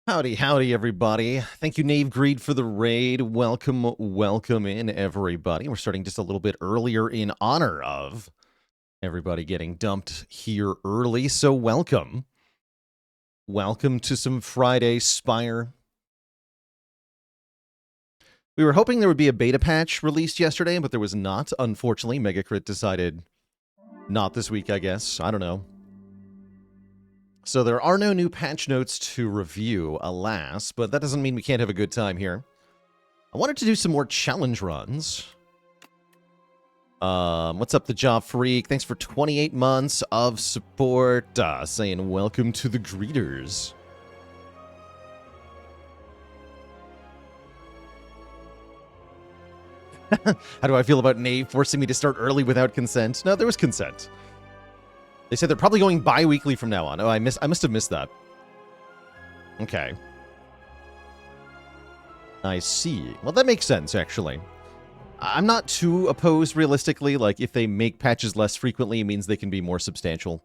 Howdy, howdy, everybody. Thank you, Knave Greed, for the raid. Welcome, welcome in, everybody. We're starting just a little bit earlier in honor of everybody getting dumped here early, so welcome. Welcome to some Friday Spire. We were hoping there would be a beta patch released yesterday, but there was not. Unfortunately, Megacrit decided not this week, I guess. I don't know. So there are no new patch notes to review, alas, but that doesn't mean we can't have a good time here. I wanted to do some more challenge runs. What's up, the Job Freak? Thanks for 28 months of support. Saying welcome to the greeters. How do I feel about Nave forcing me to start early without consent? No, there was consent. They said they're probably going bi-weekly from now on. Oh, I must have missed that. Okay. I see. Well, that makes sense, actually. I'm not too opposed, realistically. Like, if they make patches less frequently, it means they can be more substantial.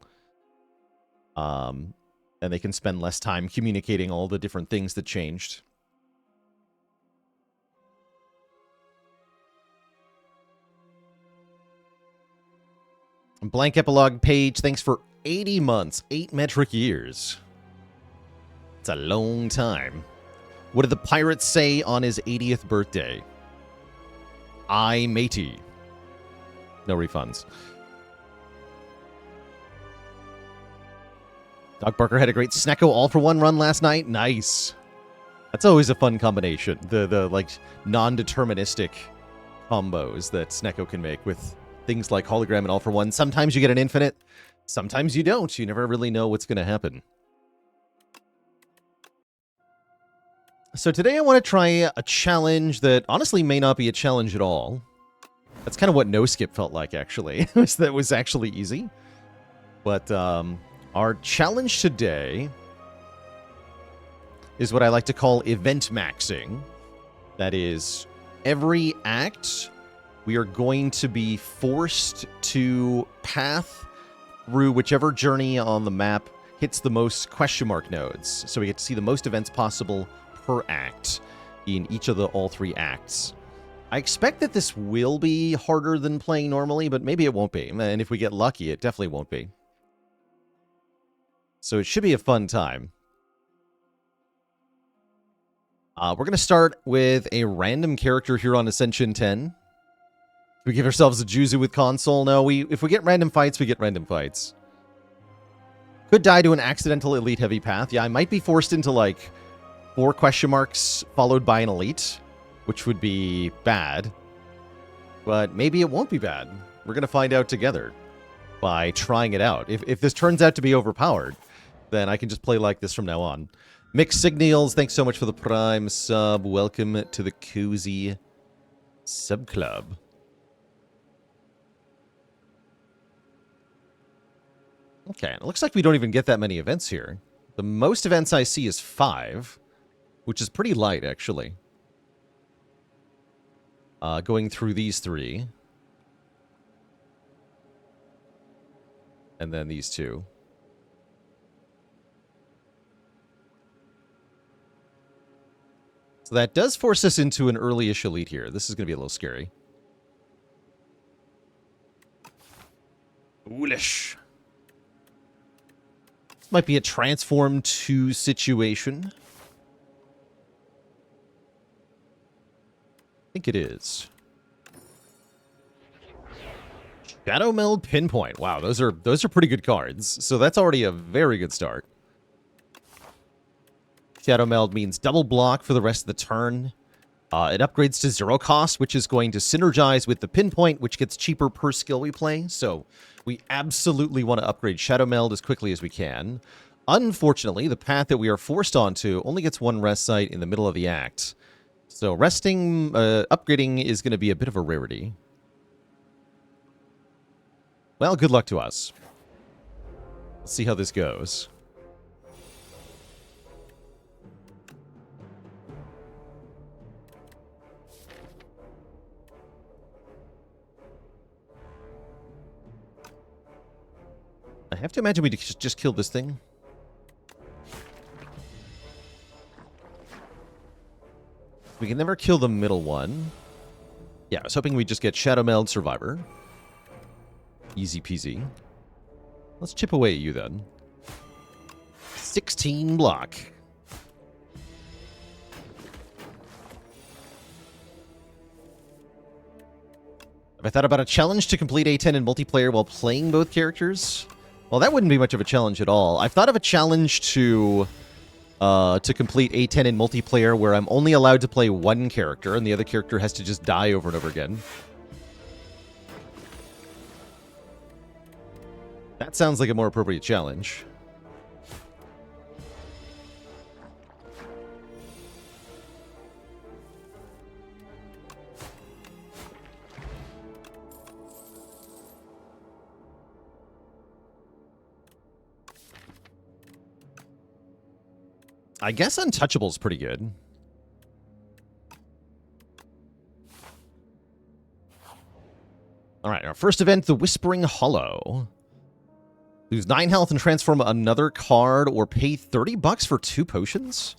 And they can spend less time communicating all the different things that changed. Blank epilogue page, thanks for 80 months, 8 metric years. It's a long time. What did the pirate say on his 80th birthday? I matey. No refunds. Doc Barker had a great Snecko all-for-one run last night. Nice. That's always a fun combination. The like, non-deterministic combos that Snecko can make with things like hologram and all-for-one. Sometimes you get an infinite. Sometimes you don't. You never really know what's going to happen. So today I want to try a challenge that honestly may not be a challenge at all. That's kind of what no skip felt like, actually. That was actually easy. But our challenge today is what I like to call Eventmaxxing. That is, every act we are going to be forced to path through whichever journey on the map hits the most question mark nodes. So we get to see the most events possible per act in each of all 3 acts. I expect that this will be harder than playing normally, but maybe it won't be. And if we get lucky, it definitely won't be. So it should be a fun time. We're going to start with a random character here on Ascension 10. We give ourselves a Juzu with console. No, if we get random fights, we get random fights. Could die to an accidental elite heavy path. Yeah, I might be forced into like 4 question marks followed by an elite, which would be bad. But maybe it won't be bad. We're going to find out together by trying it out. If this turns out to be overpowered, then I can just play like this from now on. Mixed Signals, thanks so much for the Prime sub. Welcome to the Cozy Sub Club. Okay, it looks like we don't even get that many events here. The most events I see is 5, which is pretty light, actually. Going through these 3. And then these 2. So that does force us into an early-ish elite here. This is going to be a little scary. Foolish. Might be a Transform 2 situation. I think it is. Shadow Meld Pinpoint. Wow, those are pretty good cards. So that's already a very good start. Shadow Meld means double block for the rest of the turn. It upgrades to 0 cost, which is going to synergize with the Pinpoint, which gets cheaper per skill we play. So we absolutely want to upgrade Shadow Meld as quickly as we can. Unfortunately, the path that we are forced onto only gets 1 rest site in the middle of the act. So upgrading is going to be a bit of a rarity. Well, good luck to us. Let's see how this goes. I have to imagine we just killed this thing. We can never kill the middle one. Yeah, I was hoping we'd just get Shadow Meld Survivor. Easy peasy. Let's chip away at you then. 16 block. Have I thought about a challenge to complete A10 in multiplayer while playing both characters? Well, that wouldn't be much of a challenge at all. I've thought of a challenge to complete A10 in multiplayer where I'm only allowed to play one character and the other character has to just die over and over again. That sounds like a more appropriate challenge. I guess Untouchable's pretty good. Alright, our first event, the Whispering Hollow. Lose 9 health and transform another card or pay 30 bucks for 2 potions?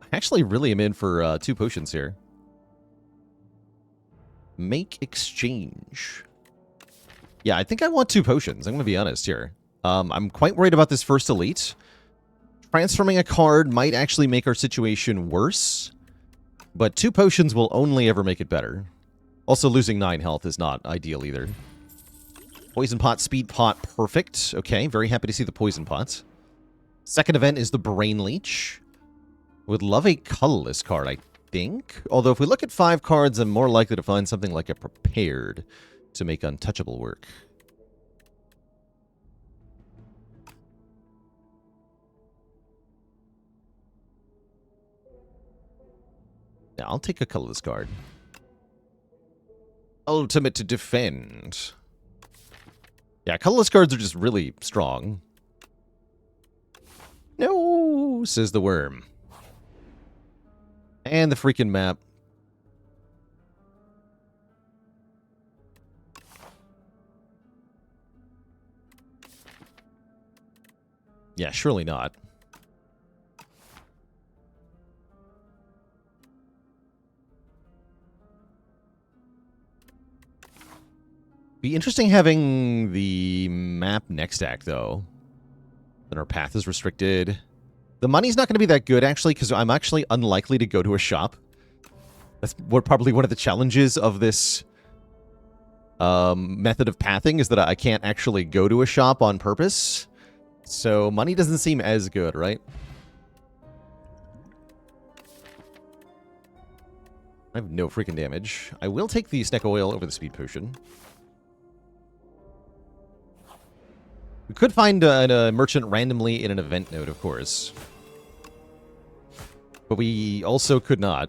I actually really am in for 2 potions here. Make exchange. Yeah, I think I want 2 potions. I'm going to be honest here. I'm quite worried about this first elite. Transforming a card might actually make our situation worse, but 2 potions will only ever make it better. Also, losing 9 health is not ideal either. Poison Pot, Speed Pot, perfect. Okay, very happy to see the Poison Pot. Second event is the Brain Leech. Would love a colorless card, I think. Although if we look at 5 cards, I'm more likely to find something like a Prepared to make Untouchable work. Yeah, I'll take a colorless card. Ultimate to Defend. Yeah, colorless cards are just really strong. No, says the worm. And the freaking map. Yeah, surely not. Be interesting having the map next act, though. Then our path is restricted. The money's not going to be that good, actually, because I'm actually unlikely to go to a shop. That's probably one of the challenges of this method of pathing, is that I can't actually go to a shop on purpose. So money doesn't seem as good, right? I have no freaking damage. I will take the Snack Oil over the Speed Potion. We could find a merchant randomly in an event node, of course. But we also could not.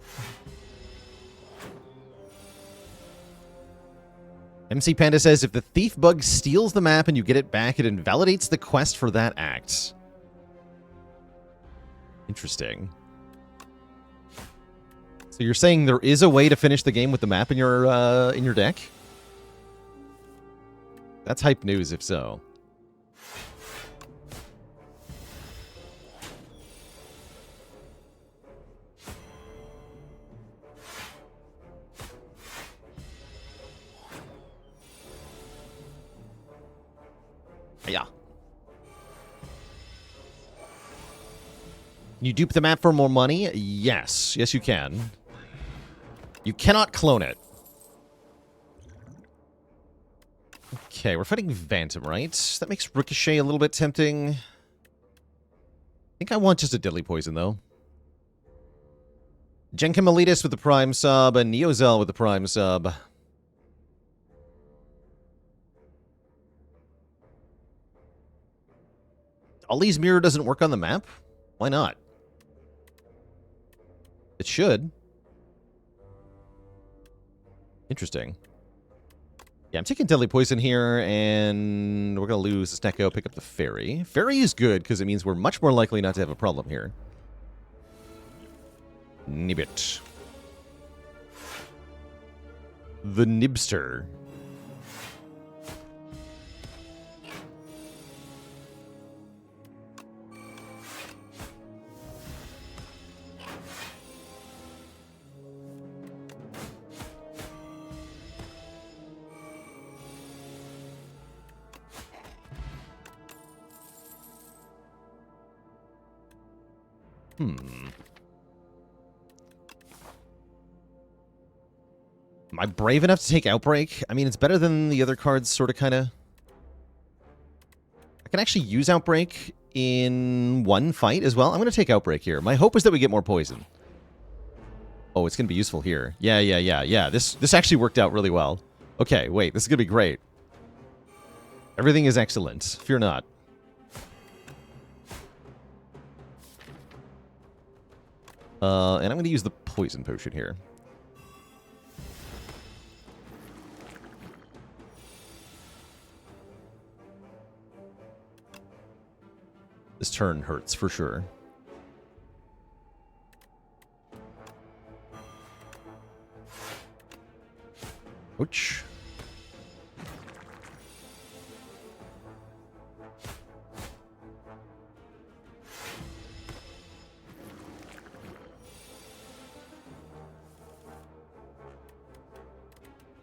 MC Panda says, if the thief bug steals the map and you get it back, it invalidates the quest for that act. Interesting. So you're saying there is a way to finish the game with the map in your deck? That's hype news, if so. Yeah. You dupe the map for more money? Yes. Yes, you can. You cannot clone it. Okay, we're fighting Phantom, right? That makes Ricochet a little bit tempting. I think I want just a Deadly Poison, though. Jenkim Elitis with the Prime sub, and Neozel with the Prime sub. Ollie's Mirror doesn't work on the map? Why not? It should. Interesting. Yeah, I'm taking Deadly Poison here, and we're going to lose the Snecko, pick up the Fairy. Fairy is good, because it means we're much more likely not to have a problem here. Nibbit. The Nibster. Am I brave enough to take Outbreak? I mean, it's better than the other cards, sort of, kind of. I can actually use Outbreak in one fight as well. I'm going to take Outbreak here. My hope is that we get more poison. Oh, it's going to be useful here. Yeah. This actually worked out really well. Okay, wait. This is going to be great. Everything is excellent. Fear not. And I'm going to use the poison potion here. This turn hurts for sure. Ouch.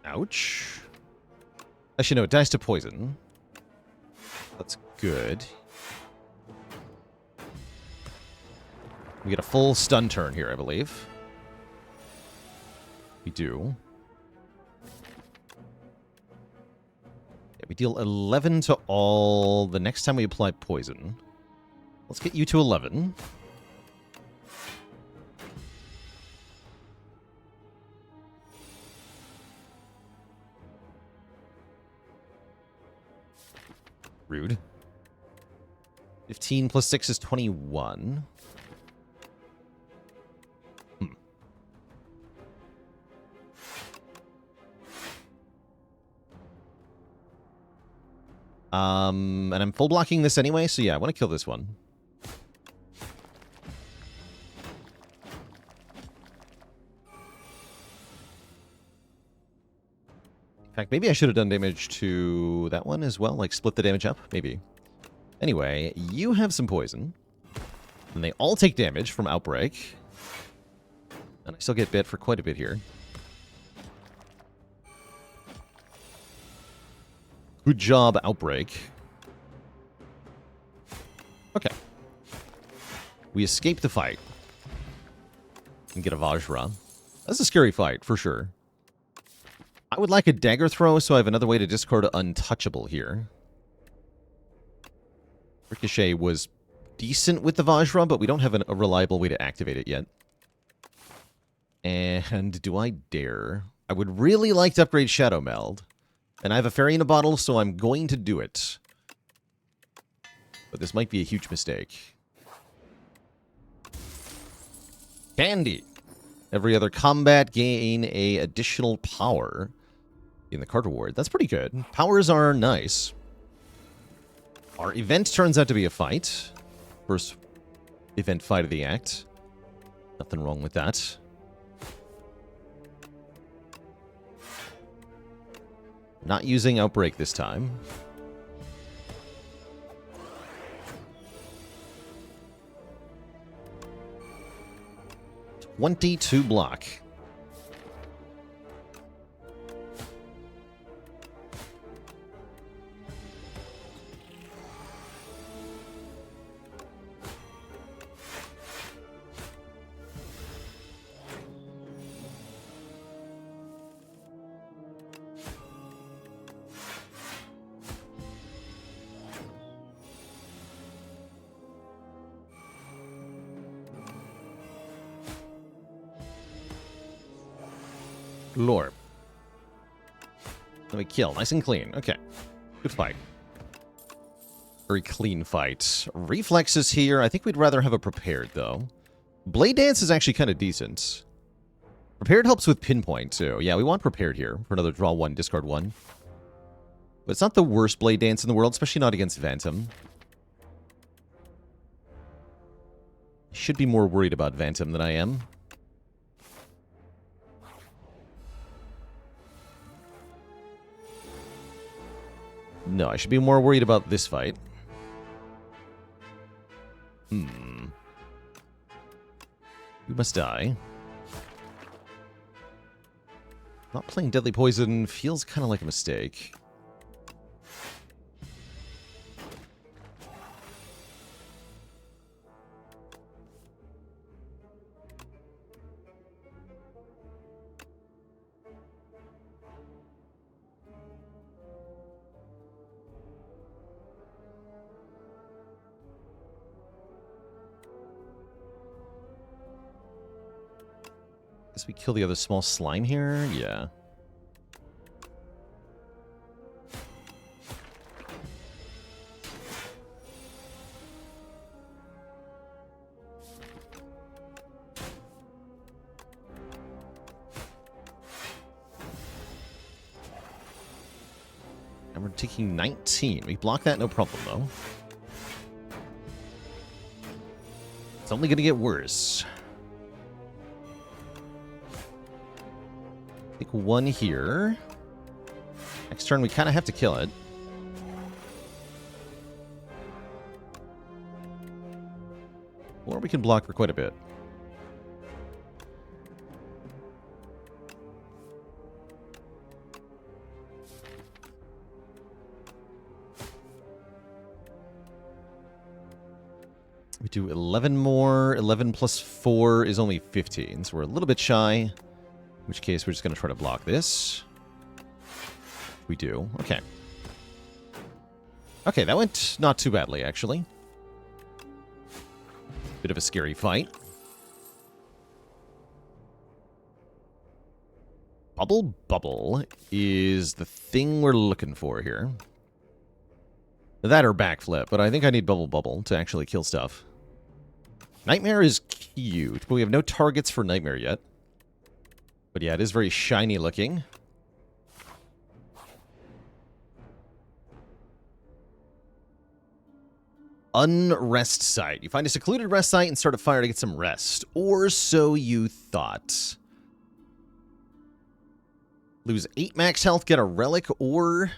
Ouch. Actually, no, it dies to poison. That's good. We get a full stun turn here, I believe. We do. Yeah, we deal 11 to all the next time we apply poison. Let's get you to 11. Rude. 15 plus 6 is 21. And I'm full blocking this anyway, so yeah, I want to kill this one. In fact, maybe I should have done damage to that one as well, like split the damage up, maybe. Anyway, you have some poison, and they all take damage from Outbreak. And I still get bit for quite a bit here. Good job, Outbreak. Okay. We escape the fight. And get a Vajra. That's a scary fight, for sure. I would like a dagger throw, so I have another way to discard Untouchable here. Ricochet was decent with the Vajra, but we don't have a reliable way to activate it yet. And do I dare? I would really like to upgrade Shadow Meld. And I have a fairy in a bottle, so I'm going to do it. But this might be a huge mistake. Candy. Every other combat gain a additional power in the card reward. That's pretty good. Powers are nice. Our event turns out to be a fight. First event fight of the act. Nothing wrong with that. Not using Outbreak this time. 22 block. Lore. Let me kill. Nice and clean. Okay. Good fight. Very clean fight. Reflexes here. I think we'd rather have a prepared, though. Blade Dance is actually kind of decent. Prepared helps with pinpoint, too. Yeah, we want prepared here for another draw one, discard one. But it's not the worst Blade Dance in the world, especially not against Phantom. I should be more worried about Phantom than I am. No, I should be more worried about this fight. We must die. Not playing Deadly Poison feels kind of like a mistake. Guess we kill the other small slime here? Yeah. And we're taking 19. We block that, no problem, though. It's only going to get worse. Take one here. Next turn, we kind of have to kill it. Or we can block for quite a bit. We do 11 more. 11 plus 4 is only 15, so we're a little bit shy. In which case, we're just going to try to block this. We do. Okay. Okay, that went not too badly, actually. Bit of a scary fight. Bubble Bubble is the thing we're looking for here. That or Backflip, but I think I need Bubble Bubble to actually kill stuff. Nightmare is cute, but we have no targets for Nightmare yet. But yeah, it is very shiny looking. Unrest site. You find a secluded rest site and start a fire to get some rest. Or so you thought. Lose 8 max health, get a relic, or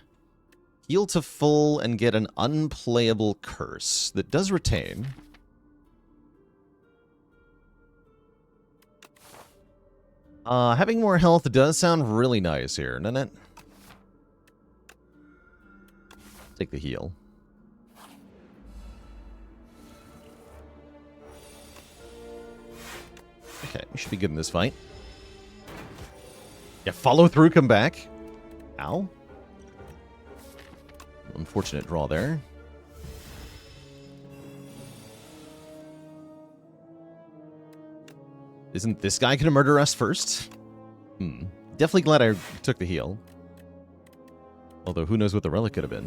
heal to full and get an unplayable curse that does retain. Having more health does sound really nice here, doesn't it? Take the heal. Okay, we should be good in this fight. Yeah, follow through, come back. Ow. Unfortunate draw there. Isn't this guy gonna murder us first? Definitely glad I took the heal. Although, who knows what the relic could have been.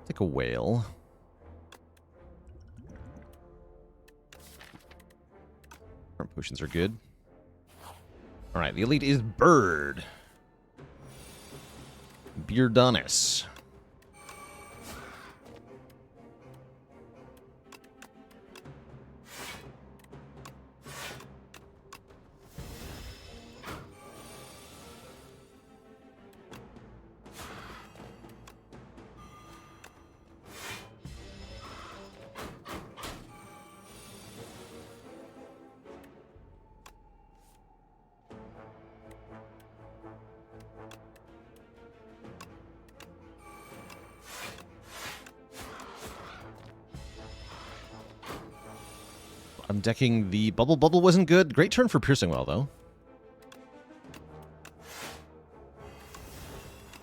Take a whale. Current potions are good. Alright, the elite is Bird. Beardonis. I'm decking the Bubble. Bubble wasn't good. Great turn for Piercing Well, though.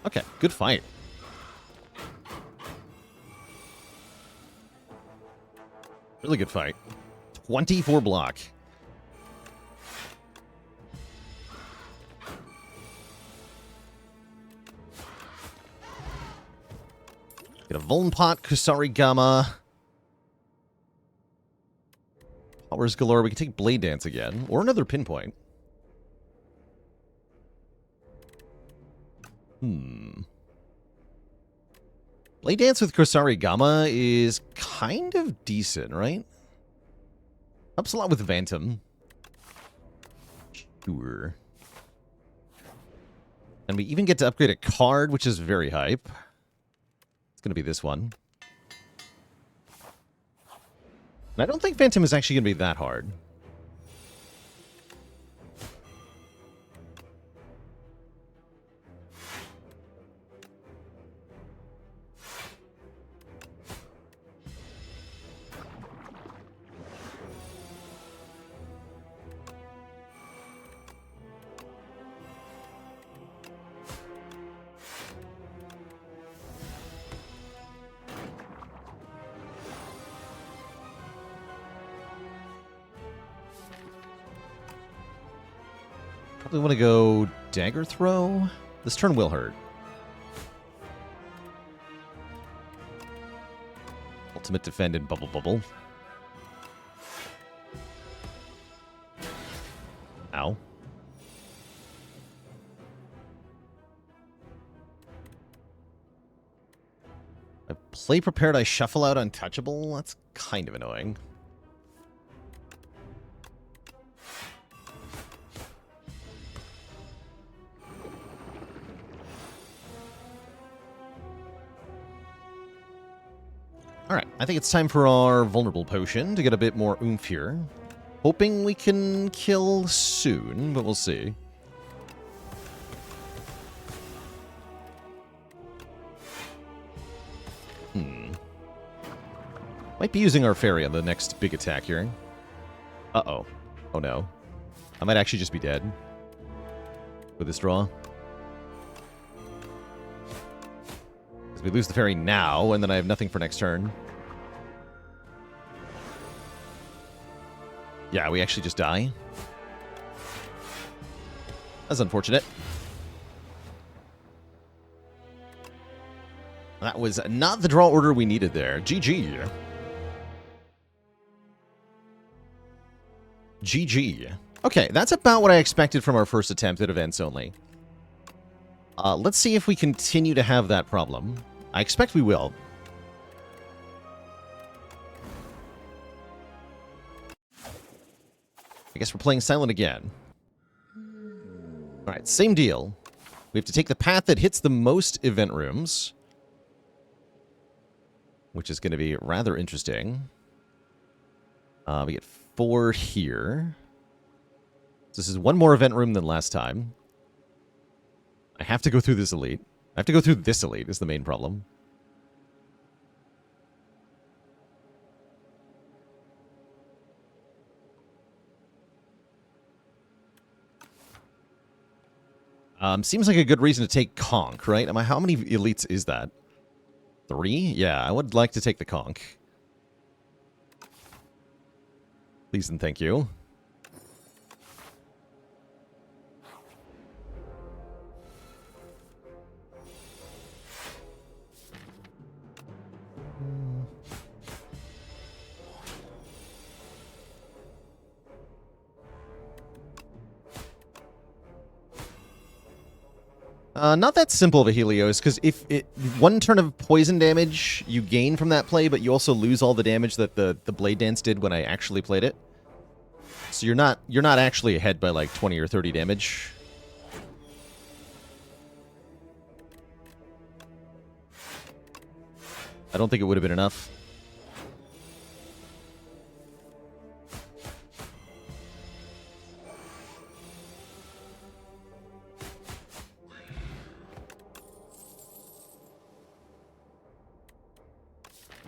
Okay, good fight. Really good fight. 24 block. Get a Vulnpot, Kusari Gamma. Powers galore. We can take Blade Dance again. Or another Pinpoint. Blade Dance with Kusari Gamma is kind of decent, right? Helps a lot with Vantum. Sure. And we even get to upgrade a card, which is very hype. It's going to be this one. And I don't think Phantom is actually going to be that hard. We want to go dagger throw. This turn will hurt. Ultimate defend and bubble bubble. Ow. I play prepared, I shuffle out untouchable? That's kind of annoying. Alright, I think it's time for our vulnerable potion to get a bit more oomph here. Hoping we can kill soon, but we'll see. Might be using our fairy on the next big attack here. Uh-oh. Oh no. I might actually just be dead with this draw. Because we lose the fairy now, and then I have nothing for next turn. Yeah, we actually just die. That's unfortunate. That was not the draw order we needed there. GG. GG. Okay, that's about what I expected from our first attempt at events only. Let's see if we continue to have that problem. I expect we will. I guess we're playing silent again. Alright, same deal. We have to take the path that hits the most event rooms, which is going to be rather interesting. We get 4 here. So this is one more event room than last time. I have to go through this elite. I have to go through this elite is the main problem. Seems like a good reason to take Conk, right? How many elites is that? 3? Yeah, I would like to take the Conk. Please and thank you. Not that simple of a Helios, because if one turn of poison damage you gain from that play, but you also lose all the damage that the Blade Dance did when I actually played it. So you're not actually ahead by like 20 or 30 damage. I don't think it would have been enough.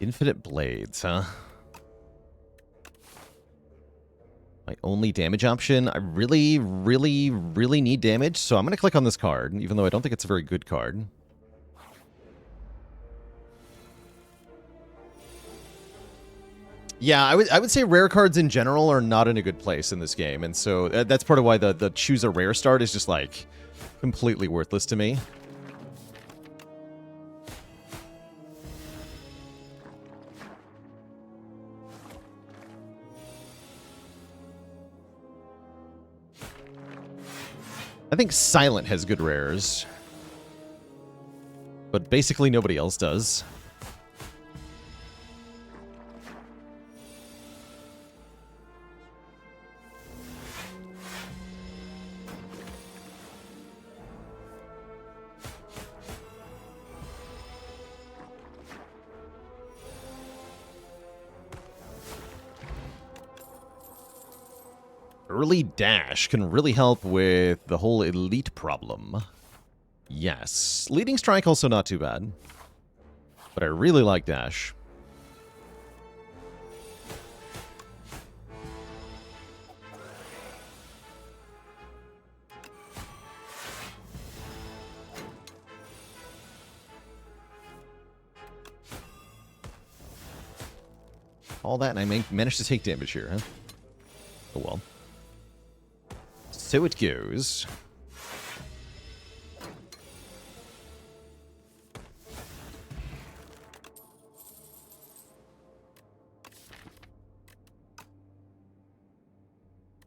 Infinite blades, huh? My only damage option? I really, really, really need damage, so I'm going to click on this card, even though I don't think it's a very good card. Yeah, I would say rare cards in general are not in a good place in this game, and so that's part of why the choose a rare start is just, like, completely worthless to me. I think Silent has good rares, but basically nobody else does. Early dash can really help with the whole elite problem. Yes. Leading strike also not too bad. But I really like dash. All that and I managed to take damage here, huh? Oh well. So it goes.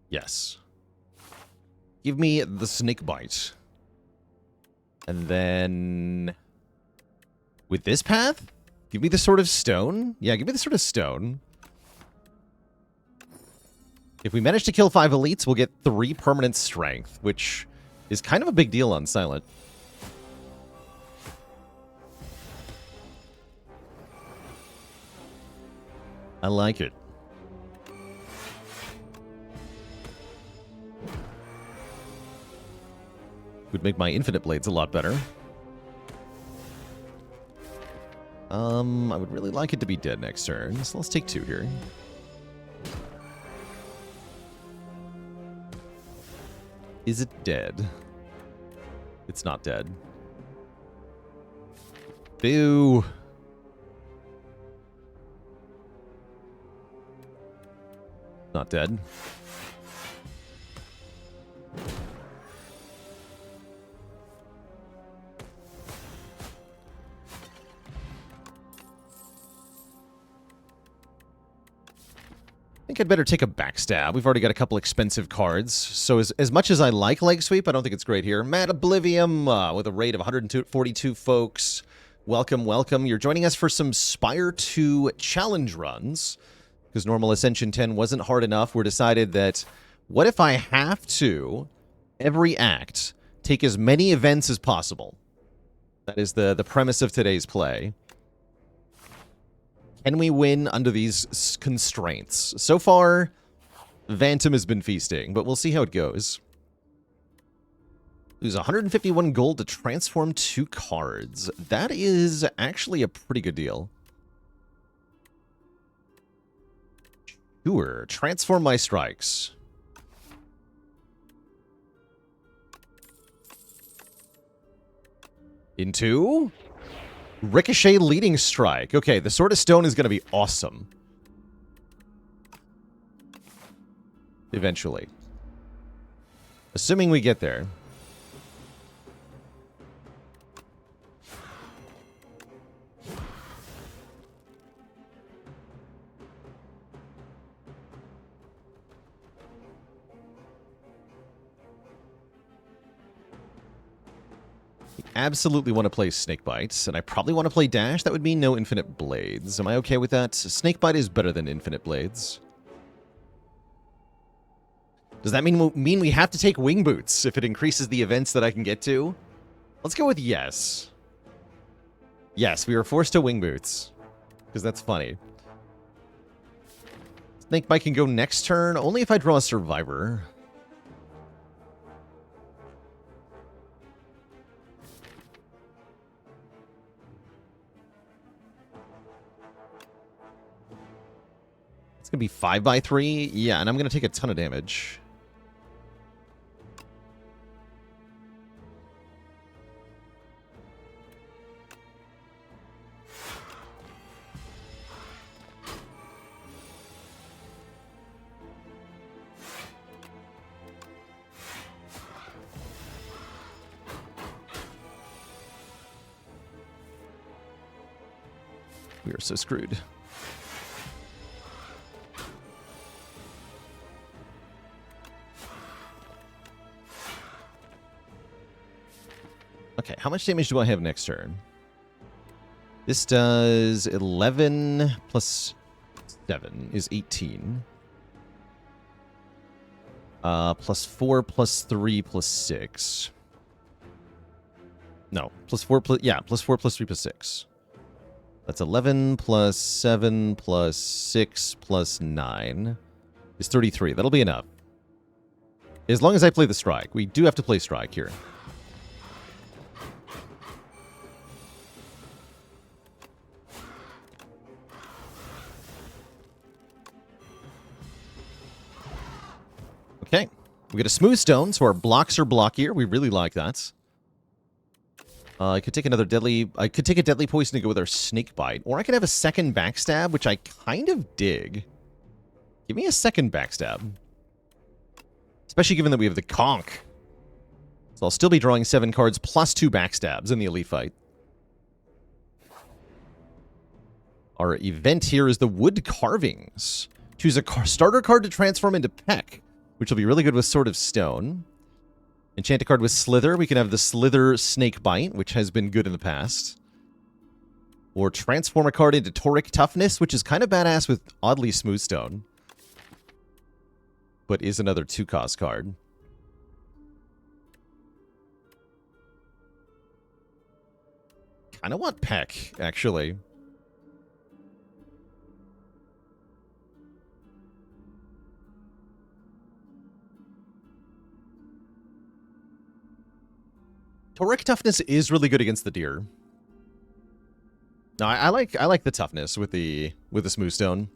Yes. Give me the snake bite. And then... with this path? Give me the Sword of Stone? Yeah, give me the Sword of Stone. If we manage to kill 5 elites, we'll get 3 permanent strength, which is kind of a big deal on Silent. I like it. Would make my infinite blades a lot better. I would really like it to be dead next turn, so let's take 2 here. Is it dead? It's not dead. Boo! Not dead. I think I'd better take a backstab. We've already got a couple expensive cards. So as much as I like Leg Sweep, I don't think it's great here. Mad Oblivium with a rate of 142 folks. Welcome, welcome. You're joining us for some Spire 2 challenge runs. Because normal Ascension 10 wasn't hard enough. We're decided that what if I have to, every act, take as many events as possible? That is the premise of today's play. Can we win under these constraints? So far, Vantum has been feasting, but we'll see how it goes. Lose 151 gold to transform 2 cards. That is actually a pretty good deal. Sure, transform my strikes. Into... Ricochet Leading Strike. Okay, the Sword of Stone is going to be awesome. Eventually. Assuming we get there. Absolutely want to play Snakebite, and I probably want to play Dash. That would mean no Infinite Blades. Am I okay with that? Snakebite is better than Infinite Blades. Does that mean we have to take Wing Boots if it increases the events that I can get to? Let's go with yes. Yes, we were forced to Wing Boots, because that's funny. Snakebite can go next turn, only if I draw a Survivor. It's going to be 5x3. Yeah, and I'm going to take a ton of damage. We are so screwed. Okay, how much damage do I have next turn? This does 11 plus 7 is 18. Plus 4 plus 3 plus 6. No, plus 4 plus... Yeah, plus 4 plus 3 plus 6. That's 11 plus 7 plus 6 plus 9 is 33. That'll be enough. As long as I play the strike. We do have to play strike here. Okay, we get a smooth stone, so our blocks are blockier. We really like that. I could take another deadly... I could take a deadly poison to go with our snake bite, or I could have a second backstab, which I kind of dig. Give me a second backstab. Especially given that we have the Conch. So I'll still be drawing 7 cards plus 2 backstabs in the elite fight. Our event here is the Wood Carvings. Choose a starter card to transform into Peck, which will be really good with Sword of Stone. Enchant a card with Slither. We can have the Slither Snake Bite, which has been good in the past. Or transform a card into Toric Toughness, which is kind of badass with oddly Smooth Stone. But is another 2-cost card. Kind of want Peck, actually. Toric Toughness is really good against the deer. No, I like the toughness with the Smooth Stone.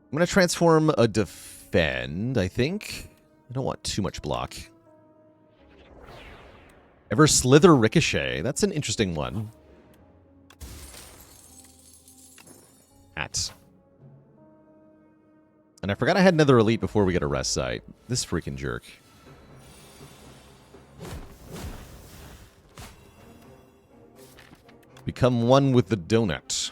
I'm gonna transform a Defend, I think. I don't want too much block. Ever Slither Ricochet. That's an interesting one. Hat. And I forgot I had another elite before we get a rest site. This freaking jerk. Become one with the donut.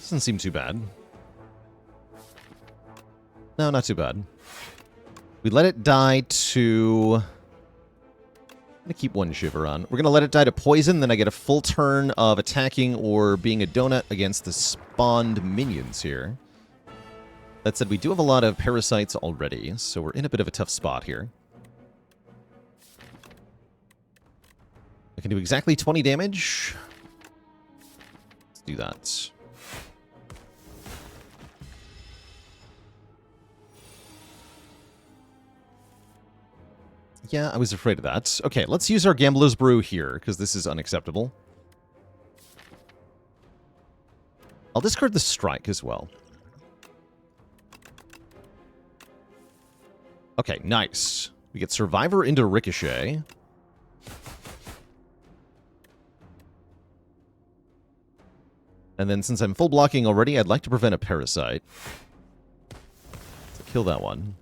Doesn't seem too bad. No, not too bad. We let it die to... I'm going to keep one Shiver on. We're going to let it die to Poison, then I get a full turn of attacking or being a donut against the spawned minions here. That said, we do have a lot of parasites already, so we're in a bit of a tough spot here. I can do exactly 20 damage. Let's do that. Yeah, I was afraid of that. Okay, let's use our Gambler's Brew here, because this is unacceptable. I'll discard the Strike as well. Okay, nice. We get Survivor into Ricochet. And then since I'm full blocking already, I'd like to prevent a Parasite. So kill that one.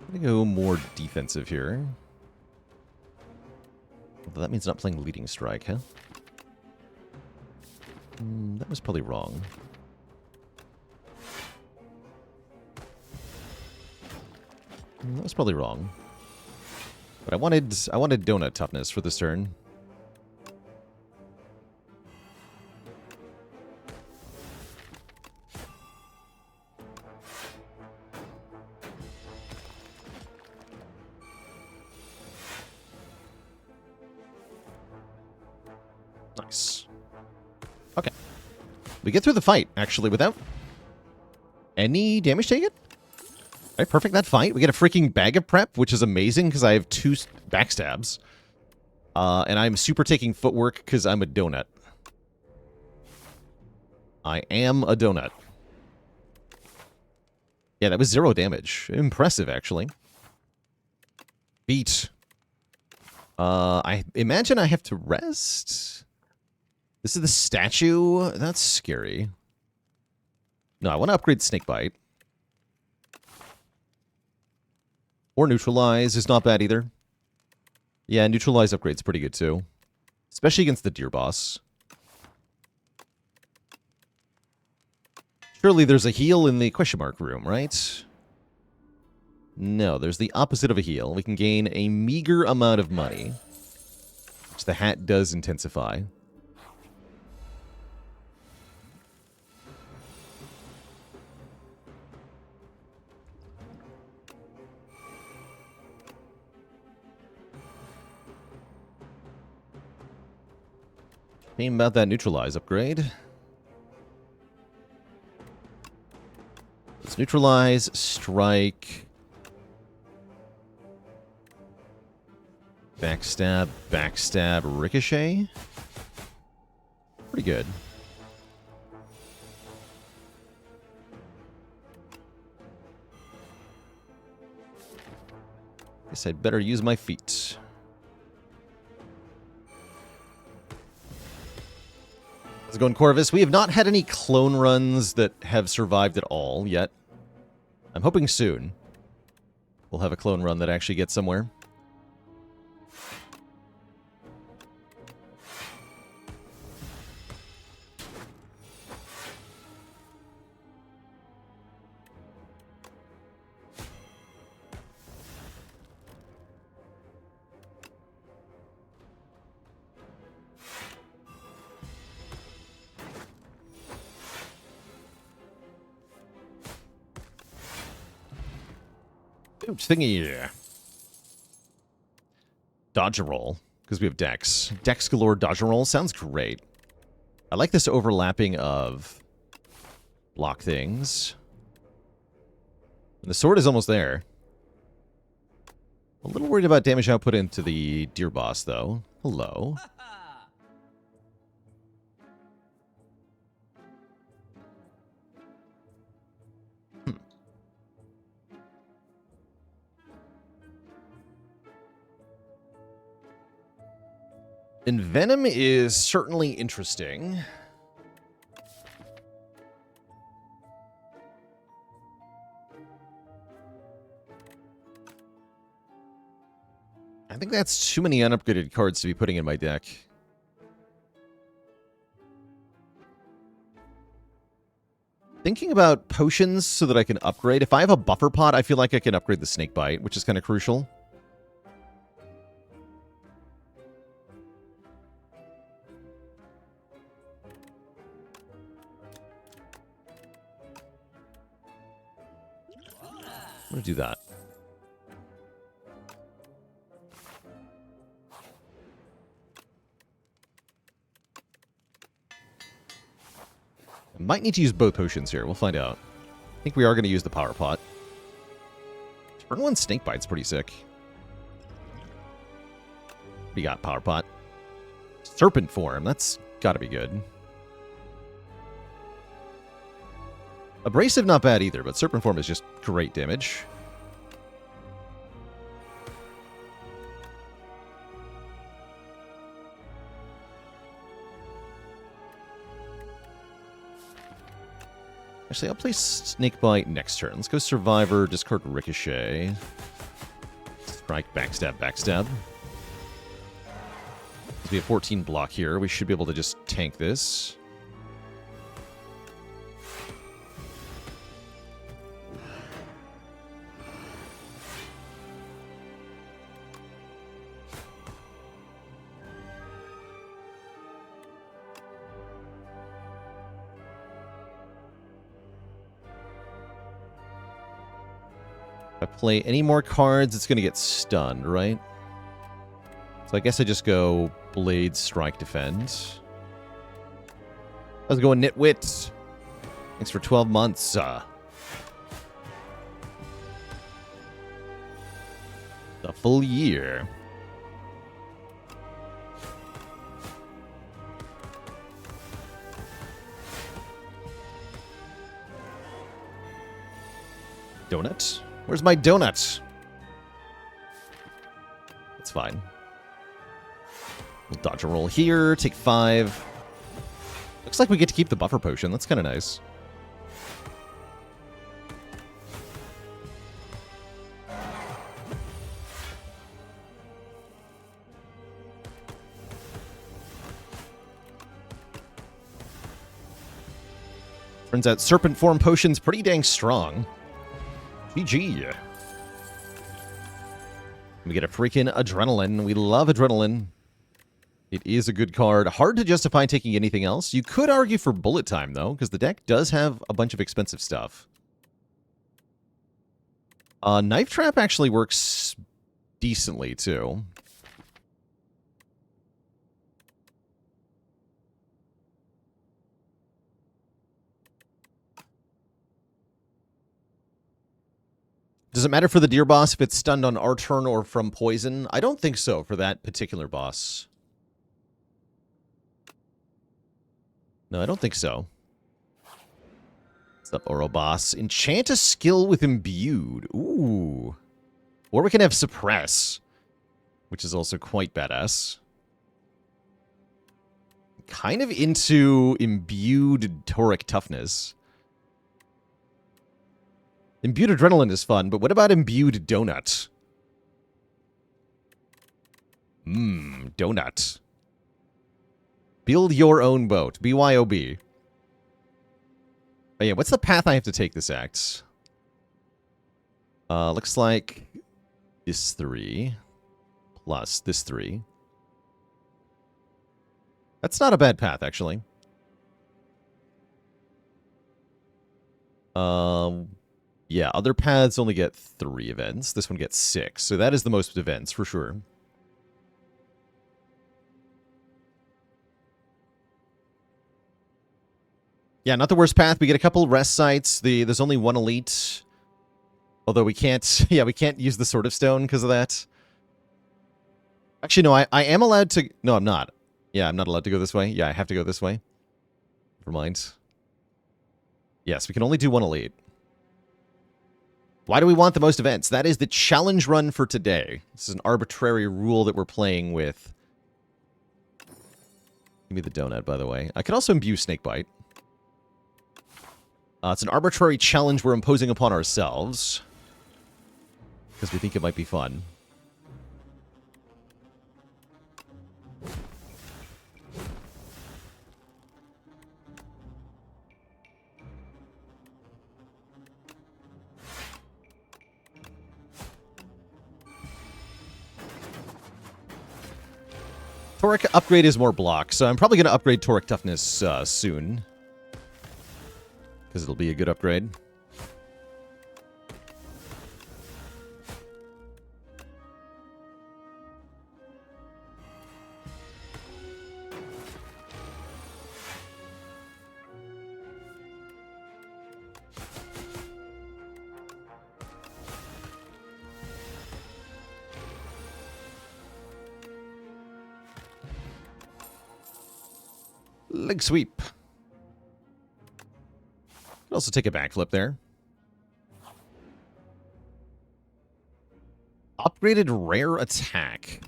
I'm gonna go more defensive here. Although that means not playing Leading Strike, huh? That was probably wrong. That was probably wrong. But I wanted Donut Toughness for this turn. Nice. Okay. We get through the fight, actually, without any damage taken. All right, perfect that fight. We get a freaking bag of prep, which is amazing because I have 2 backstabs. And I'm super taking footwork because I'm a donut. I am a donut. Yeah, that was 0 damage. Impressive, actually. Beat. I imagine I have to rest. This is the statue? That's scary. No, I want to upgrade Snakebite. Or Neutralize is not bad either. Yeah, Neutralize upgrade's pretty good too. Especially against the Deer Boss. Surely there's a heal in the question mark room, right? No, there's the opposite of a heal. We can gain a meager amount of money. Which the hat does intensify. Thinking about that neutralize upgrade. Let's neutralize, strike, backstab, backstab, ricochet. Pretty good. Guess I'd better use my feet. How's it going, Corvus? We have not had any clone runs that have survived at all yet. I'm hoping soon we'll have a clone run that actually gets somewhere. Oops, thingy. Dodge and roll, because we have Dex. Dex galore, dodge and roll. Sounds great. I like this overlapping of block things. And the sword is almost there. A little worried about damage output into the deer boss, though. Hello. Envenom is certainly interesting. I think that's too many unupgraded cards to be putting in my deck. Thinking about potions so that I can upgrade. If I have a buffer pot, I feel like I can upgrade the Snakebite, which is kind of crucial. I'm going to do that. I might need to use both potions here. We'll find out. I think we are going to use the power pot. Turn 1 Snakebite's pretty sick. We got power pot. Serpent form. That's got to be good. Abrasive, not bad either, but Serpent form is just great damage. Actually, I'll play Snakebite next turn. Let's go Survivor, discard Ricochet. Strike, backstab, backstab. We have 14 block here. We should be able to just tank this. If I play any more cards, it's going to get stunned, right? So I guess I just go Blade, Strike, Defend. How's it going, Nitwit? Thanks for 12 months. The full year. Donut? Where's my donut? It's fine. We'll dodge a roll here, take 5. Looks like we get to keep the buffer potion. That's kind of nice. Turns out Serpent Form Potion's pretty dang strong. GG. We get a freaking Adrenaline. We love Adrenaline. It is a good card. Hard to justify taking anything else. You could argue for Bullet Time, though, because the deck does have a bunch of expensive stuff. Knife Trap actually works decently, too. Does it matter for the deer boss if it's stunned on our turn or from poison? I don't think so for that particular boss. No, I don't think so. What's up, Oro boss? Enchant a skill with Imbued. Ooh. Or we can have Suppress, which is also quite badass. Kind of into Imbued Toric Toughness. Imbued Adrenaline is fun, but what about Imbued Donut? Donut. Build your own boat. BYOB. Oh yeah, what's the path I have to take this act? Looks like this 3 plus this 3. That's not a bad path, actually. Yeah, other paths only get 3 events. This one gets 6, so that is the most events, for sure. Yeah, not the worst path. We get a couple rest sites. There's only 1 elite. Although we can't... Yeah, we can't use the Sword of Stone because of that. Actually, no, I am allowed to... No, I'm not. Yeah, I'm not allowed to go this way. Yeah, I have to go this way. Never mind. Yes, we can only do 1 elite. Why do we want the most events? That is the challenge run for today. This is an arbitrary rule that we're playing with. Give me the donut, by the way. I could also imbue Snakebite. It's an arbitrary challenge we're imposing upon ourselves. Because we think it might be fun. Toric upgrade is more block, so I'm probably going to upgrade Toric Toughness soon. Because it'll be a good upgrade. Leg sweep. Could also take a backflip there. Upgraded rare attack.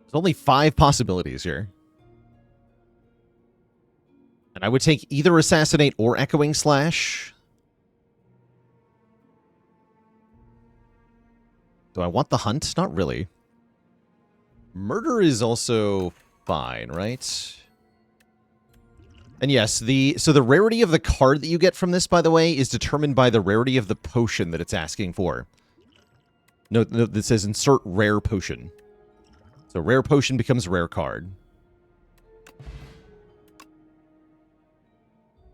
There's only 5 possibilities here. And I would take either Assassinate or Echoing Slash. Do I want the hunt? Not really. Murder is also fine, right? And yes, so the rarity of the card that you get from this, by the way, is determined by the rarity of the potion that it's asking for. No, this says insert rare potion. So rare potion becomes rare card.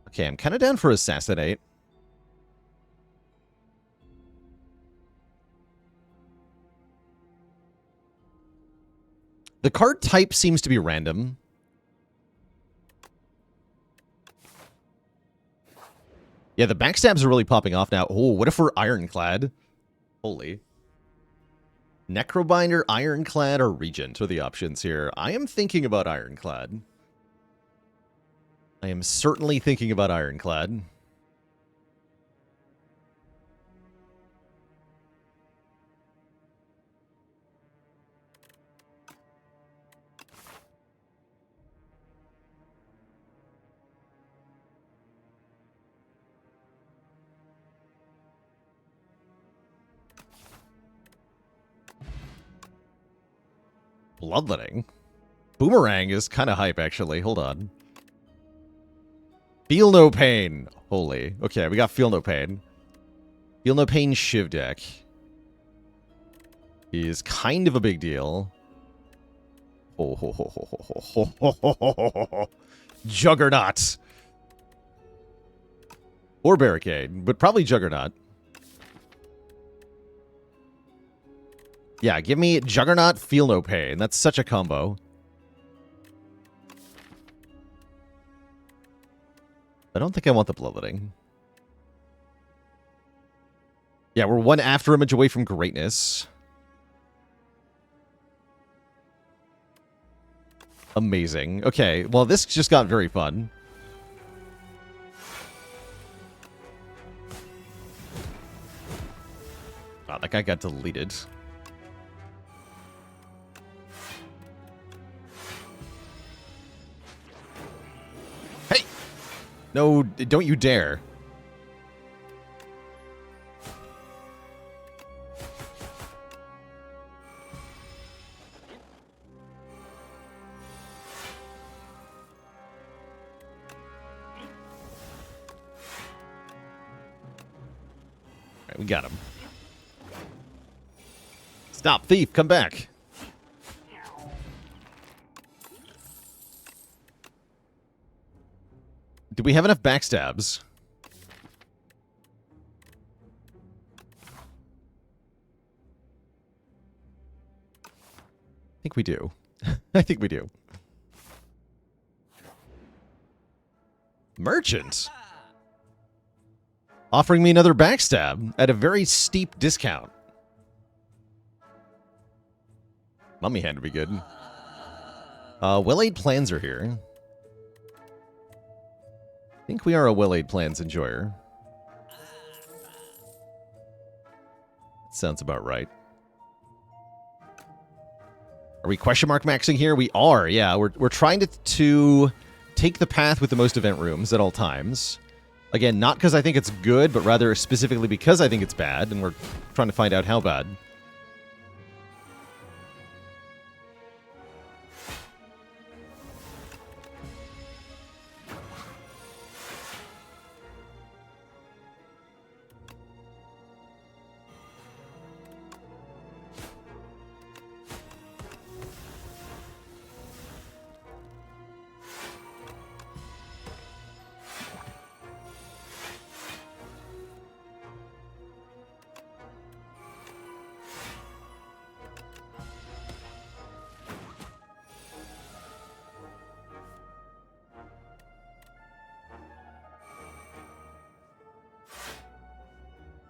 Okay, I'm kind of down for Assassinate. The card type seems to be random. Yeah, the backstabs are really popping off now. Oh, what if we're Ironclad? Holy. Necrobinder, Ironclad, or Regent are the options here. I am thinking about Ironclad. I am certainly thinking about Ironclad. Bloodletting? Boomerang is kind of hype, actually. Hold on. Feel No Pain. Holy. Okay, we got Feel No Pain. Feel No Pain Shiv deck is kind of a big deal. Oh, ho, ho, ho, ho, ho, ho, ho, ho, ho, ho. Juggernaut. Or Barricade, but probably Juggernaut. Yeah, give me Juggernaut, Feel No Pain. That's such a combo. I don't think I want the bloodletting. Yeah, we're one after image away from greatness. Amazing. Okay, well, this just got very fun. Wow, that guy got deleted. Hey! No, don't you dare. Alright, we got him. Stop, thief, come back. Do we have enough backstabs? I think we do. I think we do. Merchant? Offering me another backstab at a very steep discount. Mummy hand would be good. Well-laid plans are here. I think we are a well-laid plans enjoyer. Sounds about right. Are we question mark maxing here? We are, yeah. We're trying to take the path with the most event rooms at all times. Again, not because I think it's good, but rather specifically because I think it's bad, and we're trying to find out how bad.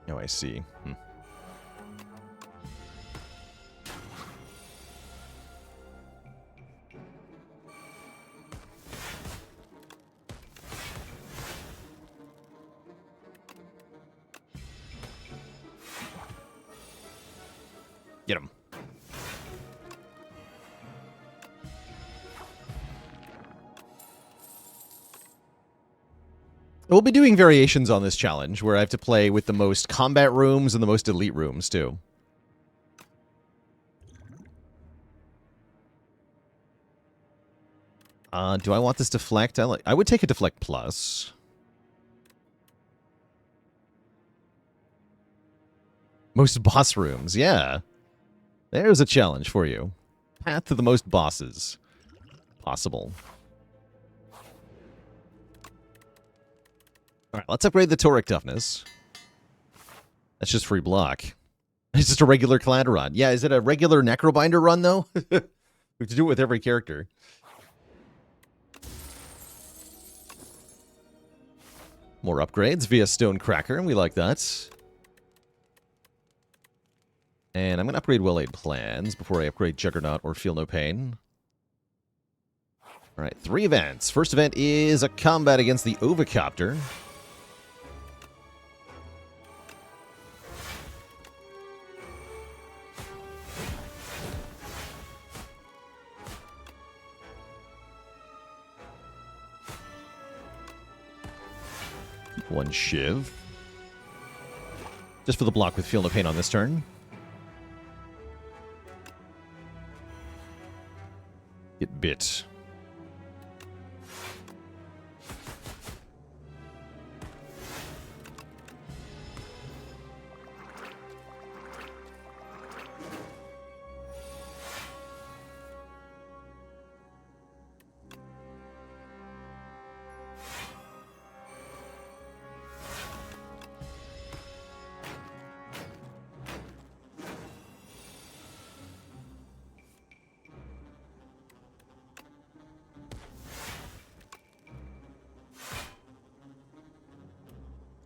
Oh, I see. Get him. We'll be doing variations on this challenge where I have to play with the most combat rooms and the most elite rooms, too. Do I want this deflect? I would take a deflect plus. Most boss rooms, yeah. There's a challenge for you. Path to the most bosses possible. Alright, let's upgrade the Toric toughness. That's just free block. It's just a regular Clad run. Yeah, is it a regular Necrobinder run, though? We have to do it with every character. More upgrades via Stonecracker, and we like that. And I'm going to upgrade Well-Laid Plans before I upgrade Juggernaut or Feel No Pain. Alright, 3 events. First event is a combat against the Ovacopter. One Shiv. Just for the block with Feel No Pain on this turn. Get bit.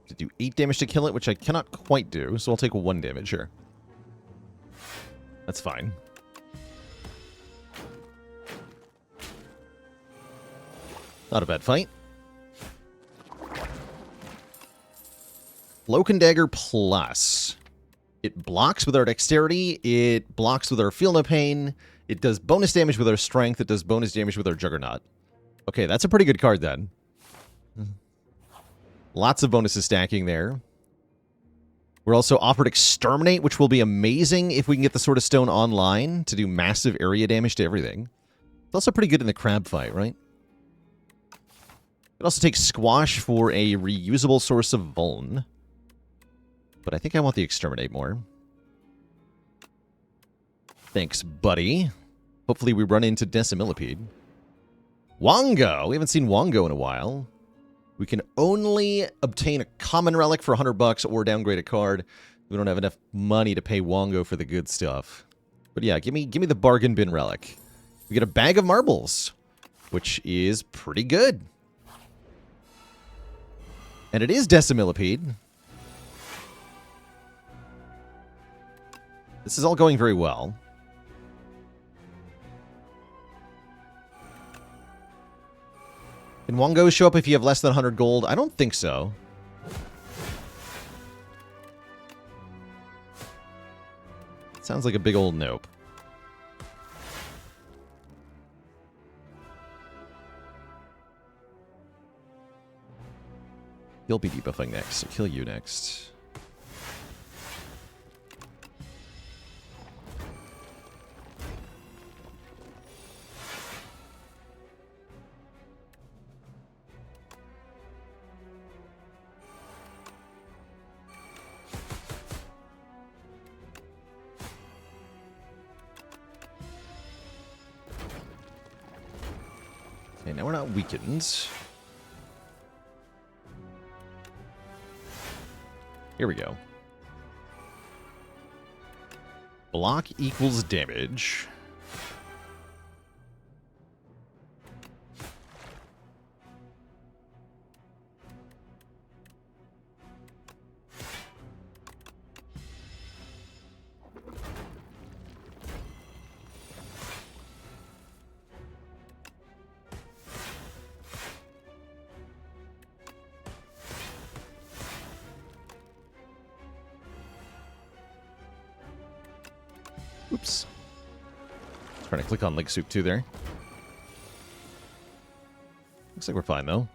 To do 8 damage to kill it, which I cannot quite do, so I'll take 1 damage here. That's fine. Not a bad fight. Cloak and Dagger Plus. It blocks with our dexterity, it blocks with our feel no pain, it does bonus damage with our strength, it does bonus damage with our juggernaut. Okay, that's a pretty good card then. Lots of bonuses stacking there. We're also offered Exterminate, which will be amazing if we can get the Sword of Stone online to do massive area damage to everything. It's also pretty good in the crab fight, right? It also takes Squash for a reusable source of Vuln. But I think I want the Exterminate more. Thanks, buddy. Hopefully we run into Decimillipede. Wongo! We haven't seen Wongo in a while. We can only obtain a common relic for $100 or downgrade a card. We don't have enough money to pay Wongo for the good stuff. But yeah, give me the bargain bin relic. We get a bag of marbles, which is pretty good. And it is Decimillipede. This is all going very well. Can Wongos show up if you have less than 100 gold? I don't think so. Sounds like a big old nope. You'll be debuffing next, so kill you next. Okay, now we're not weakened. Here we go. Block equals damage. Oops. Trying to click on Link Soup 2 there. Looks like we're fine, though.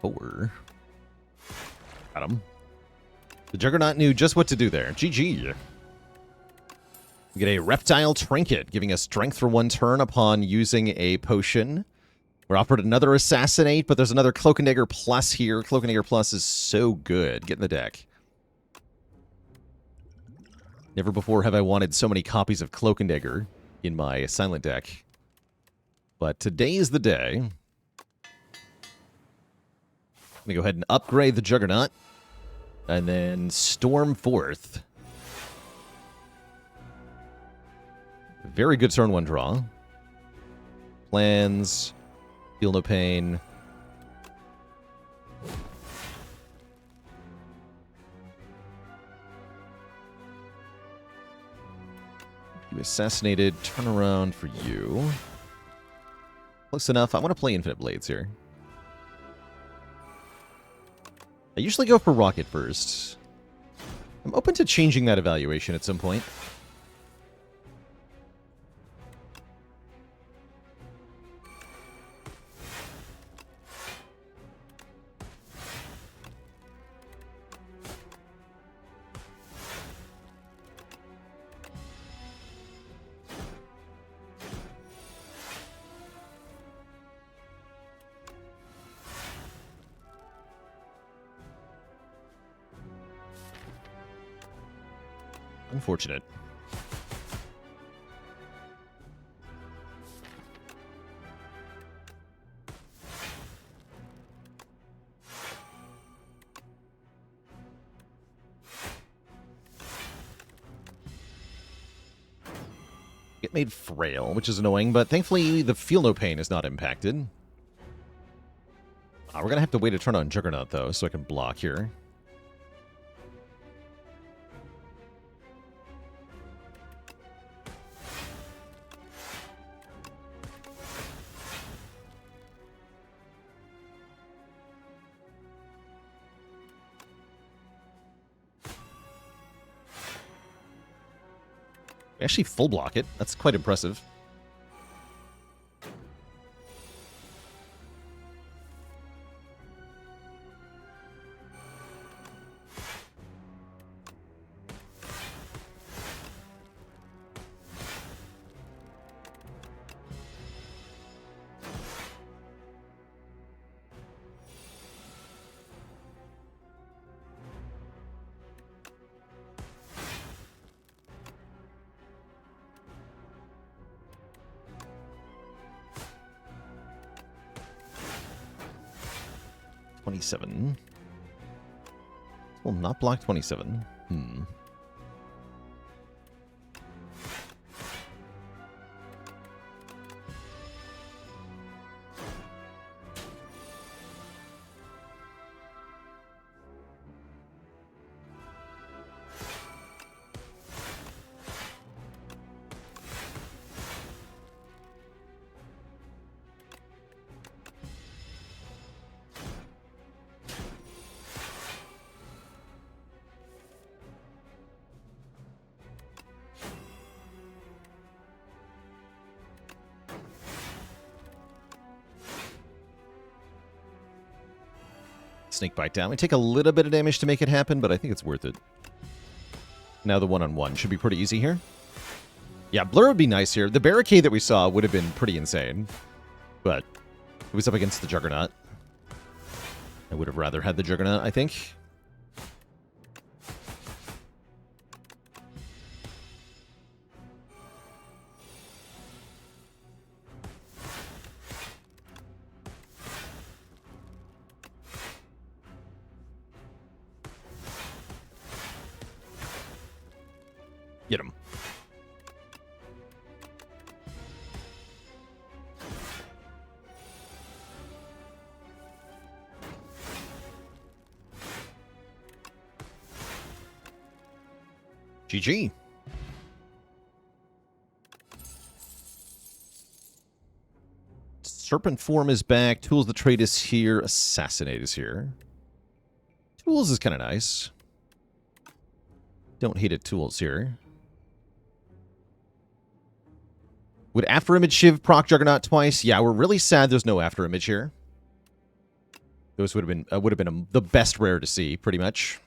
Four. Got him. The Juggernaut knew just what to do there. GG. We get a Reptile Trinket, giving us strength for 1 turn upon using a potion. We're offered another Assassinate, but there's another Cloak and Dagger Plus here. Cloak and Dagger Plus is so good. Get in the deck. Never before have I wanted so many copies of Cloak and Dagger in my silent deck. But today is the day. I'm going to go ahead and upgrade the Juggernaut. And then storm forth. Very good turn 1 draw. Plans... Feel no pain. You assassinated. Turn around for you. Close enough. I want to play Infinite Blades here. I usually go for Rocket first. I'm open to changing that evaluation at some point. Unfortunate. Getting made frail, which is annoying, but thankfully the feel no pain is not impacted. We're going to have to wait a turn on Juggernaut, though, so I can block here. Actually full block it. That's quite impressive. $27. Will not block 27. Snake bite down. We take a little bit of damage to make it happen, but I think it's worth it. Now the one-on-one should be pretty easy here. Yeah, Blur would be nice here. The barricade that we saw would have been pretty insane, but it was up against the Juggernaut. I would have rather had the Juggernaut, I think. Get him. GG. Serpent form is back. Tools the trade is here. Assassinate is here. Tools is kind of nice. Don't hate it. Tools here. Would After Image Shiv proc Juggernaut twice? Yeah, we're really sad there's no After Image here. Those would have been the best rare to see, pretty much.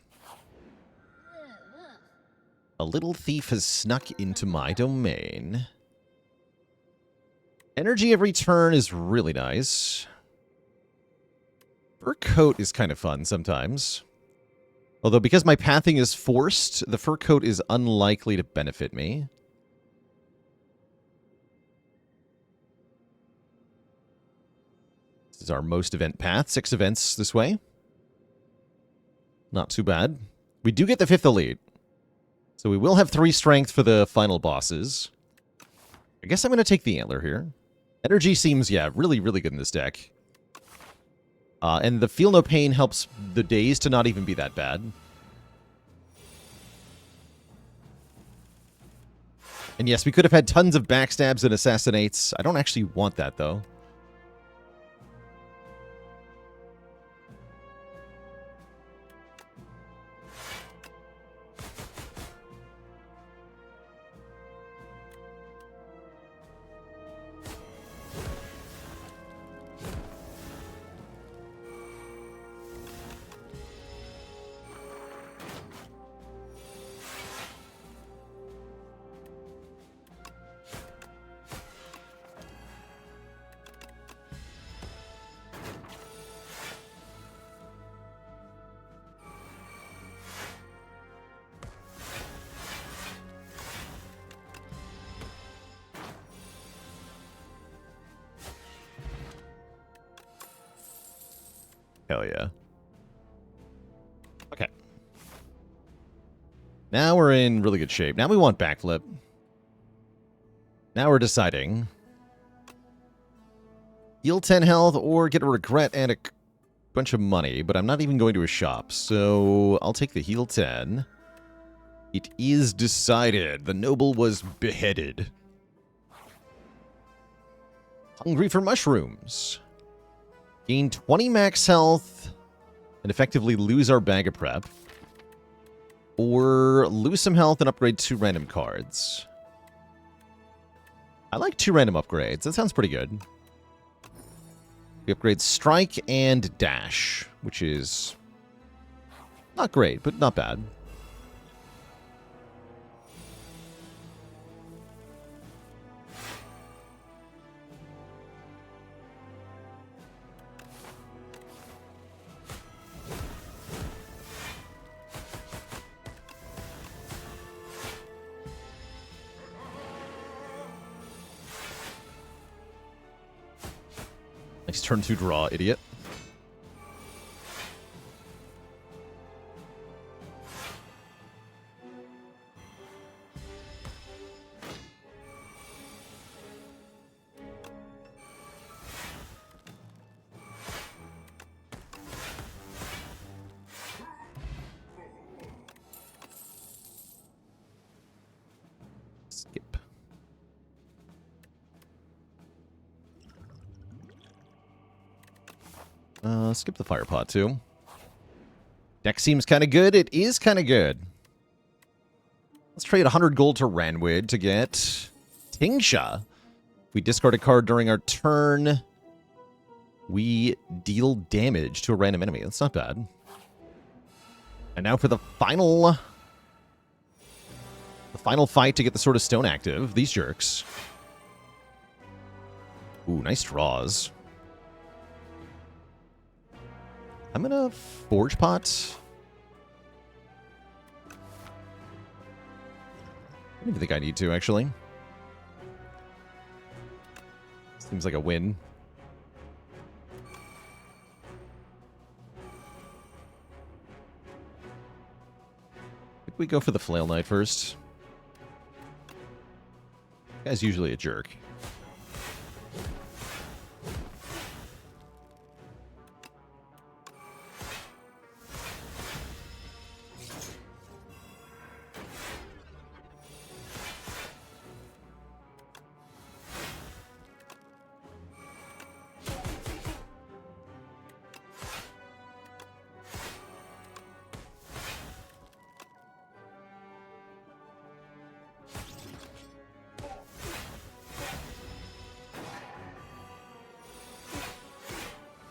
A little thief has snuck into my domain. Energy every turn is really nice. Fur coat is kind of fun sometimes. Although because my pathing is forced, the fur coat is unlikely to benefit me. This is our most event path. 6 events this way. Not too bad. We do get the 5th elite. So we will have 3 strength for the final bosses. I guess I'm going to take the antler here. Energy seems, yeah, really, really good in this deck. And the Feel No Pain helps the days to not even be that bad. And yes, we could have had tons of backstabs and assassinates. I don't actually want that, though. Hell yeah. Okay. Now we're in really good shape. Now we want backflip. Now we're deciding. Heal 10 health or get a regret and a bunch of money, but I'm not even going to a shop, so I'll take the heal 10. It is decided. The noble was beheaded. Hungry for mushrooms. Gain 20 max health and effectively lose our bag of prep. Or lose some health and upgrade 2 random cards. I like 2 random upgrades. That sounds pretty good. We upgrade Strike and Dash, which is not great, but not bad. Nice turn 2 draw, idiot. Skip. Skip the fire pot too. Deck seems kind of good. It is kind of good. Let's trade 100 gold to Ranwid to get Tingsha. We discard a card during our turn. We deal damage to a random enemy. That's not bad. And now for the final fight to get the Sword of Stone active. These jerks. Ooh, nice draws. I'm gonna Forge Pot. I don't even think I need to, actually. Seems like a win. I think we go for the Flail Knight first. This guy's usually a jerk.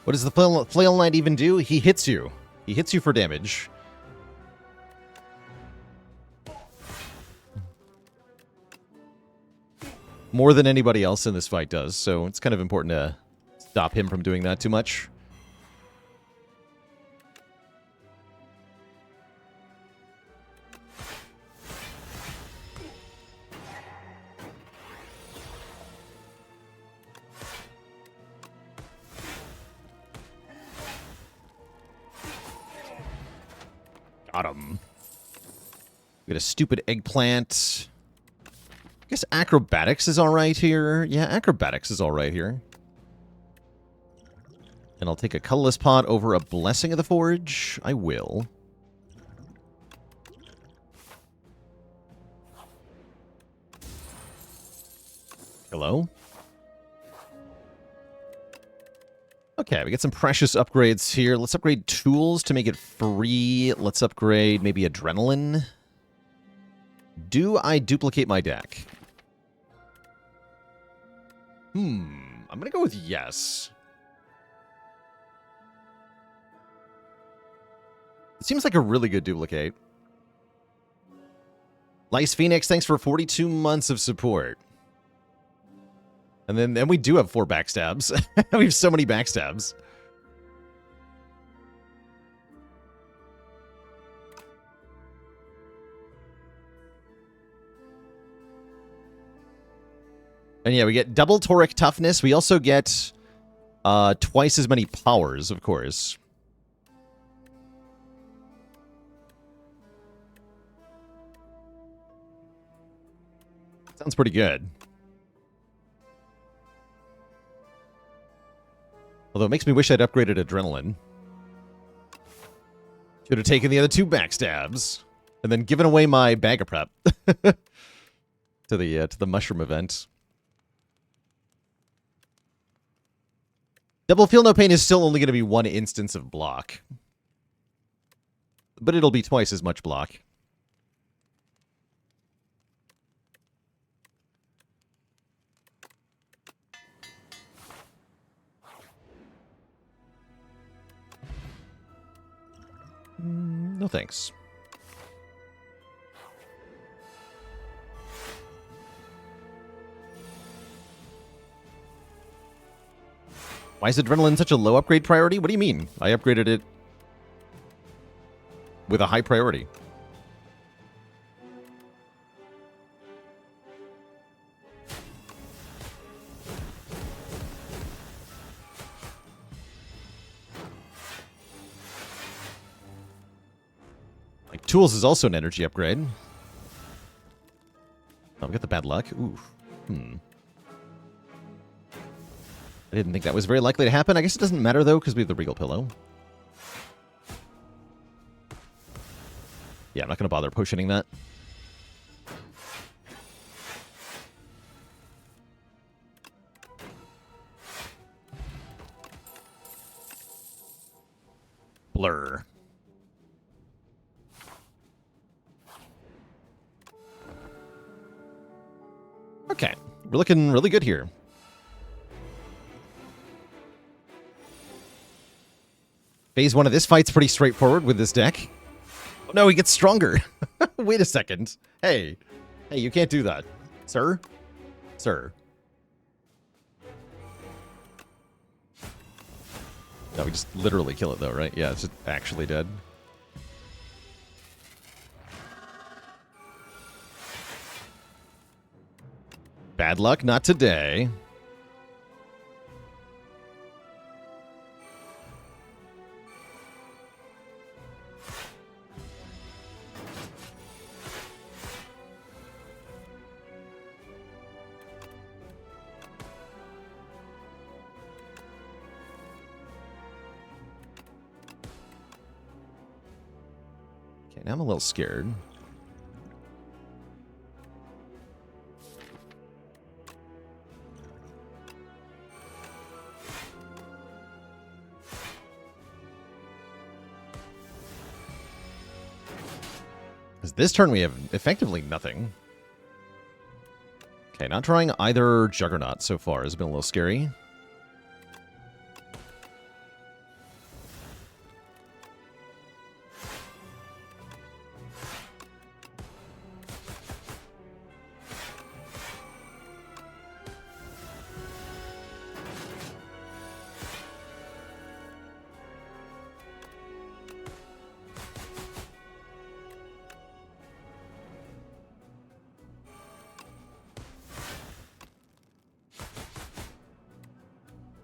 What does the Flail Knight even do? He hits you. He hits you for damage. More than anybody else in this fight does, so it's kind of important to stop him from doing that too much. Got him. We got a stupid eggplant. I guess acrobatics is alright here. Yeah, acrobatics is alright here. And I'll take a colorless pot over a blessing of the forge. I will. Hello? Okay, we get some precious upgrades here. Let's upgrade tools to make it free. Let's upgrade maybe adrenaline. Do I duplicate my deck? I'm gonna go with yes. It seems like a really good duplicate. Lice Phoenix, thanks for 42 months of support. And then we do have 4 backstabs. We have so many backstabs. And yeah, we get double Toric toughness. We also get twice as many powers, of course. Sounds pretty good. Although it makes me wish I'd upgraded Adrenaline. Should have taken the other 2 backstabs. And then given away my bag of prep. to the mushroom event. Double Feel No Pain is still only going to be 1 instance of block. But it'll be twice as much block. No thanks. Why is Adrenaline such a low upgrade priority? What do you mean? I upgraded it with a high priority. Like, Tools is also an energy upgrade. Oh, we got the bad luck. Ooh. I didn't think that was very likely to happen. I guess it doesn't matter, though, because we have the Regal Pillow. Yeah, I'm not going to bother potioning that. Blur. Okay, we're looking really good here. Phase 1 of this fight's pretty straightforward with this deck. Oh no, he gets stronger. Wait a second. Hey, you can't do that. Sir? Sir. No, we just literally kill it though, right? Yeah, it's just actually dead. Bad luck, not today. Okay, now I'm a little scared. Because this turn we have effectively nothing. Okay, not trying either Juggernaut so far has been a little scary.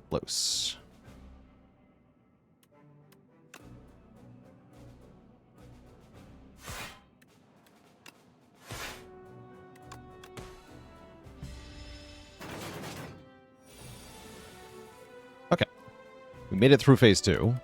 Close. Okay. We made it through phase 2.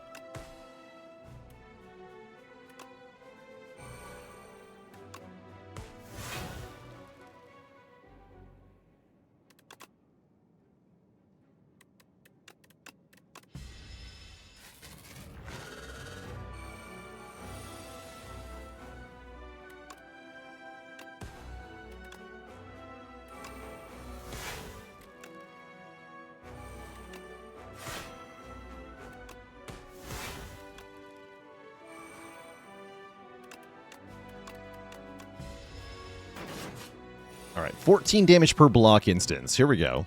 All right, 14 damage per block instance. Here we go.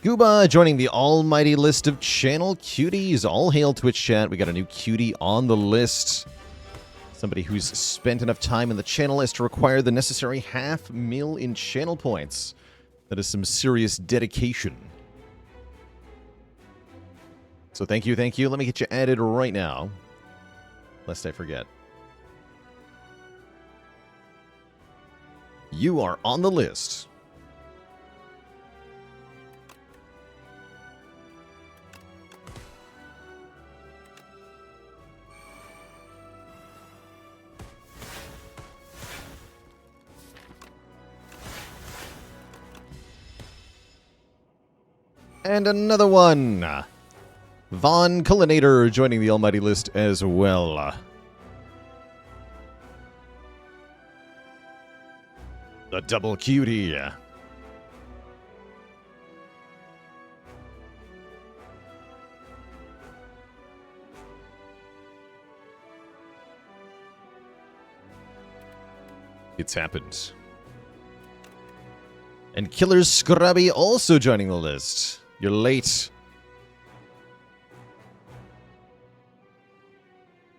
Gooba joining the almighty list of channel cuties. All hail Twitch chat. We got a new cutie on the list. Somebody who's spent enough time in the channel list to require the necessary 500,000 in channel points. That is some serious dedication. So thank you, thank you. Let me get you added right now, lest I forget. You are on the list. And another one. Von Cullinator joining the almighty list as well. The double cutie. It's happened. And Killer Scrubby also joining the list. You're late.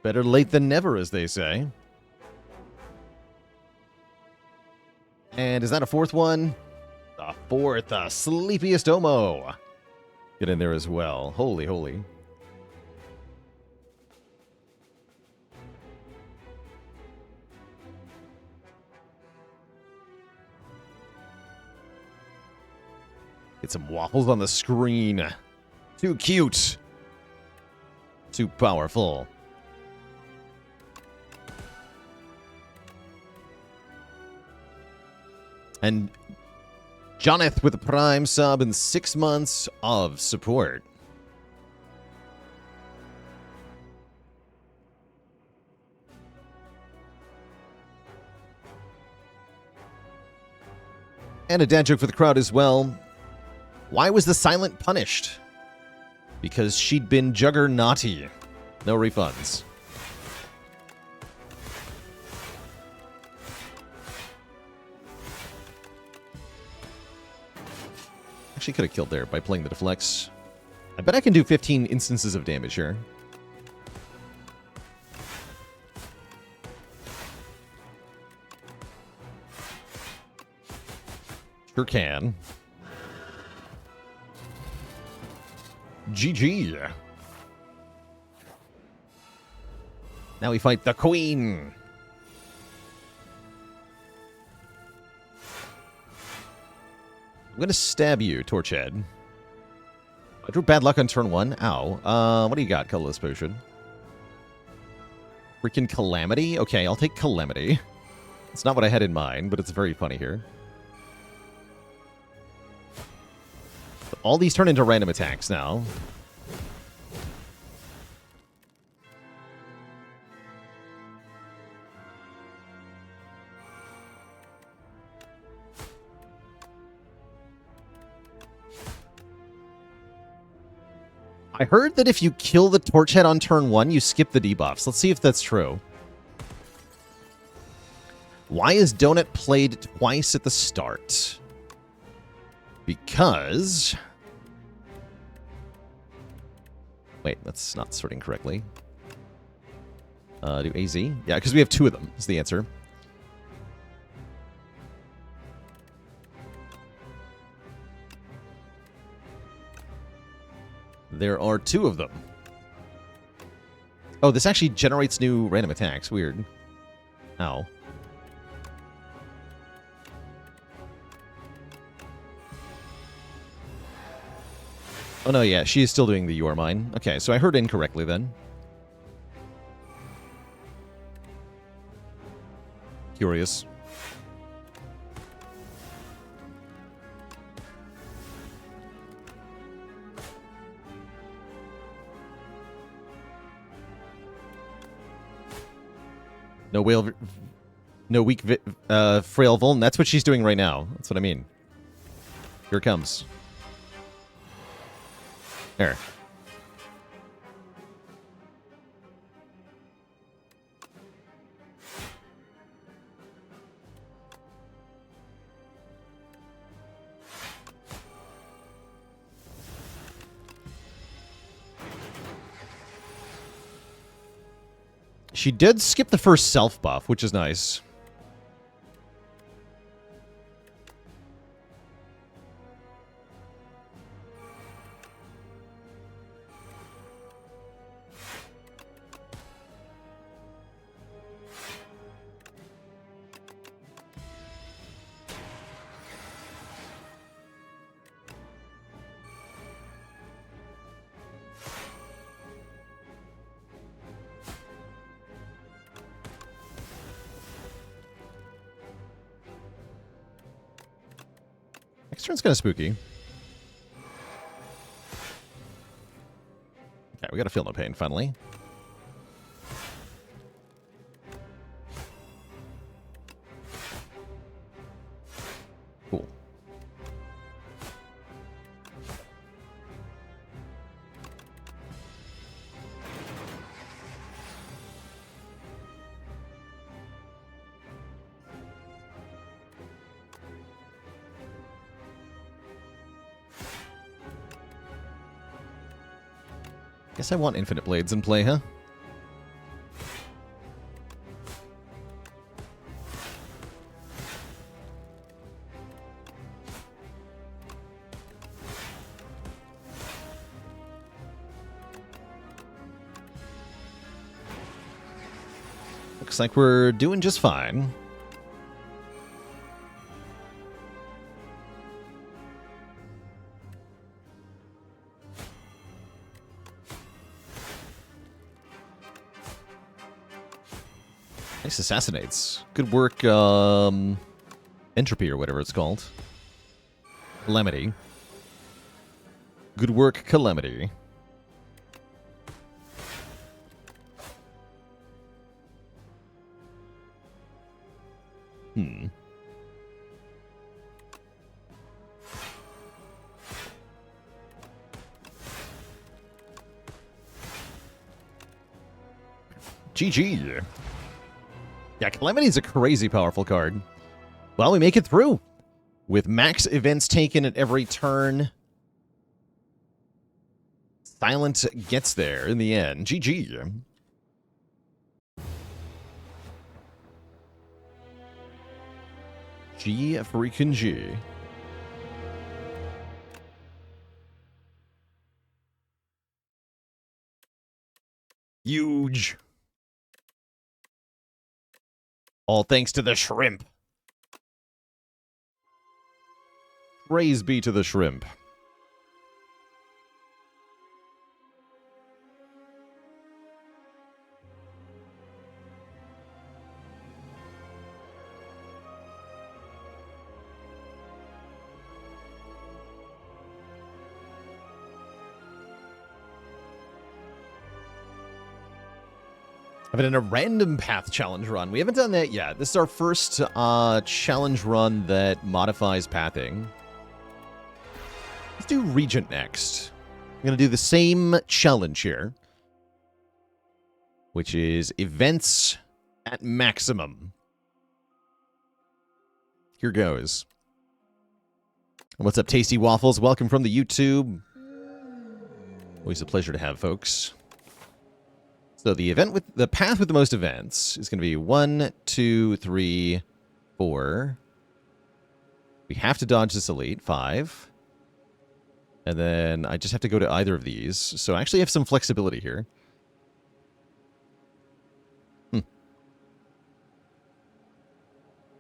Better late than never, as they say. And is that a fourth one? The fourth, Sleepiest Omo. Get in there as well. Holy, holy. Get some waffles on the screen. Too cute. Too powerful. And Joneth with a Prime sub and 6 months of support. And a dad joke for the crowd as well. Why was the Silent punished? Because she'd been Juggernaughty. No refunds. Actually could have killed there by playing the deflects. I bet I can do 15 instances of damage here. Sure can. GG. Now we fight the Queen. I'm going to stab you, Torchhead. I drew bad luck on turn 1. Ow. What do you got, Colorless Potion? Freaking Calamity? Okay, I'll take Calamity. It's not what I had in mind, but it's very funny here. All these turn into random attacks now. I heard that if you kill the Torchhead on turn 1, you skip the debuffs. Let's see if that's true. Why is Donut played twice at the start? Because... Wait, that's not sorting correctly. Do AZ? Yeah, because we have 2 of them, is the answer. There are 2 of them. Oh, this actually generates new random attacks. Weird. Ow. Oh, no, yeah, she is still doing the You Are Mine. Okay, so I heard incorrectly then. Curious. No whale... No weak frail vuln. That's what she's doing right now. That's what I mean. Here it comes. There. She did skip the first self buff, which is nice. Next turn's kind of spooky. Okay, we got to feel no pain, finally. Cool. Guess I want infinite blades in play, huh? Looks like we're doing just fine. Nice assassinates. Good work, Entropy or whatever it's called. Calamity. Good work, Calamity. GG. Yeah, Calamity's a crazy powerful card. Well, we make it through. With max events taken at every turn. Silent gets there in the end. GG. G freaking G. Huge. All thanks to the shrimp. Praise be to the shrimp. I've been in a random path challenge run. We haven't done that yet. This is our first challenge run that modifies pathing. Let's do Regent next. I'm going to do the same challenge here, which is events at maximum. Here goes. What's up, Tasty Waffles? Welcome from the YouTube. Always a pleasure to have, folks. So the path with the most events is going to be 1, 2, 3, 4. We have to dodge this elite, 5. And then I just have to go to either of these. So I actually have some flexibility here.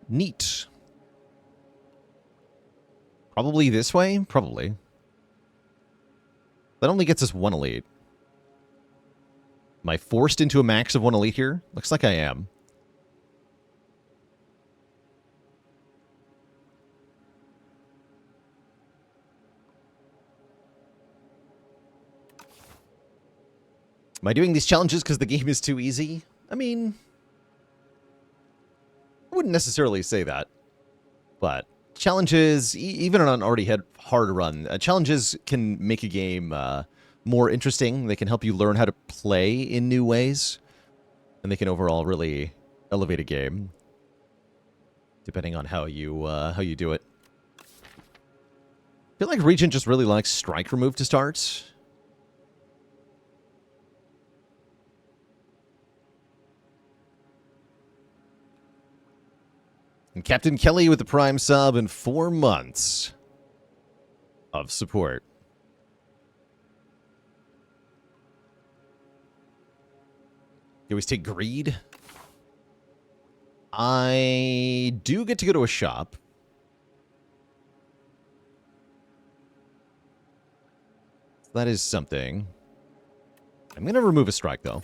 Neat. Probably this way? Probably. That only gets us 1 elite. Am I forced into a max of 1 elite here? Looks like I am. Am I doing these challenges because the game is too easy? I mean, I wouldn't necessarily say that. But challenges, even on an already hard run, challenges can make a game more interesting. They can help you learn how to play in new ways. And they can overall really elevate a game. Depending on how you do it. I feel like Regent just really likes strike remove to start. And Captain Kelly with the Prime sub and 4 months of support. You always take greed. I do get to go to a shop. So that is something. I'm going to remove a strike, though.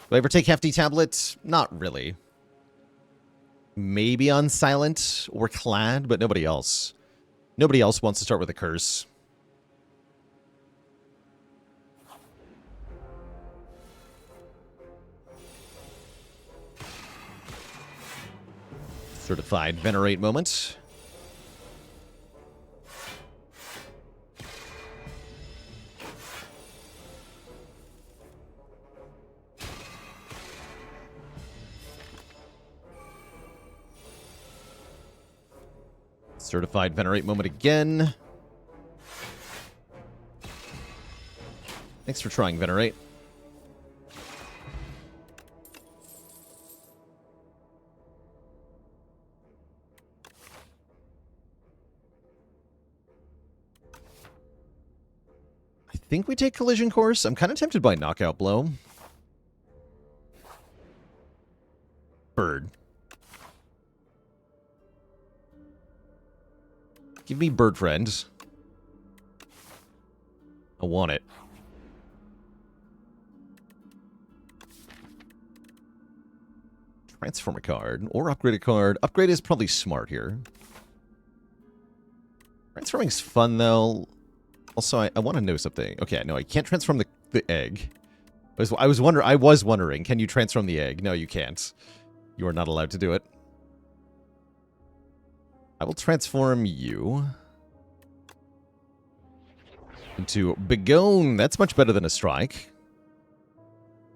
Do I ever take hefty tablets? Not really. maybe on Silent or Clad, but nobody else. Nobody else wants to start with a curse. Certified Venerate moment. Certified Venerate moment again. Thanks for trying, Venerate. I think we take Collision Course. I'm kind of tempted by Knockout Blow. Bird. Give me Bird Friend. I want it. Transform a card, or upgrade a card. Upgrade is probably smart here. Transforming's fun, though. Also, I want to know something. Okay, no, I can't transform the egg. I was wondering, can you transform the egg? No, you can't. You are not allowed to do it. I will transform you into Begone. That's much better than a strike.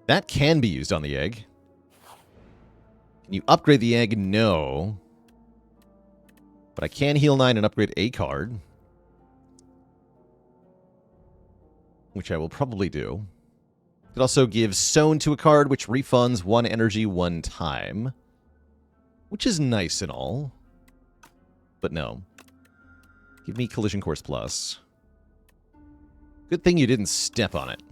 That can be used on the egg. Can you upgrade the egg? No. But I can heal 9 and upgrade a card. Which I will probably do. It also gives Sown to a card, which refunds 1 energy 1 time. Which is nice and all. But no. Give me Collision Course Plus. Good thing you didn't step on it.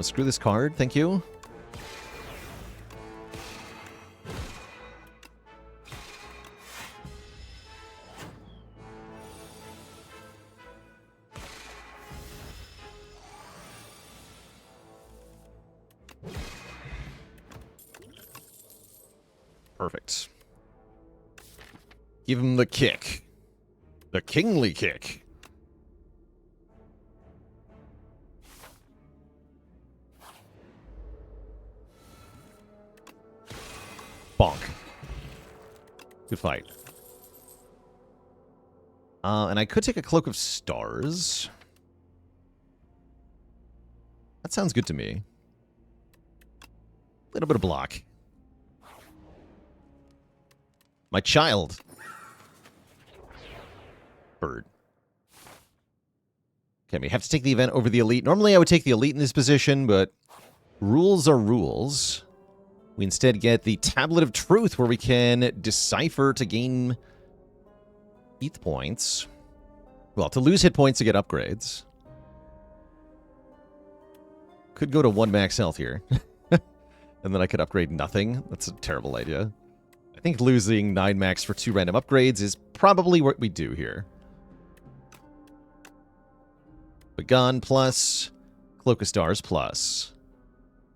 Screw this card, thank you. Perfect. Give him the kick. The kingly kick. Bonk. Good fight. And I could take a Cloak of Stars. That sounds good to me. A little bit of block. My child. Bird. Okay, we have to take the event over the elite. Normally I would take the elite in this position, but rules are rules. We instead get the Tablet of Truth, where we can decipher to gain ETH points. Well, to lose hit points to get upgrades. Could go to 1 max health here. And then I could upgrade nothing. That's a terrible idea. I think losing 9 max for 2 random upgrades is probably what we do here. Begone plus Cloak of Stars plus.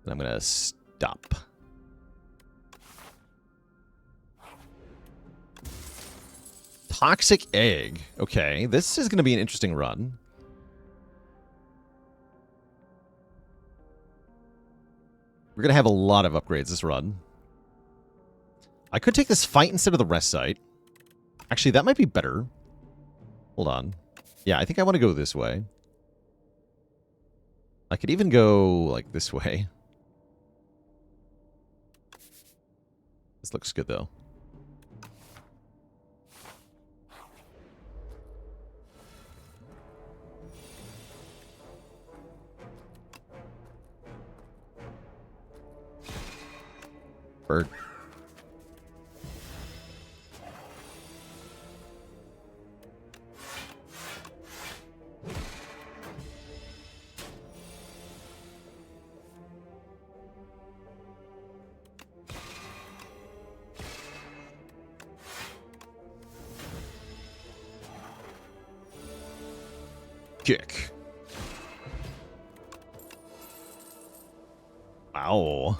And I'm going to stop. Toxic Egg. Okay, this is going to be an interesting run. We're going to have a lot of upgrades this run. I could take this fight instead of the rest site. Actually, that might be better. Hold on. Yeah, I think I want to go this way. I could even go, like, this way. This looks good, though. Bird. Kick. Wow.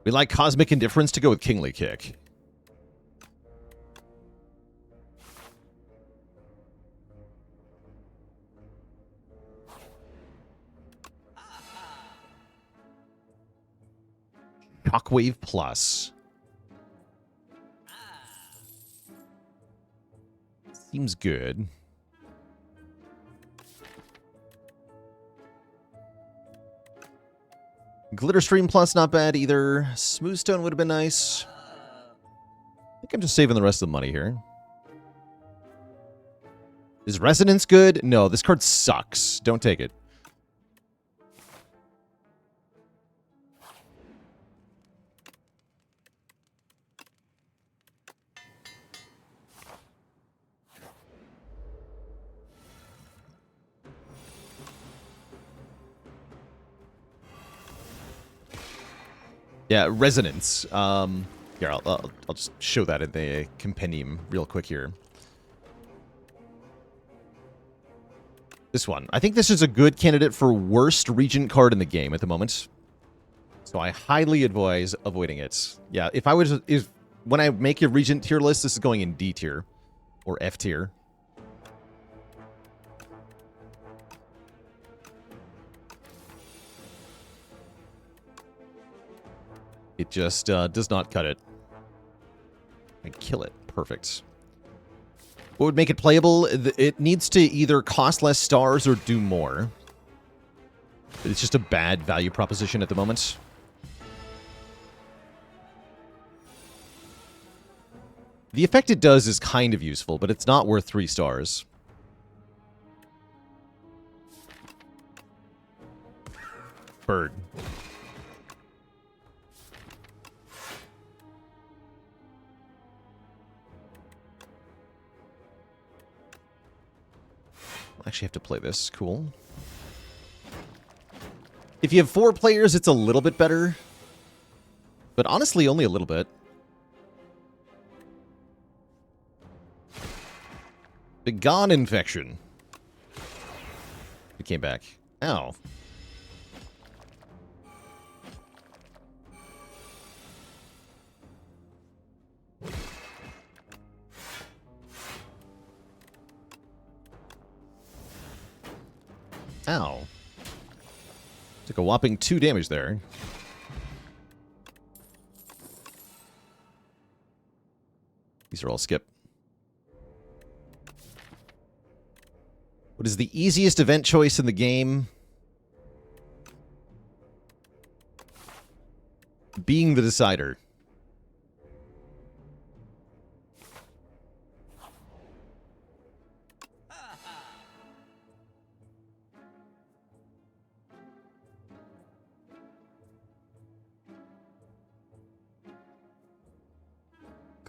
We like Cosmic Indifference to go with Kingly Kick. Shockwave Plus. Seems good. Glitter Stream Plus, not bad either. Smooth Stone would have been nice. I think I'm just saving the rest of the money here. Is Resonance good? No, this card sucks. Don't take it. Yeah, Resonance. Here, I'll just show that in the compendium real quick here. This one. I think this is a good candidate for worst Regent card in the game at the moment. So I highly advise avoiding it. Yeah, when I make a Regent tier list, this is going in D tier. Or F tier. It just does not cut it. I kill it. Perfect. What would make it playable? It needs to either cost less stars or do more. It's just a bad value proposition at the moment. The effect it does is kind of useful, but it's not worth 3 stars. Bird. Actually have to play this. Cool. If you have 4 players, it's a little bit better. But honestly, only a little bit. Begone Infection. It came back. Ow. Ow. Took a whopping 2 damage there. These are all skip. What is the easiest event choice in the game? Being the Decider.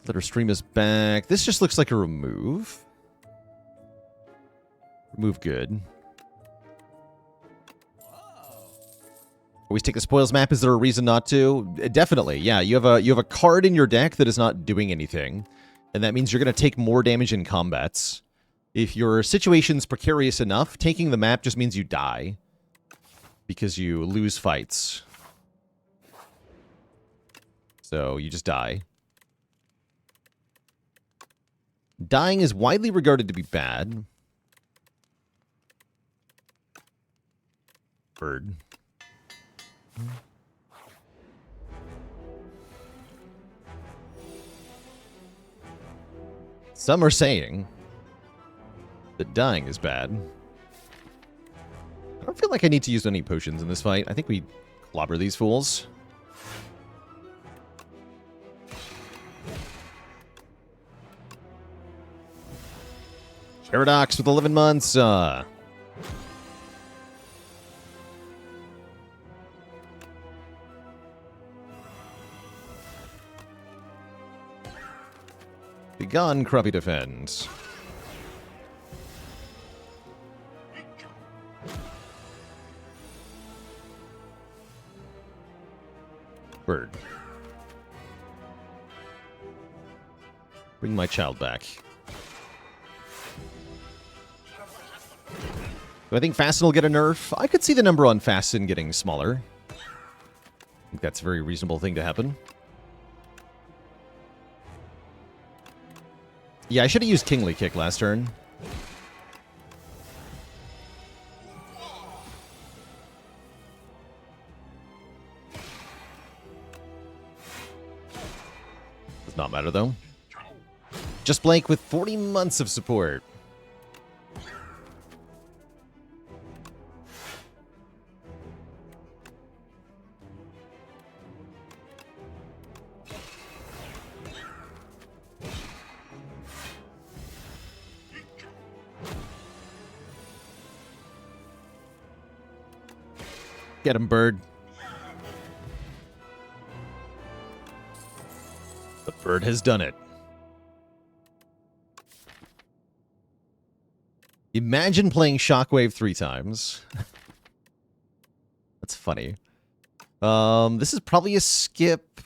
Glitter Stream is back. This just looks like a remove. Remove good. Always take the spoils map. Is there a reason not to? Definitely, yeah. You have a card in your deck that is not doing anything, and that means you're going to take more damage in combats. If your situation's precarious enough, taking the map just means you die because you lose fights. So you just die. Dying is widely regarded to be bad. Bird. Some are saying that dying is bad. I don't feel like I need to use any potions in this fight. I think we clobber these fools. Paradox with 11 months. Begone, Crappy Defend. Bird. Bring my child back. Do I think Fasten will get a nerf? I could see the number on Fasten getting smaller. I think that's a very reasonable thing to happen. Yeah, I should have used Kingly Kick last turn. Does not matter, though. Just blank with 40 months of support. Get him, bird. The bird has done it. Imagine playing Shockwave 3 times. That's funny. This is probably a skip.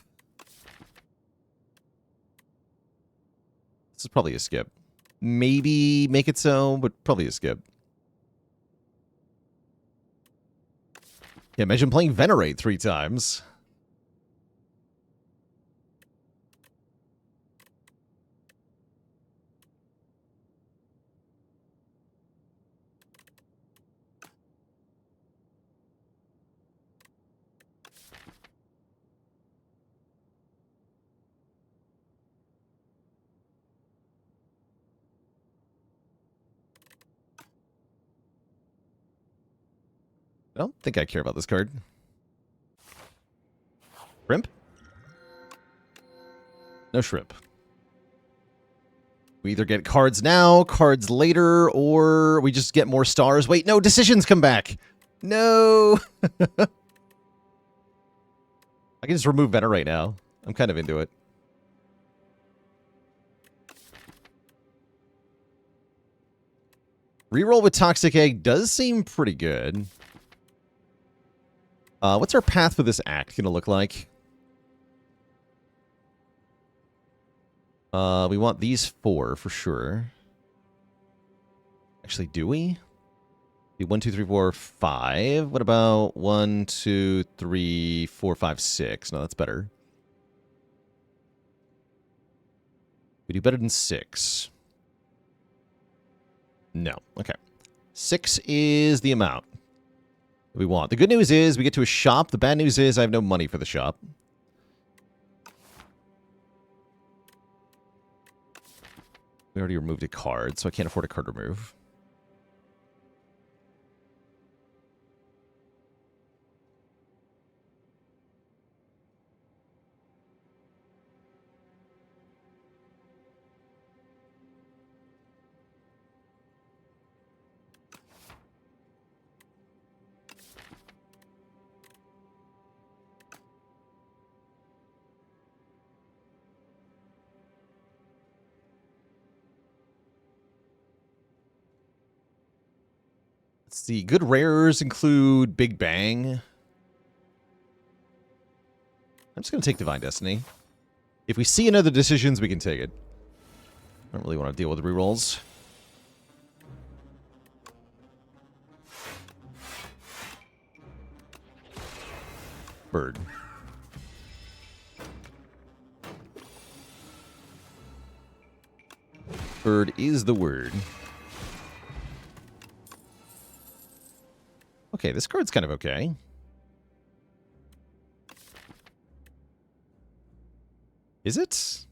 This is probably a skip. Maybe make it so, but probably a skip. Yeah, imagine playing Venerate 3 times. I don't think I care about this card. Shrimp? No shrimp. We either get cards now, cards later, or we just get more stars. Wait, no, decisions come back. No. I can just remove Venerate now. I'm kind of into it. Reroll with Toxic Egg does seem pretty good. What's our path for this act going to look like? We want these 4 for sure. Actually, do we? 1, 2, 3, 4, 5. What about 1, 2, 3, 4, 5, 6? No, that's better. We do better than 6. No. Okay. 6 is the amount we want. The good news is we get to a shop. The bad news is I have no money for the shop. We already removed a card, so I can't afford a card remove. Let's see. Good rares include Big Bang. I'm just going to take Divine Destiny. If we see another decisions, we can take it. I don't really want to deal with rerolls. Bird. Bird is the word. Okay, this card's kind of okay. Is it?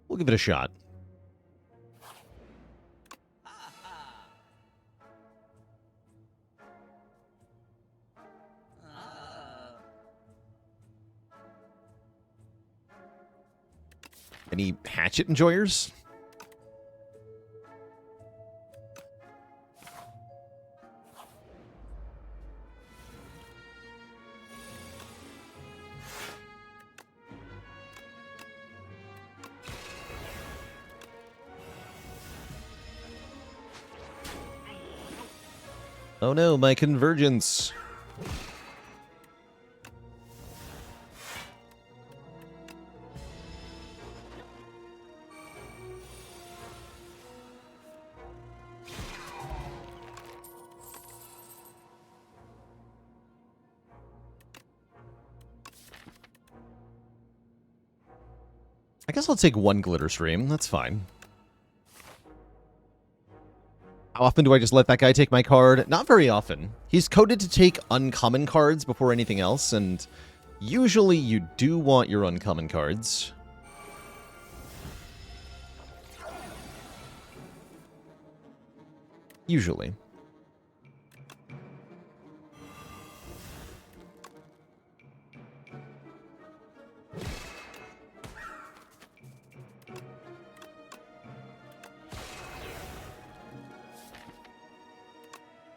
We'll give it a shot. Any hatchet enjoyers? Oh no, my convergence. I guess I'll take one glitter stream. That's fine. How often do I just let that guy take my card? Not very often. He's coded to take uncommon cards before anything else, and usually you do want your uncommon cards. Usually.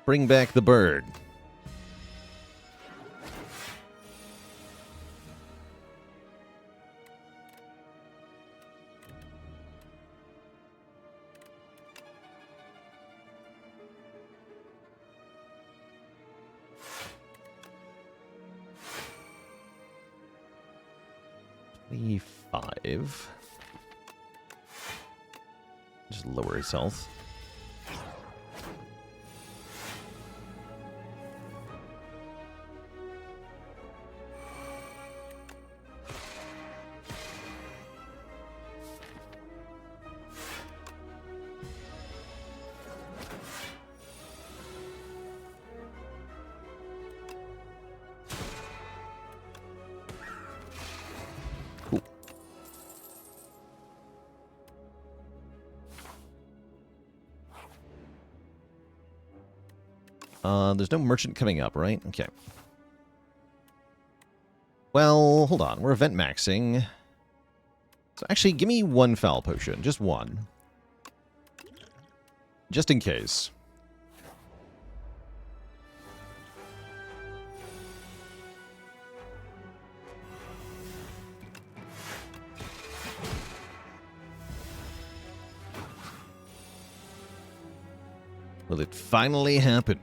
Bring back the bird. $25. Just lower his health. There's no merchant coming up, right? Okay. Well, hold on. We're event maxing. So actually, give me one foul potion. Just one. Just in case. Will it finally happen?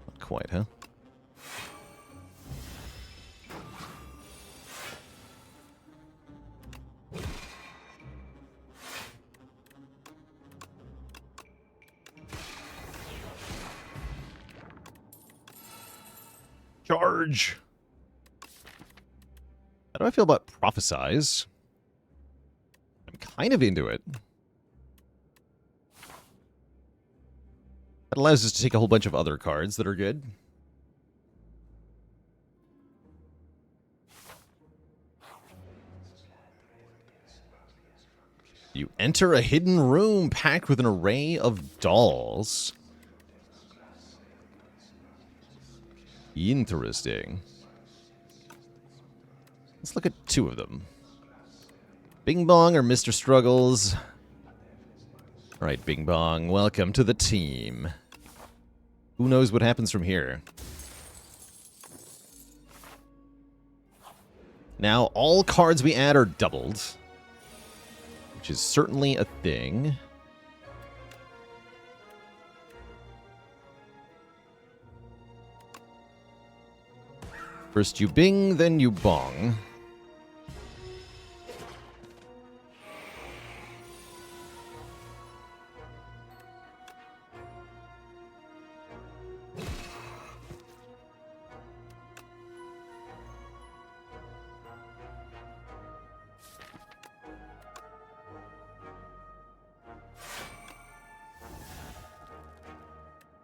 Not quite, huh? Charge! How do I feel about Prophesize? I'm kind of into it. That allows us to take a whole bunch of other cards that are good. You enter a hidden room packed with an array of dolls. Interesting. Let's look at two of them. Bing Bong or Mr. Struggles? Alright, Bing Bong, welcome to the team. Who knows what happens from here? Now, all cards we add are doubled, which is certainly a thing. First you bing, then you bong.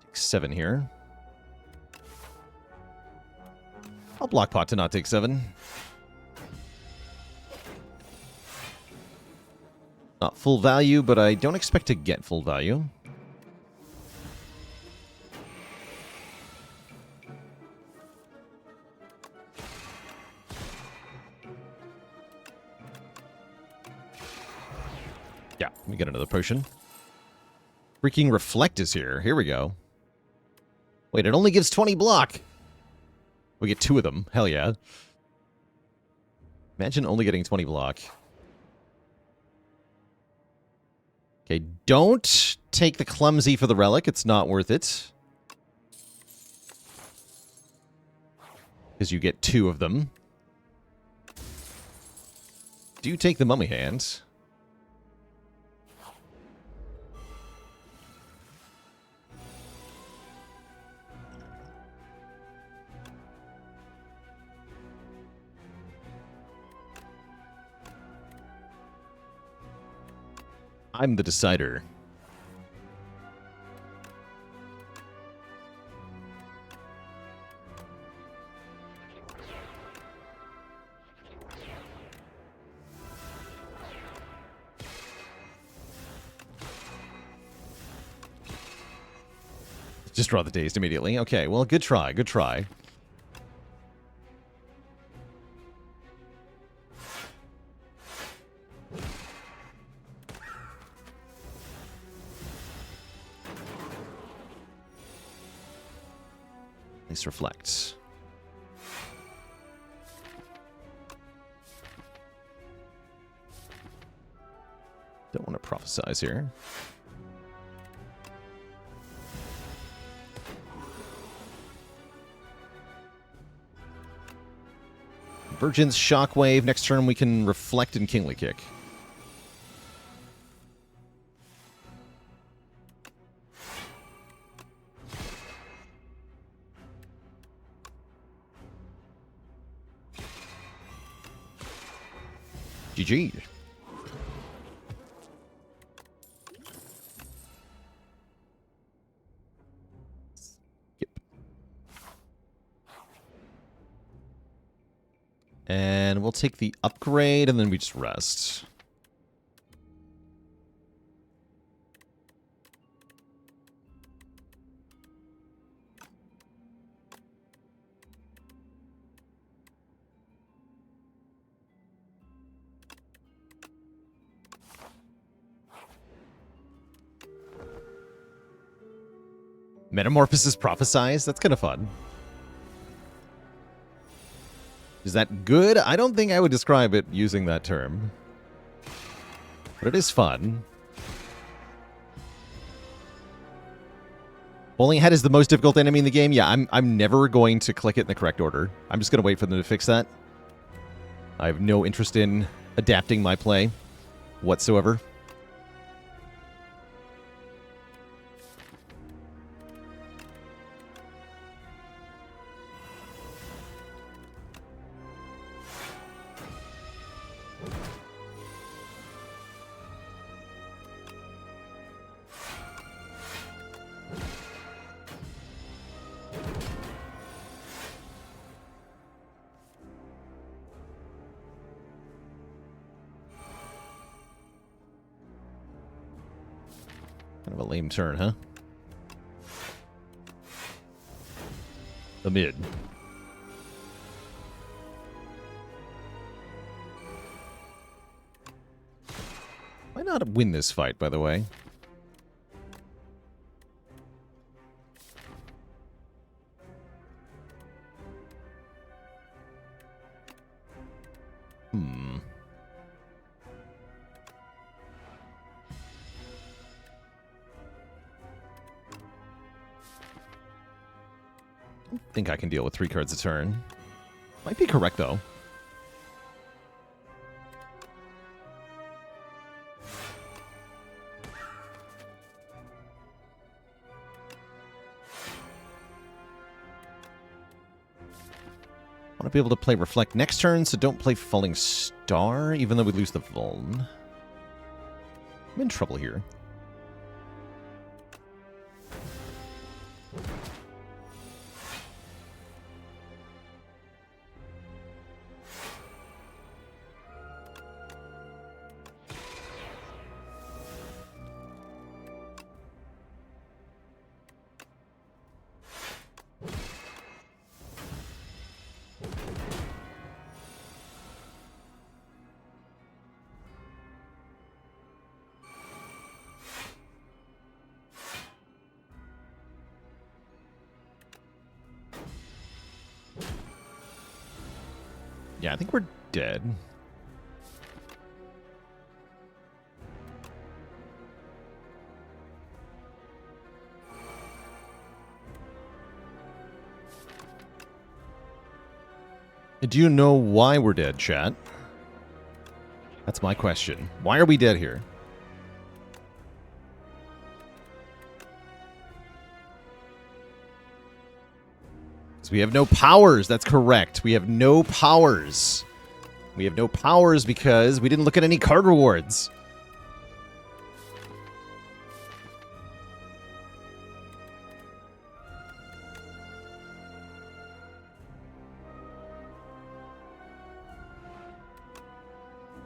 Take 7 here. I'll block pot to not take 7. Not full value, but I don't expect to get full value. Yeah, let me get another potion. Freaking Reflect is here. Here we go. Wait, it only gives 20 block. We get 2 of them. Hell yeah. Imagine only getting 20 block. Okay, don't take the Clumsy for the Relic. It's not worth it. because you get 2 of them. Do you take the mummy hand? I'm the decider. Just draw the dazed immediately. Okay, well, good try, good try. At least reflect. Don't want to prophesize here. Regent's Shockwave. Next turn we can reflect and Kingly Kick. GG. And we'll take the upgrade, and then we just rest. Metamorphosis prophesized? That's kind of fun. Is that good? I don't think I would describe it using that term. But it is fun. Bowling Head is the most difficult enemy in the game? Yeah, I'm never going to click it in the correct order. I'm just going to wait for them to fix that. I have no interest in adapting my play whatsoever. Kind of a lame turn, huh? The mid. Why not win this fight, by the way? I think I can deal with 3 cards a turn. Might be correct, though. Want to be able to play Reflect next turn, so don't play Falling Star, even though we lose the Vuln. I'm in trouble here. Yeah, I think we're dead. Do you know why we're dead, chat? That's my question. Why are we dead here? Because we have no powers. That's correct. We have no powers. We have no powers because we didn't look at any card rewards.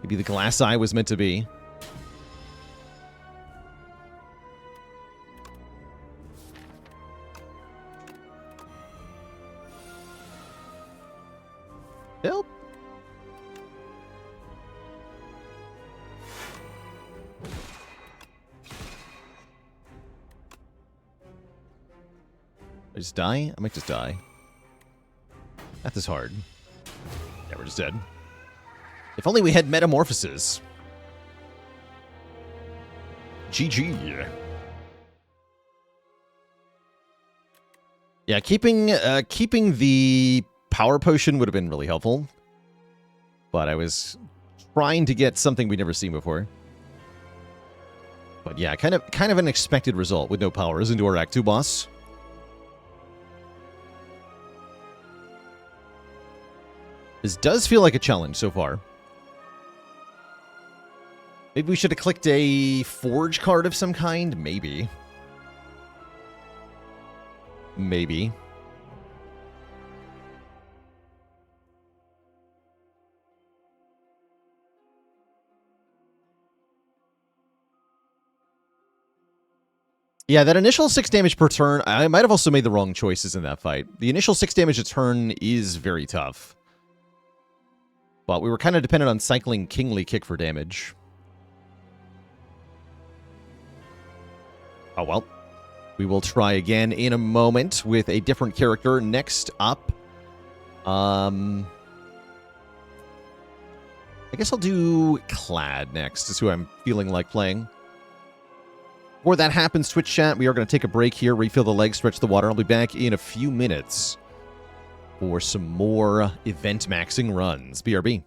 Maybe the glass eye was meant to be. Help. I just die? I might just die. That is hard. Yeah, we're just dead. If only we had metamorphoses. GG. Yeah, keeping the power potion would have been really helpful. But I was trying to get something we'd never seen before. But yeah, kind of an expected result with no powers into our Act 2 boss. This does feel like a challenge so far. Maybe we should have clicked a forge card of some kind? Maybe. Maybe. Yeah, that initial 6 damage per turn, I might have also made the wrong choices in that fight. The initial 6 damage a turn is very tough. But we were kind of dependent on cycling Kingly Kick for damage. Oh well. We will try again in a moment with a different character. Next up, I guess I'll do Clad next. Is who I'm feeling like playing. Before that happens, Twitch chat, we are going to take a break here, refill the legs, stretch the water. I'll be back in a few minutes for some more Eventmaxxing runs. BRB.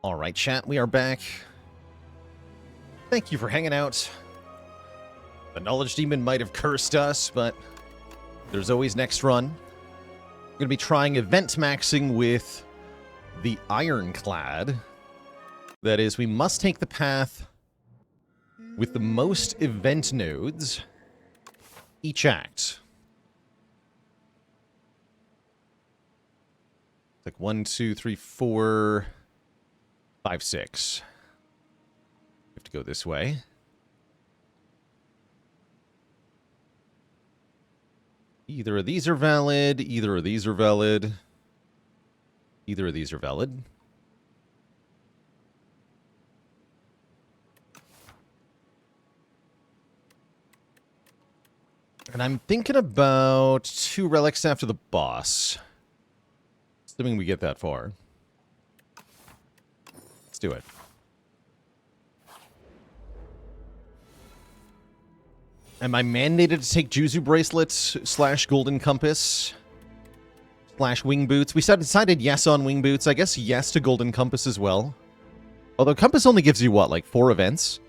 All right, chat, we are back. Thank you for hanging out. The Knowledge Demon might have cursed us, but there's always next run. I'm going to be trying Eventmaxxing with the Ironclad. That is, we must take the path with the most event nodes each act. It's like 1, 2, 3, 4, 5, 6. We have to go this way. Either of these are valid, either of these are valid, either of these are valid. And I'm thinking about 2 relics after the boss. Assuming we get that far. Let's do it. Am I mandated to take Juzu bracelets / golden compass / wing boots? We decided yes on wing boots. I guess yes to golden compass as well. Although compass only gives you what, like 4 events?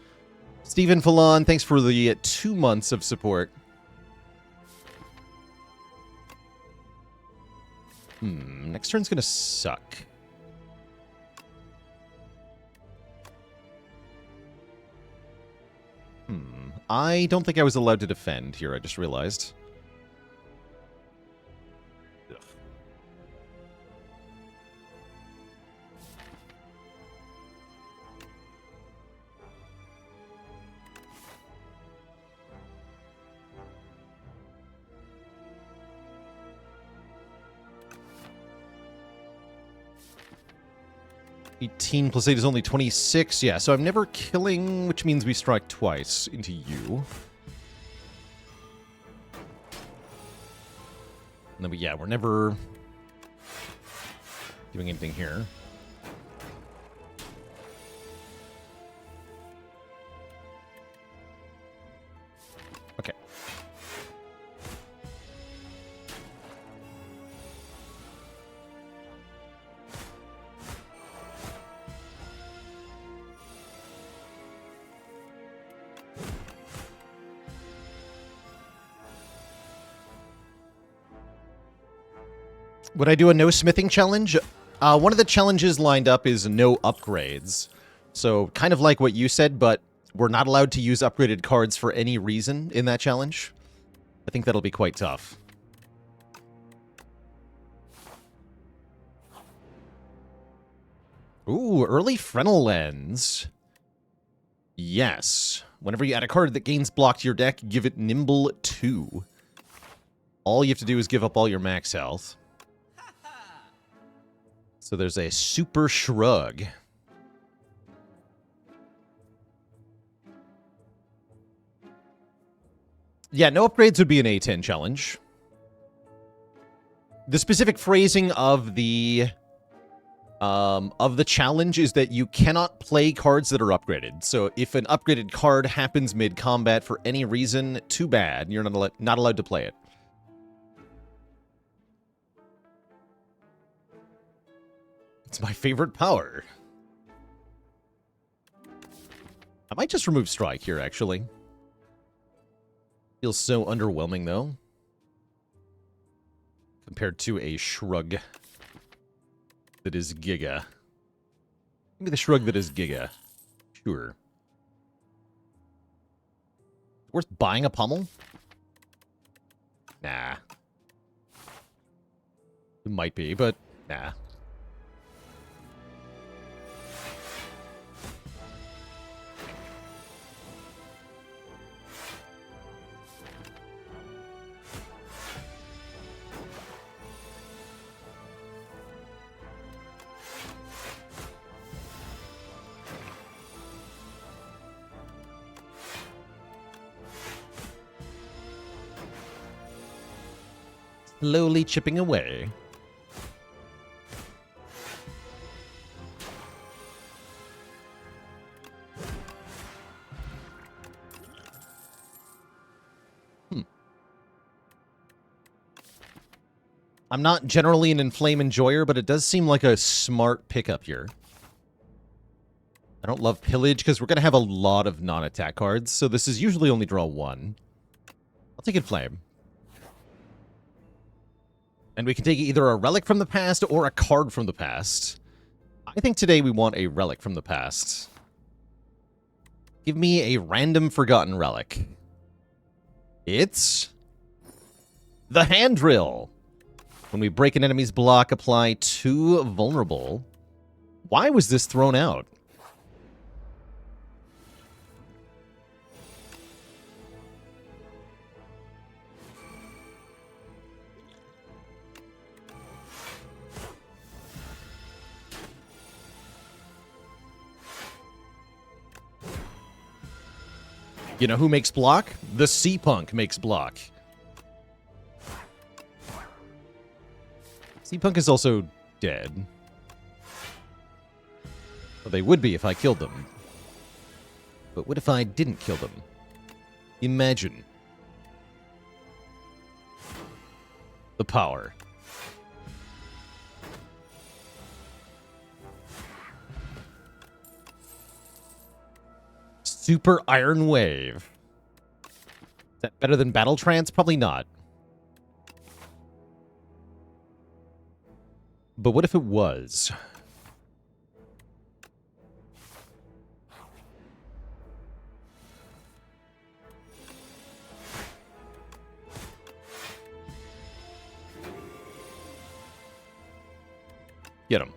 Stephen Fallon, thanks for the 2 months of support. Next turn's gonna suck. I don't think I was allowed to defend here, I just realized. Ugh. +8 is only 26. Yeah, so I'm never killing, which means we strike twice into you. And then we're never doing anything here. Okay. Would I do a no smithing challenge? One of the challenges lined up is no upgrades. So kind of like what you said, but we're not allowed to use upgraded cards for any reason in that challenge. I think that'll be quite tough. Ooh, early Fresnel Lens. Yes. Whenever you add a card that gains block to your deck, give it Nimble 2. All you have to do is give up all your max health. So there's a Super Shrug. Yeah, no upgrades would be an A10 challenge. The specific phrasing of the challenge is that you cannot play cards that are upgraded. So if an upgraded card happens mid-combat for any reason, too bad. You're not allowed to play it. It's my favorite power. I might just remove Strike here, actually. Feels so underwhelming, though. Compared to a Shrug that is Giga. Give me the Shrug that is Giga. Sure. Worth buying a Pummel? Nah. It might be, but nah. Slowly chipping away. I'm not generally an Inflame enjoyer, but it does seem like a smart pickup here. I don't love Pillage because we're going to have a lot of non-attack cards, so this is usually only draw one. I'll take Inflame. And we can take either a relic from the past or a card from the past. I think today we want a relic from the past. Give me a random forgotten relic. It's the Hand Drill. When we break an enemy's block, apply 2 vulnerable. Why was this thrown out? You know who makes block? The Sea Punk makes block. Sea Punk is also dead. Well, they would be if I killed them. But what if I didn't kill them? Imagine. The power. Super Iron Wave. Is that better than Battle Trance? Probably not. But what if it was? Get him.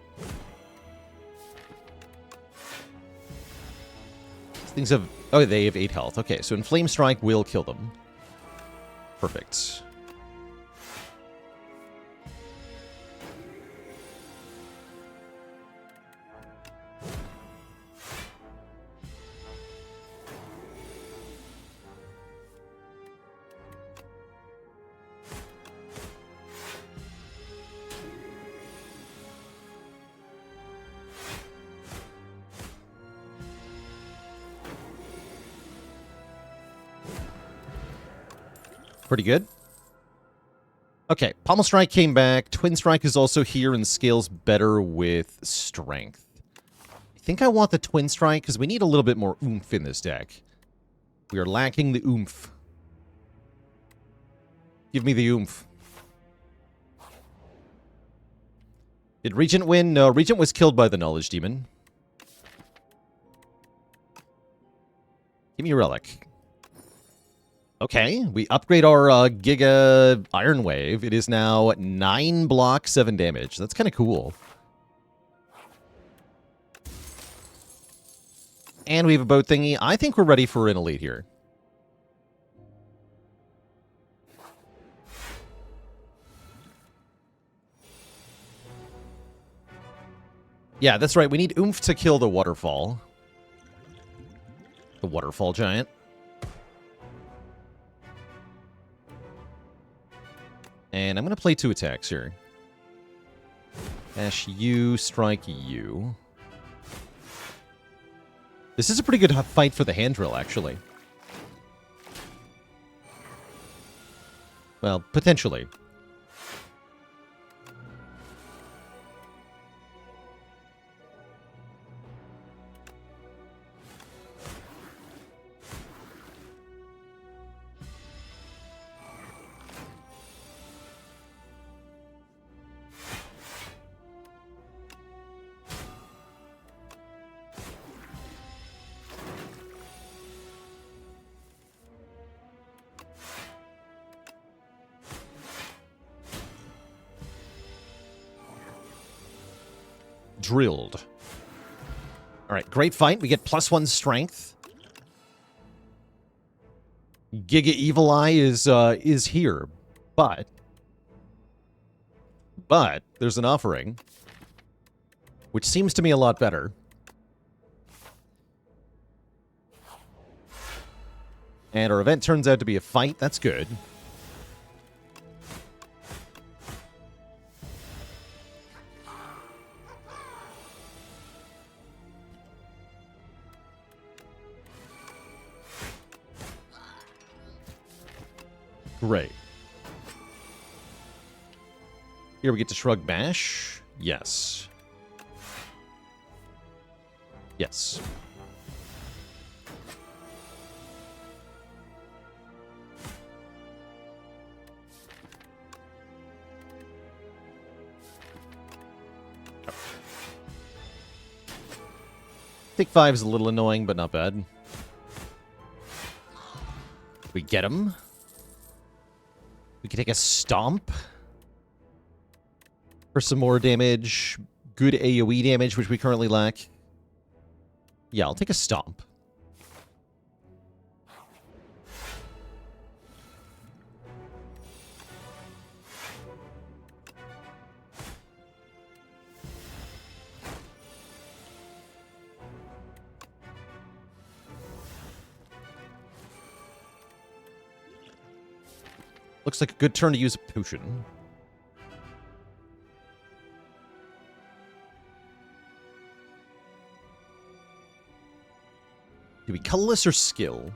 Things have... Oh, they have 8 health. Okay, so Inflame Strike will kill them. Perfect. Pretty good. Okay, Pommel Strike came back. Twin Strike is also here and scales better with Strength. I think I want the Twin Strike because we need a little bit more oomph in this deck. We are lacking the oomph. Give me the oomph. Did Regent win? No, Regent was killed by the Knowledge Demon. Give me a relic. Okay, we upgrade our Giga Iron Wave. It is now 9 block, 7 damage. That's kind of cool. And we have a boat thingy. I think we're ready for an elite here. Yeah, that's right. We need oomph to kill the waterfall. The waterfall giant. And I'm going to play 2 attacks here. Dash you, strike you. This is a pretty good fight for the hand drill, actually. Well, potentially. Drilled. Alright, great fight. We get +1 strength. Giga Evil Eye is here. But there's an offering, which seems to me a lot better. And our event turns out to be a fight. That's good. Great. Here we get to Shrug Bash. Yes. Yes. Take 5 is a little annoying, but not bad. We get him. We can take a stomp for some more damage. Good AoE damage, which we currently lack. Yeah, I'll take a stomp. Looks like a good turn to use a potion. Do we colorless or skill?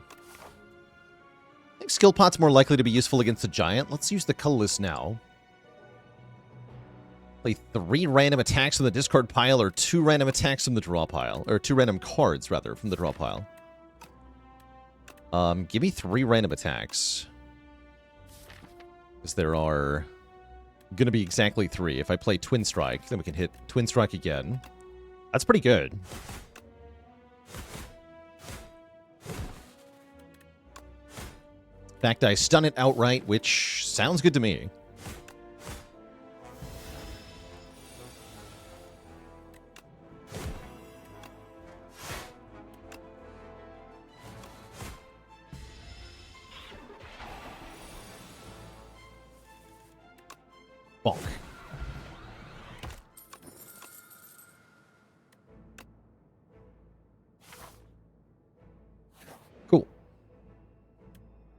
I think skill pot's more likely to be useful against a giant. Let's use the colorless now. Play 3 random attacks from the discard pile or 2 random attacks from the draw pile. Or 2 random cards, rather, from the draw pile. Give me 3 random attacks. Because there are going to be exactly 3. If I play Twin Strike, then we can hit Twin Strike again. That's pretty good. In fact, I stun it outright, which sounds good to me. Bonk. Cool.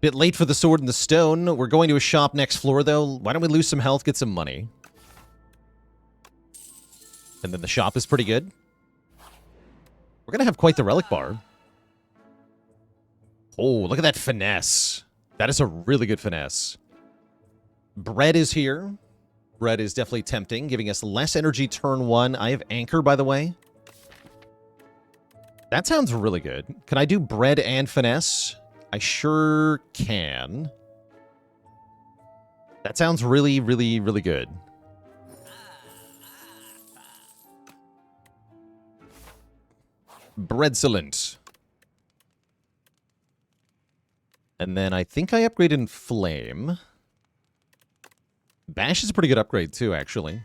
Bit late for the sword and the stone. We're going to a shop next floor, though. Why don't we lose some health, get some money? And then the shop is pretty good. We're going to have quite the relic bar. Oh, look at that finesse. That is a really good finesse. Bread is here. Bread is definitely tempting, giving us less energy turn 1. I have Anchor, by the way. That sounds really good. Can I do bread and finesse? I sure can. That sounds really, really, really good. Breadcellent. And then I think I upgraded in Flame. Bash is a pretty good upgrade, too, actually.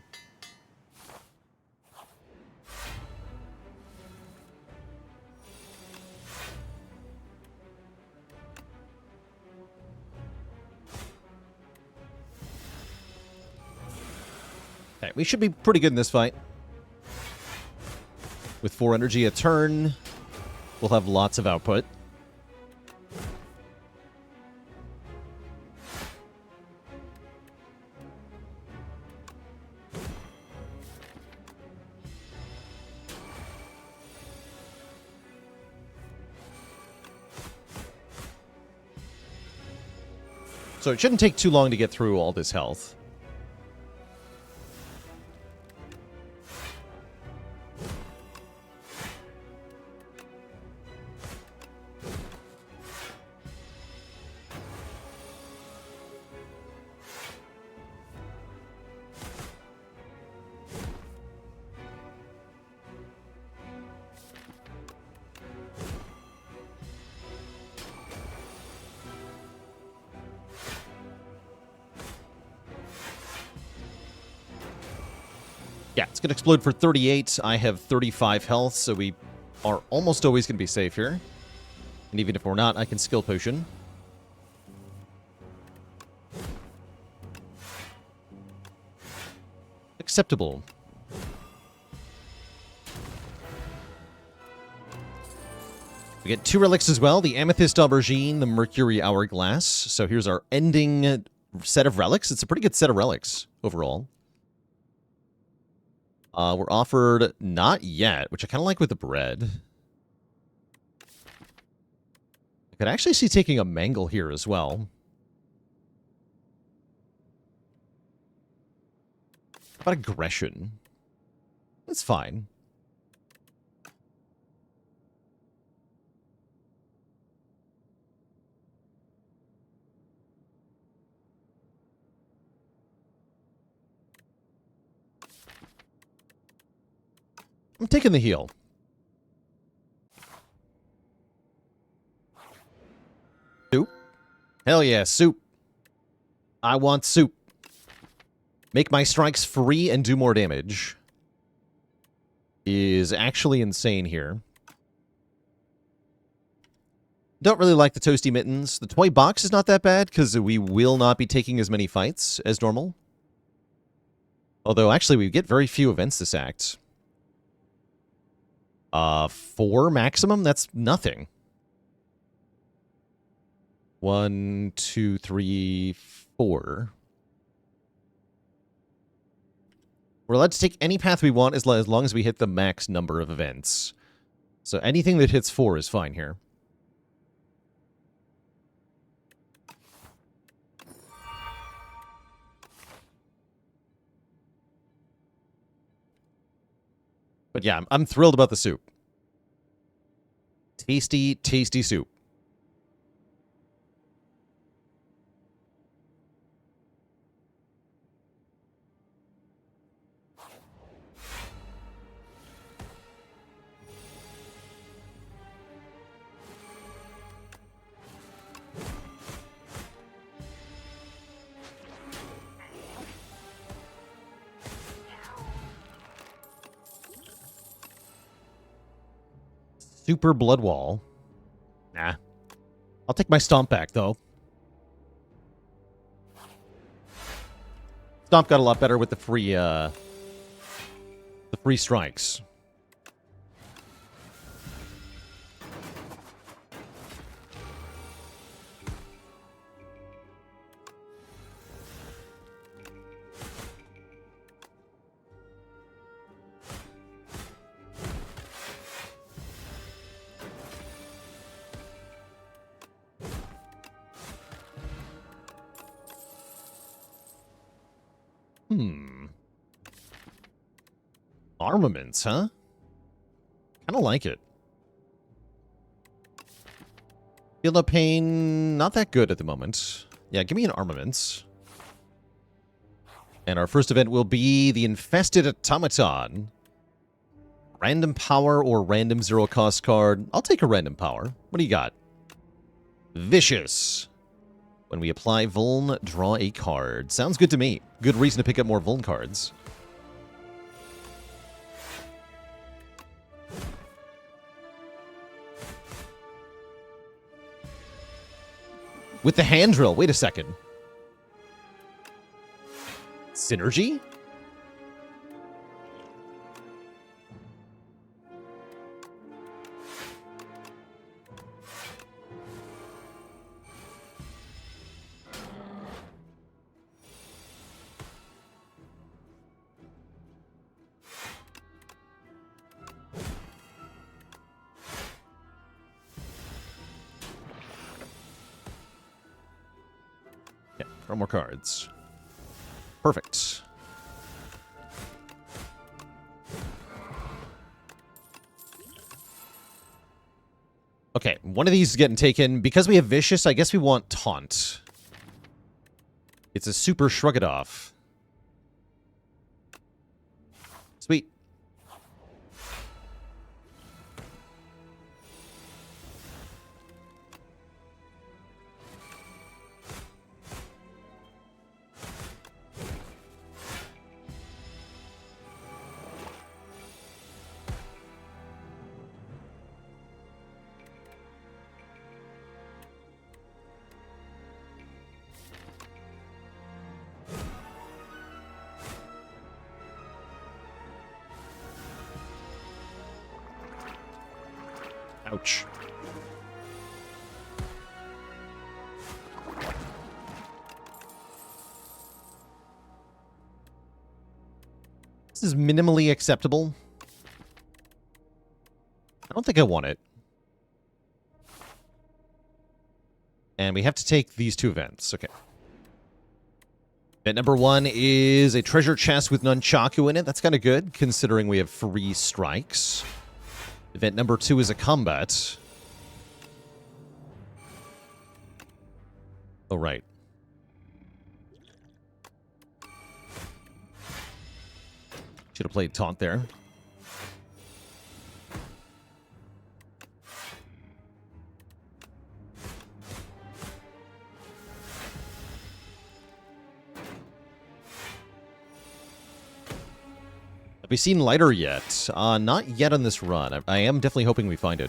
Okay, we should be pretty good in this fight. With 4 energy a turn, we'll have lots of output. So it shouldn't take too long to get through all this health. Yeah, it's going to explode for 38. I have 35 health, so we are almost always going to be safe here. And even if we're not, I can skill potion. Acceptable. We get 2 relics as well, the Amethyst Aubergine, the Mercury Hourglass. So here's our ending set of relics. It's a pretty good set of relics overall. We're offered not yet, which I kind of like with the bread. I could actually see taking a mangle here as well. How about aggression? That's fine. I'm taking the heal. Soup? Hell yeah, soup. I want soup. Make my strikes free and do more damage. Is actually insane here. Don't really like the toasty mittens. The toy box is not that bad because we will not be taking as many fights as normal. Although, actually, we get very few events this act. 4 maximum? That's nothing. 1, 2, 3, 4. We're allowed to take any path we want as long as we hit the max number of events. So anything that hits 4 is fine here. But yeah, I'm thrilled about the soup. Tasty, tasty soup. Super Blood Wall. Nah. I'll take my Stomp back, though. Stomp got a lot better with the free strikes. Armaments, huh? Kind of like it. Feel of Pain, not that good at the moment. Yeah, give me an armaments. And our first event will be the Infested Automaton. Random power or random zero cost card. I'll take a random power. What do you got? Vicious. When we apply Vuln, draw a card. Sounds good to me. Good reason to pick up more Vuln cards. With the hand drill. Wait a second. Synergy? Draw more cards. Perfect. Okay, one of these is getting taken. Because we have Vicious, I guess we want Taunt. It's a super Shrug It Off. Sweet. Ouch. This is minimally acceptable. I don't think I want it. And we have to take these 2 events. Okay. Event number 1 is a treasure chest with Nunchaku in it. That's kind of good, considering we have free strikes. Event number 2 is a combat. Oh, right. Should have played Taunt there. Have we seen lighter yet? Not yet on this run. I am definitely hoping we find it.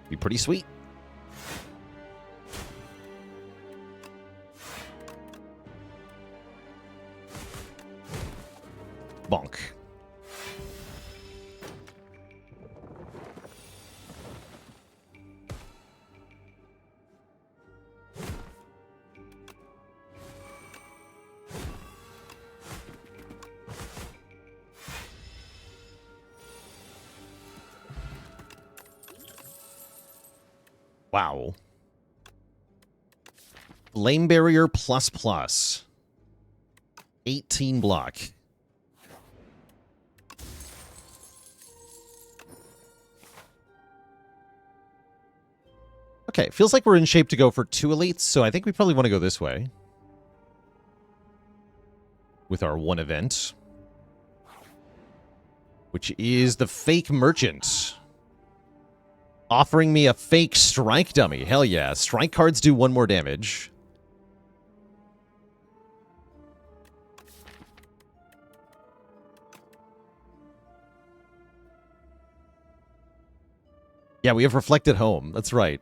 Be pretty sweet. Bonk. Wow. Flame barrier ++. 18 block. Okay, feels like we're in shape to go for 2 elites, so I think we probably want to go this way. With our 1 event. Which is the fake merchant. Offering me a fake strike dummy. Hell yeah. Strike cards do 1 more damage. Yeah, we have Reflected Home. That's right.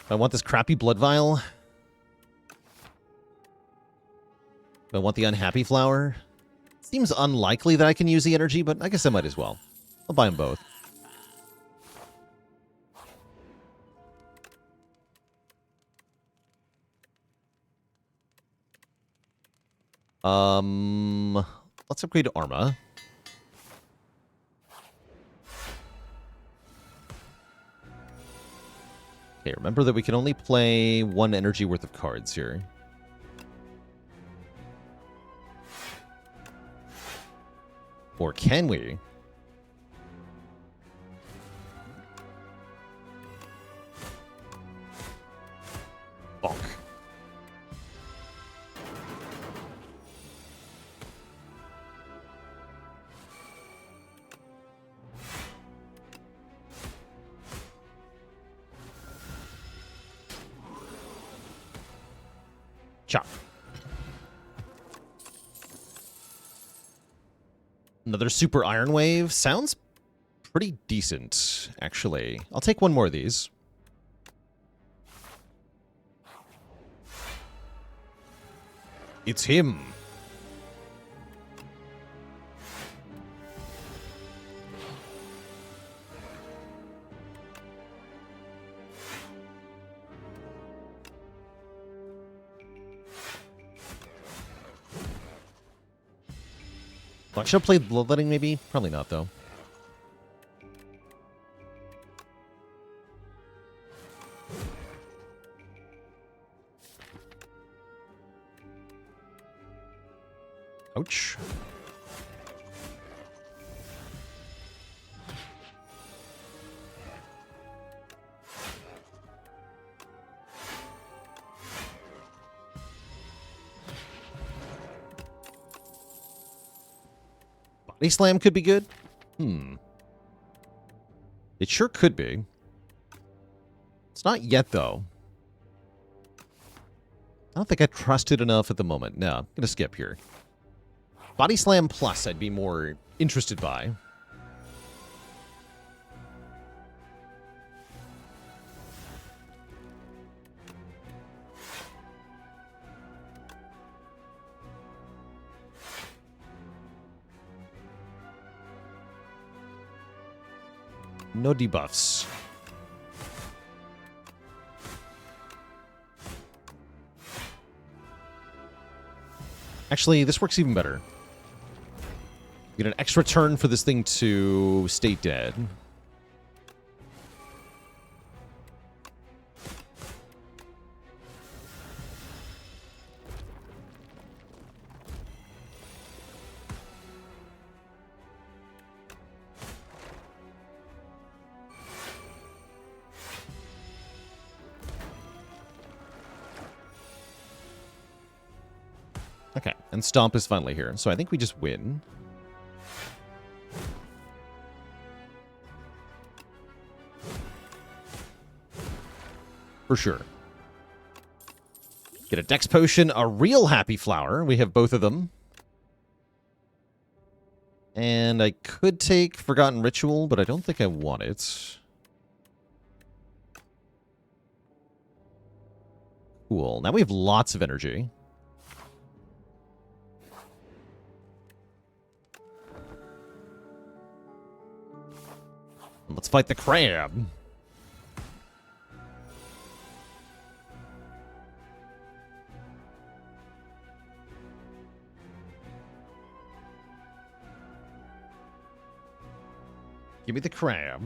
I want this crappy Blood Vial. I want the Unhappy Flower. Seems unlikely that I can use the energy, but I guess I might as well. I'll buy them both. Let's upgrade to Arma. Okay, remember that we can only play 1 energy worth of cards here. Or can we? Bonk. Chop. Another Super Iron Wave. Sounds pretty decent, actually. I'll take 1 more of these. It's him. Well, should I play Bloodletting, maybe? Probably not, though. Ouch. Body Slam could be good. It sure could be. It's not yet, though. I don't think I trust it enough at the moment. No, I'm going to skip here. Body Slam Plus I'd be more interested by. No debuffs. Actually, this works even better. Get an extra turn for this thing to stay dead. Okay, and Stomp is finally here, so I think we just win. For sure. Get a Dex Potion, a real Happy Flower. We have both of them. And I could take Forgotten Ritual, but I don't think I want it. Cool. Now we have lots of energy. Let's fight the crab. Give me the crab.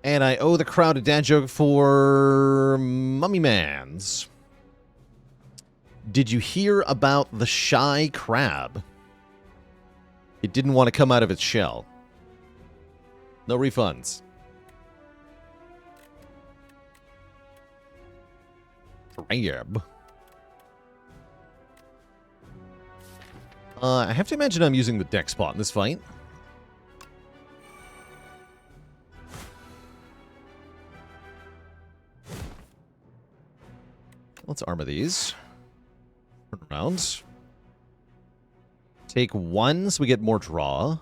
And I owe the crowd a dad joke for Mummy Mans. Did you hear about the shy crab? It didn't want to come out of its shell. No refunds. Crab. I have to imagine I'm using the deck spot in this fight. Let's armor these. Turn around. Take one so we get more draw.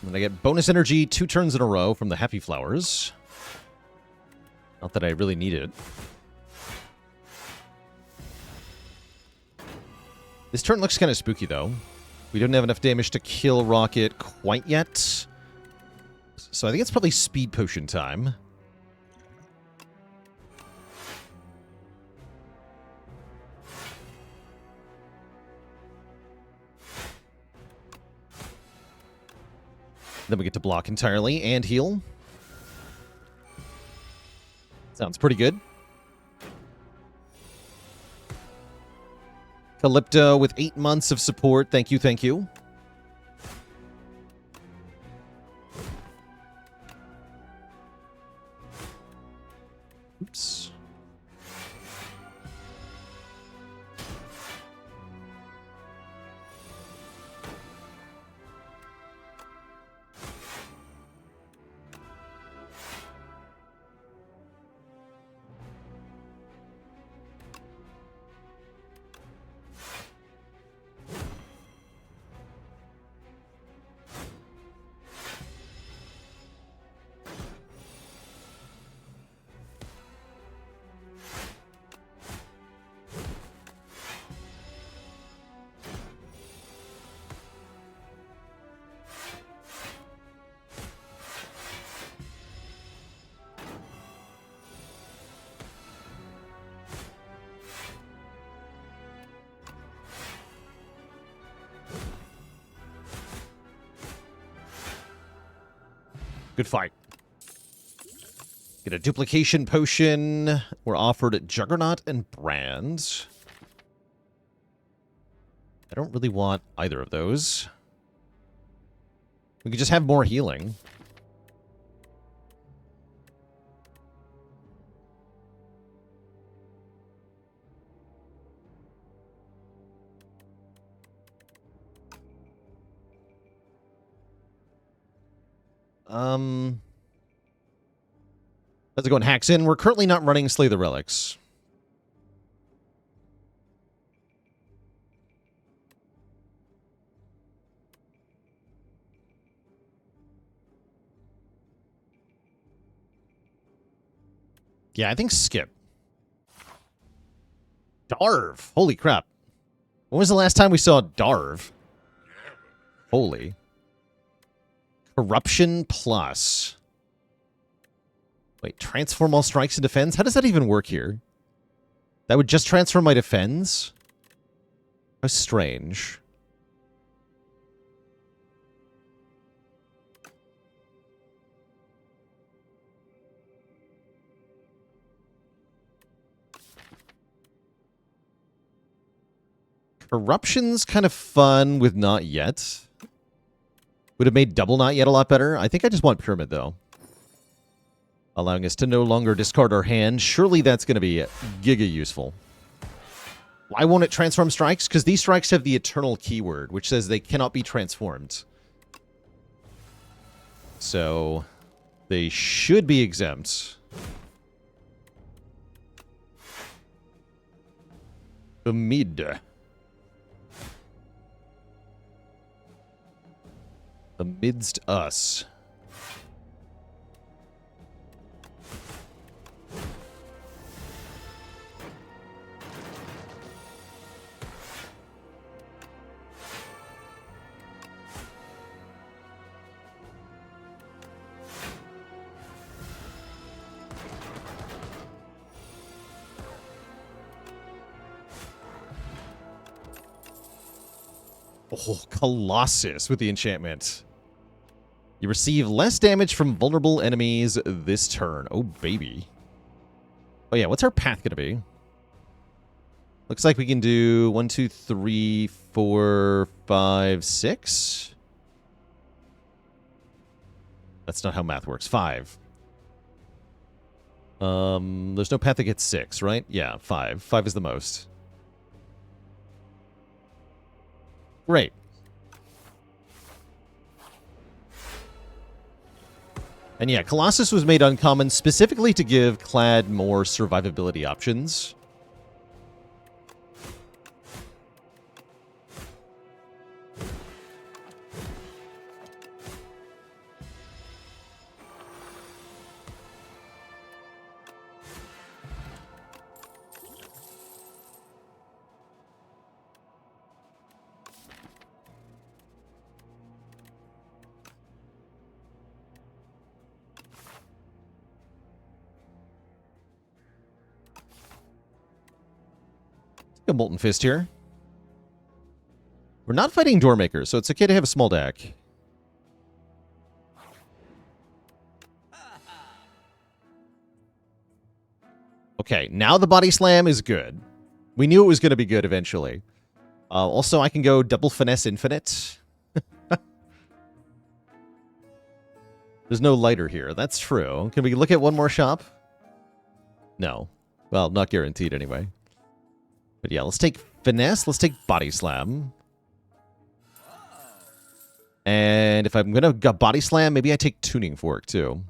And I get bonus energy 2 turns in a row from the Happy Flowers. Not that I really need it. This turn looks kind of spooky, though. We don't have enough damage to kill Rocket quite yet. So I think it's probably Speed Potion time. Then we get to block entirely and heal. Sounds pretty good. Calypto with 8 months of support. Thank you, thank you. Oops. Good fight. Get a duplication potion. We're offered Juggernaut and Brand. I don't really want either of those. We could just have more healing. How's it going, Haxin? We're currently not running Slay the Relics. Yeah, I think skip. Darv! Holy crap. When was the last time we saw Darv? Holy. Corruption plus. Wait, transform all strikes and defense? How does that even work here? That would just transfer my defense? How strange. Corruption's kind of fun with Not Yet. Would have made double Not Yet a lot better. I think I just want Pyramid, though. Allowing us to no longer discard our hand. Surely that's going to be giga useful. Why won't it transform strikes? Because these strikes have the eternal keyword, which says they cannot be transformed. So, they should be exempt. Amid. Amidst us. Oh, Colossus with the enchantment. You receive less damage from vulnerable enemies this turn. Oh, baby. Oh, yeah. What's our path going to be? Looks like we can do 1, 2, 3, 4, 5, 6. That's not how math works. 5. There's no path that gets 6, right? Yeah, 5. 5 is the most. Great. And yeah, Colossus was made uncommon specifically to give Clad more survivability options. A Molten Fist here. We're not fighting Doormakers, so it's okay to have a small deck. Okay, now the Body Slam is good. We knew it was going to be good eventually. Also, I can go double Finesse Infinite. There's no lighter here. That's true. Can we look at one more shop? No. Well, not guaranteed anyway. But yeah, let's take Finesse. Let's take Body Slam. And if I'm going to Body Slam, maybe I take Tuning Fork too.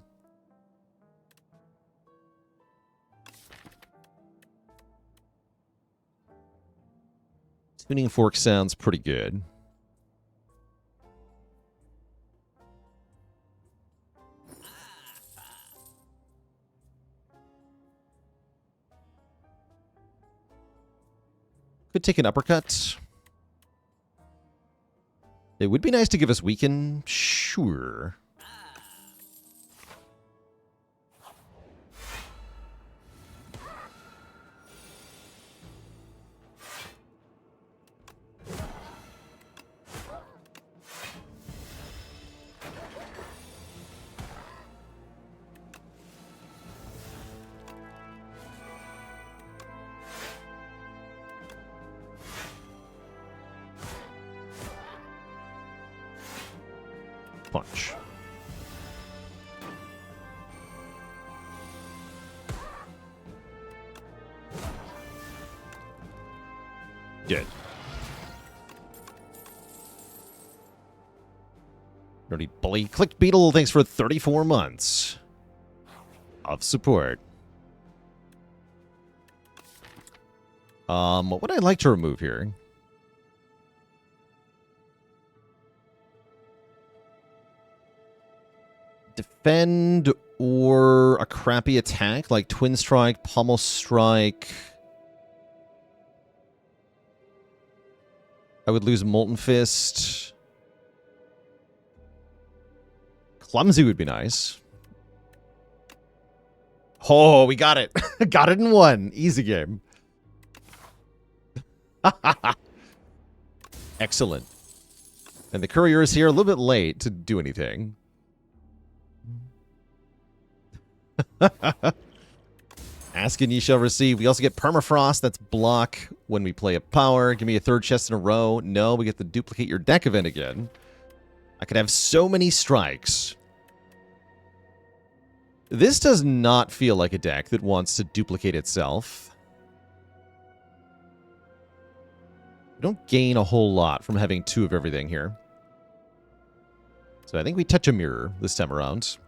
Tuning Fork sounds pretty good. Could take an Uppercut. It would be nice to give us Weaken. Sure. Punch. Good. Dirty bully. Clicked Beetle, thanks for 34 months of support. What would I like to remove here? Defend or a crappy attack like Twin Strike, Pommel Strike. I would lose Molten Fist. Clumsy would be nice. Oh, we got it. Got it in one. Easy game. Excellent. And the courier is here a little bit late to do anything. Ask and ye shall receive. We also get permafrost. That's block when we play a power. Give me a third chest in a row. No, we get the duplicate your deck event again. I could have so many strikes. This does not feel like a deck that wants to duplicate itself. We don't gain a whole lot from having 2 of everything here. So I think we touch a mirror this time around.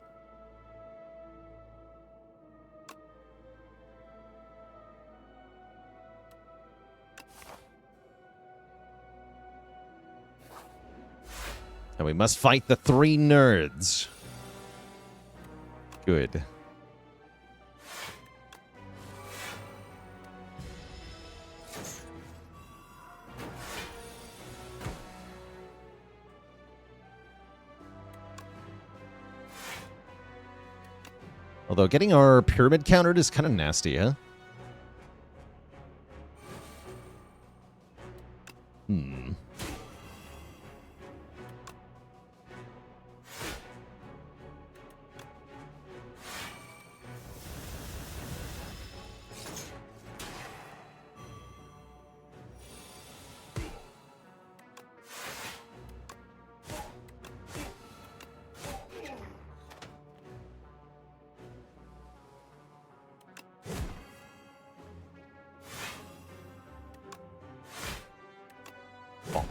And we must fight the 3 nerds. Good. Although getting our pyramid countered is kind of nasty, huh? Bonk.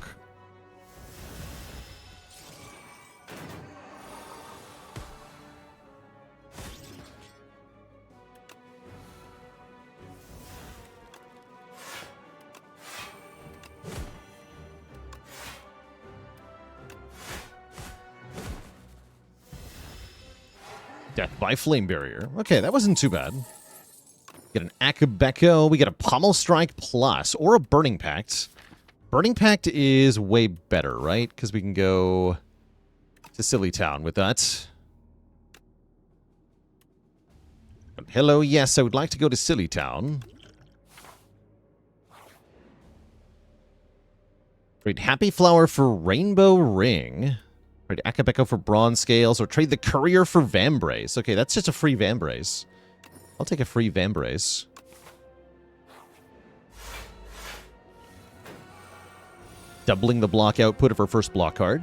Death by Flame Barrier. Okay, that wasn't too bad. Get an Akabeko. We get a Pommel Strike Plus or a Burning Pact. Burning Pact is way better, right? Because we can go to Silly Town with that. Hello, yes, I would like to go to Silly Town. Trade Happy Flower for Rainbow Ring. Trade Akabeko for Bronze Scales, or trade the Courier for Vambrace. Okay, that's just a free Vambrace. I'll take a free Vambrace. Doubling the block output of our first block card.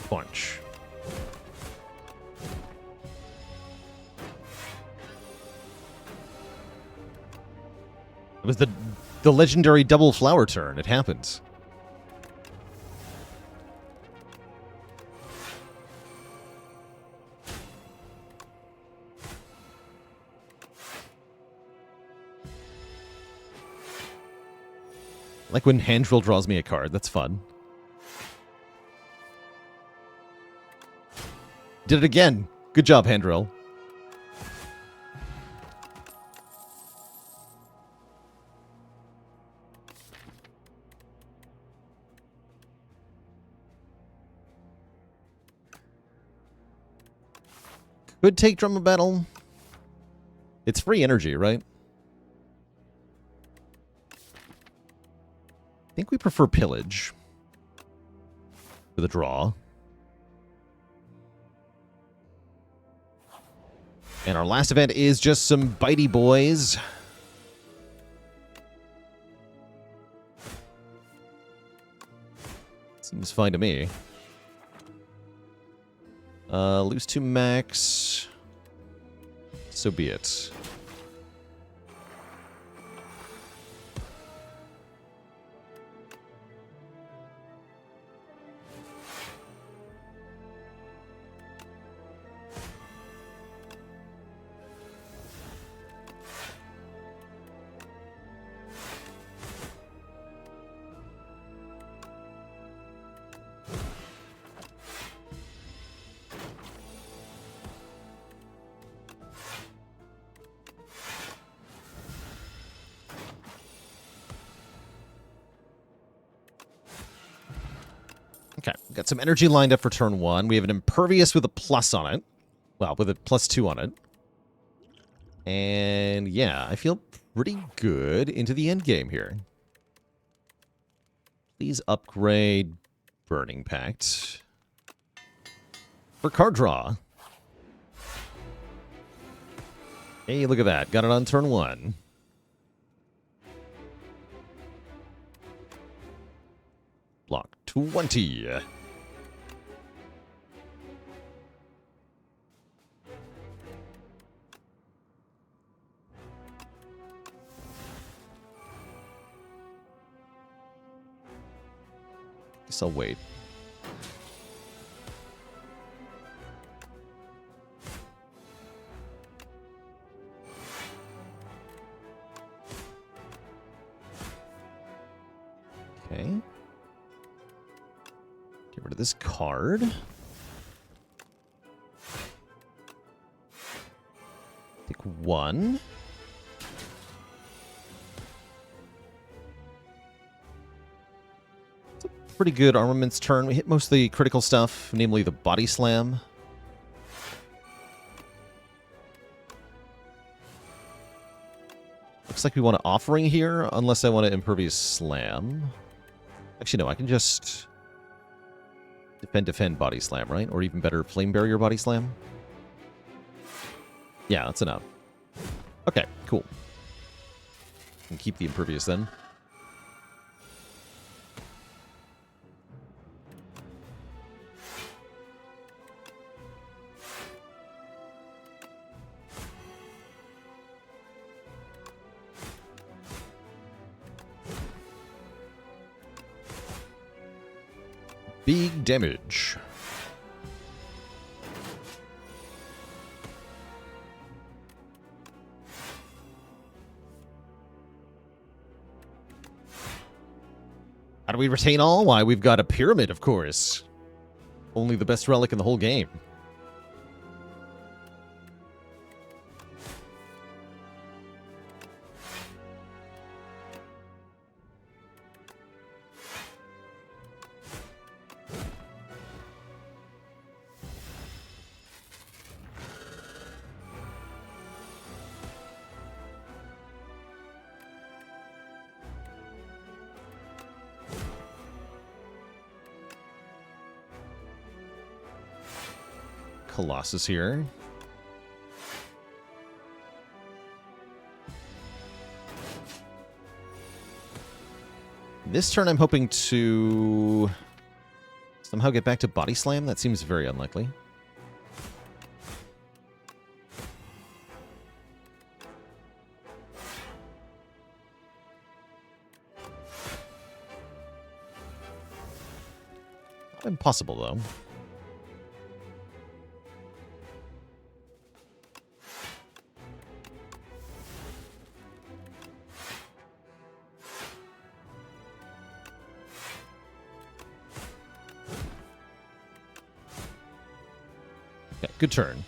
Bunch. It was the legendary double flower turn. It happened. Like when Handrill draws me a card. That's fun. Did it again. Good job, Handrill. Could take Drum of Battle. It's free energy, right? I think we prefer Pillage for the draw. And our last event is just some bitey boys. Seems fine to me. Lose 2 max. So be it. Got some energy lined up for turn 1. We have an impervious with a plus on it. Well, with a +2 on it. And yeah, I feel pretty good into the end game here. Please upgrade Burning Pact for card draw. Hey, look at that. Got it on turn 1. Block 20. Guess I'll wait. Okay. Get rid of this card. Take 1. It's a pretty good armaments turn. We hit most of the critical stuff, namely the body slam. Looks like we want an offering here, unless I want to impervious slam. Actually, no, I can just defend body slam, right? Or even better, flame barrier body slam. Yeah, that's enough. Okay, cool. Can keep the impervious then. Big damage. How do we retain all? Why, we've got a pyramid, of course. Only the best relic in the whole game. Colossus here. This turn I'm hoping to somehow get back to body slam. That seems very unlikely. Not impossible, though. Good turn.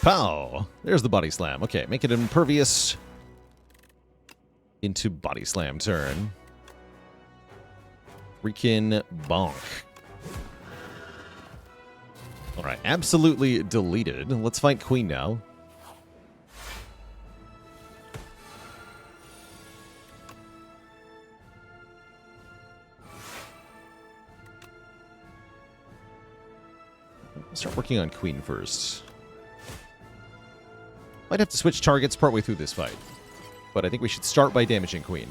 Pow! There's the body slam. Okay, make it impervious into body slam turn. Freaking bonk. Alright, absolutely deleted. Let's fight Queen now. Start working on Queen first. Might have to switch targets partway through this fight, but I think we should start by damaging Queen.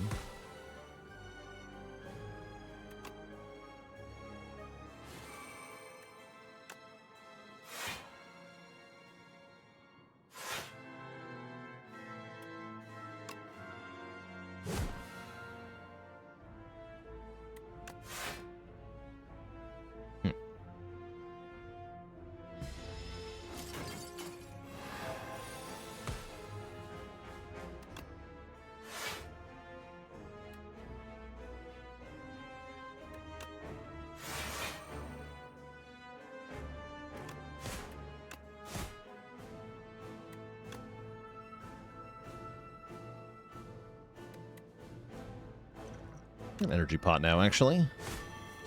An energy pot now, actually.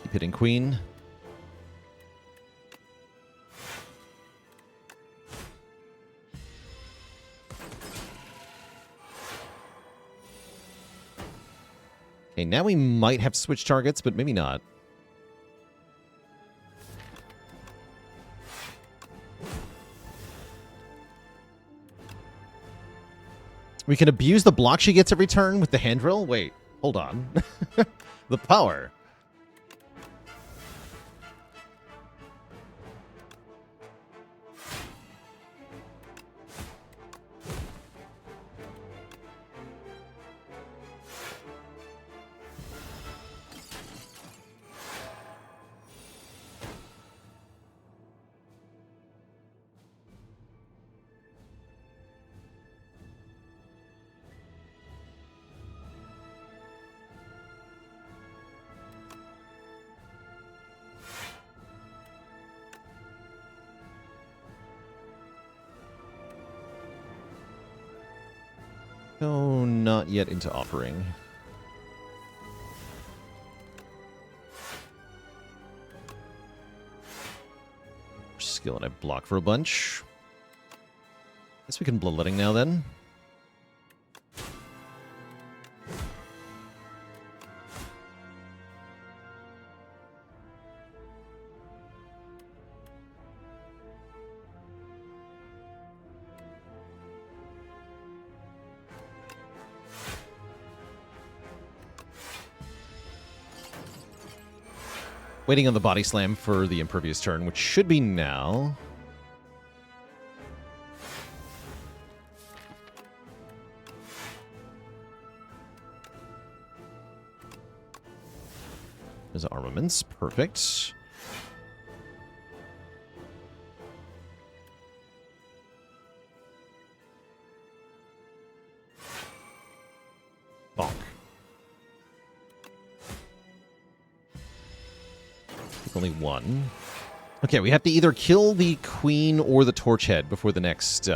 Keep hitting queen. Okay, now we might have to switch targets, but maybe not. We can abuse the block she gets every turn with the hand drill? Wait, hold on. The power. Oh, not yet into offering. Skill and I block for a bunch. Guess we can bloodletting now then. Waiting on the body slam for the impervious turn, which should be now. There's armaments. Perfect. Bonk. Only one. Okay, we have to either kill the queen or the torch head before the next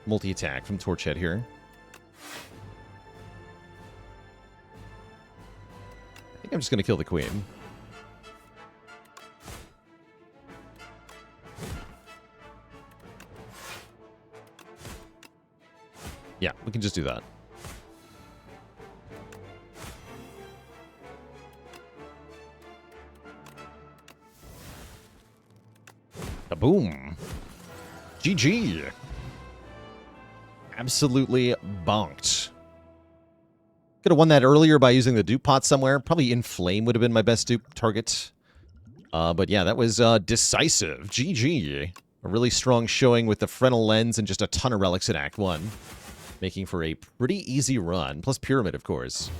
multi-attack from torch head here. I think I'm just going to kill the queen. Yeah, we can just do that. Boom. GG. Absolutely bonked. Could have won that earlier by using the dupe pot somewhere. Probably Inflame would have been my best dupe target. But yeah, that was decisive. GG. A really strong showing with the frontal lens and just a ton of relics in Act 1. Making for a pretty easy run. Plus Pyramid, of course.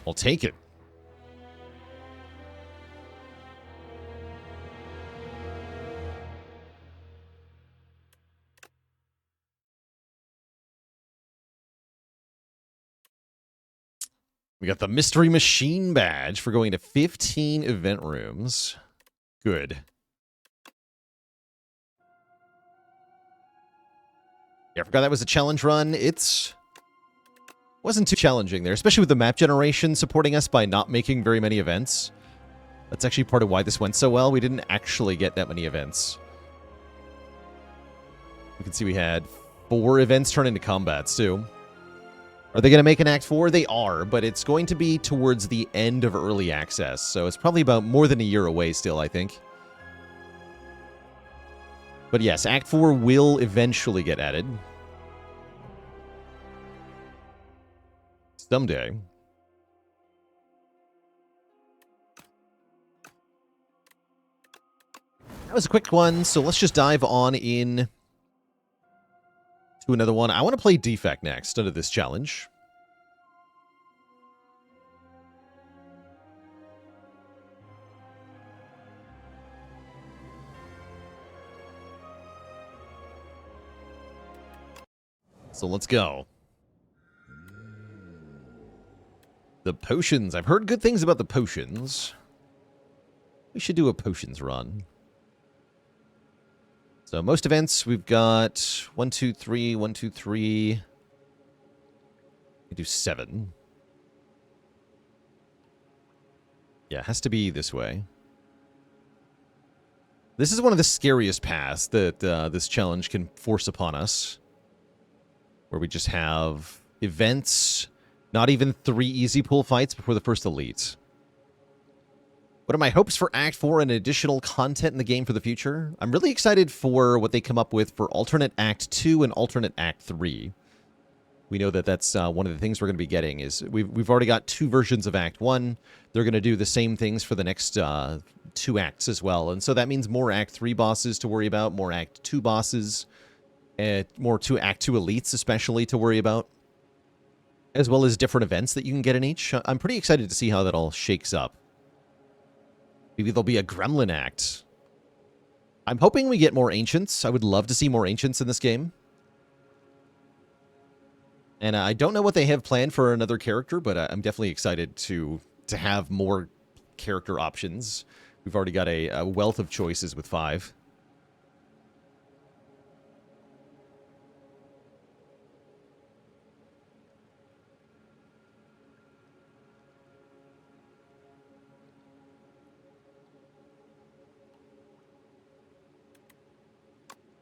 I'll take it. We got the Mystery Machine badge for going to 15 event rooms. Good. Yeah, I forgot that was a challenge run. Wasn't too challenging there, especially with the map generation supporting us by not making very many events. That's actually part of why this went so well. We didn't actually get that many events. You can see we had 4 events turn into combats, too. Are they going to make an Act 4? They are, but it's going to be towards the end of early access, so it's probably about more than a year away still, I think. But yes, Act 4 will eventually get added. Someday. That was a quick one, so let's just dive on in to another one. I want to play Defect next under this challenge. So let's go. The potions. I've heard good things about the potions. We should do a potions run. So most events, we've got 1, 2, 3, 1, 2, 3. We do 7. Yeah, it has to be this way. This is one of the scariest paths that this challenge can force upon us. Where we just have events, not even 3 easy pool fights before the first elite. What are my hopes for Act 4 and additional content in the game for the future? I'm really excited for what they come up with for alternate Act 2 and alternate Act 3. We know that that's one of the things we're going to be getting. Is we've already got 2 versions of Act 1. They're going to do the same things for the next 2 acts as well. And so that means more Act 3 bosses to worry about, more Act 2 bosses, more Act 2 elites especially to worry about, as well as different events that you can get in each. I'm pretty excited to see how that all shakes up. Maybe there'll be a Gremlin Act. I'm hoping we get more Ancients. I would love to see more Ancients in this game. And I don't know what they have planned for another character, but I'm definitely excited to have more character options. We've already got a wealth of choices with 5.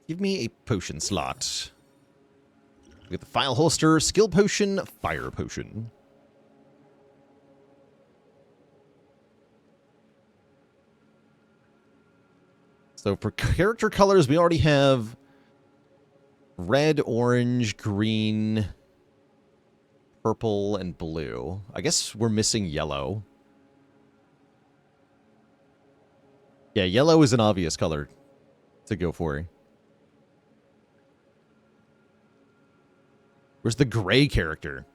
Give me a potion slot. We got the file holster, skill potion, fire potion. So for character colors, we already have red, orange, green, purple, and blue. I guess we're missing yellow. Yeah, yellow is an obvious color to go for. Where's the gray character?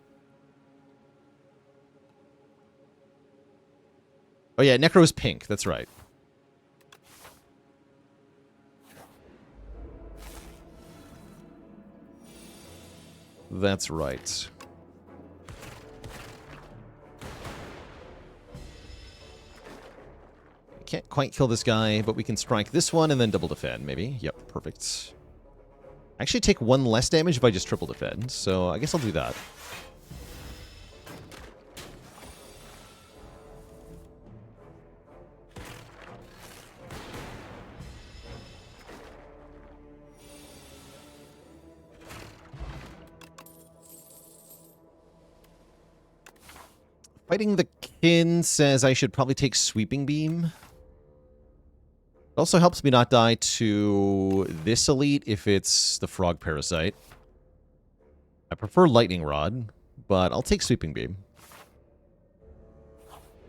Oh yeah, Necro's pink. That's right. That's right. Can't quite kill this guy, but we can strike this one and then double defend, maybe. Yep, perfect. Actually take 1 less damage if I just triple defend, so I guess I'll do that. Fighting the Kin says I should probably take Sweeping Beam. It also helps me not die to this elite if it's the Frog Parasite. I prefer Lightning Rod, but I'll take Sweeping Beam.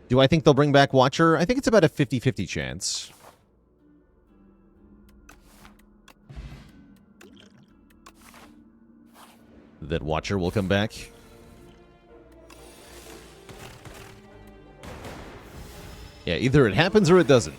Do I think they'll bring back Watcher? I think it's about a 50-50 chance. That Watcher will come back. Yeah, either it happens or it doesn't.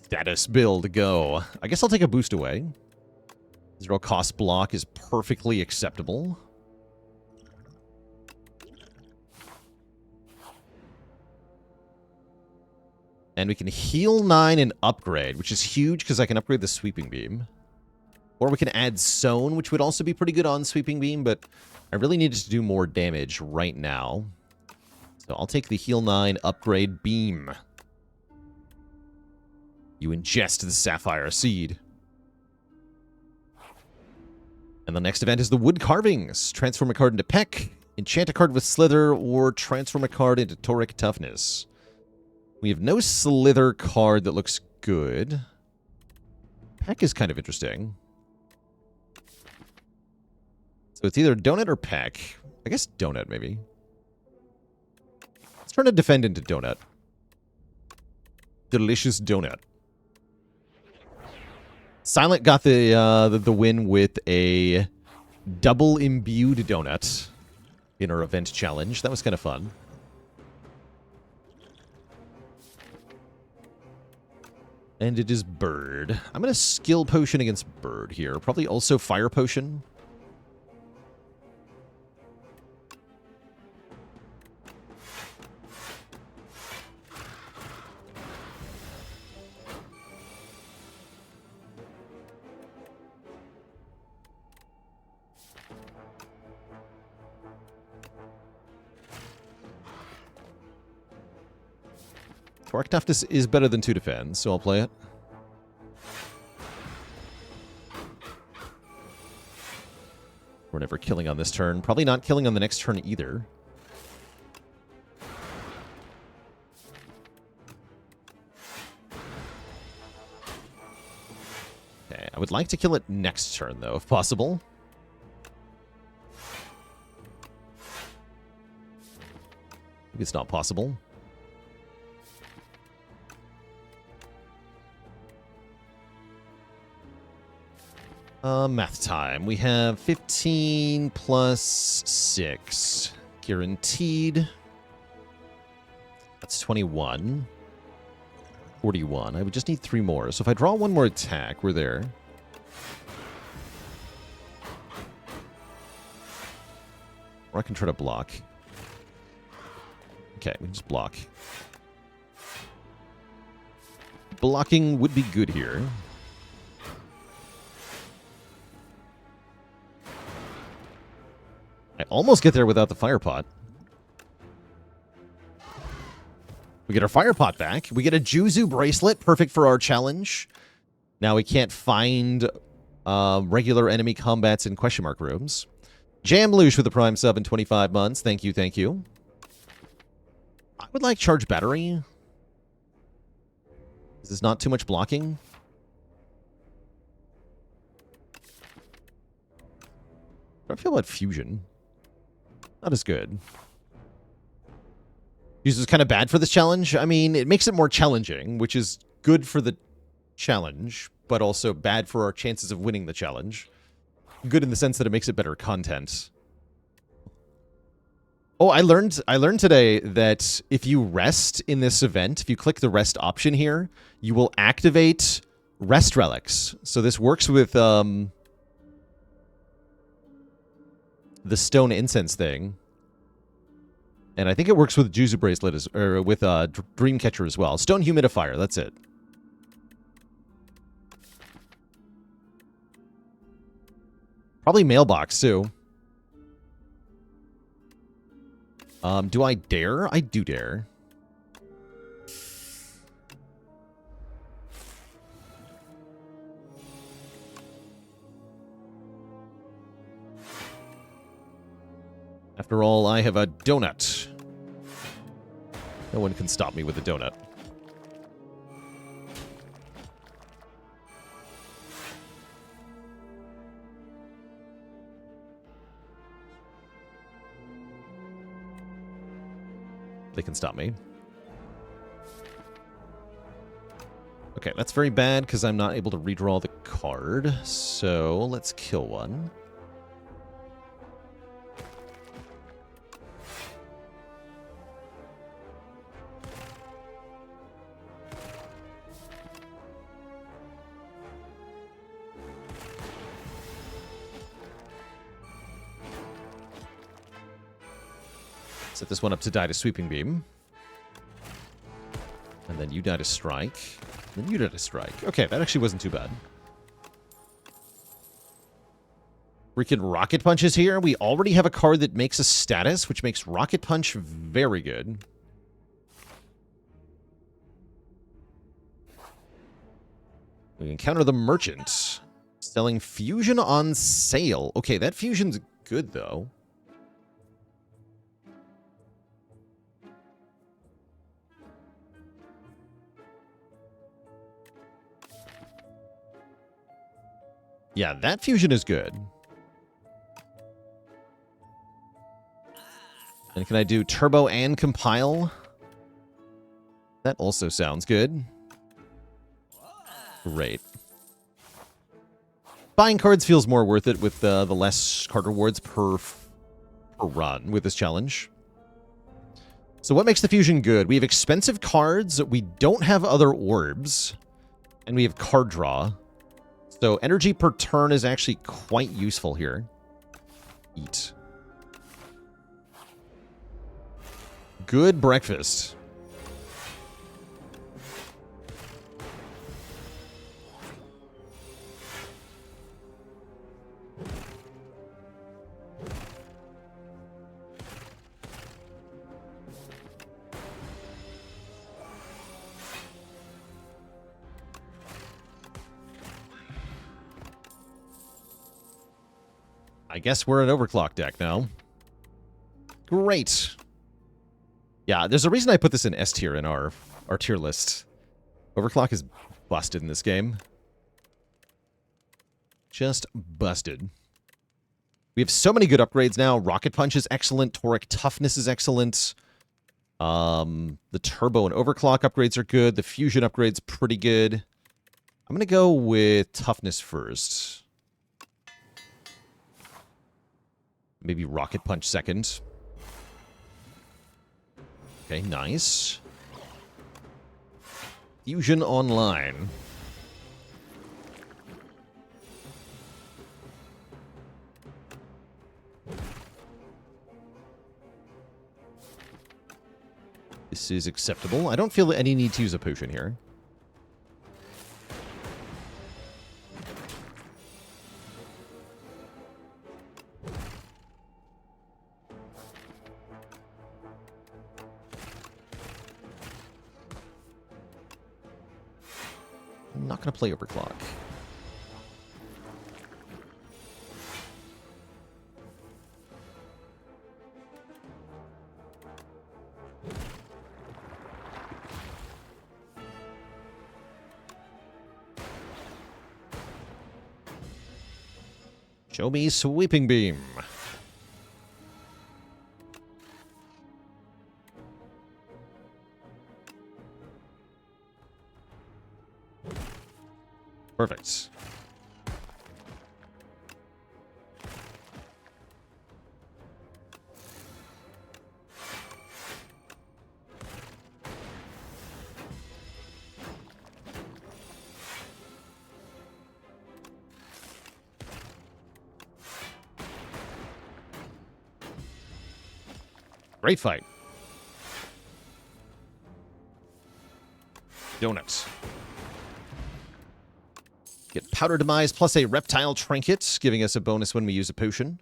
Status build, go. I guess I'll take a boost away. 0 cost block is perfectly acceptable. And we can heal 9 and upgrade, which is huge because I can upgrade the Sweeping Beam. Or we can add Sown, which would also be pretty good on Sweeping Beam, but I really need to do more damage right now. So I'll take the heal 9 upgrade beam. You ingest the Sapphire Seed. And the next event is the Wood Carvings. Transform a card into Peck, enchant a card with Slither, or transform a card into Toric Toughness. We have no Slither card that looks good. Peck is kind of interesting. So it's either Donut or Peck. I guess Donut, maybe. Let's turn a Defend into Donut. Delicious Donut. Silent got the win with a double imbued donut in our event challenge. That was kind of fun. And it is Bird. I'm going to skill potion against Bird here. Probably also fire potion. Torque Toughness is better than 2 defend, so I'll play it. We're never killing on this turn. Probably not killing on the next turn either. Okay, I would like to kill it next turn, though, if possible. Maybe it's not possible. Math time. We have 15 plus 6. Guaranteed. That's 21. 41. I would just need 3 more. So if I draw 1 more attack, we're there. Or I can try to block. Okay, we can just block. Blocking would be good here. I almost get there without the fire pot. We get our fire pot back. We get a Juzu bracelet, perfect for our challenge. Now we can't find regular enemy combats in question mark rooms. Jamloosh with the Prime sub in 25 months. Thank you, thank you. I would like charge battery. Is this not too much blocking? How do I feel about fusion? Not as good. This is kind of bad for this challenge. I mean, it makes it more challenging, which is good for the challenge, but also bad for our chances of winning the challenge. Good in the sense that it makes it better content. Oh, I learned today that if you rest in this event, if you click the rest option here, you will activate rest relics. So this works with the stone incense thing. And I think it works with Juzu bracelet or with Dreamcatcher as well. Stone humidifier, that's it. Probably mailbox too. Do I dare? I do dare. After all, I have a donut. No one can stop me with a donut. They can stop me. Okay, that's very bad because I'm not able to redraw the card. So let's kill one. Set this one up to die to Sweeping Beam. And then you die to Strike. Then you die to Strike. Okay, that actually wasn't too bad. Freaking Rocket Punch is here. We already have a card that makes a status, which makes Rocket Punch very good. We encounter the Merchant. Selling Fusion on sale. Okay, that Fusion's good, though. Yeah, that fusion is good. And can I do turbo and compile? That also sounds good. Great. Buying cards feels more worth it with the less card rewards per run with this challenge. So what makes the fusion good? We have expensive cards, we don't have other orbs, and we have card draw. So energy per turn is actually quite useful here. Eat. Good breakfast. I guess we're an overclock deck now. Great. Yeah, there's a reason I put this in S tier in our tier list. Overclock is busted in this game. Just busted. We have so many good upgrades now. Rocket Punch is excellent. Toric Toughness is excellent. The Turbo and Overclock upgrades are good. The Fusion upgrade's pretty good. I'm going to go with Toughness first. Maybe Rocket Punch second. Okay, nice. Fusion online. This is acceptable. I don't feel any need to use a potion here. I'm not going to play Overclock. Show me Sweeping Beam. Perfect. Great fight. Donuts. Get Powder Demise plus a Reptile Trinket, giving us a bonus when we use a potion.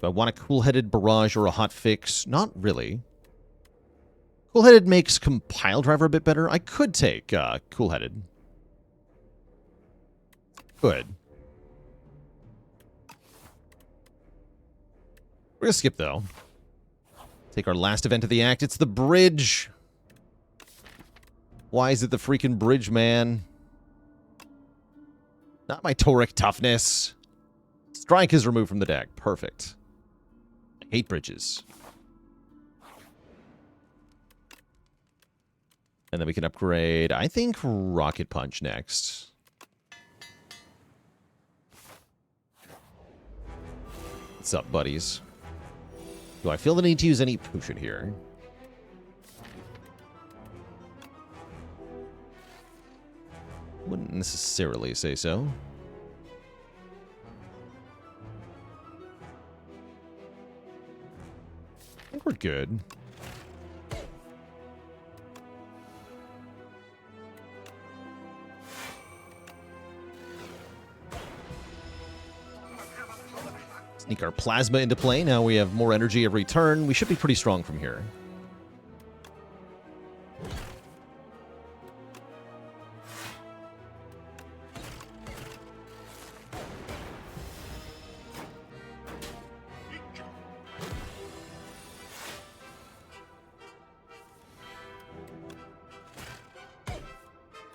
Do I want a Cool-Headed Barrage or a Hot Fix? Not really. Cool-Headed makes Compile Driver a bit better. I could take Cool-Headed. Good. We're going to skip, though. Take our last event of the act. It's the bridge. Why is it the freaking bridge, man? Not my Toric Toughness. Strike is removed from the deck. Perfect. I hate bridges. And then we can upgrade, I think, Rocket Punch next. What's up, buddies? Do I feel the need to use any potion here? Wouldn't necessarily say so. I think we're good. Sneak our Plasma into play. Now we have more energy every turn. We should be pretty strong from here.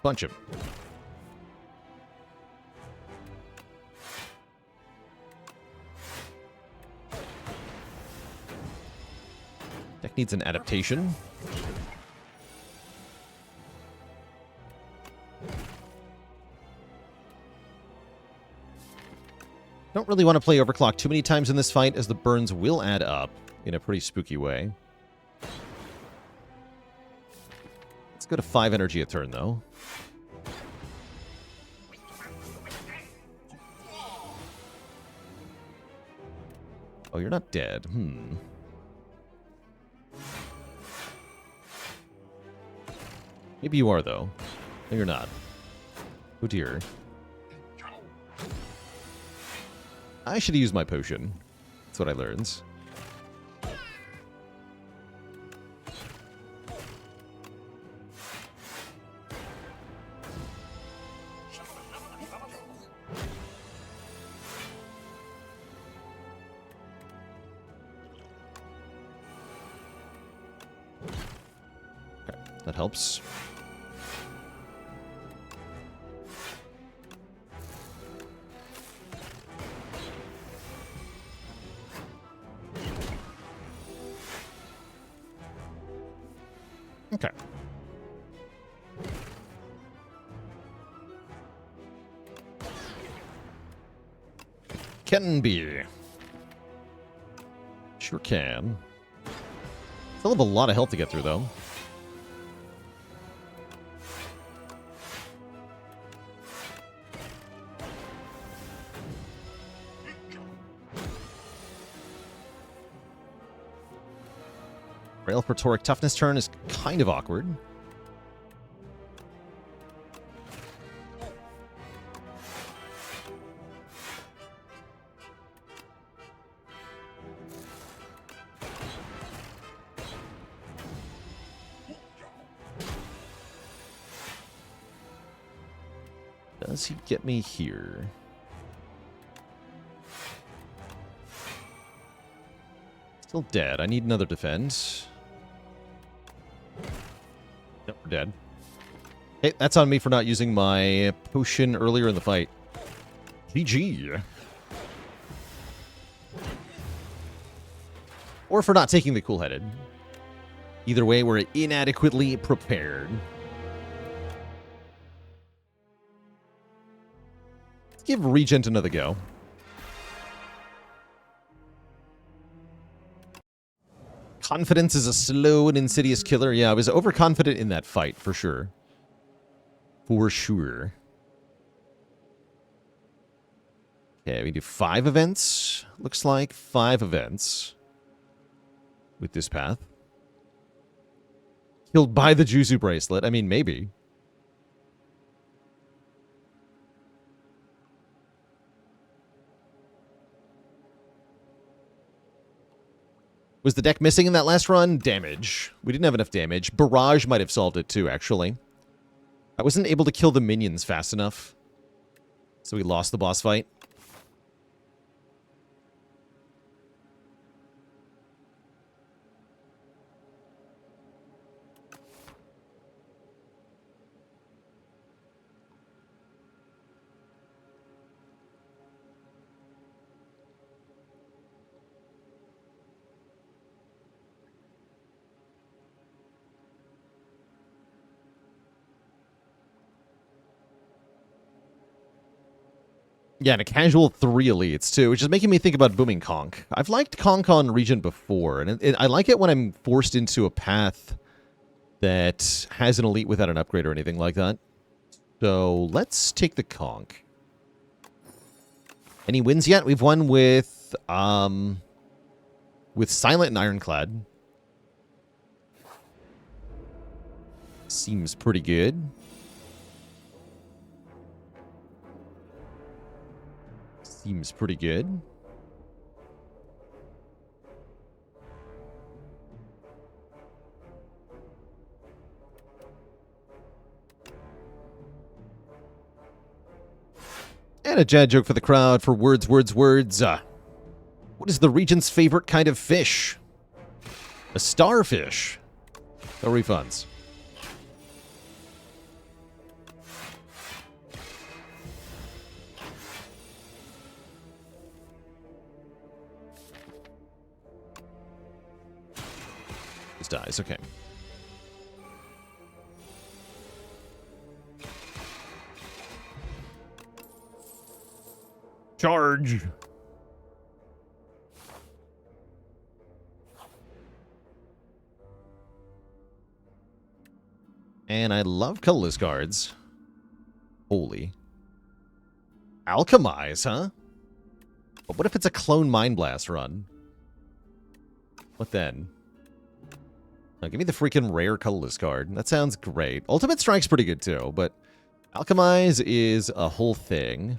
Punch him. Deck needs an adaptation. Don't really want to play Overclock too many times in this fight, as the burns will add up in a pretty spooky way. Let's go to 5 energy a turn, though. Oh, you're not dead. Maybe you are, though. No, you're not. Oh, dear. I should have used my potion. That's what I learned. That helps. Okay. Can be. Sure can. Still have a lot of health to get through, though. Rail for Toric Toughness turn is kind of awkward. Does he get me here? Still dead. I need another defense. Nope, we're dead. Hey, that's on me for not using my potion earlier in the fight. GG. Or for not taking the cool-headed. Either way, we're inadequately prepared. Let's give Regent another go. Confidence is a slow and insidious killer. Yeah, I was overconfident in that fight, for sure. For sure. Okay, we do 5 events. Looks like 5 events. With this path. Killed by the Juzu bracelet. I mean, maybe. Was the deck missing in that last run? Damage. We didn't have enough damage. Barrage might have solved it too, actually. I wasn't able to kill the minions fast enough. So we lost the boss fight. Yeah, and a casual 3 elites, too, which is making me think about booming Conk. I've liked Conk on Regent before, and I like it when I'm forced into a path that has an elite without an upgrade or anything like that. So, let's take the Conk. Any wins yet? We've won with Silent and Ironclad. Seems pretty good. Seems pretty good. And a Jad joke for the crowd for words. What is the Regent's favorite kind of fish? A starfish. No refunds. Dies, okay. Charge! And I love colorless cards. Holy. Alchemize, huh? But what if it's a clone Mind Blast run? What then? Now, give me the freaking rare colorless card. That sounds great. Ultimate Strike's pretty good too, but Alchemize is a whole thing.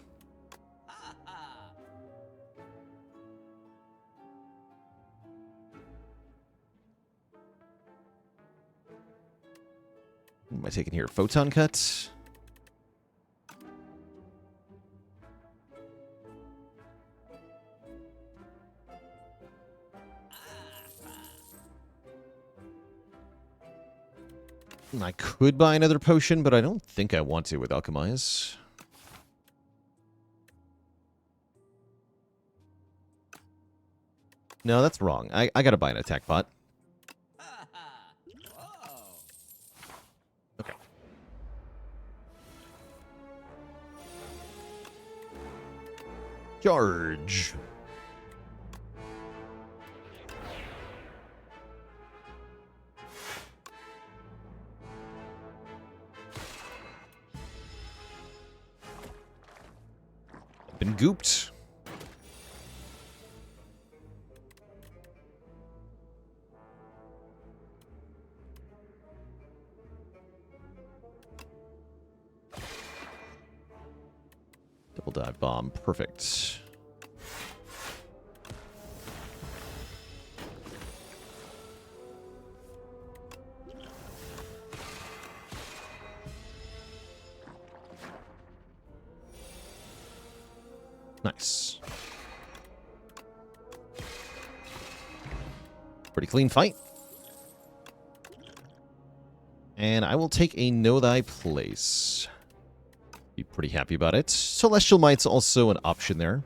What am I taking here? Photon Cut? I could buy another potion, but I don't think I want to with Alchemize. No, that's wrong. I gotta buy an attack bot. Okay. Charge. Been gooped. Double dive bomb. Perfect. Nice. Pretty clean fight. And I will take a Know Thy Place. Be pretty happy about it. Celestial Might's also an option there.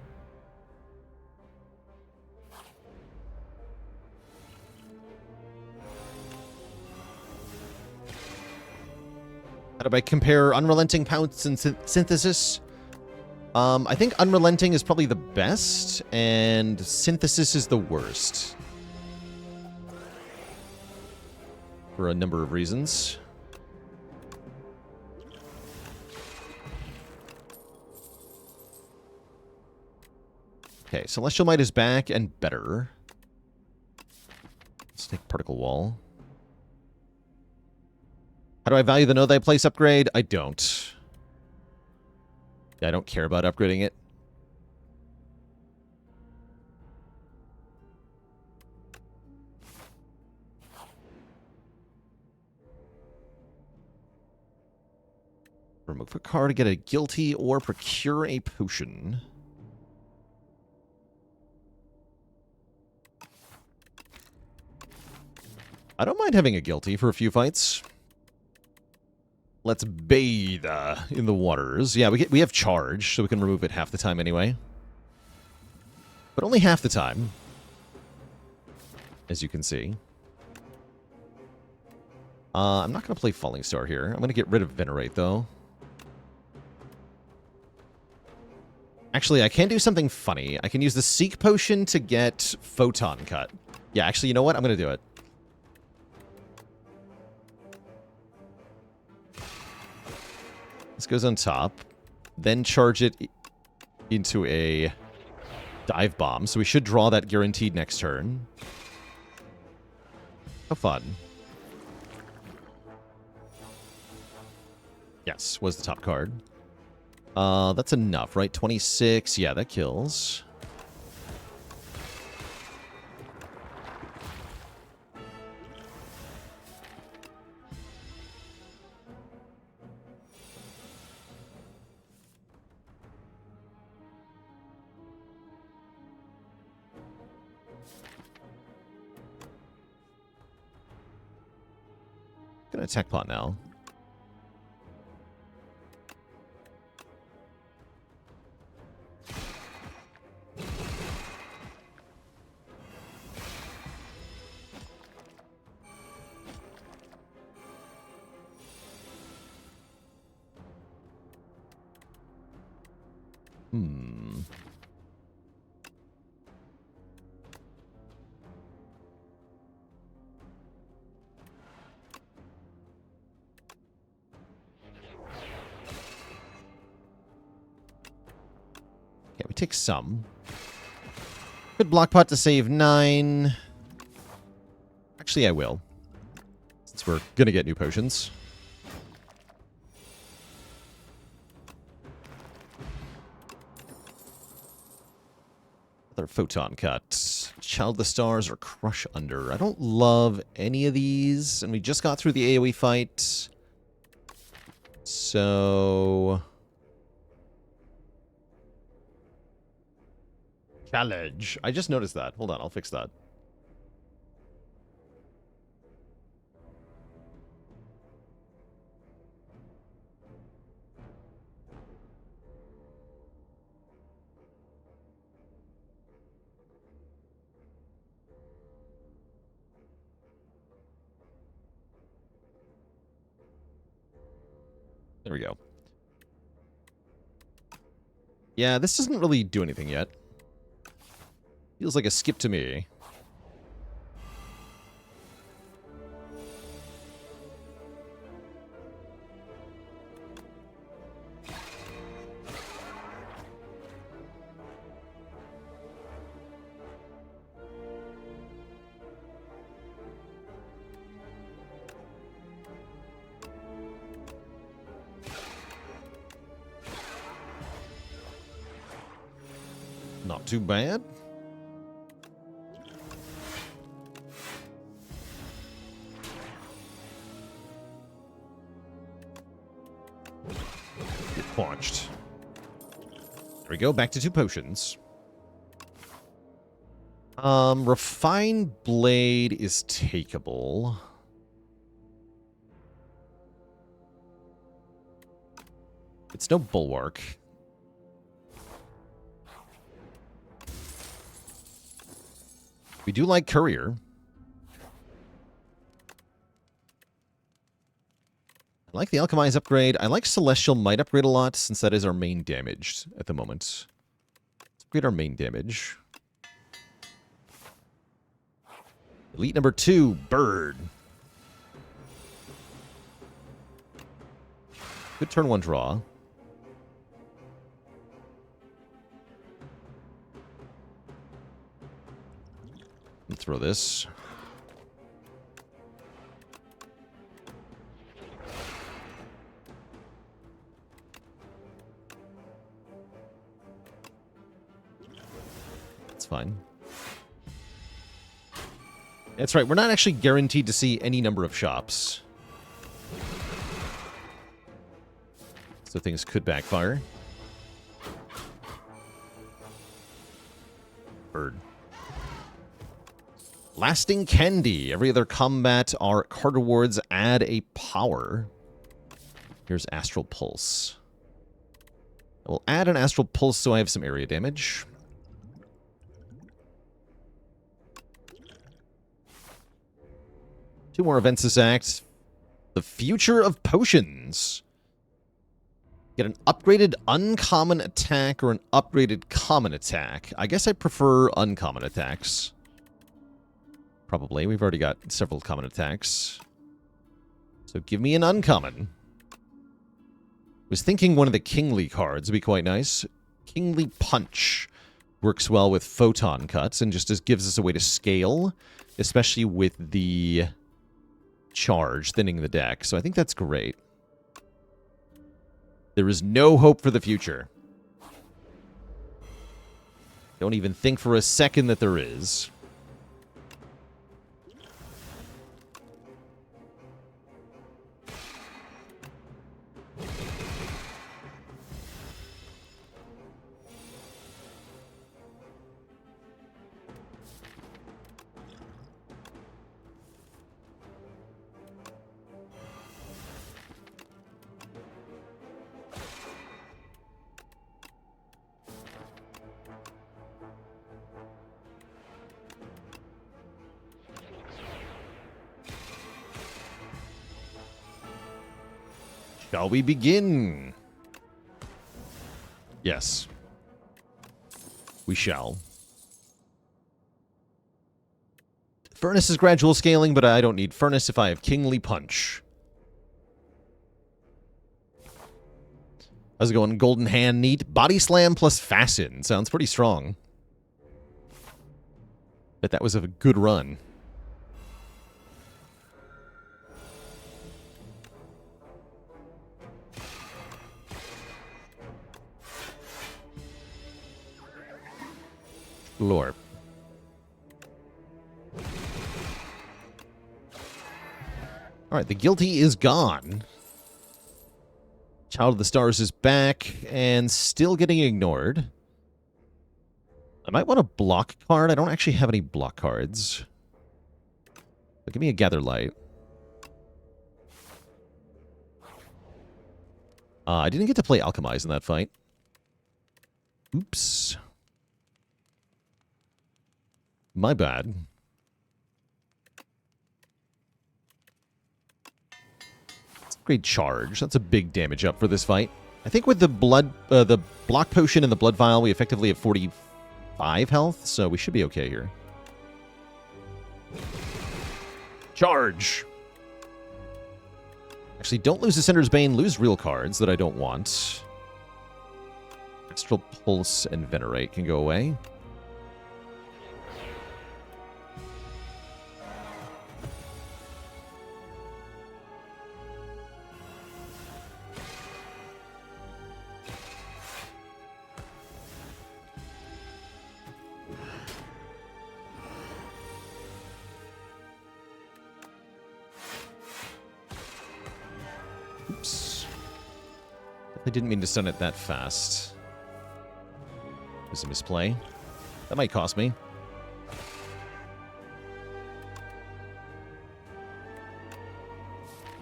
How do I compare Unrelenting Pounce and Synthesis? I think Unrelenting is probably the best, and Synthesis is the worst. For a number of reasons. Okay, Celestial Might is back and better. Let's take Particle Wall. How do I value the Know Thy Place upgrade? I don't. I don't care about upgrading it. Remove a card to get a guilty or procure a potion. I don't mind having a guilty for a few fights. Let's bathe in the waters. Yeah, we have charge, so we can remove it half the time anyway. But only half the time, as you can see. I'm not going to play Falling Star here. I'm going to get rid of Venerate, though. Actually, I can do something funny. I can use the Seek Potion to get Photon Cut. Yeah, actually, you know what? I'm going to do it. This goes on top. Then charge it into a dive bomb. So we should draw that guaranteed next turn. How fun. Yes, was the top card. That's enough, right? 26. Yeah, that kills. Gonna attack pot now. Okay, we take some. Could block pot to save 9. Actually, I will. Since we're gonna get new potions. Another Photon Cut. Child the Stars or Crush Under. I don't love any of these. And we just got through the AoE fight. So... Challenge. I just noticed that. Hold on, I'll fix that. There we go. Yeah, this doesn't really do anything yet. Feels like a skip to me. Not too bad. Get quenched. There we go, back to 2 potions. Refined Blade is takeable. It's no Bulwark. We do like Courier. I like the Alchemize upgrade. I like Celestial Might upgrade a lot, since that is our main damage at the moment. Let's upgrade our main damage. Elite number 2, Bird. Good turn 1 draw. Let's throw this. That's fine. That's right, we're not actually guaranteed to see any number of shops. So things could backfire. Bird. Lasting Candy. Every other combat, our card rewards add a power. Here's Astral Pulse. I will add an Astral Pulse so I have some area damage. Two more events this act. The Future of Potions. Get an upgraded uncommon attack or an upgraded common attack. I guess I prefer uncommon attacks. Probably. We've already got several common attacks. So give me an uncommon. Was thinking one of the Kingly cards would be quite nice. Kingly Punch works well with photon cuts and just gives us a way to scale, especially with the charge thinning the deck. So I think that's great. There is no hope for the future. Don't even think for a second that there is. Shall we begin? Yes. We shall. Furnace is gradual scaling, but I don't need Furnace if I have Kingly Punch. How's it going? Golden Hand, neat. Body Slam plus Fasten. Sounds pretty strong. Bet that was a good run. Lore. Alright, the Guilty is gone. Child of the Stars is back and still getting ignored. I might want a block card. I don't actually have any block cards. But give me a Gather Light. I didn't get to play Alchemize in that fight. Oops. My bad. Great charge. That's a big damage up for this fight. I think with the the block potion and the blood vial, we effectively have 45 health, so we should be okay here. Charge! Actually, don't lose the Sender's Bane, lose real cards that I don't want. Astral Pulse and Venerate can go away. Oops. I didn't mean to stun it that fast. Was a misplay. That might cost me.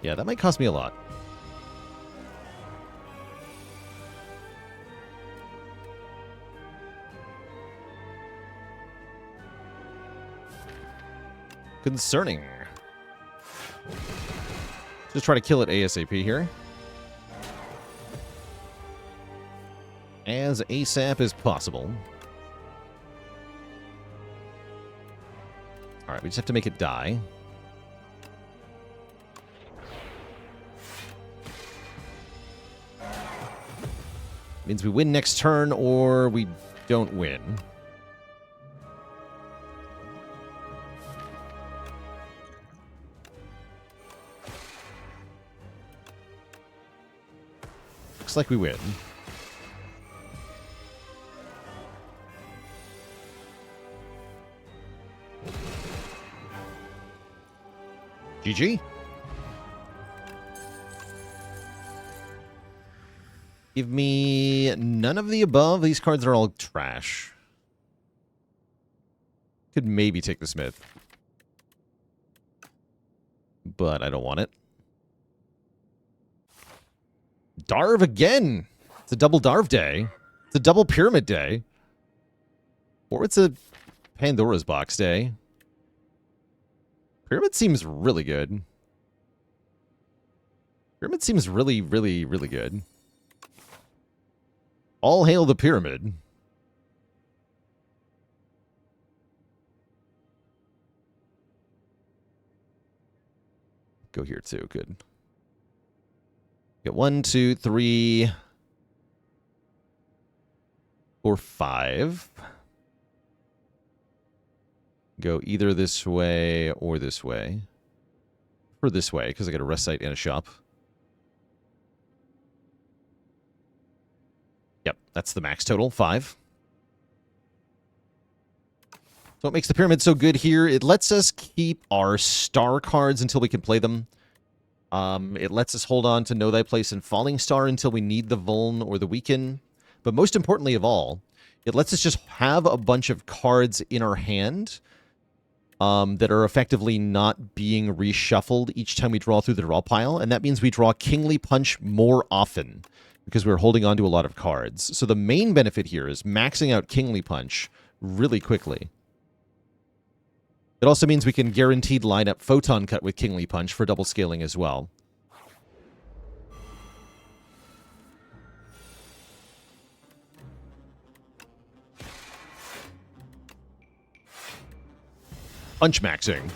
Yeah, that might cost me a lot. Concerning. Just try to kill it ASAP here. As ASAP as possible. Alright, we just have to make it die. Means we win next turn, or we don't win. Looks like we win. GG. Give me none of the above. These cards are all trash. Could maybe take the Smith. But I don't want it. Darv again! It's a double Darv day. It's a double Pyramid day. Or it's a Pandora's Box day. Pyramid seems really good. Pyramid seems really, really, really good. All hail the Pyramid. Go here too, good. Get 1, 2, 3, 4, 5. Go either this way or this way. Or this way, because I got a rest site and a shop. Yep, that's the max total, 5. So what makes the Pyramid so good here, it lets us keep our star cards until we can play them. It lets us hold on to Know Thy Place and Falling Star until we need the Vuln or the Weaken. But most importantly of all, it lets us just have a bunch of cards in our hand that are effectively not being reshuffled each time we draw through the draw pile. And that means we draw Kingly Punch more often because we're holding on to a lot of cards. So the main benefit here is maxing out Kingly Punch really quickly. It also means we can guaranteed line up Photon Cut with Kingly Punch for double scaling as well. Punch maxing.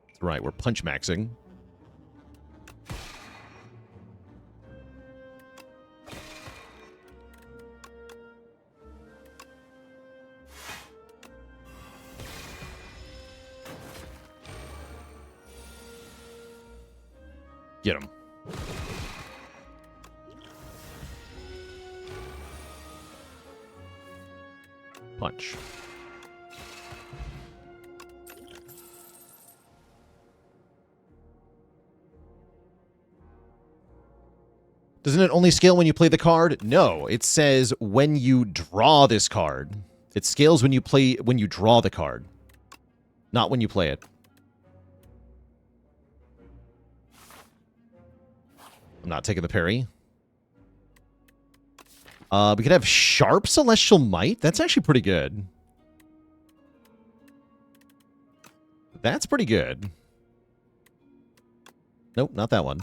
That's right, we're punch maxing. Get him. Punch. Doesn't it only scale when you play the card? No, it says when you draw this card. It scales when you draw the card, not when you play it. I'm not taking the parry. We could have Sharp Celestial Might. That's actually pretty good. That's pretty good. Nope, not that one.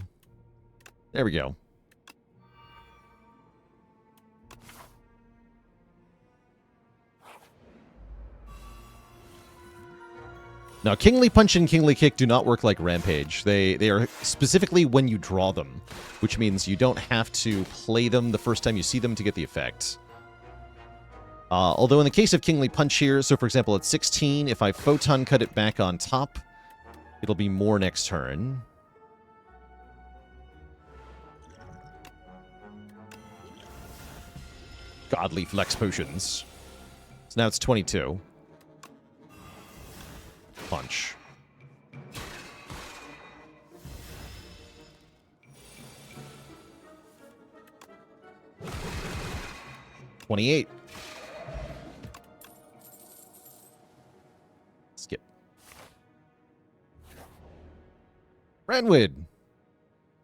There we go. Now, Kingly Punch and Kingly Kick do not work like Rampage. They are specifically when you draw them, which means you don't have to play them the first time you see them to get the effect. Although in the case of Kingly Punch here, so for example at 16, if I Photon cut it back on top, it'll be more next turn. Godly Flex Potions. So now it's 22. Punch. $28. Skip. Ranwood.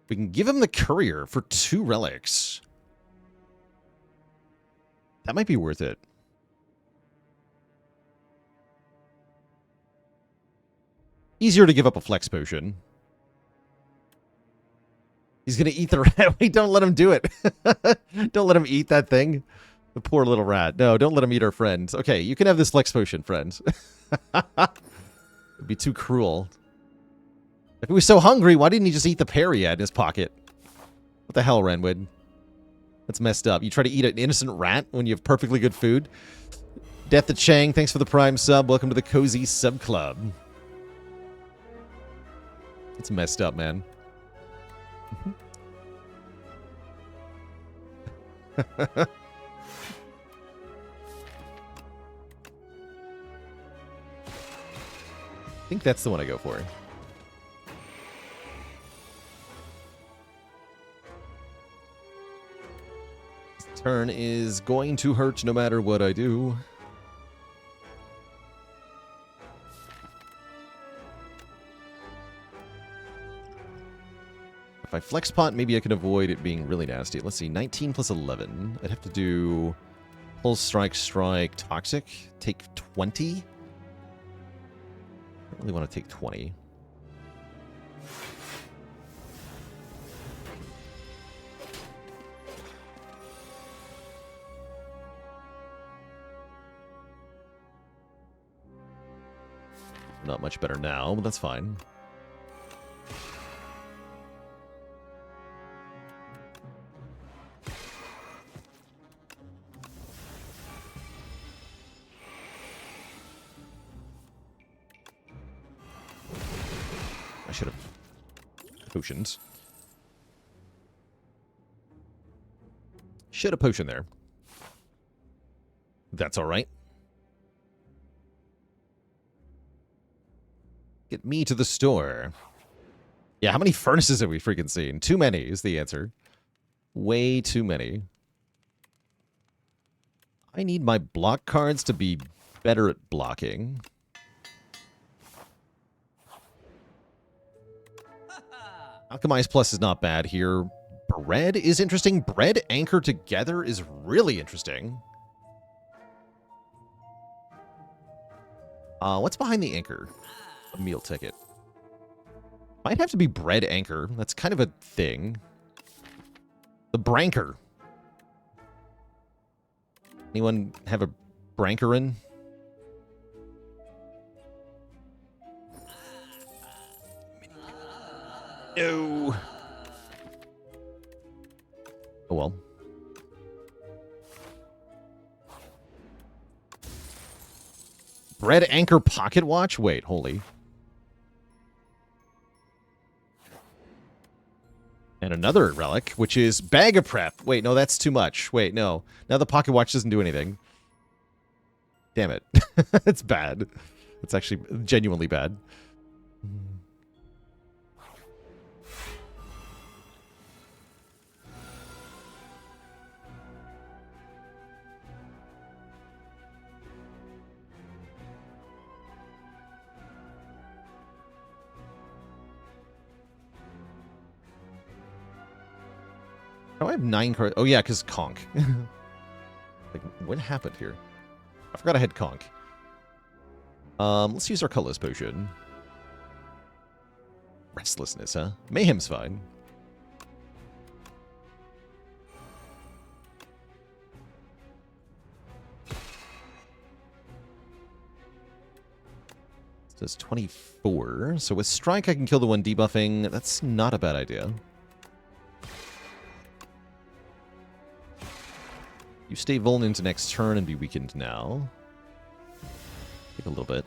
We can give him the Courier for 2 relics. That might be worth it. Easier to give up a Flex Potion. He's going to eat the rat. Wait, don't let him do it. Don't let him eat that thing. The poor little rat. No, don't let him eat our friend. Okay, you can have this Flex Potion, friend. It'd be too cruel. If he was so hungry, why didn't he just eat the pear he had in his pocket? What the hell, Renwood? That's messed up. You try to eat an innocent rat when you have perfectly good food? Death to Chang, thanks for the Prime sub. Welcome to the Cozy Sub Club. It's messed up, man. I think that's the one I go for. This turn is going to hurt no matter what I do. If I flex pot, maybe I can avoid it being really nasty. Let's see, 19 plus 11. I'd have to do Pulse Strike, Strike, Toxic. Take 20? I don't really want to take 20. Not much better now, but that's fine. I should have potions. Should have potion there. That's all right. Get me to the store. Yeah, how many furnaces have we freaking seen? Too many is the answer. Way too many. I need my block cards to be better at blocking. Alchemize Plus is not bad here. Bread is interesting. Bread anchor together is really interesting. What's behind the anchor? A meal ticket. Might have to be bread anchor. That's kind of a thing. The branker. Anyone have a brankerin? No. Oh well. Bread anchor pocket watch? Wait, holy. And another relic, which is bag of prep. Wait, no, that's too much. Wait, no. Now the pocket watch doesn't do anything. Damn it. It's bad. It's actually genuinely bad. Oh, I have 9 cards. Oh, yeah, because Conk. Like, what happened here? I forgot I had Conk. Let's use our colorless potion. Restlessness, huh? Mayhem's fine. It says 24. So with Strike, I can kill the one debuffing. That's not a bad idea. You stay vulnerable into next turn and be weakened now. Take a little bit.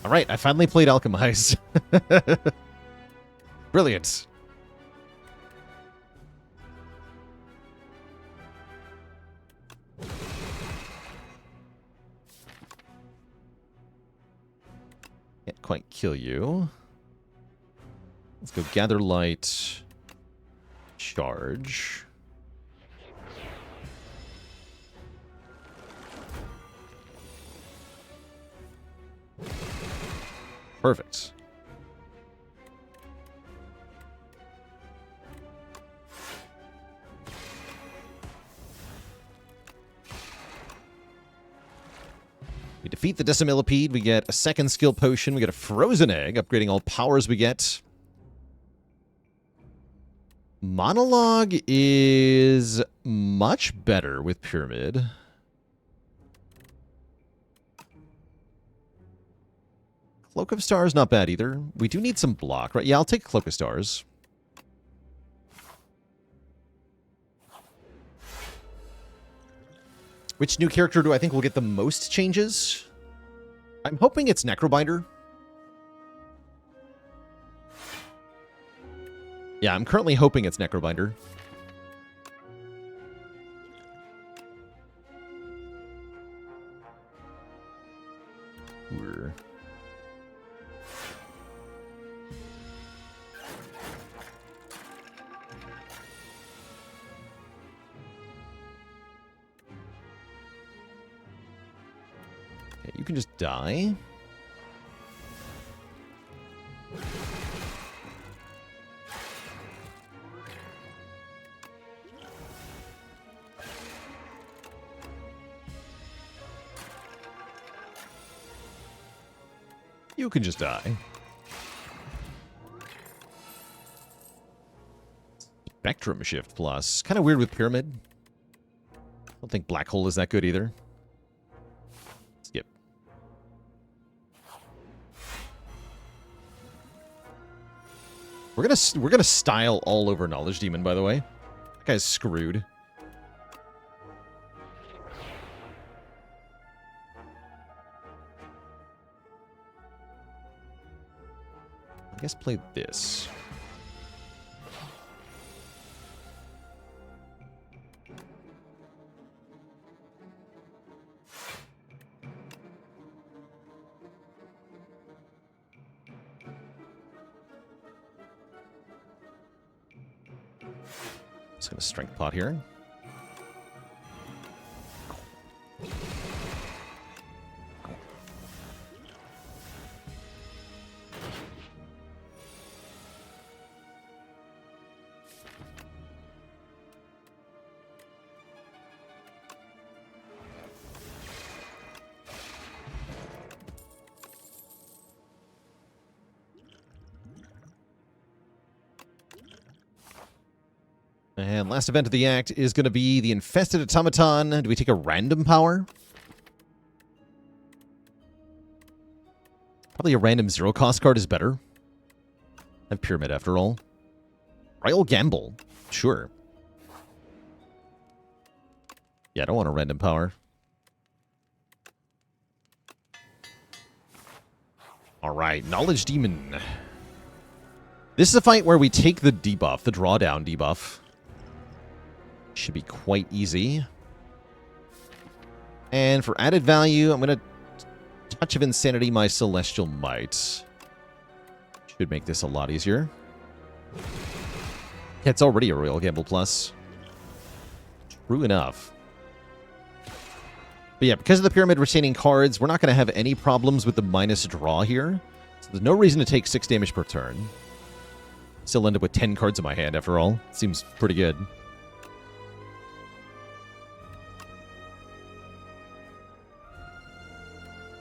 All right, I finally played Alchemize. Brilliant. Can't quite kill you. Let's go Gather Light. Charge. Perfect. We defeat the Decimillipede. We get a second skill potion. We get a frozen egg, upgrading all powers we get. Monologue is much better with Pyramid. Cloak of Stars, not bad either. We do need some block, right? Yeah, I'll take Cloak of Stars. Which new character do I think will get the most changes? I'm hoping it's Necrobinder. Yeah, I'm currently hoping it's Necrobinder. Okay, you can just die. You can just die. Spectrum Shift Plus. Kind of weird with Pyramid. I don't think Black Hole is that good either. Skip. We're gonna style all over Knowledge Demon, by the way. That guy's screwed. I guess play this. Just gonna strength pot here. And last event of the act is going to be the Infested Automaton. Do we take a random power? Probably a random zero-cost card is better. I have Pyramid after all. Royal Gamble. Sure. Yeah, I don't want a random power. Alright, Knowledge Demon. This is a fight where we take the debuff, the drawdown debuff. Should be quite easy. And for added value, I'm going to Touch of Insanity my Celestial Might. Should make this a lot easier. Yeah, it's already a Royal Gamble Plus. True enough. But yeah, because of the Pyramid retaining cards, we're not going to have any problems with the minus draw here. So there's no reason to take 6 damage per turn. Still end up with 10 cards in my hand after all. Seems pretty good.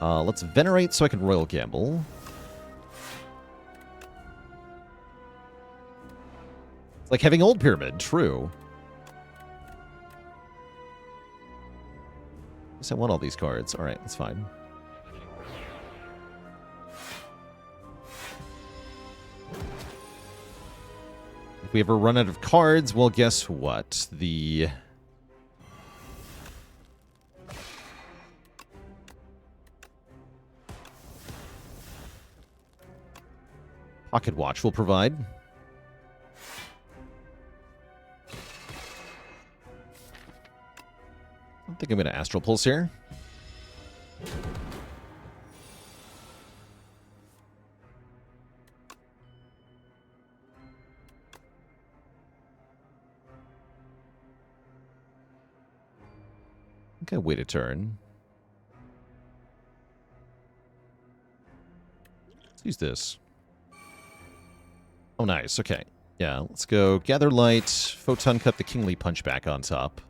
Let's Venerate so I can Royal Gamble. It's like having Old Pyramid, true. I guess I want all these cards. Alright, that's fine. If we ever run out of cards, well, guess what? The Pocket Watch will provide. I think I'm going to Astral Pulse here. Okay, wait a turn. Let's use this. Oh, nice. Okay. Yeah, let's go Gather Light, Photon Cut the Kingly Punch back on top.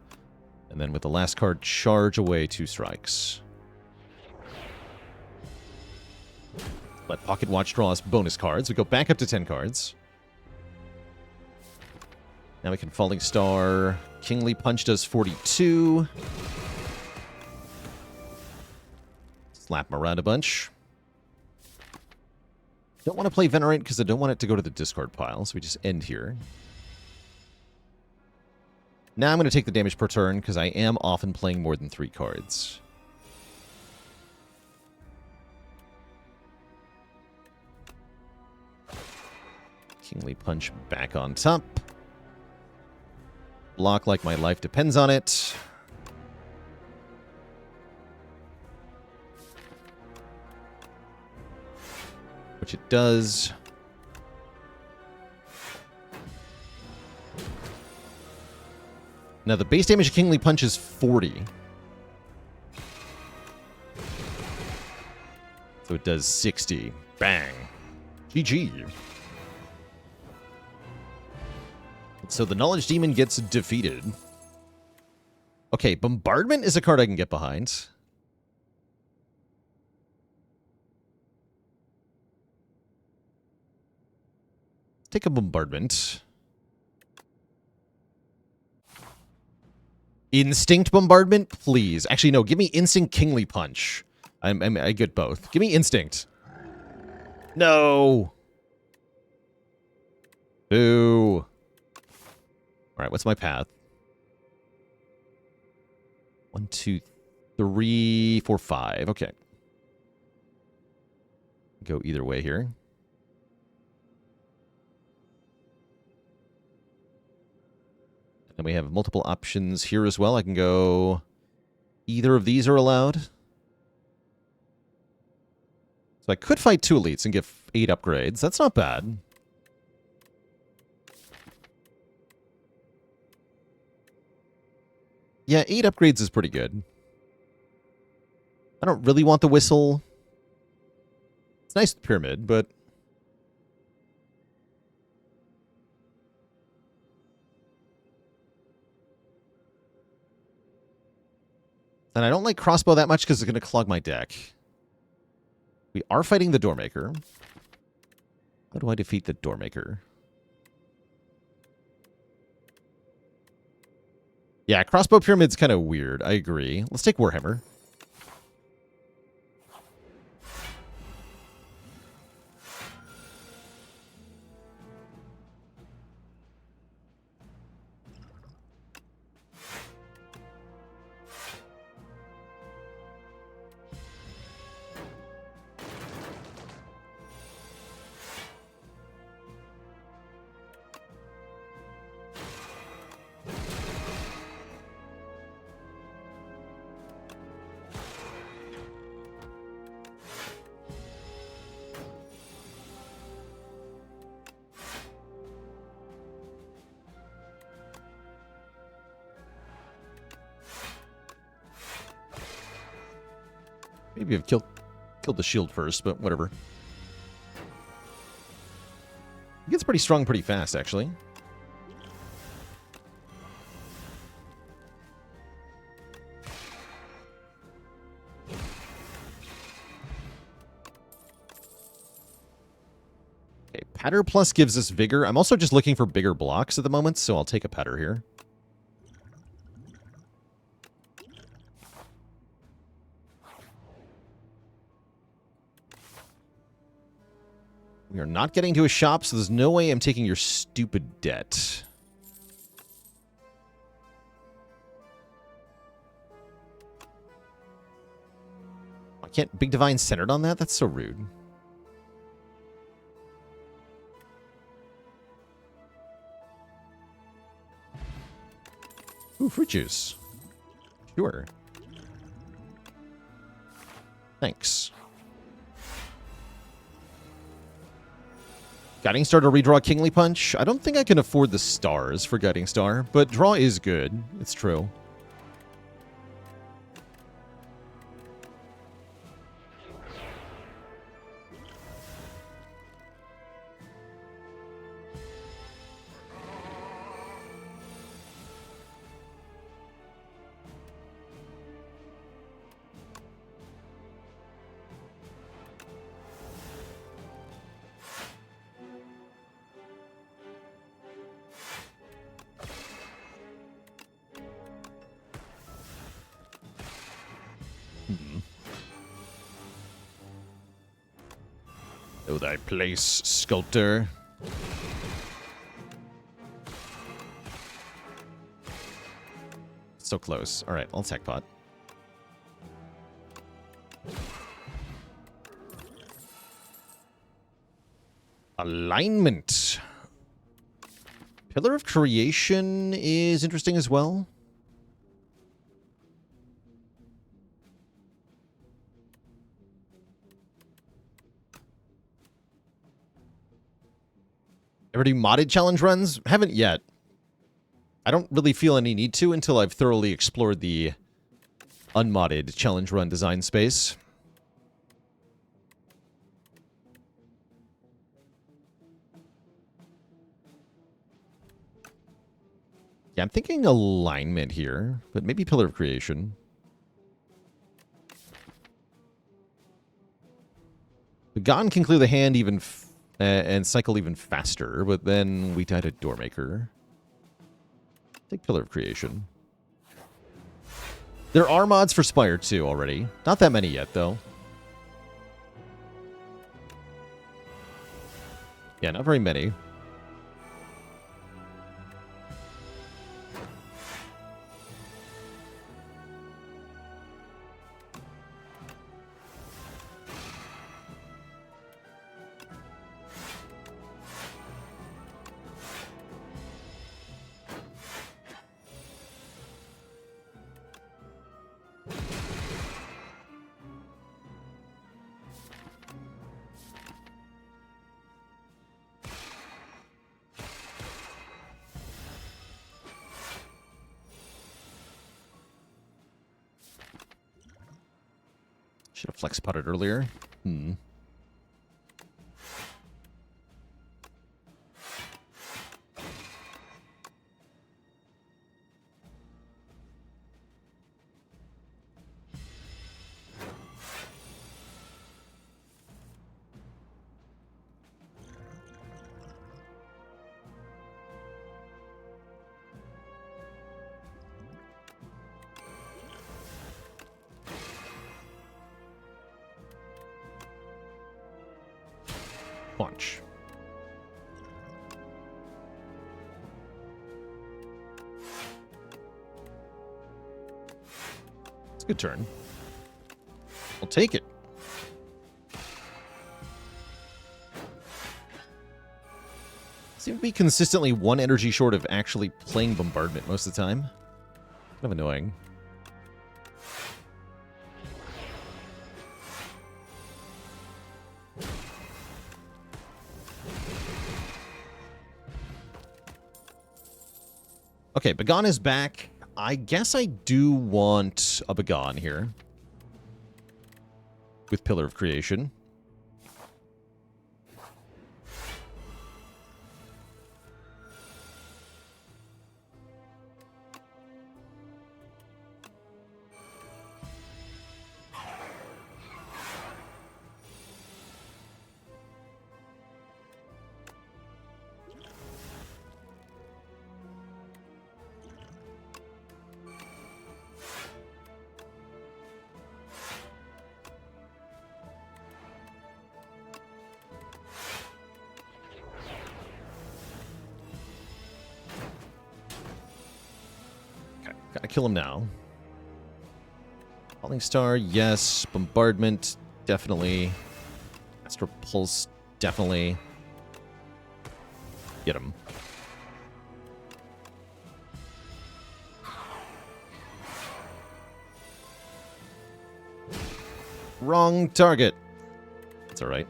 And then with the last card, charge away 2 strikes. Let Pocket Watch draw us bonus cards. We go back up to 10 cards. Now we can Falling Star. Kingly Punch does 42. Slap him around a bunch. Don't want to play Venerate because I don't want it to go to the discard pile, so we just end here. Now I'm going to take the damage per turn because I am often playing more than 3 cards. Kingly Punch back on top. Block like my life depends on it. Which it does. Now the base damage of Kingly Punch is 40. So it does 60. Bang. GG. So the Knowledge Demon gets defeated. Okay, Bombardment is a card I can get behind. Let's take a Bombardment. Instinct Bombardment, please. Actually, no, give me Instinct Kingly Punch. I get both. Give me Instinct. No. Boo. Alright, what's my path? 1, 2, 3, 4, 5. Okay. Go either way here. And we have multiple options here as well. I can go... Either of these are allowed. So I could fight 2 elites and get 8 upgrades. That's not bad. Yeah, 8 upgrades is pretty good. I don't really want the whistle. It's nice with Pyramid, but... And I don't like Crossbow that much because it's going to clog my deck. We are fighting the Doormaker. How do I defeat the Doormaker? Yeah, Crossbow Pyramid's kind of weird. I agree. Let's take Warhammer. Maybe I've killed the shield first, but whatever. It gets pretty strong pretty fast, actually. Patter Plus gives us vigor. I'm also just looking for bigger blocks at the moment, so I'll take a Patter here. We are not getting to a shop, so there's no way I'm taking your stupid debt. I can't Big Divine centered on that? That's so rude. Ooh, fruit juice. Sure. Thanks. Guiding Star to redraw Kingly Punch. I don't think I can afford the stars for Guiding Star, but draw is good. It's true. Know thy place, sculptor. So close. All right, I'll attack pot. Alignment. Pillar of Creation is interesting as well. Ever do modded challenge runs? Haven't yet. I don't really feel any need to until I've thoroughly explored the unmodded challenge run design space. Yeah, I'm thinking alignment here, but maybe Pillar of Creation. Begon can clear the hand even and cycle even faster, but then we died a Doormaker. Take Pillar of Creation. There are mods for Spire too already. Not that many yet, though. Yeah, not very many. Should have flex potted earlier. Punch. It's a good turn. I'll take it. Seem to be consistently one energy short of actually playing Bombardment most of the time. Kind of annoying. Okay, Begon is back. I guess I do want a Begon here. With Pillar of Creation. Gotta kill him now. Falling Star, yes. Bombardment, definitely. Astral Pulse, definitely. Get him. Wrong target. That's all right.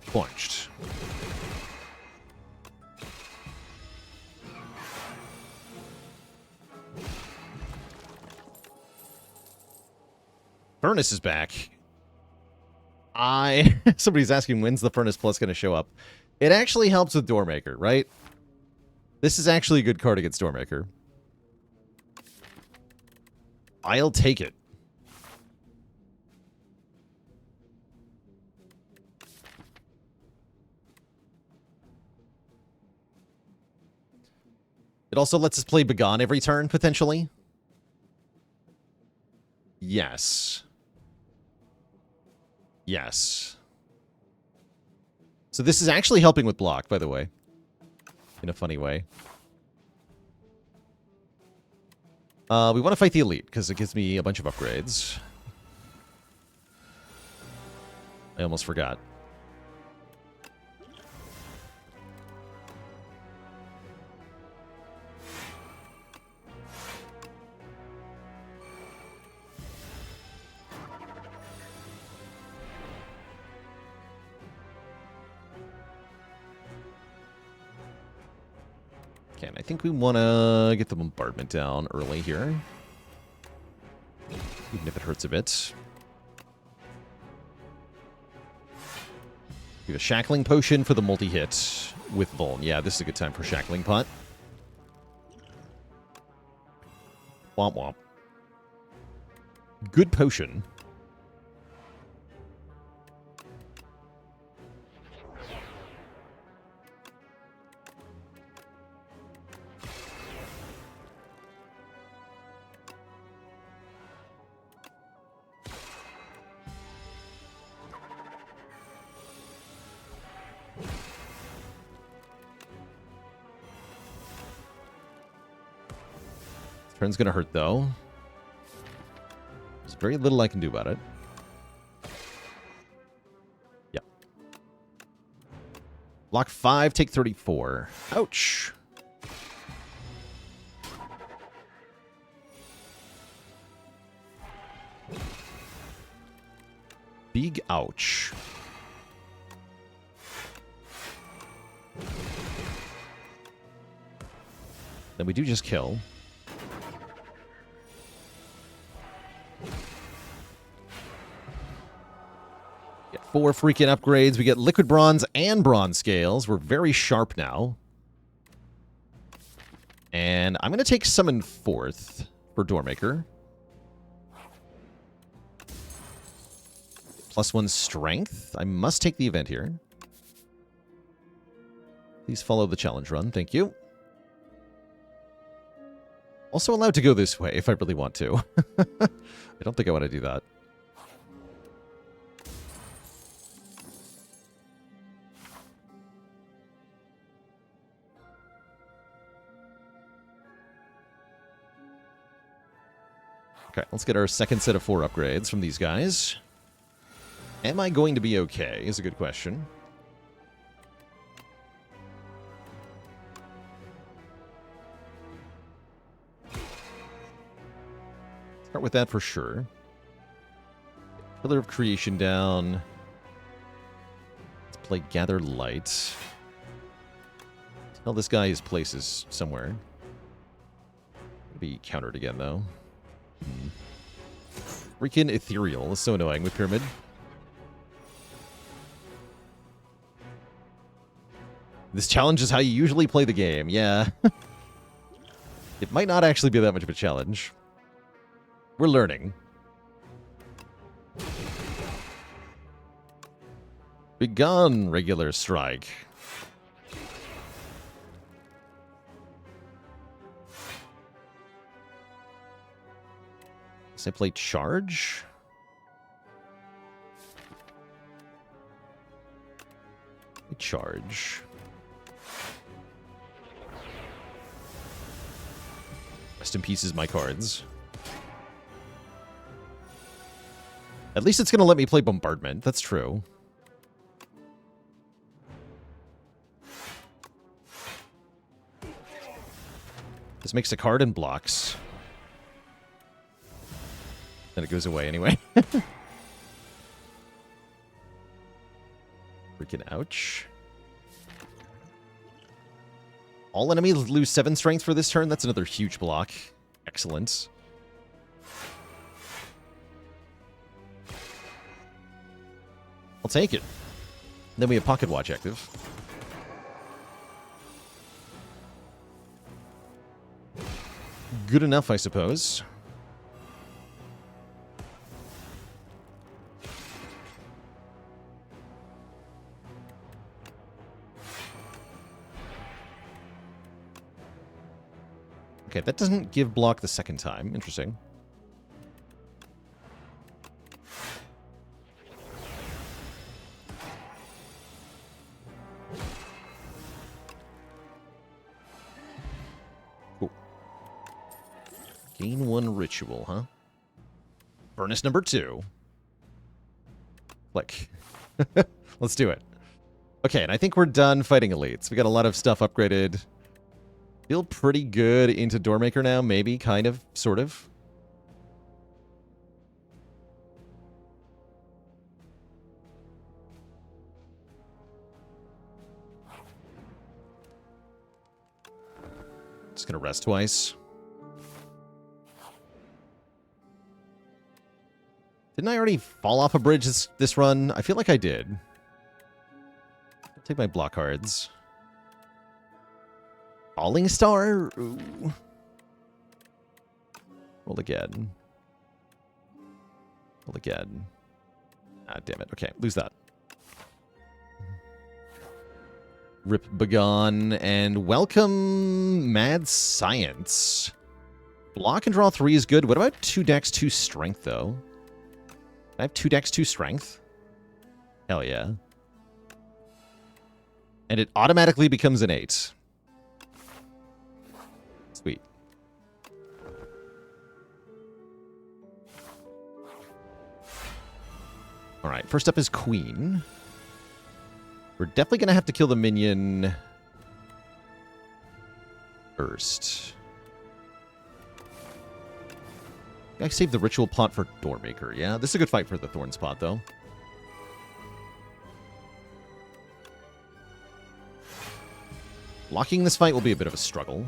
Punched. Furnace is back. Somebody's asking when's the Furnace Plus going to show up. It actually helps with Doormaker, right? This is actually a good card against Doormaker. I'll take it. It also lets us play Begone every turn, potentially. Yes. Yes. So this is actually helping with block, by the way. In a funny way. We want to fight the Elite, because it gives me a bunch of upgrades. I almost forgot. Okay, and I think we want to get the bombardment down early here. Even if it hurts a bit. We have a Shackling Potion for the multi-hit with Vuln. Yeah, this is a good time for Shackling Pot. Womp womp. Good potion. Turn's gonna hurt, though. There's very little I can do about it. Yeah. Block 5, take 34. Ouch. Big ouch. Then we do just kill. Get 4 freaking upgrades. We get liquid bronze and bronze scales. We're very sharp now. And I'm going to take summon 4th for Doormaker. +1 strength. I must take the event here. Please follow the challenge run. Thank you. Also allowed to go this way if I really want to. I don't think I want to do that. Okay, let's get our second set of 4 upgrades from these guys. Am I going to be okay is a good question. Start with that for sure. Pillar of Creation down. Let's play Gather Light. Tell this guy his place is somewhere. Be countered again, though. Freaking Ethereal is so annoying with Pyramid. This challenge is how you usually play the game, yeah. It might not actually be that much of a challenge. We're learning. Begun, regular strike. Does I play charge? Charge. Rest in pieces, my cards. At least it's going to let me play Bombardment. That's true. This makes a card and blocks. Then it goes away anyway. Freaking ouch. All enemies lose 7 strength for this turn. That's another huge block. Excellent. I'll take it. Then we have Pocket Watch active. Good enough, I suppose. Okay, that doesn't give block the second time. Interesting. Cool. Gain 1 ritual, huh? Furnace number 2. Click. Let's do it. Okay, and I think we're done fighting elites. We got a lot of stuff upgraded. Feel pretty good into Doormaker now, maybe, kind of, sort of. Just gonna rest twice. Didn't I already fall off a bridge this run? I feel like I did. I'll take my block cards. Falling Star? Ooh. Roll again. Roll again. Ah, damn it. Okay, lose that. Rip Begone, and welcome Mad Science. Block and draw 3 is good. What about 2 decks, 2 strength, though? I have 2 decks, 2 strength? Hell yeah. And it automatically becomes an 8. Sweet. Alright, first up is Queen. We're definitely going to have to kill the minion first. I saved the ritual pot for Doormaker. Yeah, this is a good fight for the Thorn spot, though. Blocking this fight will be a bit of a struggle.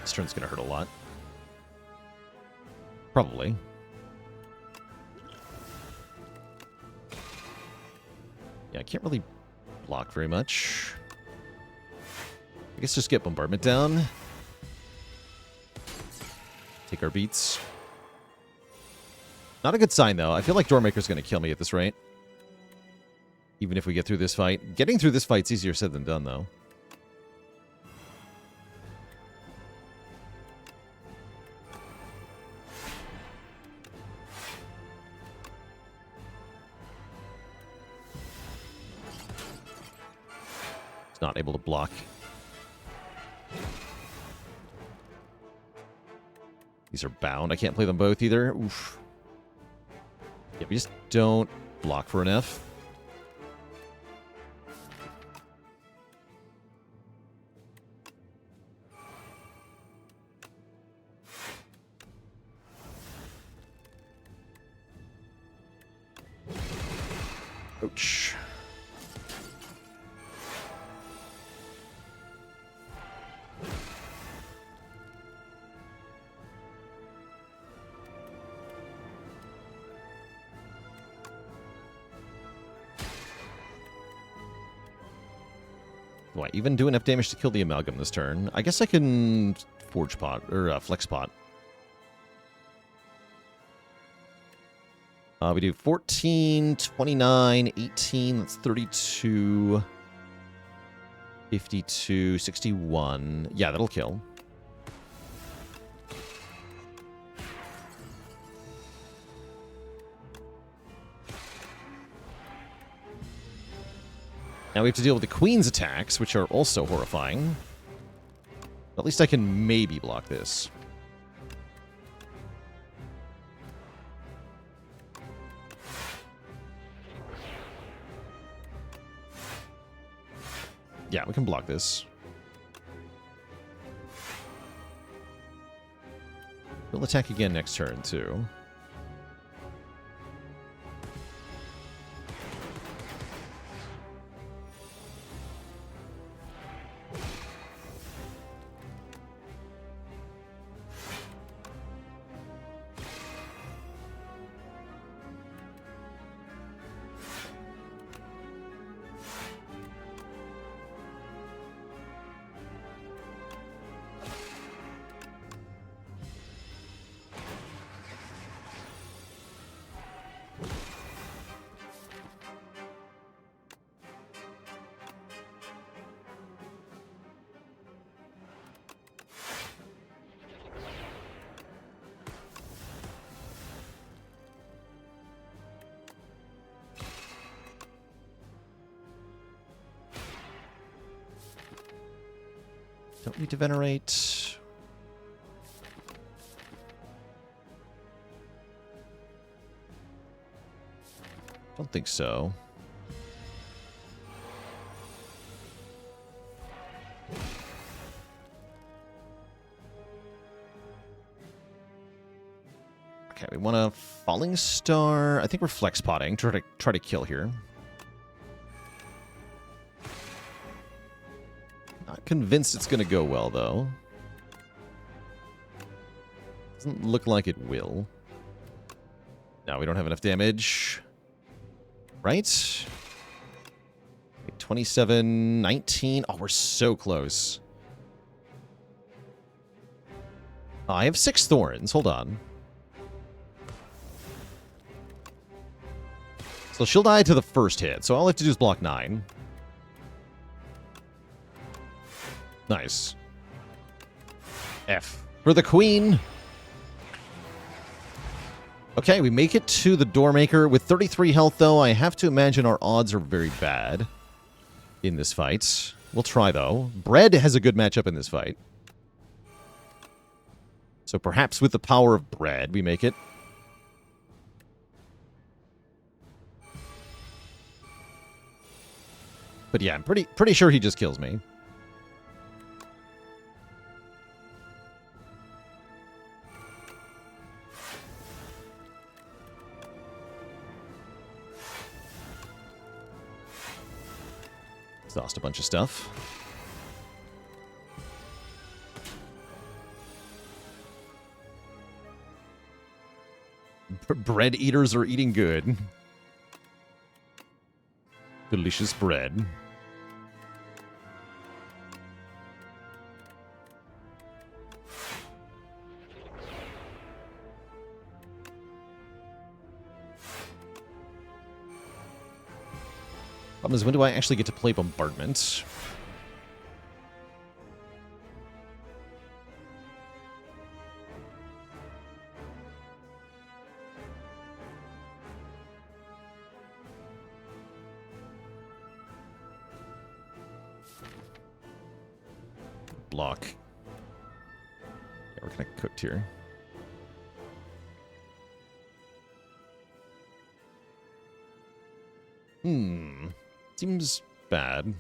This turn's gonna hurt a lot. Probably. Yeah, I can't really block very much. I guess just get Bombardment down. Take our beats. Not a good sign, though. I feel like Doormaker's gonna kill me at this rate. Even if we get through this fight. Getting through this fight's easier said than done, though. Not able to block. These are bound. I can't play them both either. Oof. Yeah, we just don't block for enough. Ouch. Do I even do enough damage to kill the Amalgam this turn? I guess I can Forge Pot, or Flex Pot. We do 14, 29, 18, that's 32, 52, 61. Yeah, that'll kill. Now we have to deal with the Queen's attacks, which are also horrifying. At least I can maybe block this. Yeah, we can block this. We'll attack again next turn, too. Don't need to venerate. Don't think so. Okay, we want a Falling Star. I think we're flex potting. Try to kill here. Not convinced it's going to go well, though. Doesn't look like it will. No, we don't have enough damage. Right? 27, 19. Oh, we're so close. Oh, I have 6 thorns. Hold on. So she'll die to the first hit, so all I have to do is block 9. Nice. F for the Queen. Okay, we make it to the Doormaker. With 33 health, though, I have to imagine our odds are very bad in this fight. We'll try, though. Bread has a good matchup in this fight. So perhaps with the power of Bread, we make it. But yeah, I'm pretty sure he just kills me. Lost a bunch of stuff. Bread eaters are eating good. Delicious bread. Problem is, when do I actually get to play Bombardment? Block. Yeah, we're kind of cooked here. Seems bad.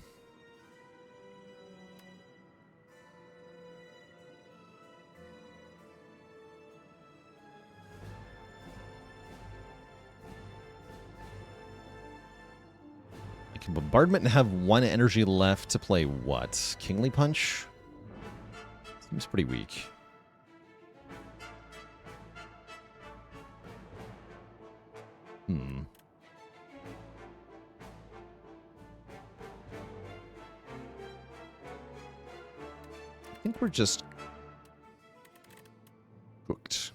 Can Bombardment have 1 energy left to play what? Kingly Punch? Seems pretty weak. I think we're just cooked.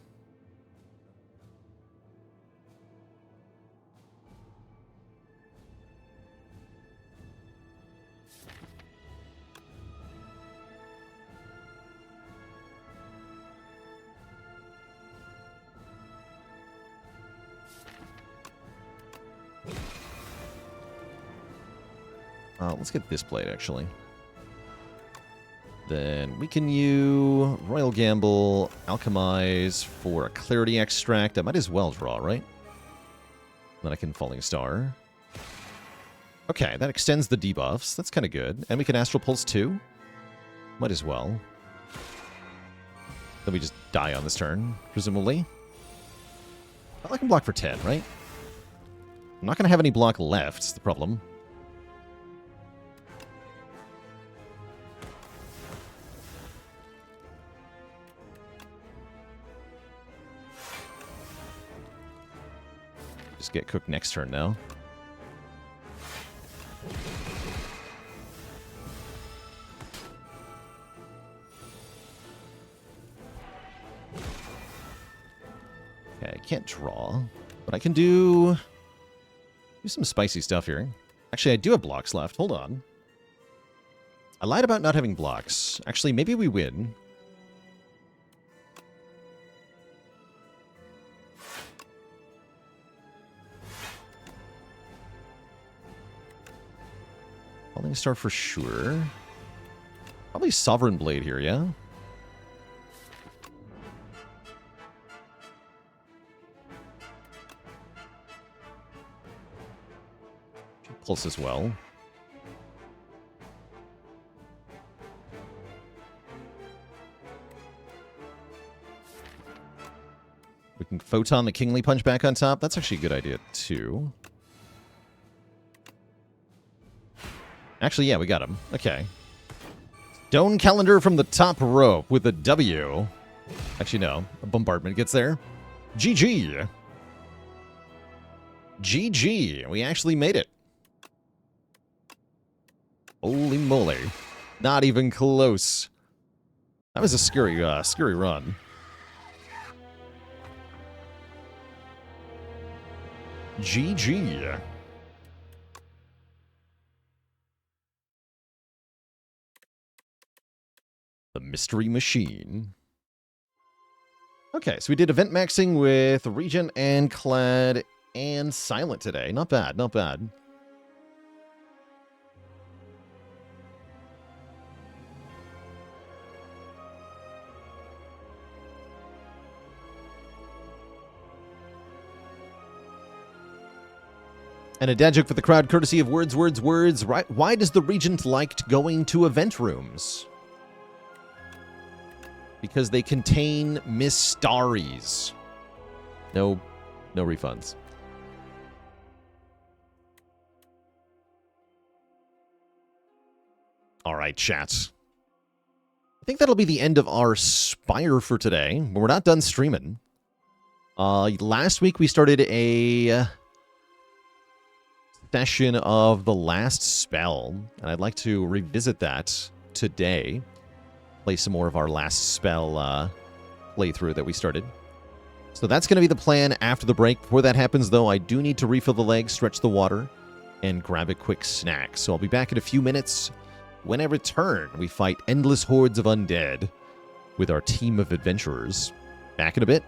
Let's get this played, actually. Then we can use Royal Gamble, Alchemize for a Clarity Extract. I might as well draw, right? Then I can Falling Star. Okay, that extends the debuffs. That's kind of good. And we can Astral Pulse too. Might as well. Then we just die on this turn, presumably. Well, I can block for 10, right? I'm not going to have any block left, is the problem. Just get cooked next turn now. Okay, I can't draw, but I can do some spicy stuff here. Actually, I do have blocks left. Hold on. I lied about not having blocks. Actually, maybe we win. Falling Star for sure. Probably Sovereign Blade here, yeah? Pulse as well. We can Photon the Kingly Punch back on top. That's actually a good idea, too. Actually, yeah, we got him. Okay. Stone Calendar from the top rope with a W. Actually, no. A bombardment gets there. GG. GG. We actually made it. Holy moly. Not even close. That was a scary run. GG. The Mystery Machine. Okay, so we did Eventmaxxing with Regent and Clad and Silent today. Not bad, not bad. And a dad joke for the crowd, courtesy of Words. Right? Why does the Regent like going to event rooms? Because they contain mysteries. No refunds. All right, chat. I think that'll be the end of our Spire for today. But we're not done streaming. Last week we started a session of the last spell, and I'd like to revisit that today. Play some more of our last spell playthrough that we started. So that's going to be the plan after the break. Before that happens, though, I do need to refill the legs, stretch the water, and grab a quick snack. So I'll be back in a few minutes. When I return, we fight endless hordes of undead with our team of adventurers. Back in a bit.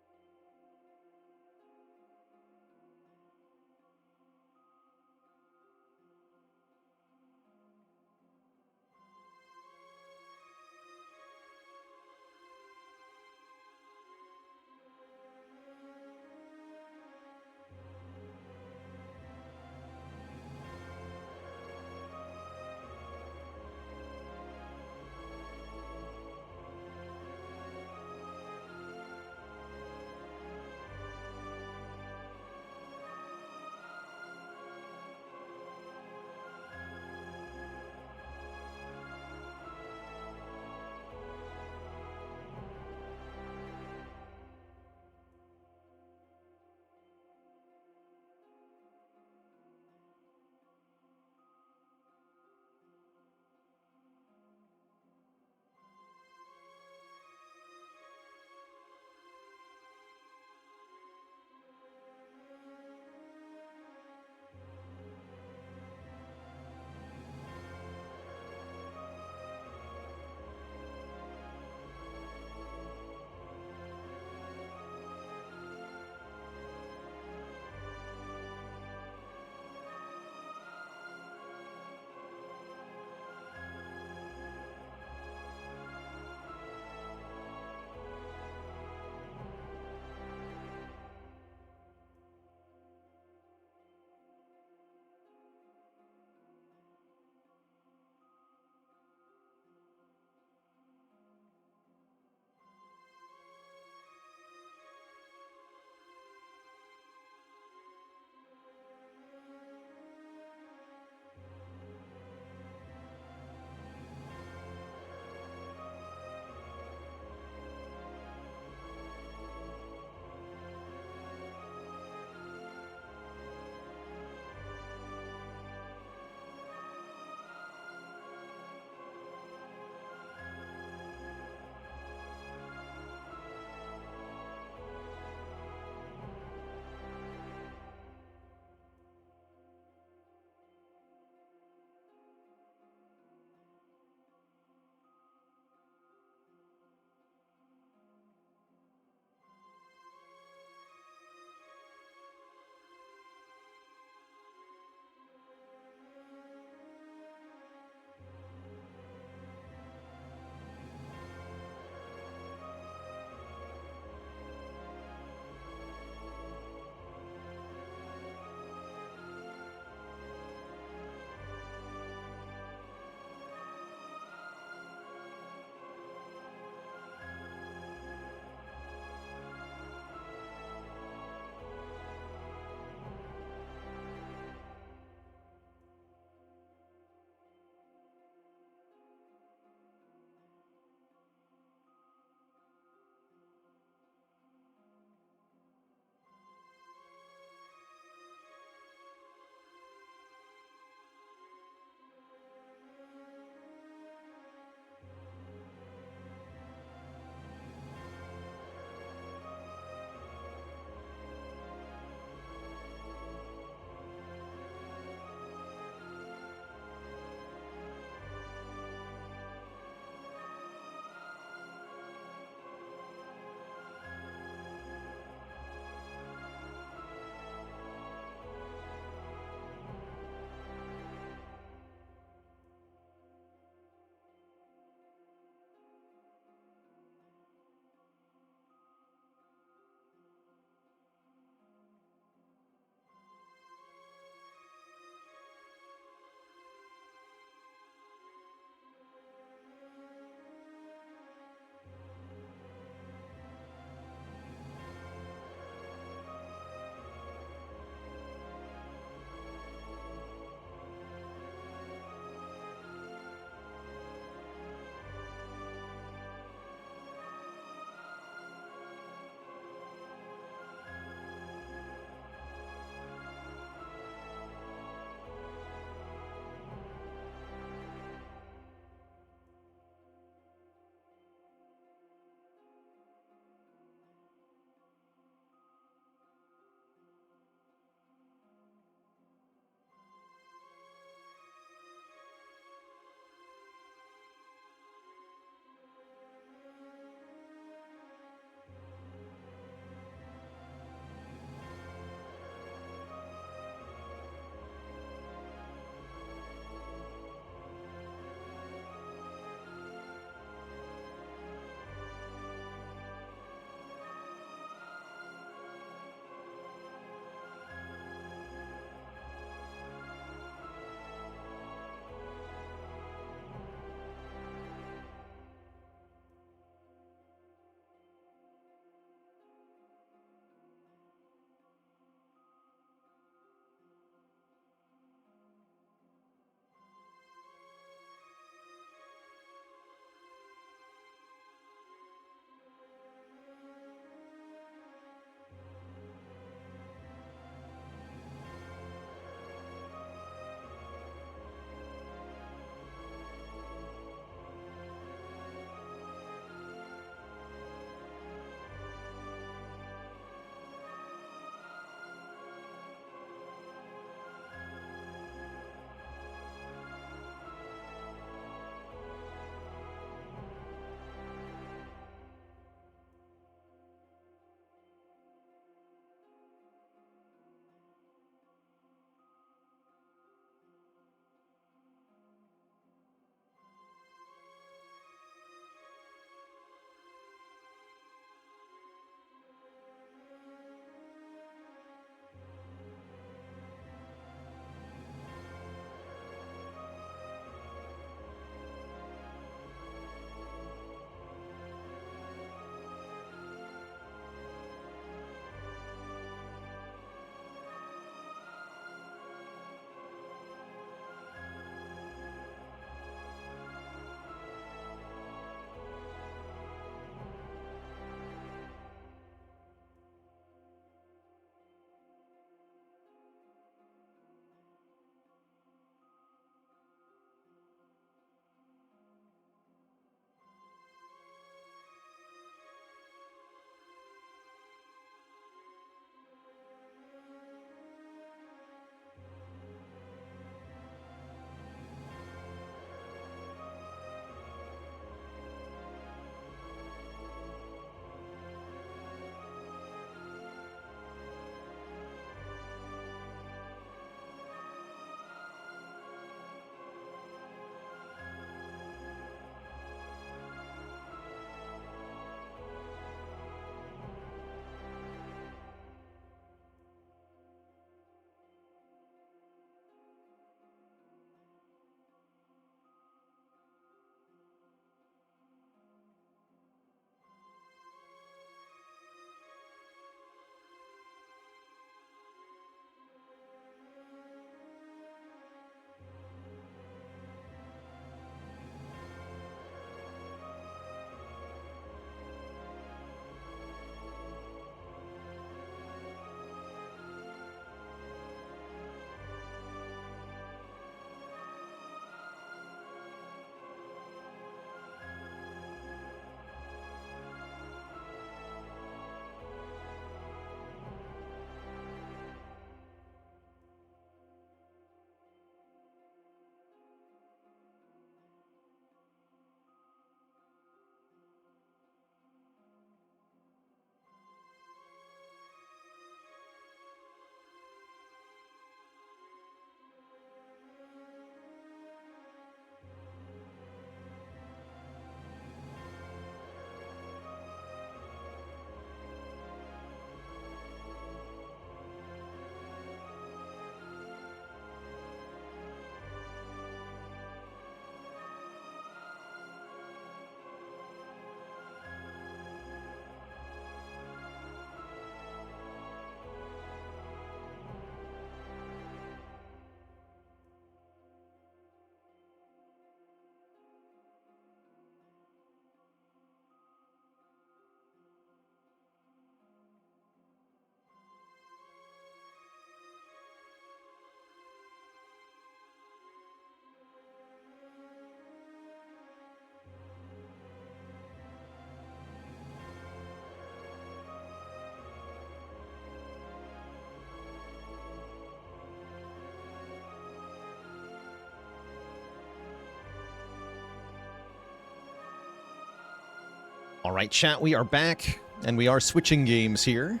All right, chat, we are back, and we are switching games here.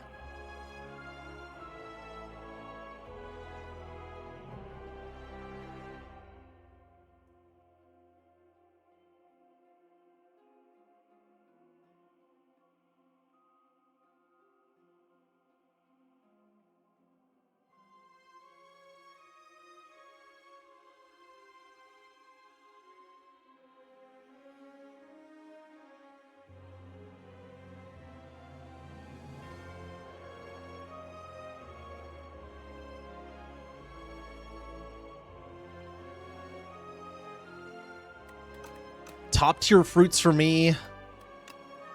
Top tier fruits for me,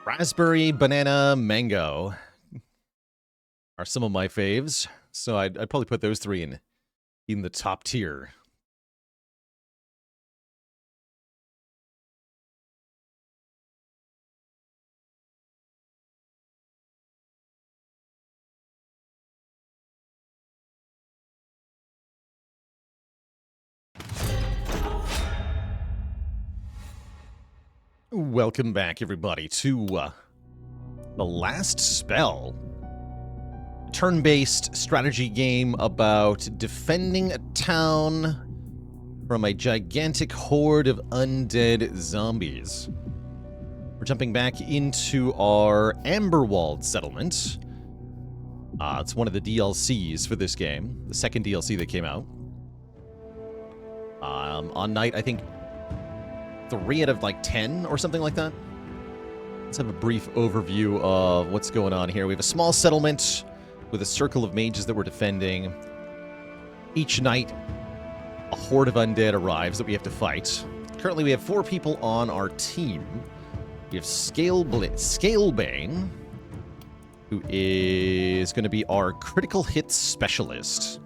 raspberry, banana, mango are some of my faves. So I'd probably put those three in the top tier. Welcome back, everybody, to The Last Spell. A turn-based strategy game about defending a town from a gigantic horde of undead zombies. We're jumping back into our Amberwald settlement. It's one of the DLCs for this game, the second DLC that came out. On night, I think, 3 out of like 10 or something like that. Let's have a brief overview of what's going on here. We have a small settlement with a circle of mages that we're defending. Each night, a horde of undead arrives that we have to fight. Currently, we have 4 people on our team. We have Scalebane, who is going to be our critical hit specialist.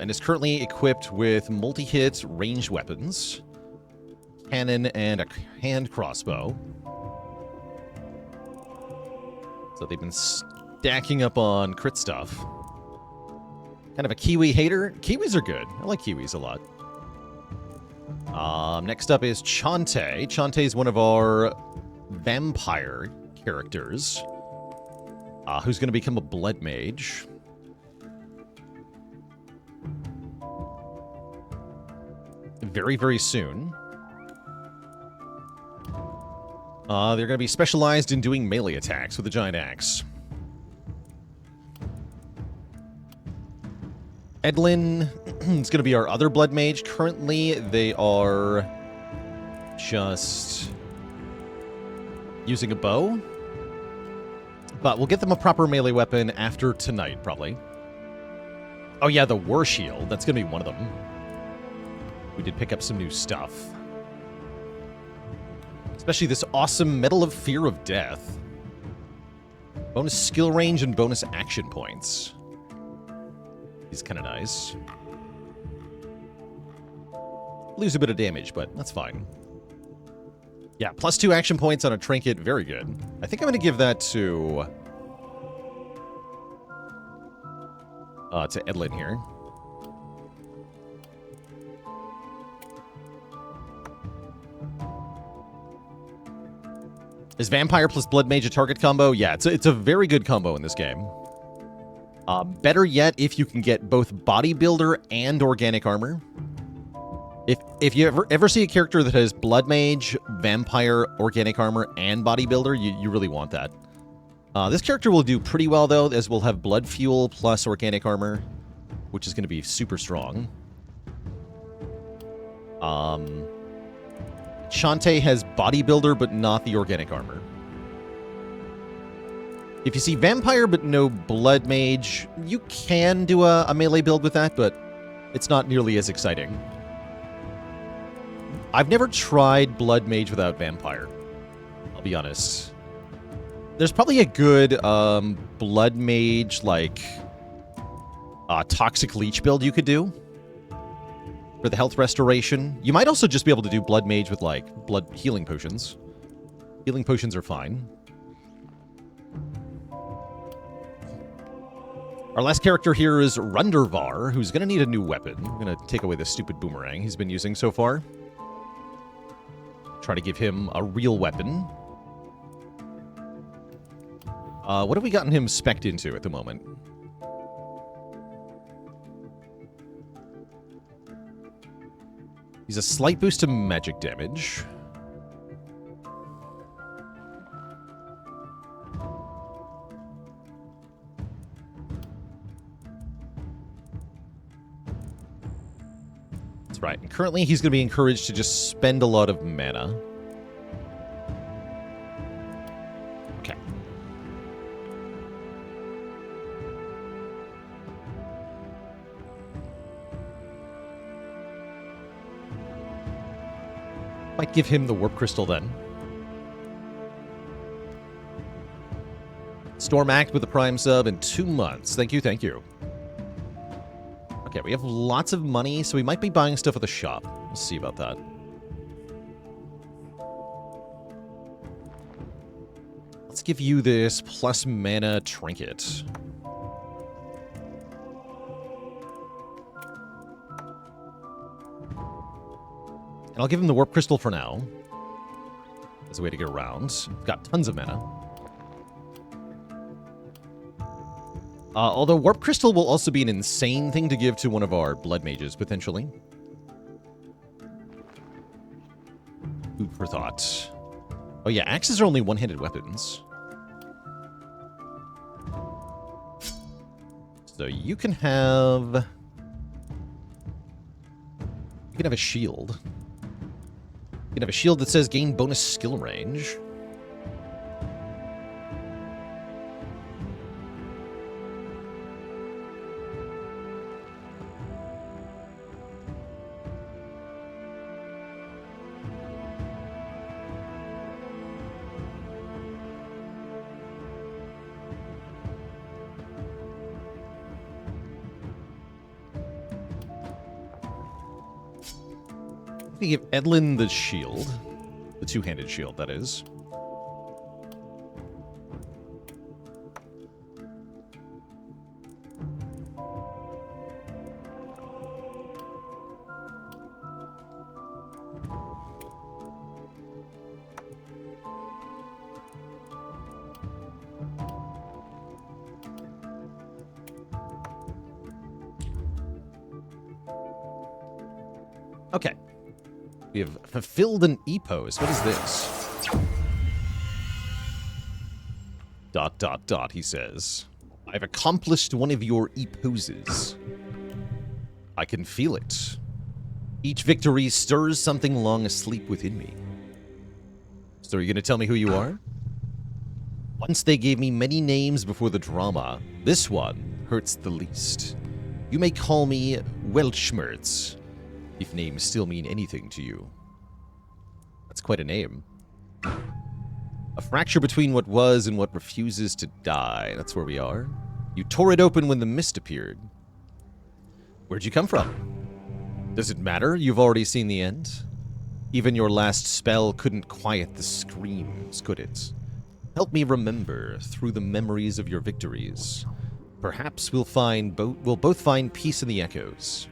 And is currently equipped with multi-hit ranged weapons, cannon, and a hand crossbow. So they've been stacking up on crit stuff. Kind of a Kiwi hater. Kiwis are good. I like Kiwis a lot. Next up is Chante. Chante is one of our vampire characters, who's going to become a blood mage. Very, very soon. They're going to be specialized in doing melee attacks with a giant axe. Edlin is going to be our other blood mage. Currently, they are just using a bow. But we'll get them a proper melee weapon after tonight, probably. Oh yeah, the War Shield. That's going to be one of them. We did pick up some new stuff. Especially this awesome Medal of Fear of Death. Bonus skill range and bonus action points. He's kind of nice. Lose a bit of damage, but that's fine. Yeah, plus 2 action points on a trinket. Very good. I think I'm going to give that to Edlin here. Is Vampire plus Blood Mage a target combo? Yeah, it's a very good combo in this game. Better yet if you can get both Bodybuilder and Organic Armor. If you ever see a character that has Blood Mage, Vampire, Organic Armor, and Bodybuilder, you really want that. This character will do pretty well, though, as we'll have Blood Fuel plus Organic Armor, which is going to be super strong. Chante has Bodybuilder, but not the Organic Armor. If you see Vampire, but no Blood Mage, you can do a melee build with that, but it's not nearly as exciting. I've never tried Blood Mage without Vampire, I'll be honest. There's probably a good Blood Mage, like, Toxic Leech build you could do for the health restoration. You might also just be able to do Blood Mage with, like, blood healing potions. Healing potions are fine. Our last character here is Rundervar, who's going to need a new weapon. I'm going to take away the stupid boomerang he's been using so far. Try to give him a real weapon. What have we gotten him spec'd into at the moment? He's a slight boost to magic damage. That's right. And currently, he's going to be encouraged to just spend a lot of mana. Okay. Might give him the Warp Crystal then. Storm Act with the Prime sub in 2 months. Thank you, thank you. Okay, we have lots of money, so we might be buying stuff at the shop. We'll see about that. Let's give you this plus mana trinket. And I'll give him the Warp Crystal for now. As a way to get around. Got tons of mana. Although Warp Crystal will also be an insane thing to give to one of our Blood Mages, potentially. Food for thought. Oh yeah, axes are only one-handed weapons. So you can have... You can have a shield. You can have a shield that says gain bonus skill range. Give Edlin the shield. The two-handed shield, that is. Okay. We have fulfilled an E-pose. What is this? Dot, dot, dot, he says. I've accomplished one of your E-poses. I can feel it. Each victory stirs something long asleep within me. So are you going to tell me who you are? Once they gave me many names before the drama. This one hurts the least. You may call me Weltschmerz. If names still mean anything to you. That's quite a name. A fracture between what was and what refuses to die. That's where we are. You tore it open when the mist appeared. Where'd you come from? Does it matter? You've already seen the end. Even your last spell couldn't quiet the screams, could it? Help me remember through the memories of your victories. Perhaps we'll both find peace in the echoes.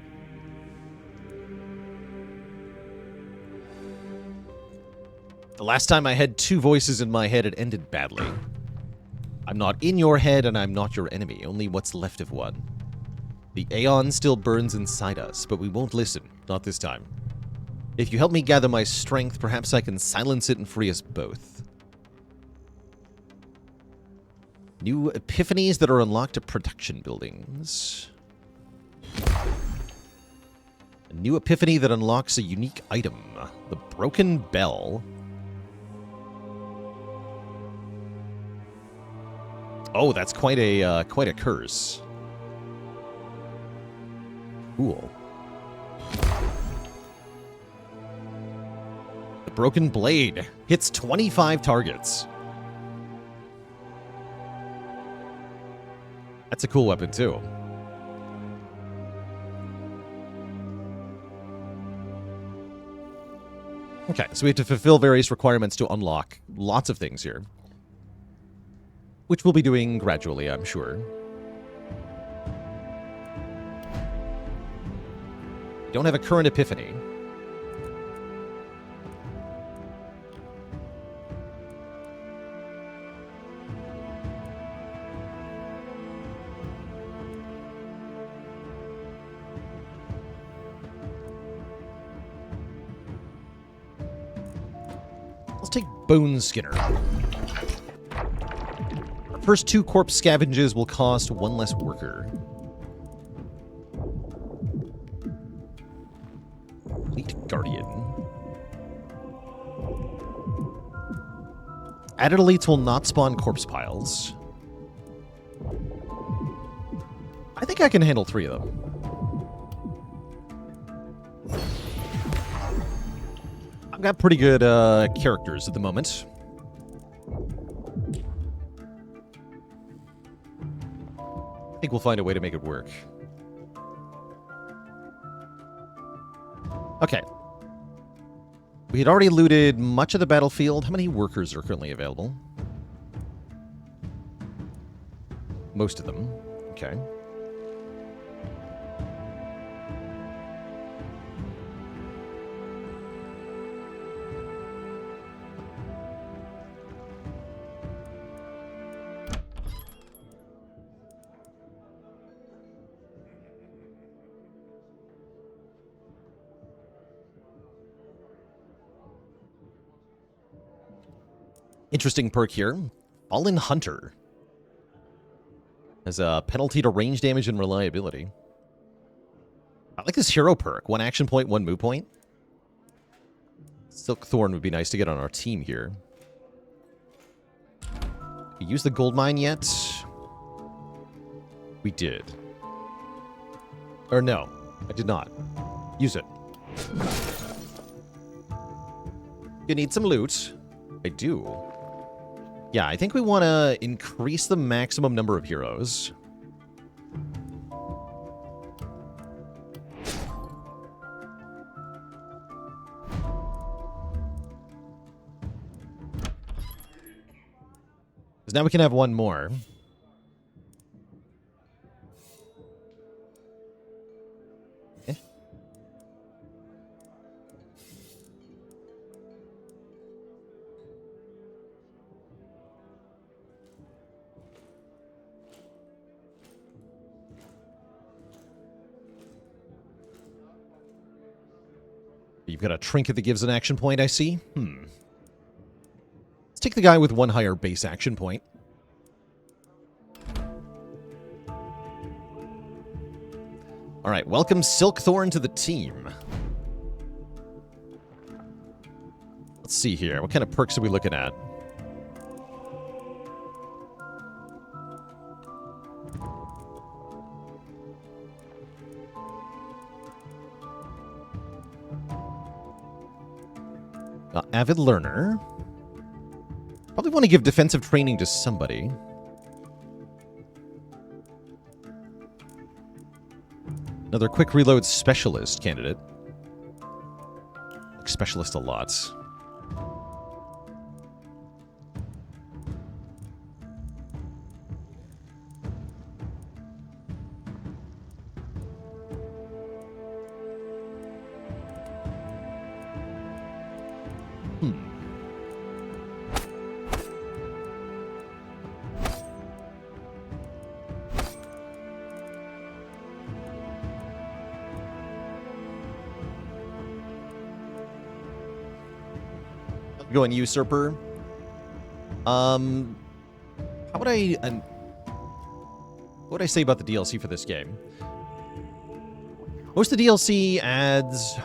The last time I had two voices in my head, it ended badly. I'm not in your head, and I'm not your enemy, only what's left of one. The Aeon still burns inside us, but we won't listen, not this time. If you help me gather my strength, perhaps I can silence it and free us both. New epiphanies that are unlocked at production buildings. A new epiphany that unlocks a unique item. The Broken Bell. Oh, that's quite a curse. Cool. The Broken Blade hits 25 targets. That's a cool weapon, too. Okay, so we have to fulfill various requirements to unlock lots of things here. Which we'll be doing gradually, I'm sure. We don't have a current epiphany. Let's take Bone Skinner. Our first 2 corpse scavenges will cost 1 less worker. Fleet Guardian. Added elites will not spawn corpse piles. I think I can handle 3 of them. I've got pretty good characters at the moment. I think we'll find a way to make it work. Okay. We had already looted much of the battlefield. How many workers are currently available? Most of them. Okay. Interesting perk here. Fallen Hunter. Has a penalty to range damage and reliability. I like this hero perk. 1 action point, 1 move point. Silkthorn would be nice to get on our team here. We used the gold mine yet? We did. Or no, I did not. Use it. You need some loot. I do. Yeah, I think we want to increase the maximum number of heroes. Because now we can have 1 more. Okay. You've got a trinket that gives an action point, I see. Let's take the guy with 1 higher base action point. Alright, welcome Silkthorn to the team. Let's see here. What kind of perks are we looking at? Avid Learner. Probably want to give defensive training to somebody. Another quick reload specialist candidate. Like specialist a lot. Going Usurper. How would I... what would I say about the DLC for this game? Most of the DLC adds...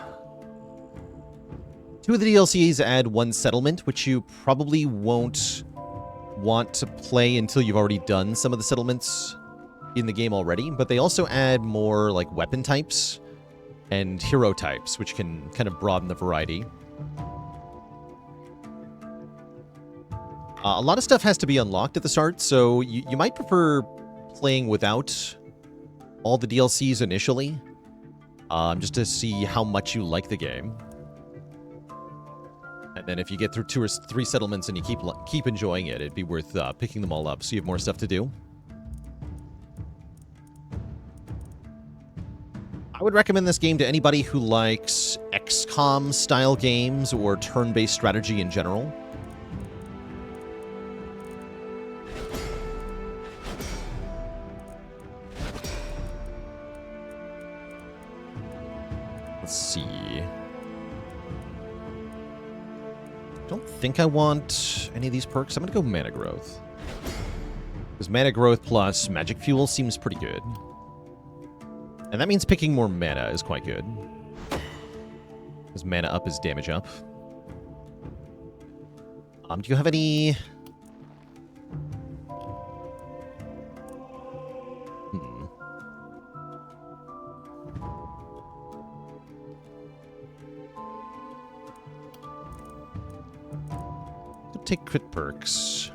2 of the DLCs add 1 settlement, which you probably won't want to play until you've already done some of the settlements in the game already. But they also add more, like, weapon types and hero types, which can kind of broaden the variety. A lot of stuff has to be unlocked at the start, so you might prefer playing without all the DLCs initially, just to see how much you like the game. And then if you get through 2 or 3 settlements and you keep enjoying it, it'd be worth picking them all up so you have more stuff to do. I would recommend this game to anybody who likes XCOM-style games or turn-based strategy in general. Let's see. Don't think I want any of these perks. I'm going to go Mana Growth. Because Mana Growth plus Magic Fuel seems pretty good. And that means picking more mana is quite good. Because mana up is damage up. Do you have any... Take crit perks.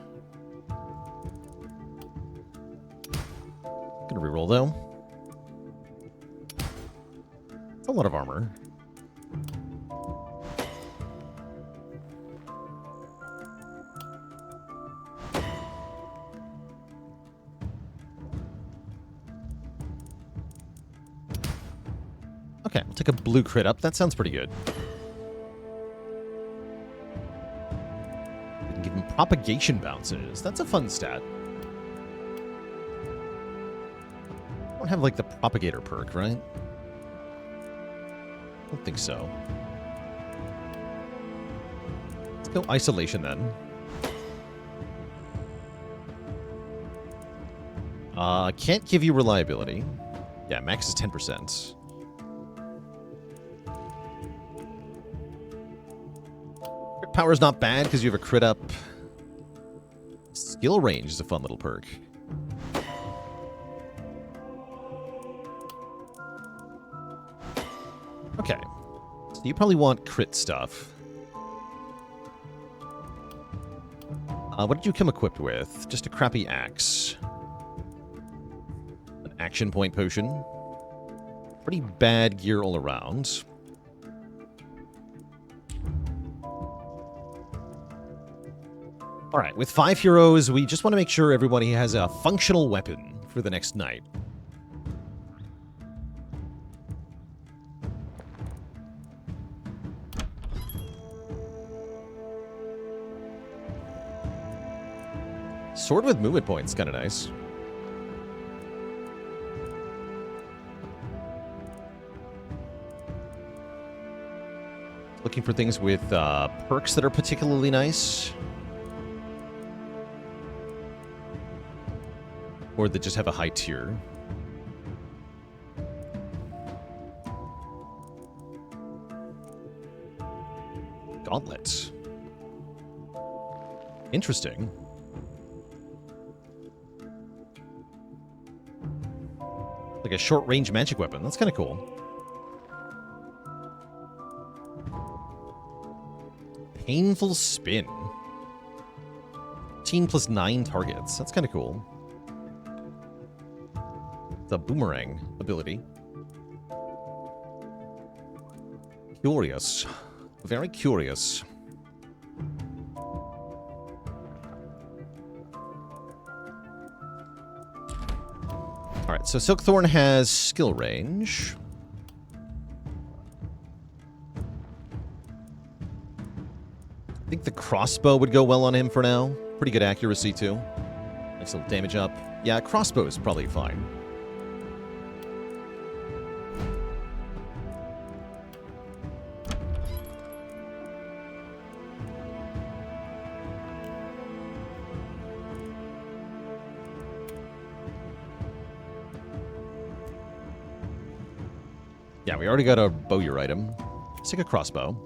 Gonna reroll though. That's a lot of armor. Okay, we'll take a blue crit up. That sounds pretty good. Give him propagation bounces. That's a fun stat. I don't have, like, the propagator perk, right? I don't think so. Let's go isolation, then. Can't give you reliability. Yeah, max is 10%. Power's not bad because you have a crit up. Skill range is a fun little perk. Okay. So you probably want crit stuff. What did you come equipped with? Just a crappy axe. An action point potion. Pretty bad gear all around. All right, with 5 heroes, we just want to make sure everybody has a functional weapon for the next night. Sword with movement points, kind of nice. Looking for things with perks that are particularly nice. Or that just have a high tier. Gauntlet. Interesting. Like a short-range magic weapon. That's kind of cool. Painful Spin. 15 plus 9 targets. That's kind of cool. The boomerang ability. Curious. Very curious. Alright, so Silkthorn has skill range. I think the crossbow would go well on him for now. Pretty good accuracy, too. Nice little damage up. Yeah, crossbow is probably fine. Yeah, we already got a bowyer item. Let's take a crossbow.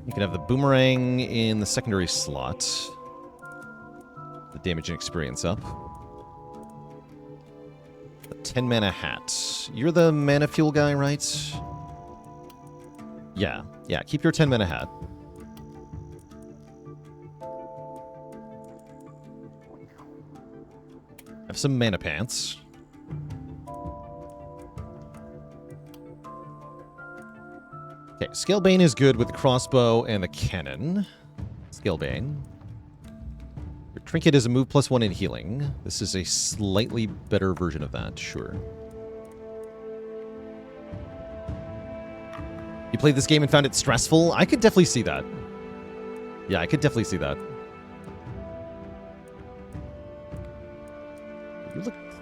You can have the boomerang in the secondary slot. The damage and experience up. A 10 mana hat. You're the mana fuel guy, right? Yeah, keep your 10 mana hat. Have some mana pants. Okay, Scalebane is good with the crossbow and the cannon. Scalebane. Your trinket is a move +1 in healing. This is a slightly better version of that, sure. You played this game and found it stressful? I could definitely see that. Yeah, I could definitely see that.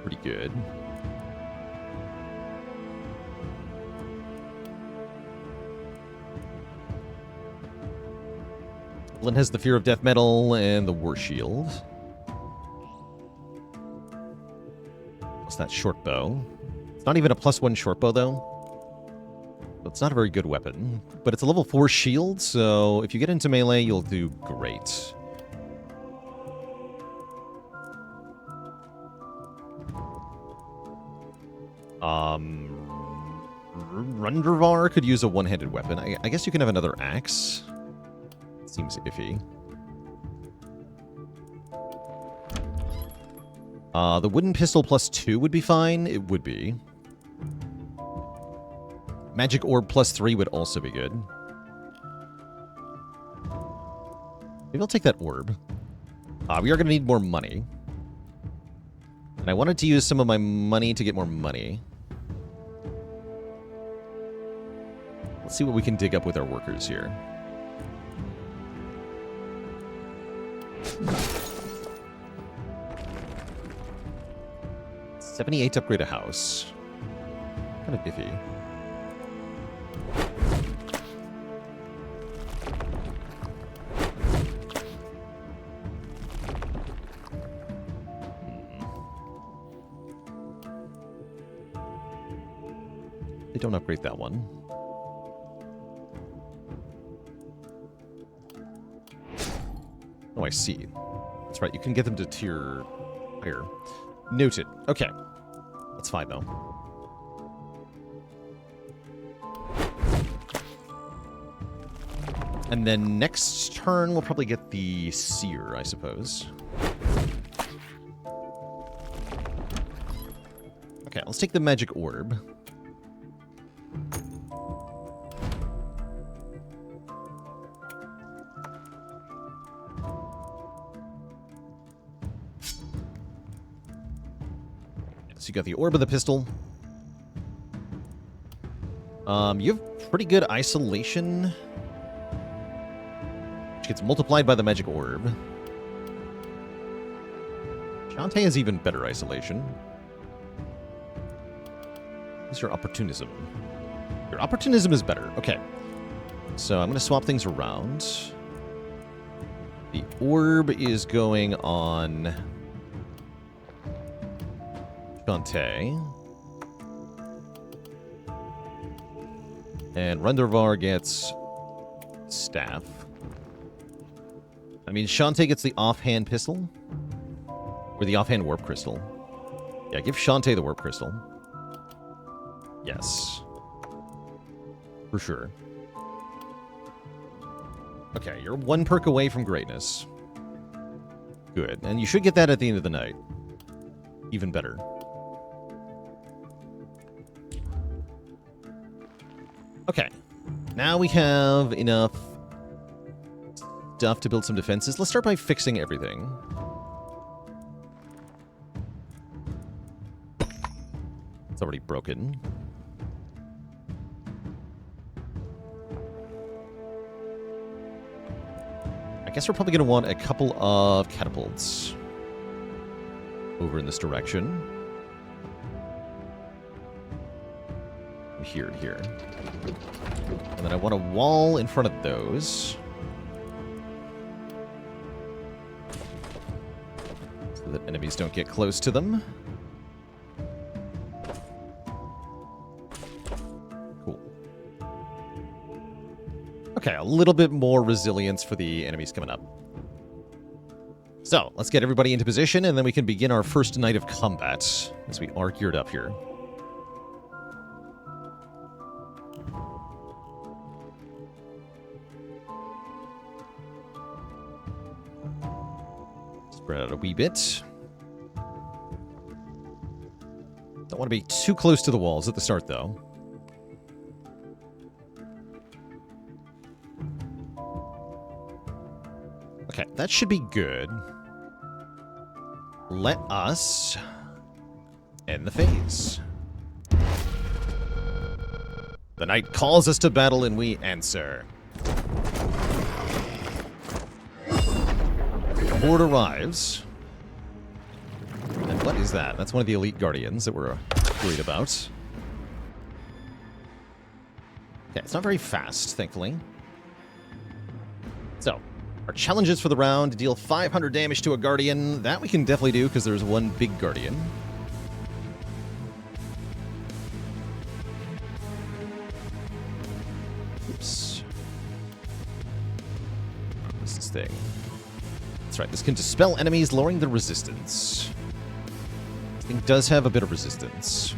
Pretty good. Lynn has the Fear of Death Metal and the War Shield. What's that? Short bow. It's not even a +1 short bow, though. So it's not a very good weapon. But it's a level 4 shield, so if you get into melee, you'll do great. Rundravar could use a one-handed weapon. I guess you can have another axe. Seems iffy. The wooden pistol +2 would be fine. It would be. Magic orb +3 would also be good. Maybe I'll take that orb. We are going to need more money. And I wanted to use some of my money to get more money. Let's see what we can dig up with our workers here. $78 to upgrade a house. Kind of iffy. They don't upgrade that one. Oh, I see. That's right, you can get them to tier higher. Noted. Okay. That's fine, though. And then next turn, we'll probably get the Seer, I suppose. Okay, let's take the Magic Orb. So you got the Orb of the Pistol. You have pretty good isolation, which gets multiplied by the Magic Orb. Shantae has even better isolation. What's your opportunism? Your opportunism is better. Okay. So I'm going to swap things around. The Orb is going on Shantae. And Rundervar gets Staff. I mean, Shantae gets the offhand pistol. Or the offhand warp crystal. Yeah, give Shantae the warp crystal. Yes. For sure. Okay, you're one perk away from greatness. Good. And you should get that at the end of the night. Even better. Okay. Now we have enough stuff to build some defenses. Let's start by fixing everything. It's already broken. I guess we're probably going to want a couple of catapults over in this direction. And here and here. And then I want a wall in front of those. So that enemies don't get close to them. Cool. Okay, a little bit more resilience for the enemies coming up. So, let's get everybody into position, and then we can begin our first night of combat as we are geared up here. Spread out a wee bit. Don't want to be too close to the walls at the start, though. Okay, that should be good. Let us end the phase. The knight calls us to battle and we answer. The horde arrives. And what is that? That's one of the elite guardians that we're worried about. Okay, it's not very fast, thankfully. So, our challenges for the round: deal 500 damage to a guardian. That we can definitely do because there's one big guardian. Oops. What's this thing? That's right, this can dispel enemies, lowering their resistance. This thing does have a bit of resistance.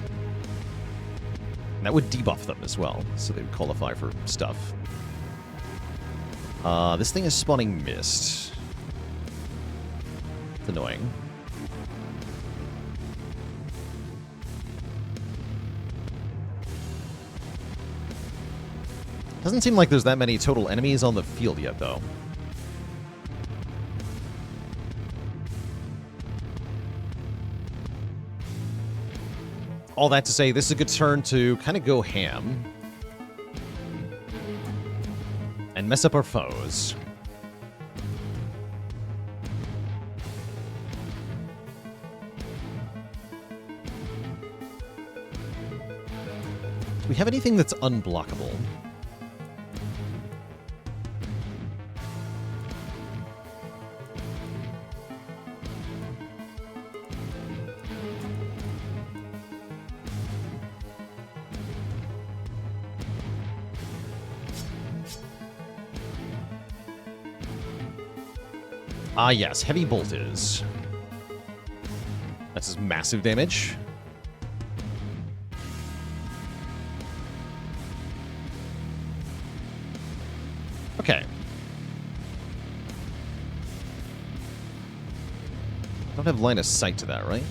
And that would debuff them as well, so they would qualify for stuff. This thing is spawning mist. It's annoying. Doesn't seem like there's that many total enemies on the field yet, though. All that to say, this is a good turn to kind of go ham. And mess up our foes. Do we have anything that's unblockable? Ah, yes, heavy bolt is. That's his massive damage. Okay. Don't have line of sight to that, right?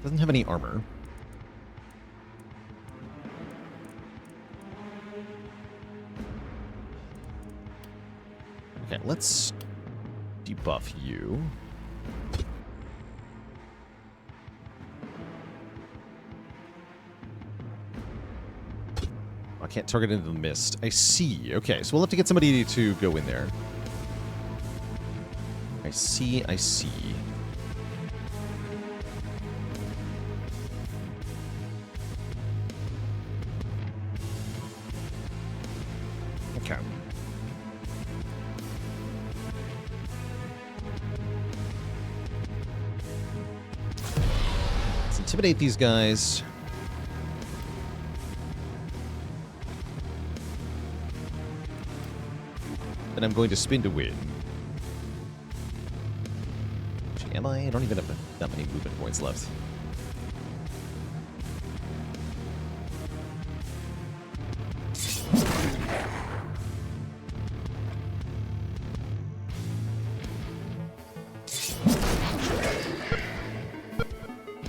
Doesn't have any armor. Okay, let's debuff you. I can't target into the mist. I see. Okay, so we'll have to get somebody to go in there. I see, I see. Okay. Let's intimidate these guys. Then I'm going to spin to win. Actually, am I? I don't even have that many movement points left.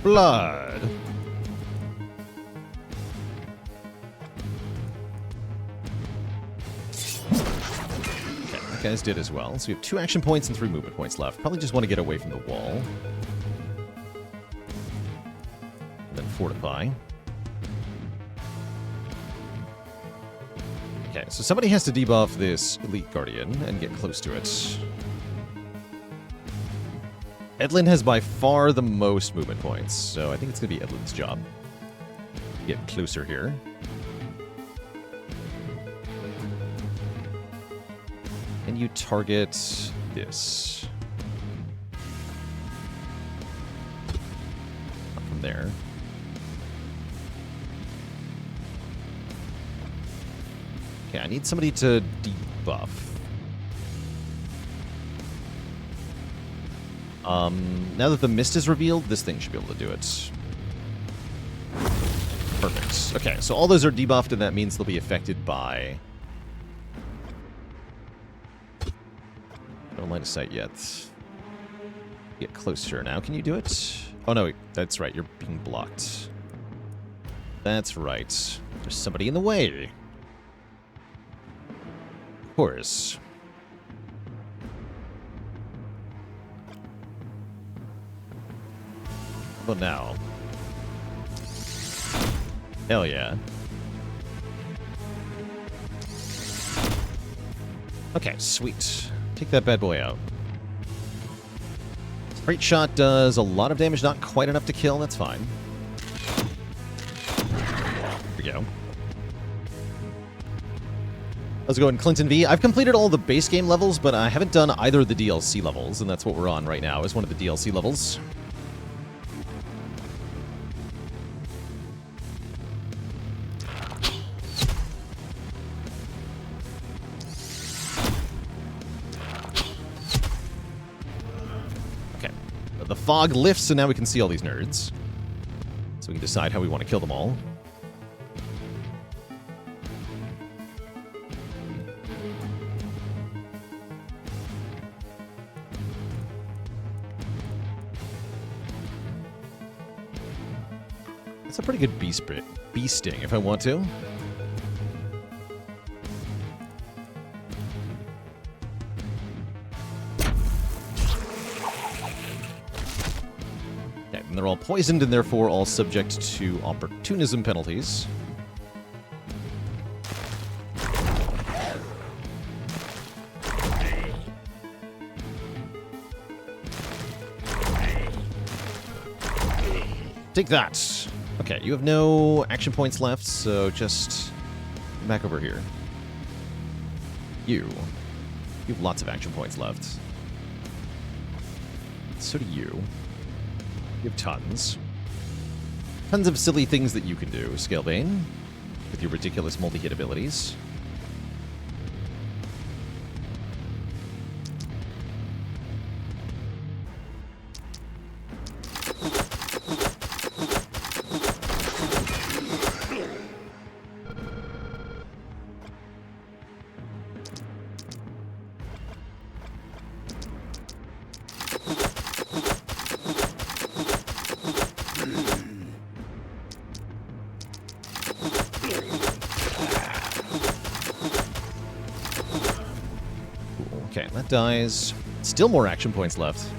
Blood. Okay, that guy's dead as well. So we have 2 action points and 3 movement points left. Probably just want to get away from the wall. And then fortify. Okay, so somebody has to debuff this elite guardian and get close to it. Edlin has by far the most movement points, so I think it's going to be Edlin's job. Get closer here. And you target this. Up from there. Okay, I need somebody to debuff. Now that the mist is revealed, this thing should be able to do it. Perfect. Okay, so all those are debuffed, and that means they'll be affected by... No line of sight yet. Get closer now. Can you do it? Oh, no, that's right. You're being blocked. That's right. There's somebody in the way. Of course. Well, now. Hell yeah. Okay, sweet. Take that bad boy out. Straight shot does a lot of damage, not quite enough to kill. That's fine. There we go. How's it going, Clinton V? I've completed all the base game levels, but I haven't done either of the DLC levels, and that's what we're on right now, is one of the DLC levels. Okay. The fog lifts, so now we can see all these nerds. So we can decide how we want to kill them all. It's a pretty good bee sting if I want to. Okay, and they're all poisoned and therefore all subject to opportunism penalties. Take that! Okay, you have no action points left, so just come back over here. You have lots of action points left. So do you. You have tons. Tons of silly things that you can do, Scalebane, with your ridiculous multi-hit abilities. Okay, that dies. Still more action points left.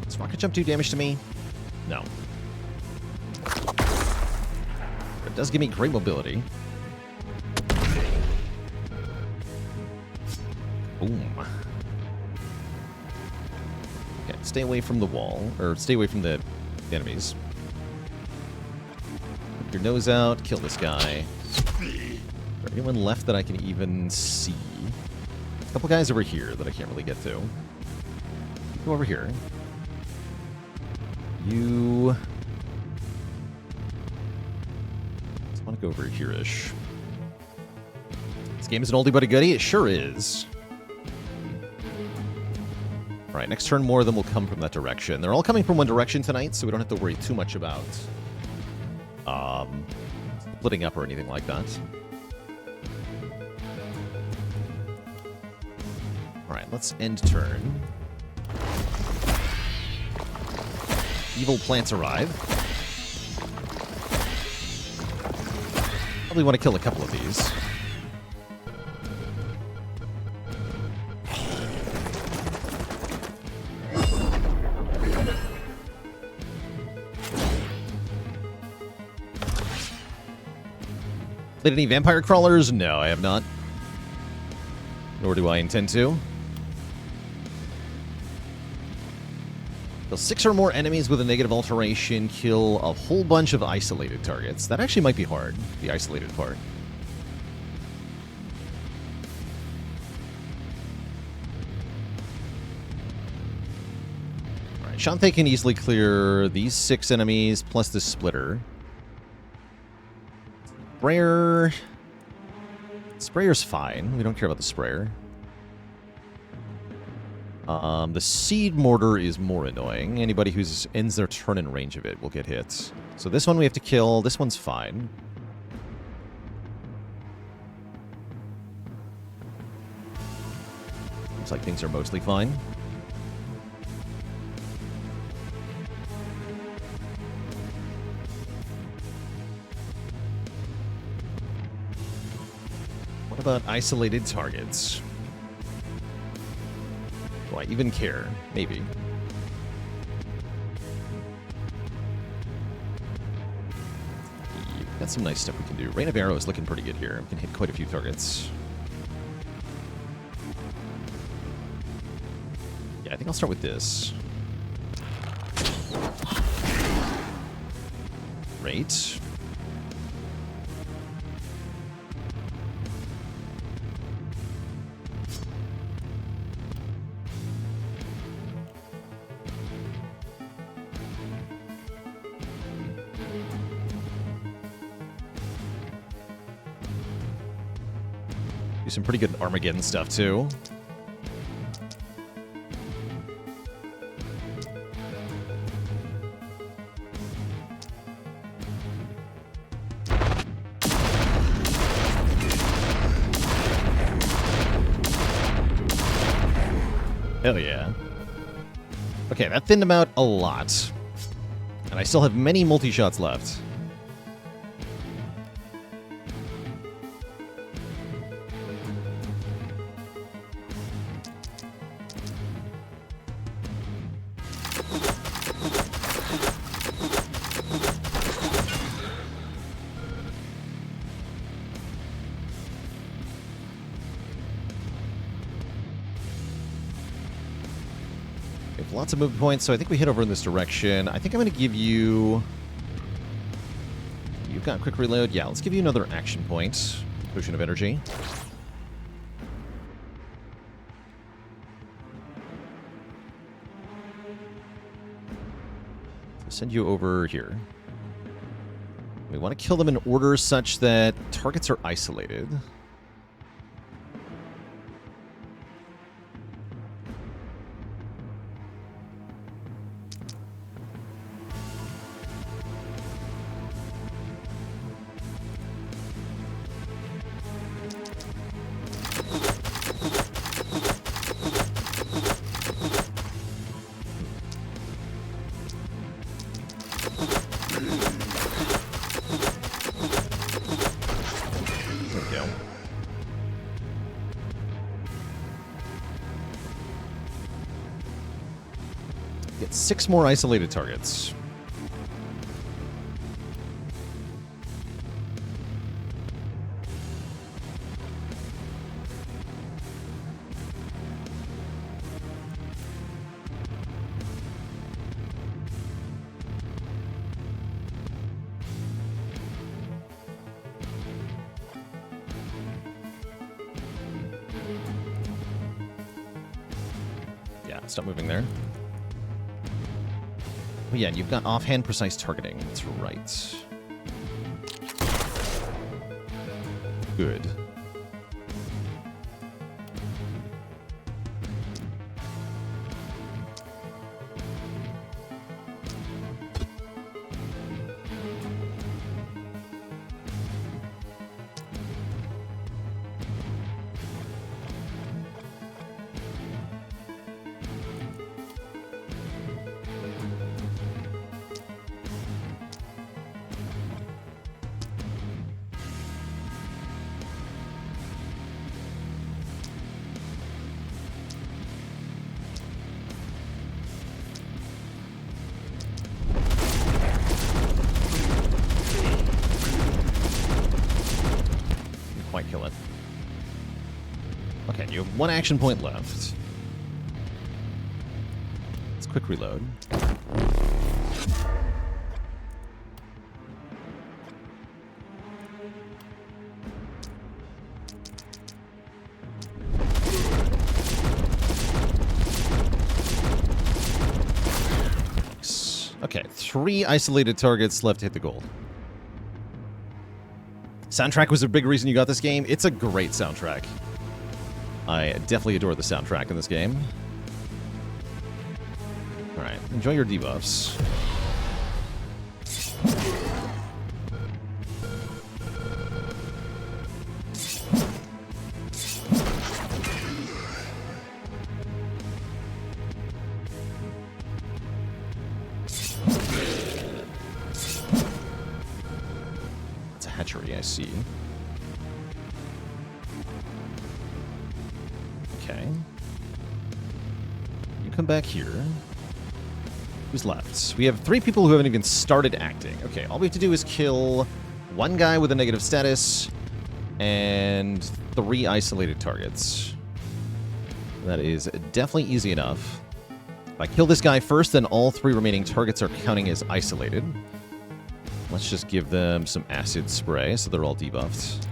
Does Rocket Jump do damage to me? No. It does give me great mobility. Boom. Okay, stay away from the wall, or stay away from the enemies. Put your nose out, kill this guy. Is there anyone left that I can even see? A couple guys over here that I can't really get to. Go over here. You... just want to go over here-ish. This game is an oldie but a goodie? It sure is. Alright, next turn more of them will come from that direction. They're all coming from one direction tonight, so we don't have to worry too much about splitting up or anything like that. Alright, let's end turn. Evil plants arrive. Probably want to kill a couple of these. Played any vampire crawlers? No, I have not. Nor do I intend to. Kill 6 or more enemies with a negative alteration. Kill a whole bunch of isolated targets. That actually might be hard, the isolated part. Alright, Shantae can easily clear these 6 enemies, plus this splitter. Sprayer... Sprayer's fine. We don't care about the sprayer. The seed mortar is more annoying. Anybody who ends their turn in range of it will get hit. So this one we have to kill. This one's fine. Looks like things are mostly fine. What about isolated targets? Do I even care? Maybe. Got some nice stuff we can do. Rain of Arrow is looking pretty good here. We can hit quite a few targets. Yeah, I think I'll start with this. Great. Do some pretty good Armageddon stuff, too. Hell yeah. Okay, that thinned them out a lot. And I still have many multi-shots left. Lots of movement points, so I think we head over in this direction. I think I'm going to give you... You've got quick reload. Yeah, let's give you another action point. Potion of energy. So send you over here. We want to kill them in order such that targets are isolated. Get 6 more isolated targets. Yeah, stop moving there. Oh yeah, and you've got offhand precise targeting. That's right. Good. Quite kill it. Okay, you have 1 action point left. Let's quick reload. Okay, 3 isolated targets left to hit the goal. Soundtrack was a big reason you got this game. It's a great soundtrack. I definitely adore the soundtrack in this game. Alright, enjoy your debuffs. I see. Okay. You come back here. Who's left? We have 3 people who haven't even started acting. Okay, all we have to do is kill one guy with a negative status and 3 isolated targets. That is definitely easy enough. If I kill this guy first, then all 3 remaining targets are counting as isolated. Let's just give them some acid spray so they're all debuffed.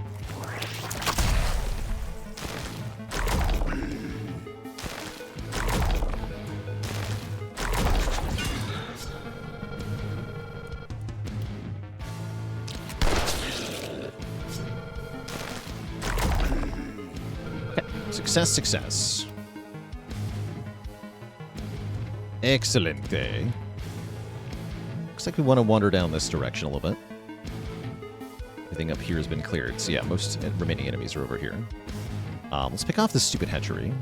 Success, success. Excellent day. Looks like we want to wander down this direction a little bit. Everything up here has been cleared. So yeah, most remaining enemies are over here. Let's pick off this stupid hatchery.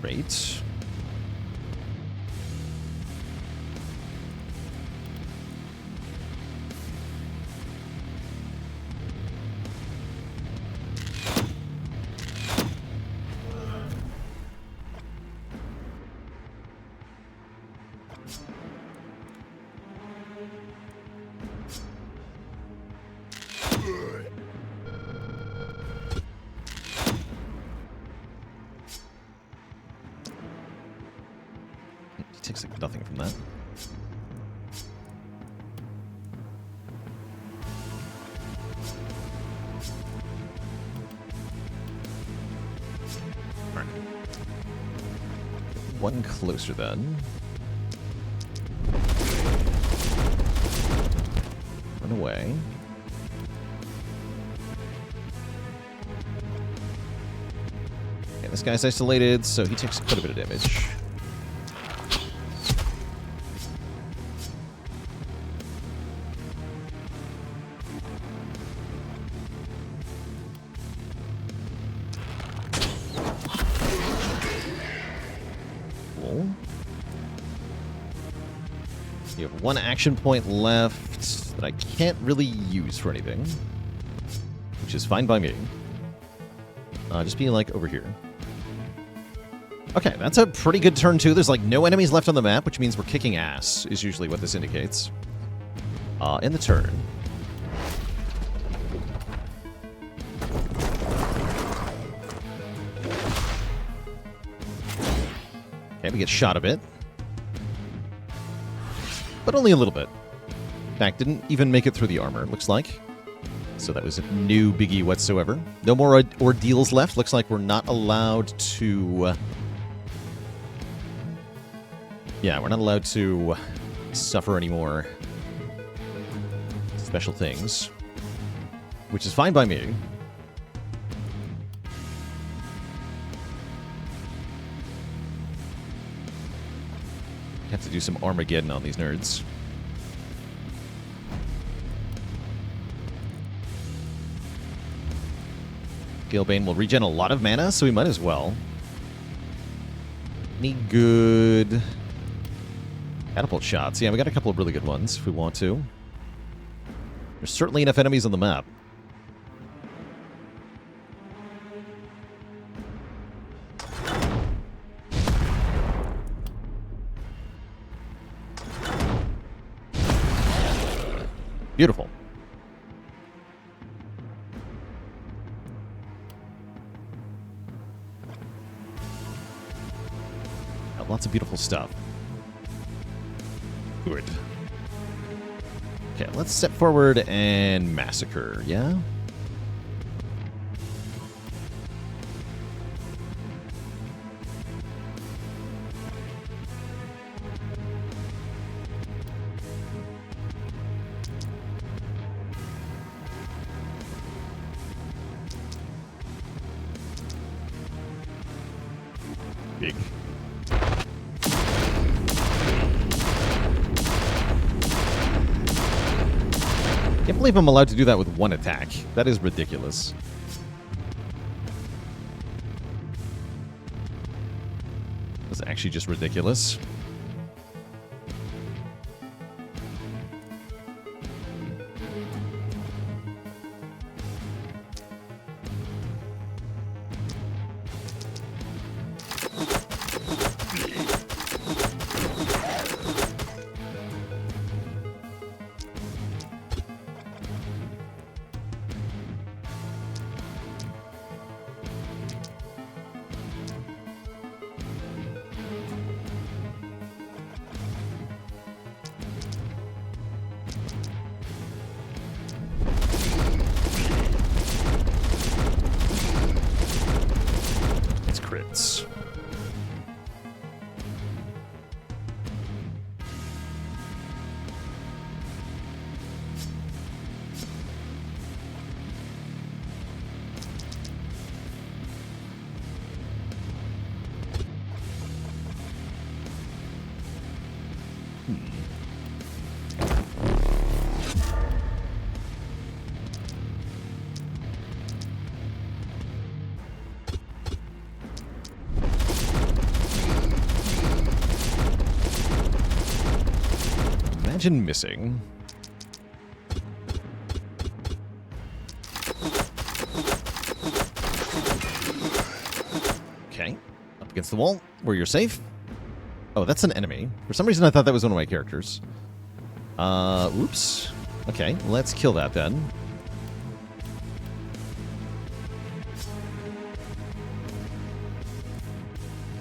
Great. Takes like nothing from that. All right. One closer then. Run away. Okay, this guy's isolated, so he takes quite a bit of damage. You have 1 action point left that I can't really use for anything, which is fine by me. Just being like over here. Okay, that's a pretty good turn too. There's like no enemies left on the map, which means we're kicking ass, is usually what this indicates. In the turn. Okay, we get shot a bit. But only a little bit. In fact, didn't even make it through the armor, it looks like. So that was no biggie whatsoever. No more ordeals left. Looks like we're not allowed to... yeah, we're not allowed to suffer any more special things. Which is fine by me. Have to do some Armageddon on these nerds. Galebane will regen a lot of mana, so we might as well. Any good catapult shots? Yeah, we got a couple of really good ones if we want to. There's certainly enough enemies on the map. Beautiful. Got lots of beautiful stuff. Good. Okay, let's step forward and massacre, yeah? Big. Can't believe I'm allowed to do that with 1 attack. That is ridiculous. That's actually just ridiculous. crits. Imagine missing. Okay. Up against the wall, where you're safe. Oh, that's an enemy. For some reason, I thought that was one of my characters. Oops. Okay, let's kill that then.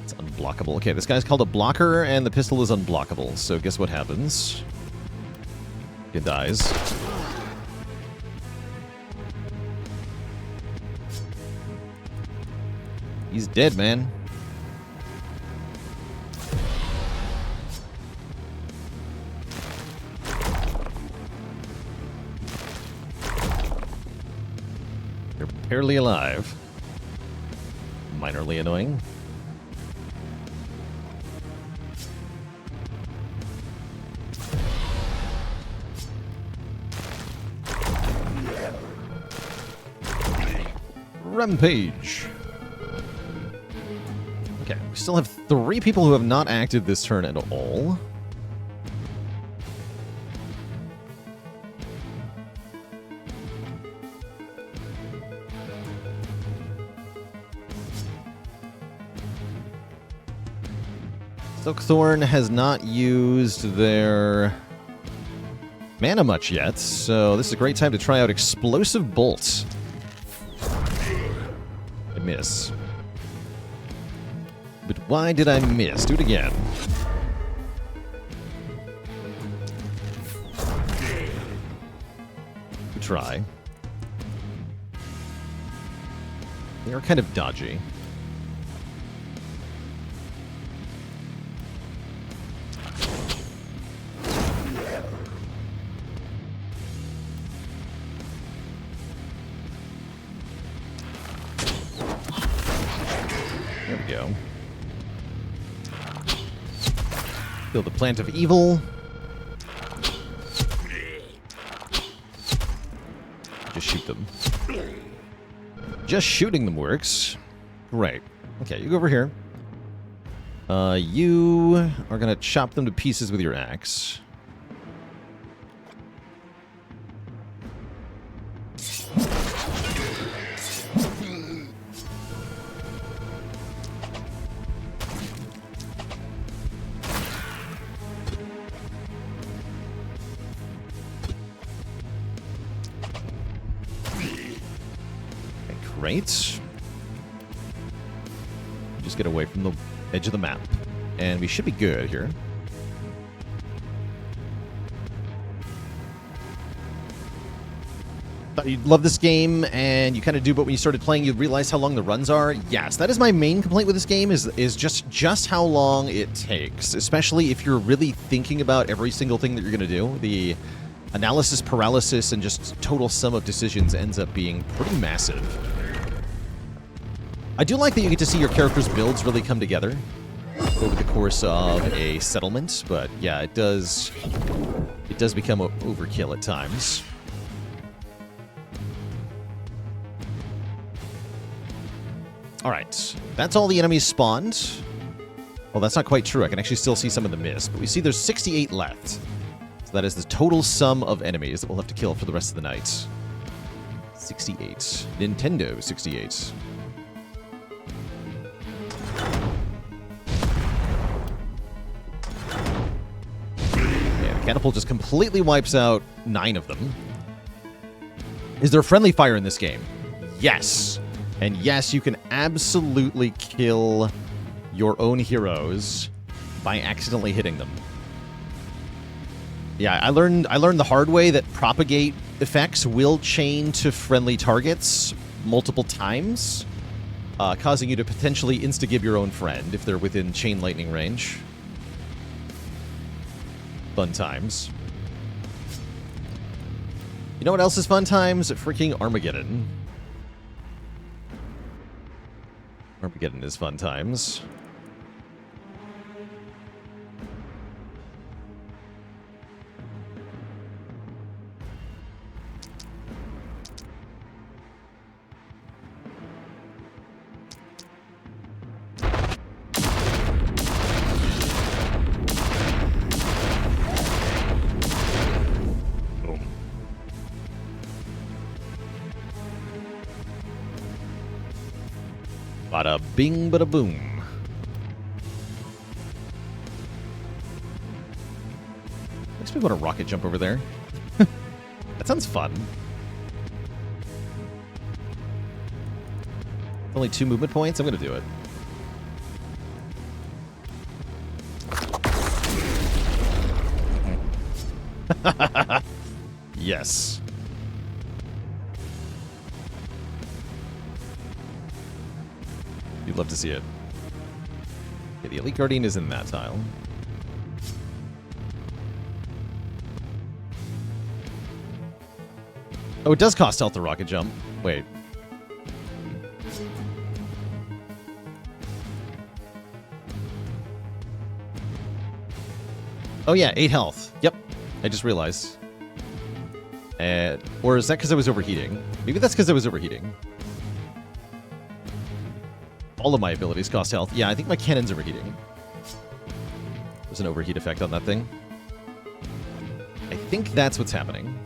It's unblockable. Okay, this guy's called a blocker, and the pistol is unblockable. So guess what happens? It dies. He's dead, man. You're barely alive. Minorly annoying. Rampage. Okay, we still have 3 people who have not acted this turn at all. Silkthorn has not used their mana much yet, so this is a great time to try out Explosive Bolt. I miss. But why did I miss? Do it again. Good try. They are kind of dodgy. There we go. Kill the Plant of Evil. Just shoot them. Just shooting them works. Right. Okay, you go over here. You are going to chop them to pieces with your axe. Great. Just get away from the edge of the map. And we should be good here. Thought you'd love this game, and you kind of do, but when you started playing, you realized how long the runs are. Yes, that is my main complaint with this game, is just how long it takes, especially if you're really thinking about every single thing that you're going to do. The analysis paralysis and just total sum of decisions ends up being pretty massive. I do like that you get to see your character's builds really come together over the course of a settlement, but yeah, it does become overkill at times. All right, that's all the enemies spawned. Well, that's not quite true. I can actually still see some of the miss, but we see there's 68 left. So that is the total sum of enemies that we'll have to kill for the rest of the night. 68. Nintendo 68. Catapult just completely wipes out 9 of them. Is there friendly fire in this game? Yes. And yes, you can absolutely kill your own heroes by accidentally hitting them. Yeah, I learned the hard way that propagate effects will chain to friendly targets multiple times. causing you to potentially insta-give your own friend if they're within chain lightning range. Fun times. You know what else is fun times? Freaking Armageddon. Armageddon is fun times. Bada bing, bada boom. Makes me want to rocket jump over there. That sounds fun. Only 2 movement points? I'm going to do it. Yes. You'd love to see it. Okay, the Elite Guardian is in that tile. Oh, it does cost health to rocket jump. Wait. Oh yeah, 8 health. Yep. I just realized. Or is that because I was overheating? Maybe that's because I was overheating. All of my abilities cost health. Yeah, I think my cannon's overheating. There's an overheat effect on that thing. I think that's what's happening.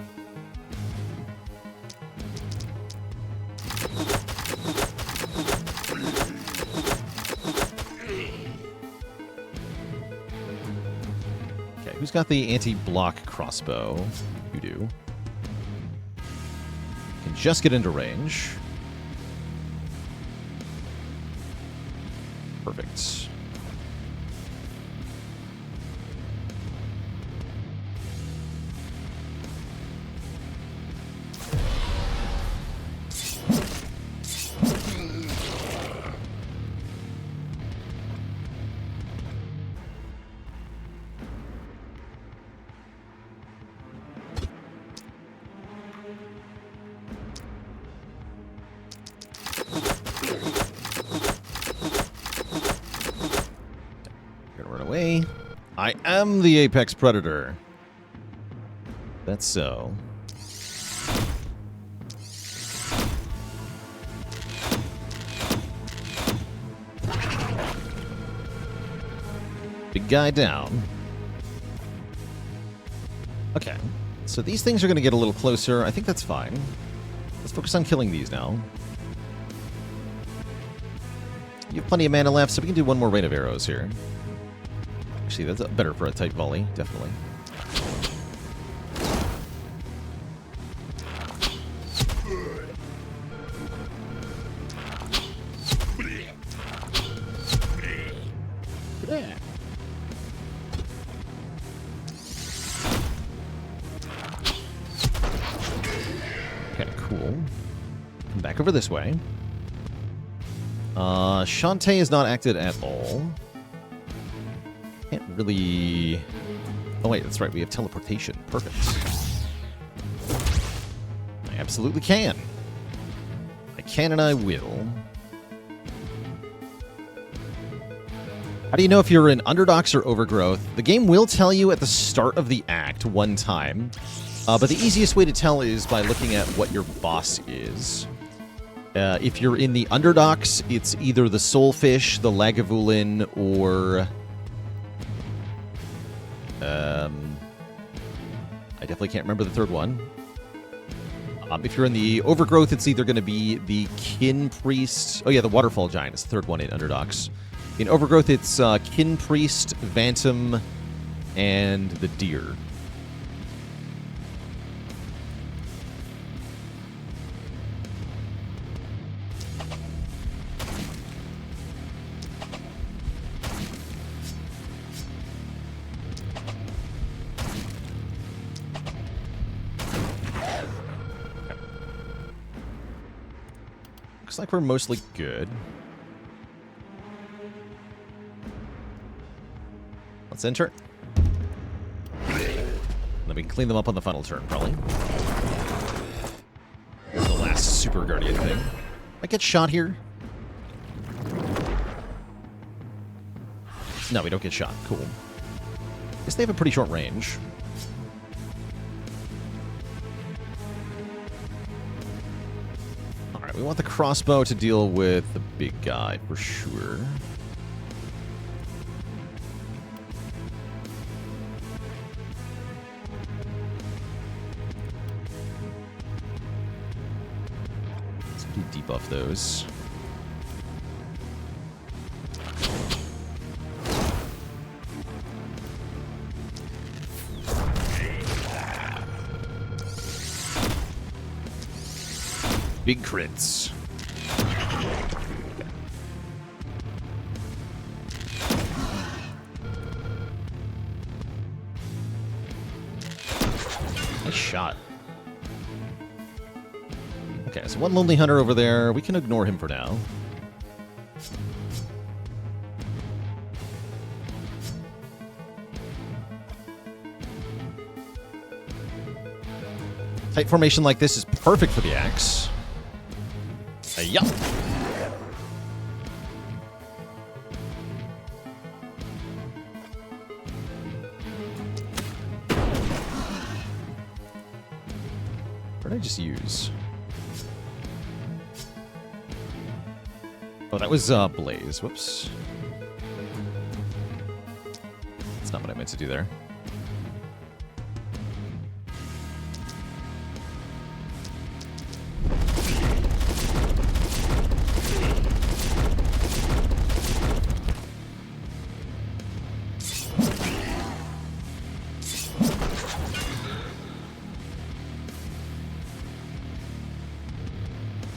Okay, who's got the anti-block crossbow? You do. Can just get into range. Perfect. I am the apex predator. That's so. Big guy down. Okay. So these things are going to get a little closer. I think that's fine. Let's focus on killing these now. You have plenty of mana left, so we can do one more rain of arrows here. Actually, that's better for a tight volley, definitely. Okay, cool. Come back over this way. Shantae is not acted at all. Can't really... Oh wait, that's right, we have teleportation. Perfect. I absolutely can. I can and I will. How do you know if you're in Underdocs or Overgrowth? The game will tell you at the start of the act one time, but the easiest way to tell is by looking at what your boss is. If you're in the Underdocs, it's either the Soulfish, the Lagavulin, or... I definitely can't remember the third one. If you're in the Overgrowth, it's either going to be the Kin Priest... Oh yeah, the Waterfall Giant is the third one in Underdocs. In Overgrowth, it's Kin Priest, Vantum, and the Deer. Looks like we're mostly good. Let's enter. Then we can clean them up on the final turn, probably. There's the last Super Guardian thing. I get shot here? No, we don't get shot. Cool. Guess they have a pretty short range. Alright, we want the crossbow to deal with the big guy for sure. Let's debuff those. Big crits. Nice shot. Okay, so one Lonely Hunter over there. We can ignore him for now. Tight formation like this is perfect for the axe. Yup. What did I just use? Oh, that was Blaze. Whoops. That's not what I meant to do there.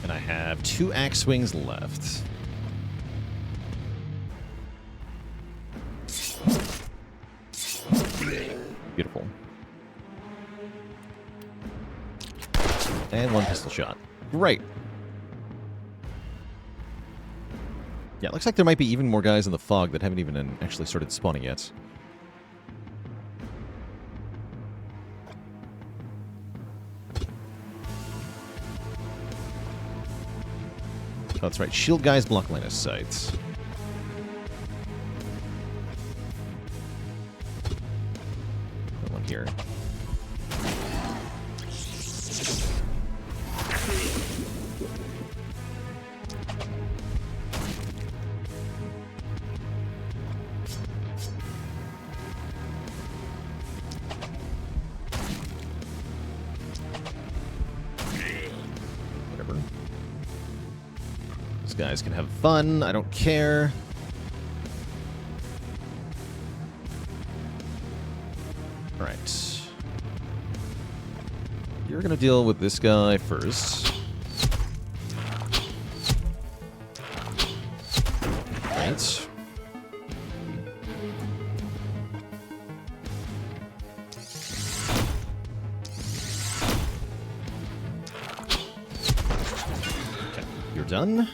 And I have 2 axe swings left. Beautiful. And 1 pistol shot. Great. Yeah, it looks like there might be even more guys in the fog that haven't even actually started spawning yet. Oh, that's right. Shield guys block line of sight. Put one here. Whatever. These guys can have fun. I don't care. All right. You're going to deal with this guy first. Right. Okay, you're done.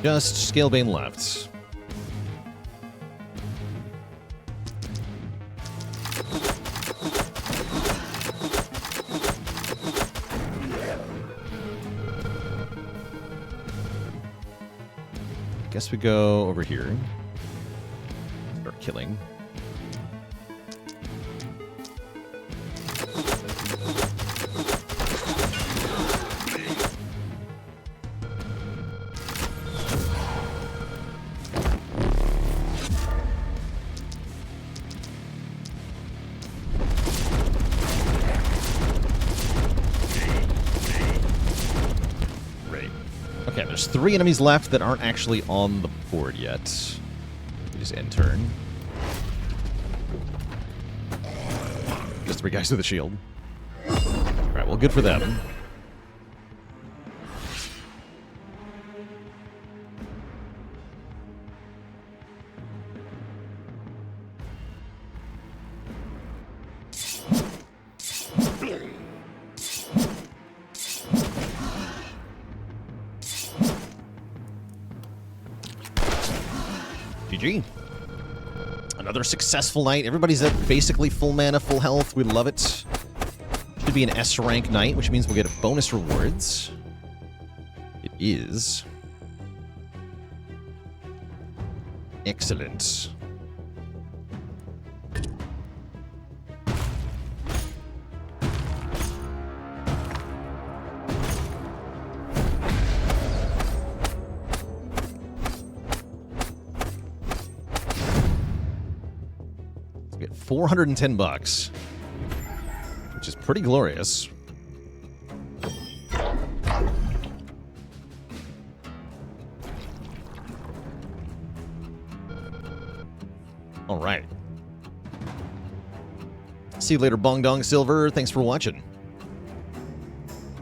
Just Scalebane left. Guess we go over here. Start killing. Okay, there's 3 enemies left that aren't actually on the board yet. We just end turn. Just 3 guys with a shield. Alright, well, good for them. GG. Another successful night. Everybody's at basically full mana, full health. We love it. Should be an S rank night, which means we'll get bonus rewards. It is. Excellent. Let's get $410, which is pretty glorious. All right. See you later, Bong Dong Silver. Thanks for watching.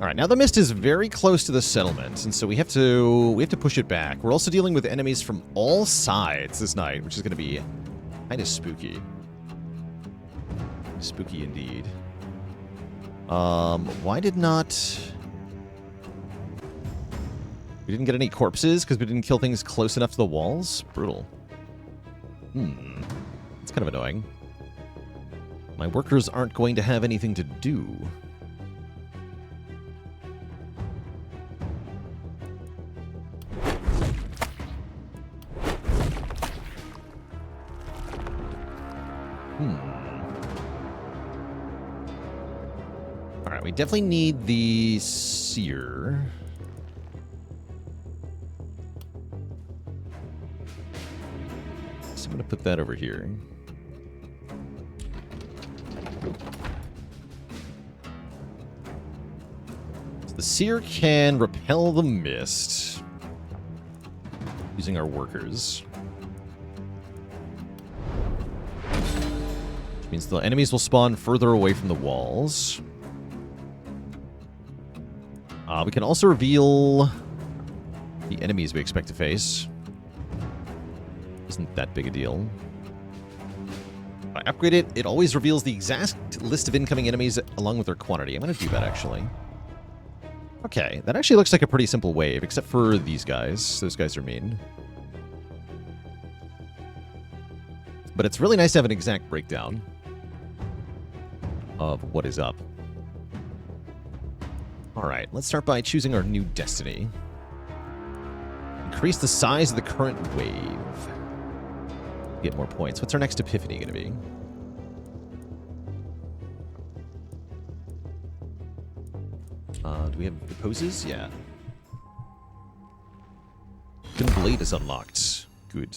All right, now the mist is very close to the settlement, and so we have to push it back. We're also dealing with enemies from all sides this night, which is going to be kind of spooky. Spooky indeed. Why did not... We didn't get any corpses because we didn't kill things close enough to the walls? Brutal. It's kind of annoying. My workers aren't going to have anything to do. Alright, we definitely need the seer. So I'm going to put that over here. So the seer can repel the mist using our workers. Which means the enemies will spawn further away from the walls. We can also reveal the enemies we expect to face. Isn't that big a deal. If I upgrade it, it always reveals the exact list of incoming enemies along with their quantity. I'm going to do that, actually. Okay, that actually looks like a pretty simple wave, except for these guys. Those guys are mean. But it's really nice to have an exact breakdown of what is up. Alright, let's start by choosing our new destiny. Increase the size of the current wave. Get more points. What's our next epiphany going to be? Do we have the poses? Yeah. Hidden Blade is unlocked. Good.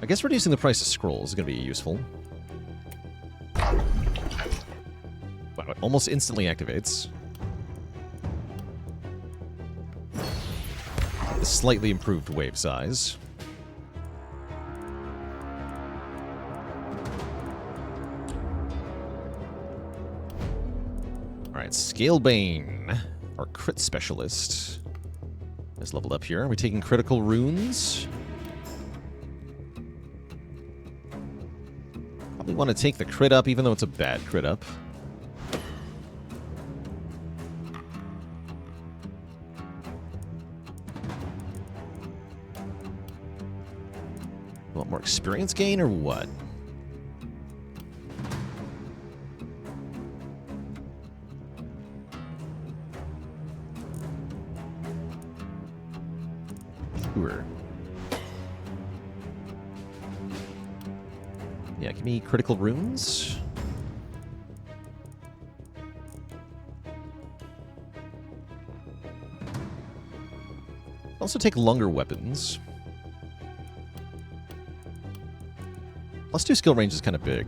I guess reducing the price of scrolls is going to be useful. Wow, it almost instantly activates. The slightly improved wave size. Alright, Scalebane, our crit specialist, is leveled up here. Are we taking critical runes? Probably want to take the crit up, even though it's a bad crit up. Want more experience gain or what? Sure. Yeah, give me critical runes. Also take longer weapons. +2 skill range is kind of big.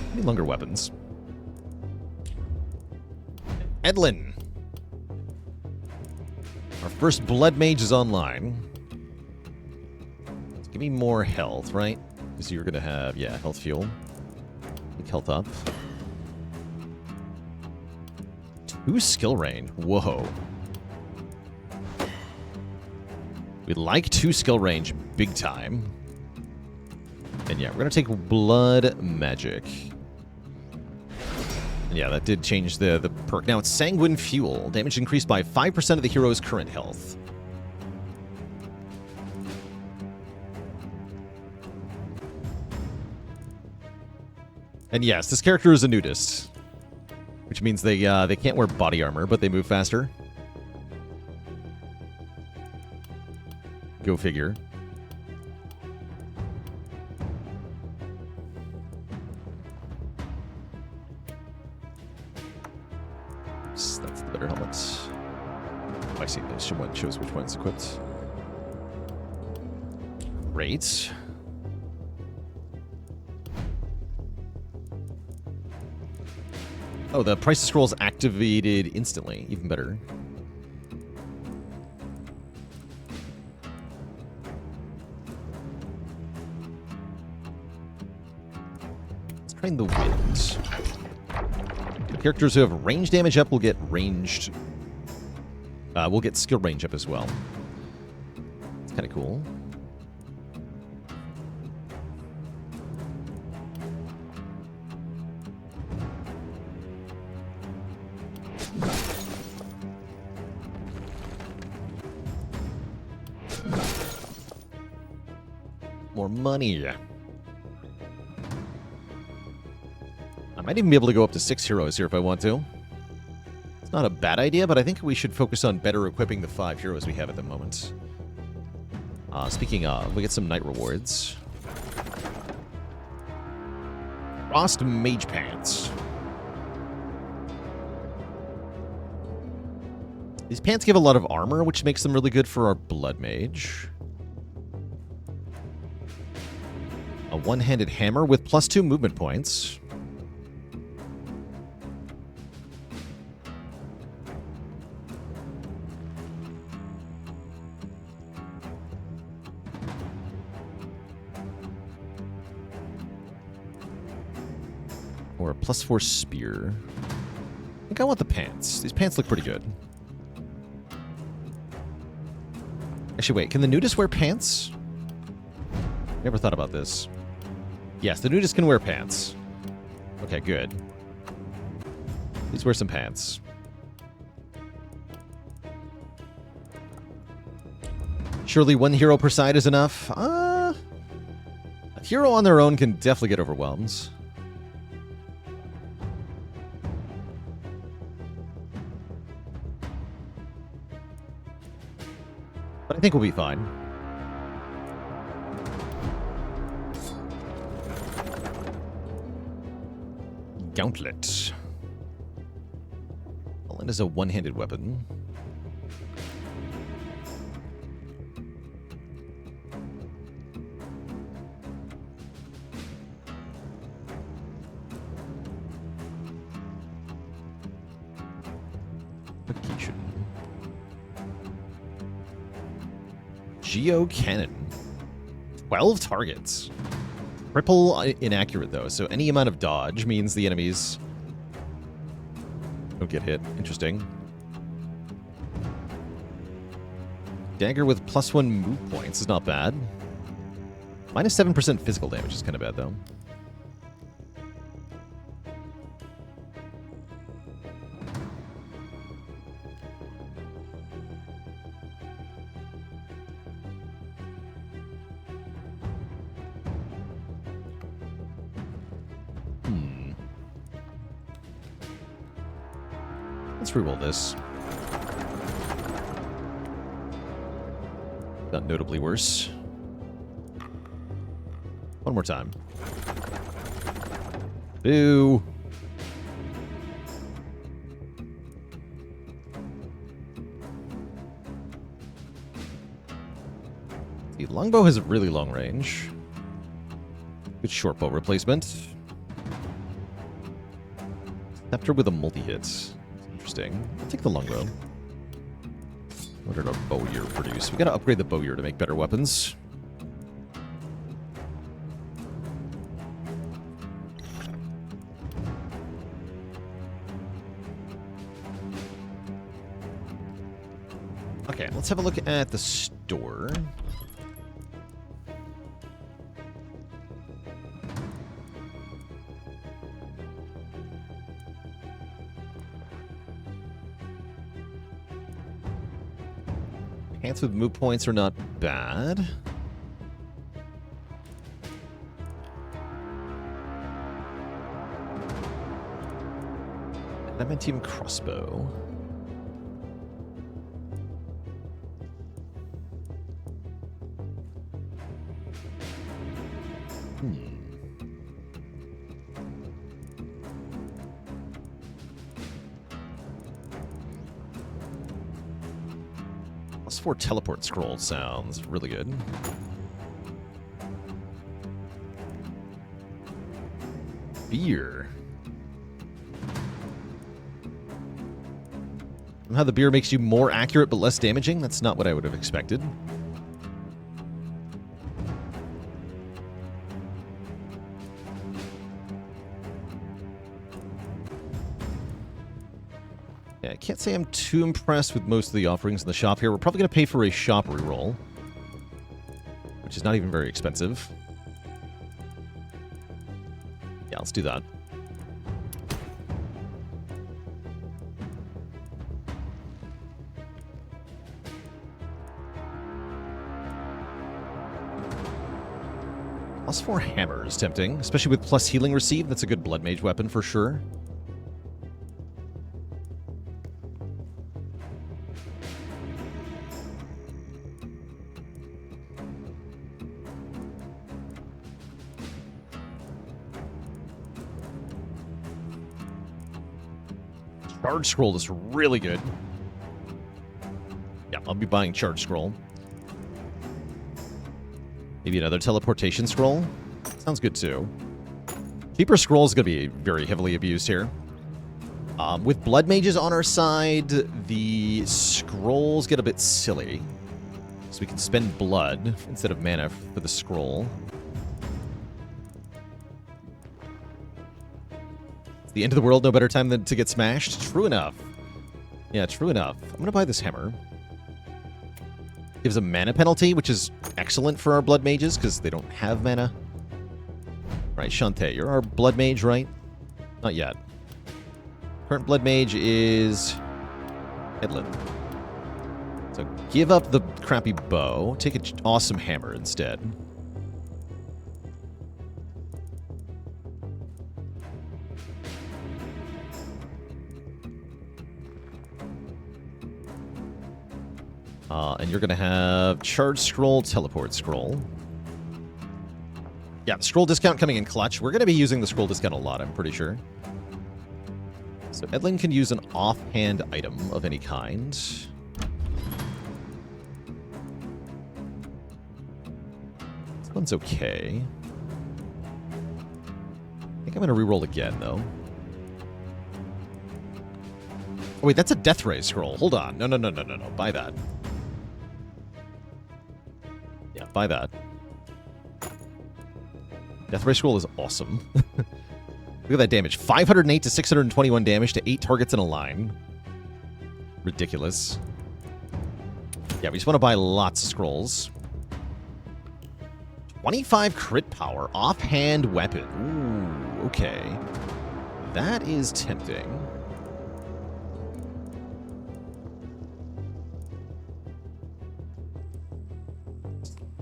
Give me longer weapons. Edlin. Our first blood mage is online. Give me more health, right? Because you're going to have, yeah, health fuel. Take health up. 2 skill rain. Whoa. We like 2 skill range big time. And yeah, we're going to take Blood Magic. And yeah, that did change the perk. Now it's Sanguine Fuel. Damage increased by 5% of the hero's current health. And yes, this character is a nudist. Which means they can't wear body armor, but they move faster. Go figure. Oops, that's the better helmet. Oh, I see. This one shows which one's equipped. Great. Oh, the price of scrolls activated instantly. Even better. Let's train the wind. The characters who have range damage up will get ranged. We'll get skill range up as well. It's kind of cool. More money. I might even be able to go up to 6 heroes here if I want to. It's not a bad idea, but I think we should focus on better equipping the 5 heroes we have at the moment. Speaking of, we get some night rewards. Frost Mage Pants. These pants give a lot of armor, which makes them really good for our Blood Mage. A one-handed hammer with +2 movement points. Or a +4 spear. I think I want the pants. These pants look pretty good. Actually, wait. Can the nudist wear pants? Never thought about this. Yes, the nudist can wear pants. Okay, good. Please wear some pants. Surely 1 hero per side is enough? A hero on their own can definitely get overwhelmed. But I think we'll be fine. Gauntlet. Well, it is a one-handed weapon. Vacation. Geo Cannon. 12 targets. Triple inaccurate, though, so any amount of dodge means the enemies don't get hit. Interesting. Dagger with +1 move points is not bad. -7% physical damage is kind of bad, though. Let's reroll this. Not notably worse. One more time. Boo! The longbow has a really long range. Good short bow replacement. Scepter with a multi-hit. Interesting. I'll take the longbow. What did our bow year produce? We gotta upgrade the bow year to make better weapons. Okay, let's have a look at the store. Pants with move points are not bad. Adamantium crossbow. +4 teleport scroll sounds really good. Beer. How the beer makes you more accurate but less damaging? That's not what I would have expected. Yeah, I can't say I'm too impressed with most of the offerings in the shop here. We're probably going to pay for a shop reroll, which is not even very expensive. Yeah, let's do that. +4 hammer is tempting, especially with plus healing received. That's a good blood mage weapon for sure. Charge scroll is really good. Yeah, I'll be buying charge scroll. Maybe another teleportation scroll. Sounds good too. Keeper scroll is going to be very heavily abused here. With blood mages on our side, the scrolls get a bit silly. So we can spend blood instead of mana for the scroll. It's the end of the world, no better time than to get smashed. True enough. Yeah, true enough. I'm going to buy this hammer. Gives a mana penalty, which is excellent for our blood mages, because they don't have mana. Right, Shantae, you're our blood mage, right? Not yet. Current blood mage is Edlin. So give up the crappy bow. Take an awesome hammer instead. And you're going to have Charge Scroll, Teleport Scroll. Yeah, the scroll discount coming in clutch. We're going to be using the scroll discount a lot, I'm pretty sure. So Edlin can use an offhand item of any kind. This one's okay. I think I'm going to reroll again, though. Oh, wait, that's a Death Ray scroll. Hold on. No. Buy that. Yeah, buy that. Death Ray scroll is awesome. Look at that damage. 508 to 621 damage to 8 targets in a line. Ridiculous. Yeah, we just want to buy lots of scrolls. 25 crit power. Offhand weapon. Ooh, okay. That is tempting.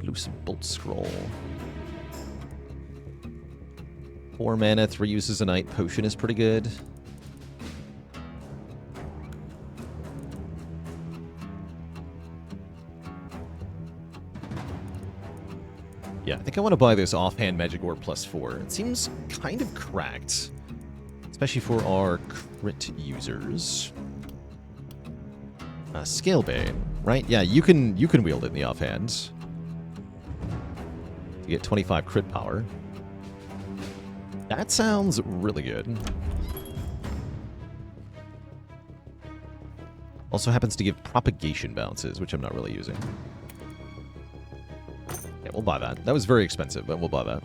Elusive Bolt Scroll. 4 mana, 3 uses a night. Potion is pretty good. Yeah, I think I want to buy this offhand Magic Orb +4. It seems kind of cracked, especially for our crit users. Scalebane, right? Yeah, you can wield it in the offhand. You get 25 crit power. That sounds really good. Also happens to give propagation bounces, which I'm not really using. Yeah, we'll buy that. That was very expensive, but we'll buy that.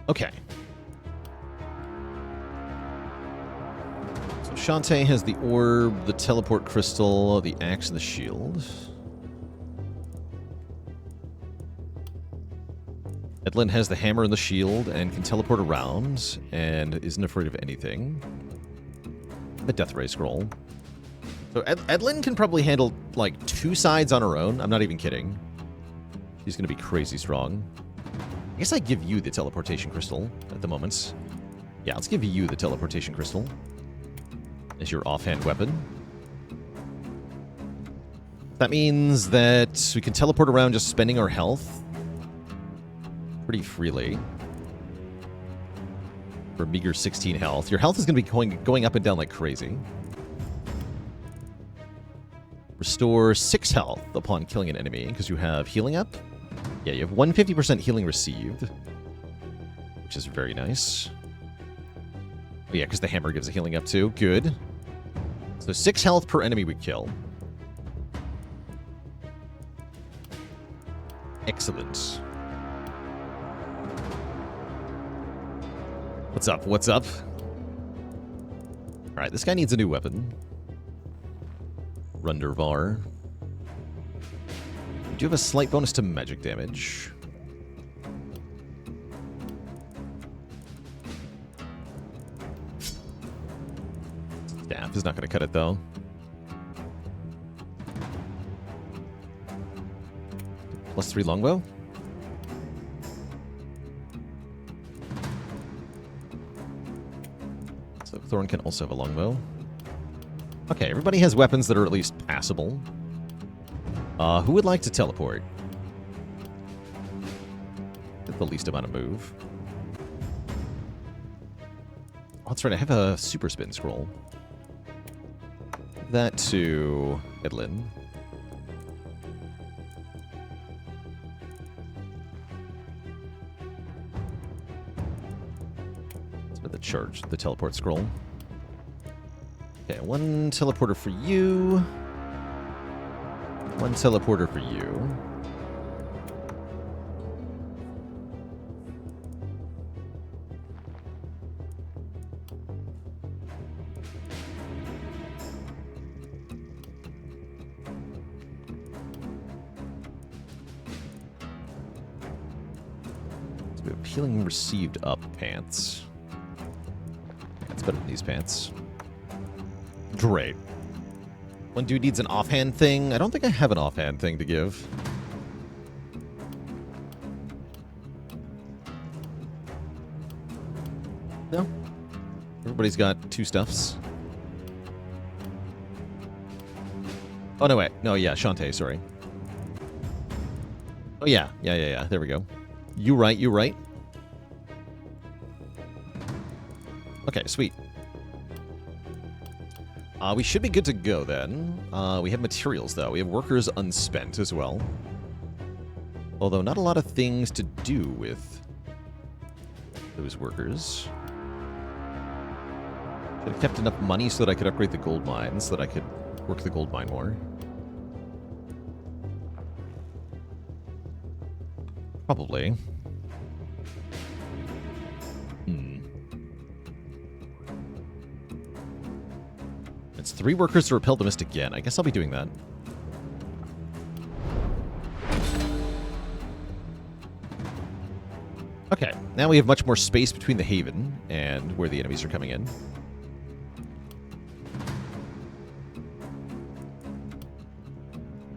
Okay. So Shantae has the orb, the teleport crystal, the axe, and the shield. Edlin has the hammer and the shield and can teleport around and isn't afraid of anything. The Death Ray scroll. So Edlin can probably handle like 2 sides on her own. I'm not even kidding. She's going to be crazy strong. I guess I give you the teleportation crystal at the moment. Yeah, let's give you the teleportation crystal as your offhand weapon. That means that we can teleport around just spending our health pretty freely. For a meager 16 health. Your health is going to be going up and down like crazy. Restore 6 health upon killing an enemy because you have healing up. Yeah, you have 150% healing received, which is very nice. Oh yeah, because the hammer gives a healing up too. Good. So 6 health per enemy we kill. Excellent. What's up? What's up? Alright, this guy needs a new weapon. Rundervar. You do have a slight bonus to magic damage. Staff is not going to cut it, though. +3 longbow. So Thorn can also have a longbow. Okay, everybody has weapons that are at least passable. Who would like to teleport? Get the least amount of move. Oh, that's right, I have a super spin scroll. Give that to Edlin. Charge the teleport scroll. Okay, 1 teleporter for you. 1 teleporter for you. So we have healing received up pants. Better than these pants. Great. One dude needs an offhand thing. I don't think I have an offhand thing to give. No. Everybody's got 2 stuffs. Oh, no, wait. No, yeah, Shantae, sorry. Oh, yeah. Yeah. There we go. You right, you right. Okay, sweet. We should be good to go then. We have materials, though. We have workers unspent as well. Although not a lot of things to do with those workers. Should have kept enough money so that I could upgrade the gold mine, so that I could work the gold mine more. Probably. It's 3 workers to repel the mist again. I guess I'll be doing that. Okay, now we have much more space between the haven and where the enemies are coming in.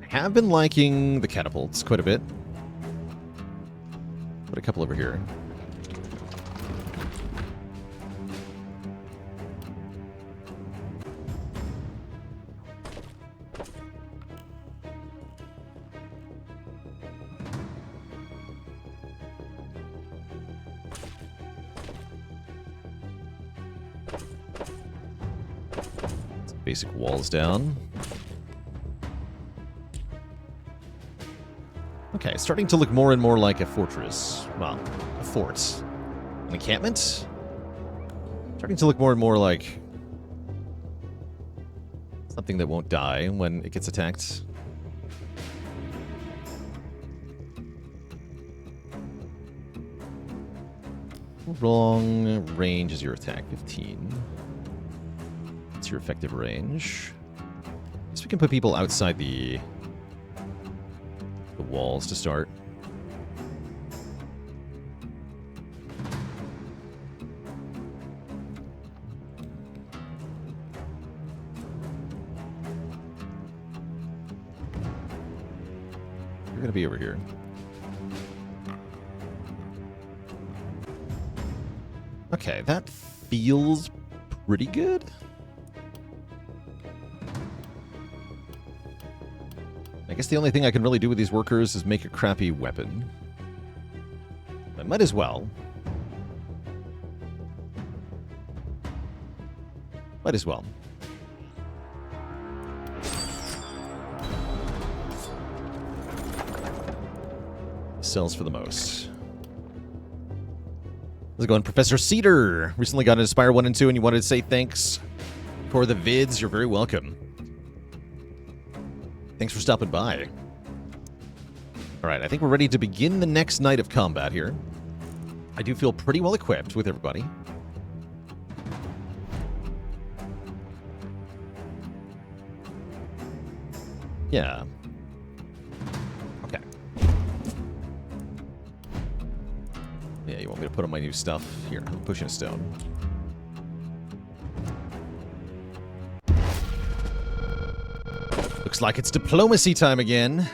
I have been liking the catapults quite a bit. Put a couple over here. Basic walls down. Okay, starting to look more and more like a fortress. Well, a fort. An encampment? Starting to look more and more like something that won't die when it gets attacked. How long range is your attack? 15. What's your effective range? So we can put people outside the walls to start. You're going to be over here. Okay, that feels pretty good. I guess the only thing I can really do with these workers is make a crappy weapon. I might as well. Might as well. Sells for the most. How's it going, Professor Cedar? Recently got into Spire 1 and 2 and you wanted to say thanks for the vids. You're very welcome. Thanks for stopping by. Alright, I think we're ready to begin the next night of combat here. I do feel pretty well equipped with everybody. Yeah. Okay. Yeah, you want me to put on my new stuff? Here, I'm pushing a stone. Looks like it's diplomacy time again.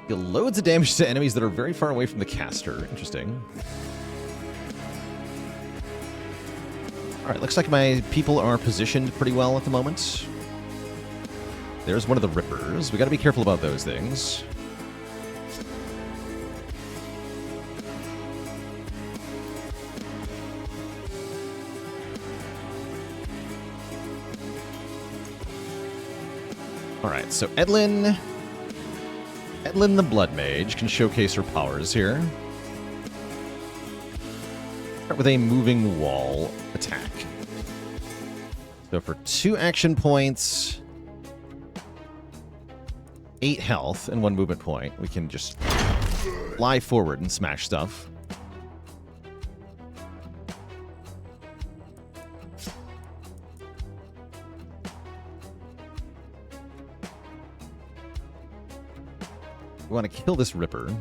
Deal loads of damage to enemies that are very far away from the caster. Interesting. Alright, looks like my people are positioned pretty well at the moment. There's one of the rippers. We gotta be careful about those things. Alright, so Edlin the Blood Mage can showcase her powers here. Start with a moving wall attack. So for 2 action points, 8 health, and 1 movement point, we can just fly forward and smash stuff. We want to kill this Ripper.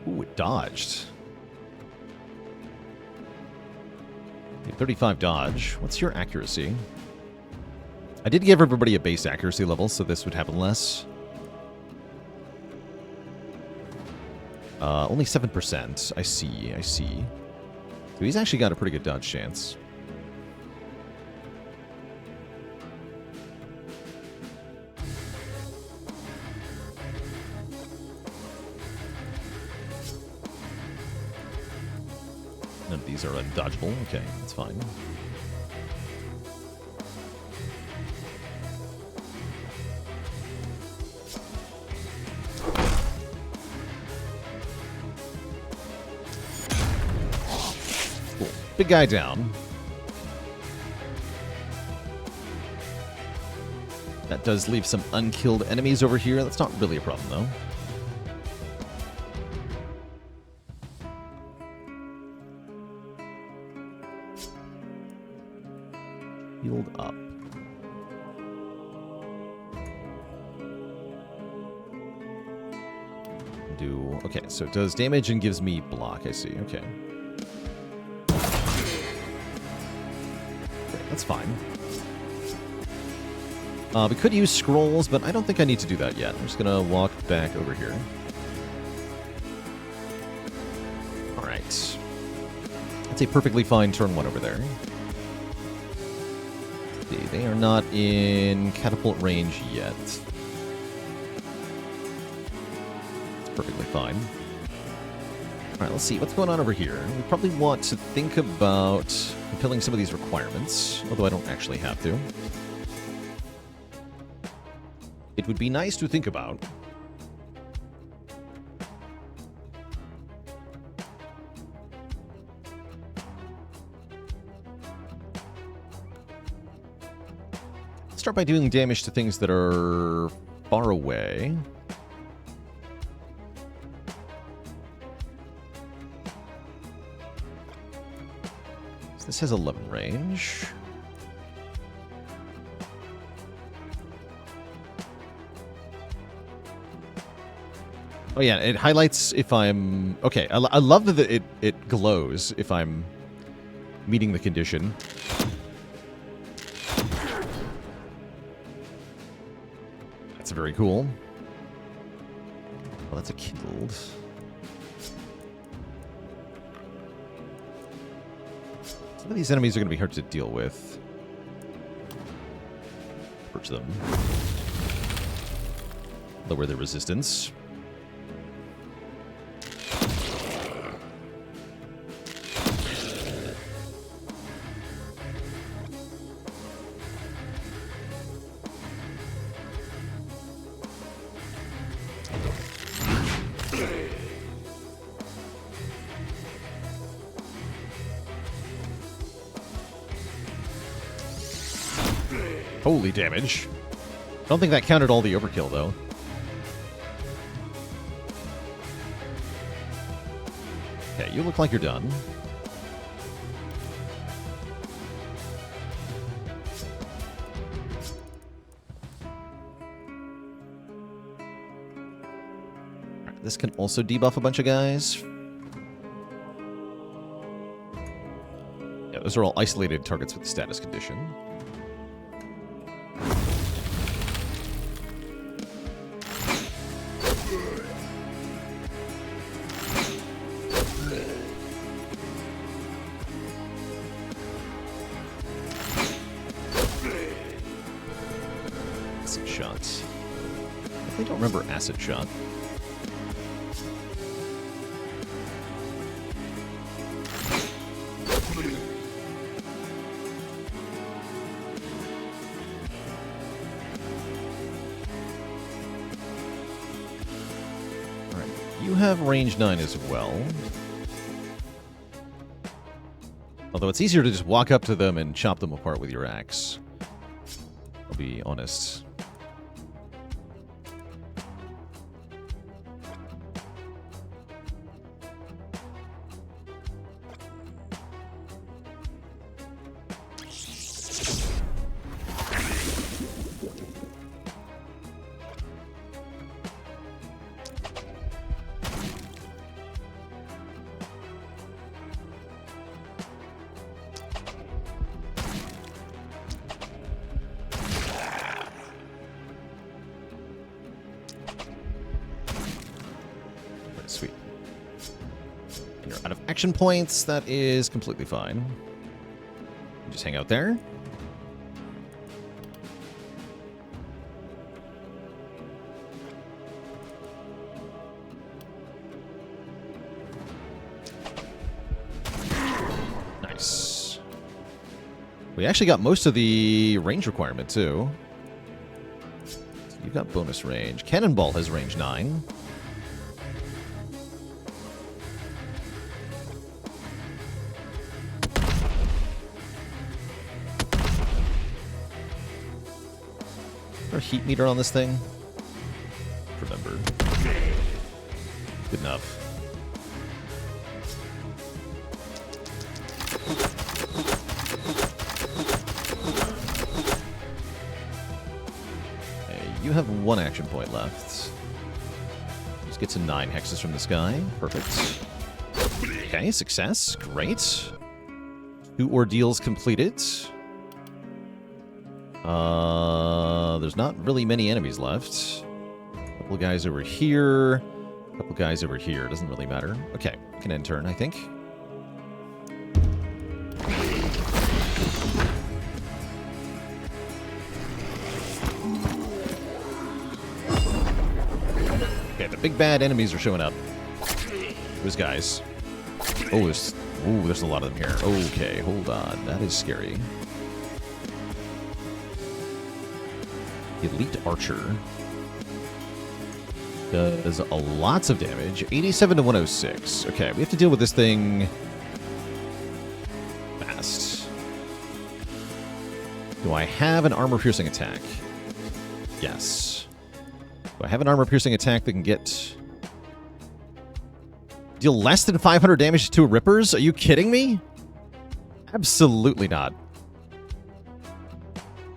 Ooh, it dodged. 35 dodge. What's your accuracy? I did give everybody a base accuracy level, so this would happen less. Only 7%. I see, I see. So he's actually got a pretty good dodge chance. None of these are undodgeable. Okay, that's fine. Cool. Big guy down. That does leave some unkilled enemies over here. That's not really a problem, though. Healed up. Okay, so it does damage and gives me block, I see. Okay. That's fine. We could use scrolls, but I don't think I need to do that yet. I'm just going to walk back over here. Alright. That's a perfectly fine turn 1 over there. They are not in catapult range yet. It's perfectly fine. Alright, let's see. What's going on over here? We probably want to think about fulfilling some of these requirements, although I don't actually have to. It would be nice to think about. Start by doing damage to things that are far away. So this has 11 range. Oh yeah, it highlights if I'm... Okay, I love that it glows if I'm meeting the condition. That's very cool. Well, that's a kindled. Some of these enemies are going to be hard to deal with. Purge them. Lower their resistance. Holy damage. Don't think that counted all the overkill, though. Okay, you look like you're done. Alright, this can also debuff a bunch of guys. Yeah, those are all isolated targets with the status condition. Acid shot. Alright, you have range 9 as well. Although it's easier to just walk up to them and chop them apart with your axe. I'll be honest. Sweet. And you're out of action points. That is completely fine. You just hang out there. Nice. We actually got most of the range requirement, too. So you've got bonus range. Cannonball has range 9. Heat meter on this thing? Remember. Good enough. Okay, you have 1 action point left. Just get to 9 hexes from this guy. Perfect. Okay, success. Great. 2 ordeals completed. There's not really many enemies left. A couple of guys over here. A couple of guys over here. Doesn't really matter. Okay, can end turn, I think. Okay, the big bad enemies are showing up. Those guys. Oh, there's a lot of them here. Okay, hold on. That is scary. Elite Archer does lots of damage. 87 to 106. Okay, we have to deal with this thing fast. Do I have an armor-piercing attack? Yes. Do I have an armor-piercing attack that can deal less than 500 damage to rippers? Are you kidding me? Absolutely not.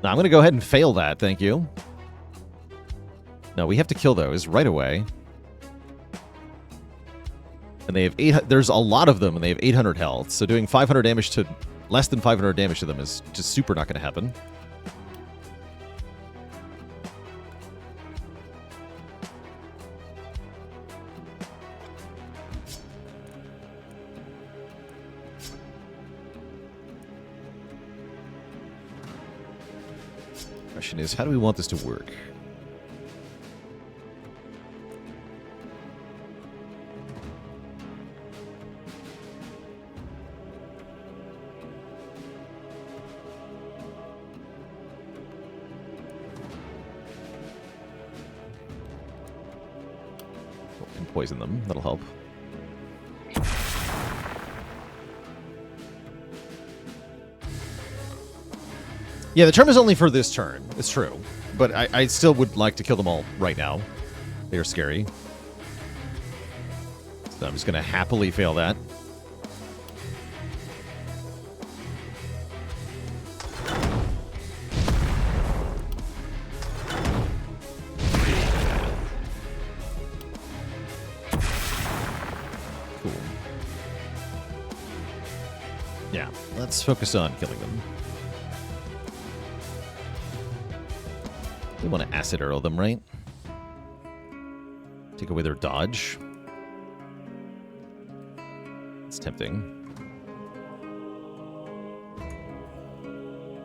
No, I'm going to go ahead and fail that, thank you. No, we have to kill those right away. And they have there's a lot of them, and they have 800 health, so doing 500 damage to... less than 500 damage to them is just super not going to happen. Question is, how do we want this to work? Poison them. That'll help. Yeah, the charm is only for this turn. It's true. But I still would like to kill them all right now. They are scary. So I'm just going to happily fail that. Let's focus on killing them. We want to acid arrow them, right? Take away their dodge. It's tempting.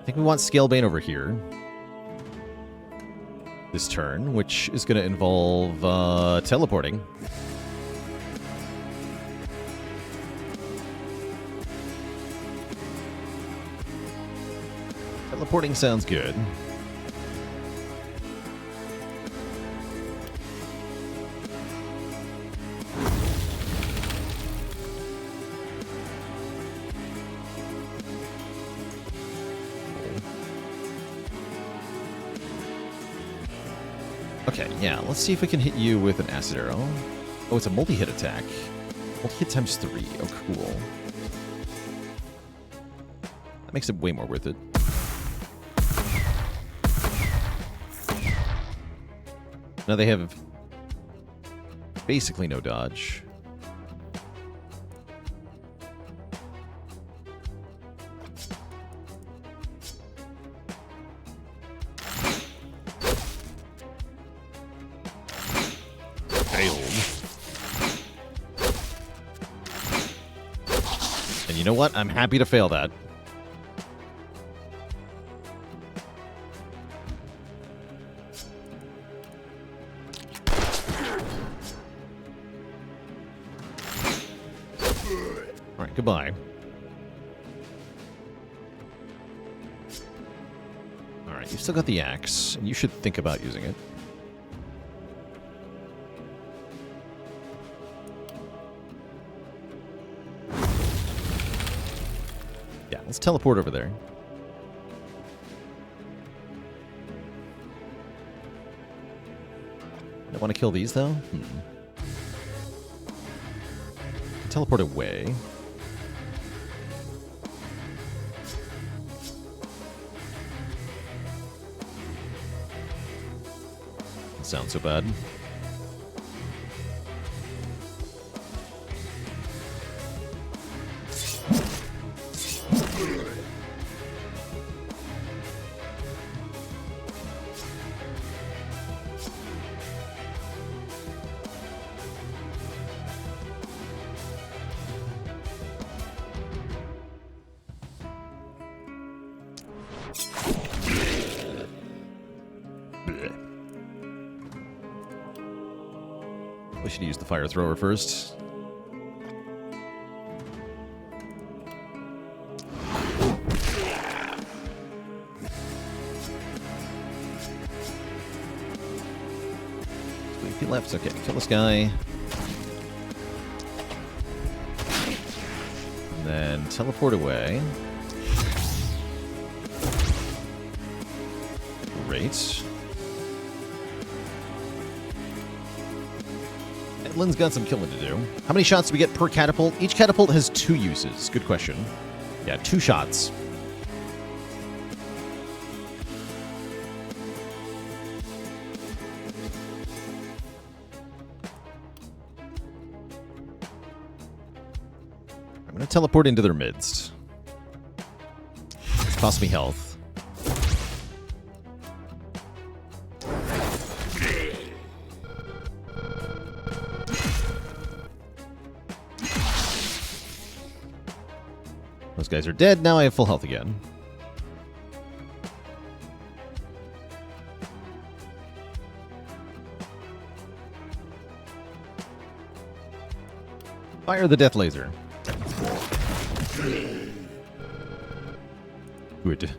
I think we want Scalebane over here this turn, which is going to involve teleporting. Teleporting sounds good. Okay, yeah, let's see if we can hit you with an acid arrow. Oh, it's a multi-hit attack. Multi-hit times 3. Oh, cool. That makes it way more worth it. Now they have basically no dodge. Failed. And you know what? I'm happy to fail that. Goodbye. Alright, you've still got the axe, and you should think about using it. Yeah, let's teleport over there. I want to kill these, though? Teleport away. Sounds so bad. We should use the fire thrower first. HP left. Okay, kill this guy. And then teleport away. Great. Edlin's got some killing to do. How many shots do we get per catapult? Each catapult has 2 uses. Good question. Yeah, 2 shots. I'm going to teleport into their midst. It's cost me health. Those guys are dead. Now I have full health again. Fire the death laser. Good.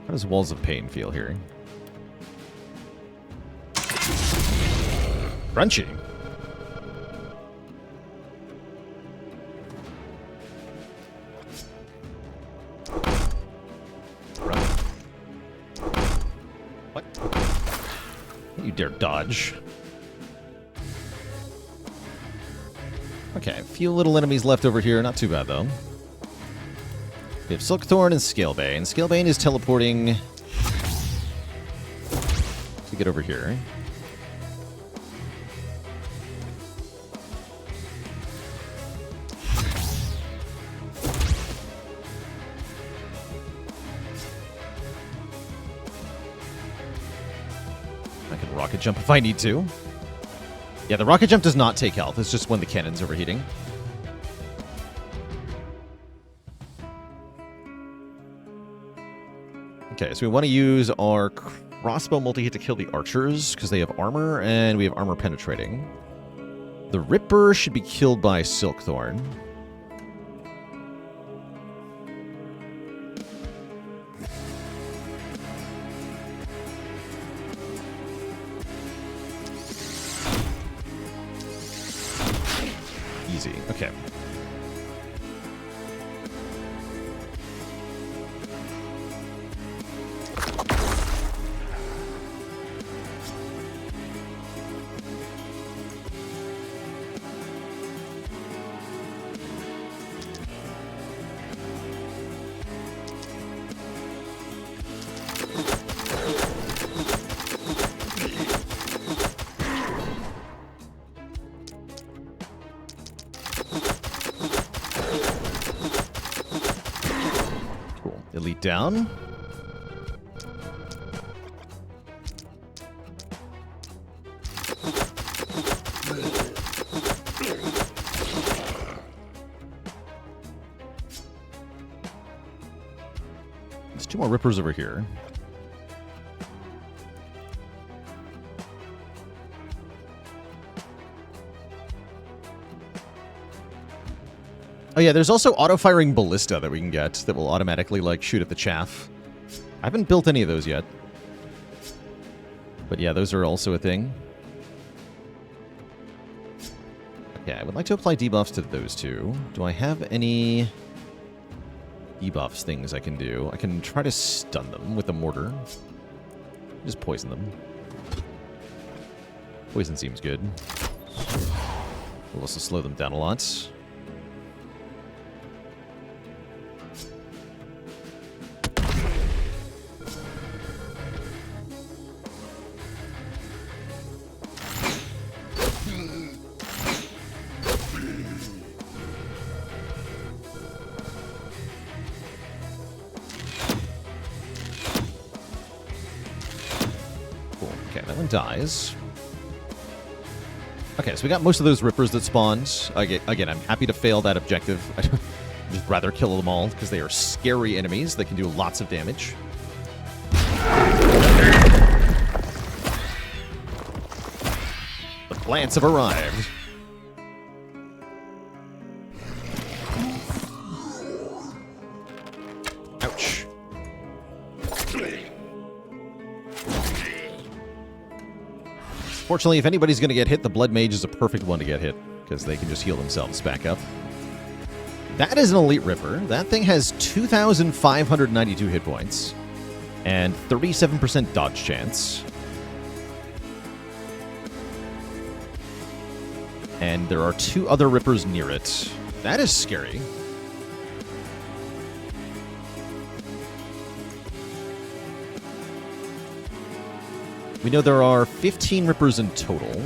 How does Walls of Pain feel here? Crunchy. What? You dare dodge. Okay, a few little enemies left over here. Not too bad, though. We have Silkthorn and Scalebane. Scalebane is teleporting to get over here. Rocket jump if I need to. Yeah, the rocket jump does not take health. It's just when the cannon's overheating. Okay, so we want to use our crossbow multi-hit to kill the archers because they have armor and we have armor penetrating. The Ripper should be killed by Silkthorn. Easy. Okay. Elite down. There's 2 more Rippers over here. Oh yeah, there's also auto-firing ballista that we can get that will automatically, like, shoot at the chaff. I haven't built any of those yet. But yeah, those are also a thing. Okay, I would like to apply debuffs to those 2. Do I have any debuffs things I can do? I can try to stun them with a mortar. Just poison them. Poison seems good. We'll also slow them down a lot. Dies. Okay, so we got most of those Rippers that spawned. Again, I'm happy to fail that objective. I'd just rather kill them all because they are scary enemies that can do lots of damage. The plants have arrived. Fortunately, if anybody's going to get hit, the Blood Mage is a perfect one to get hit, because they can just heal themselves back up. That is an Elite Ripper. That thing has 2,592 hit points and 37% dodge chance. And there are 2 other Rippers near it. That is scary. We know there are 15 Rippers in total.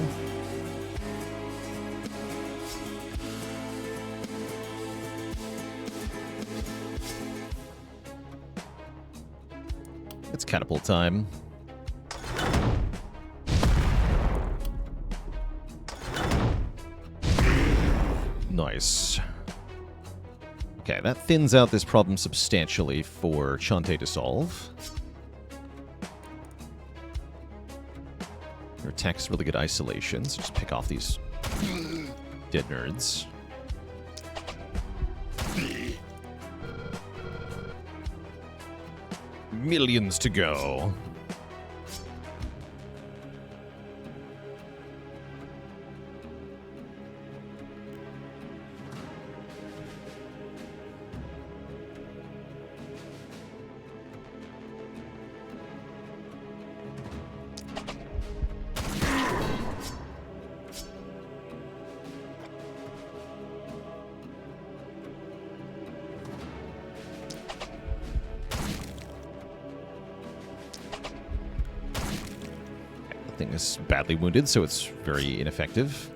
It's catapult time. Nice. Okay, that thins out this problem substantially for Shantae to solve. Your attack's really good isolation, so just pick off these dead nerds. Millions to go. Thing is badly wounded, so it's very ineffective.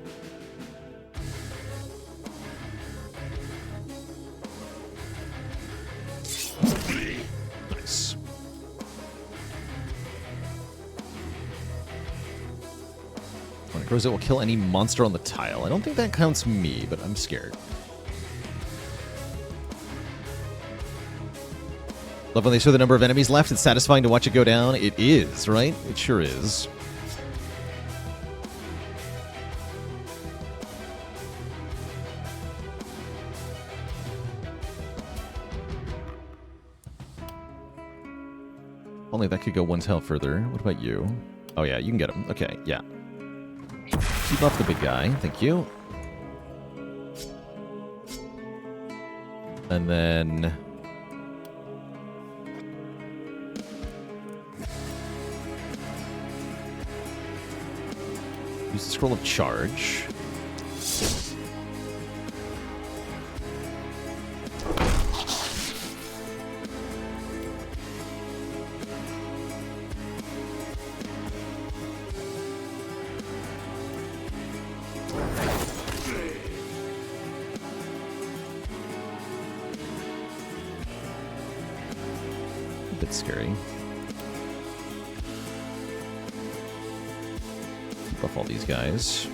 Nice. When it grows, it will kill any monster on the tile. I don't think that counts me, but I'm scared. Love when they show the number of enemies left. It's satisfying to watch it go down. It is, right? It sure is. Only that could go one tile further. What about you? Oh yeah, you can get him. Okay, yeah. Keep off the big guy. Thank you. And then... use the Scroll of Charge. A bit scary. Buff all these guys.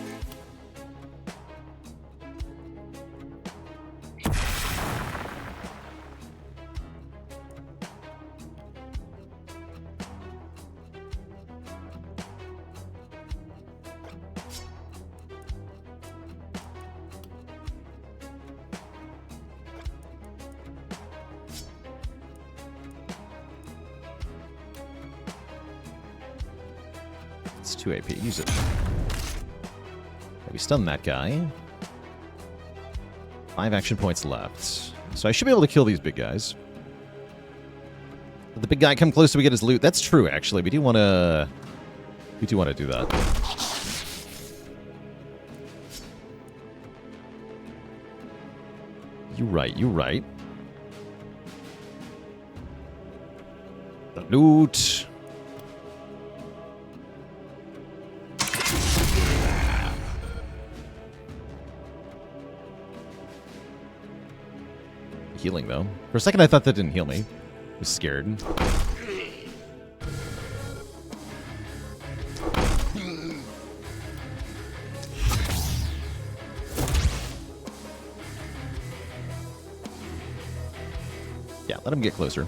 It's 2 AP. Use it. We stunned that guy. 5 action points left. So I should be able to kill these big guys. Did the big guy come close so we get his loot? That's true, actually. We do want to... we do want to do that. You're right, you're right. The loot... healing, though. For a second, I thought that didn't heal me. I was scared. Yeah, let him get closer.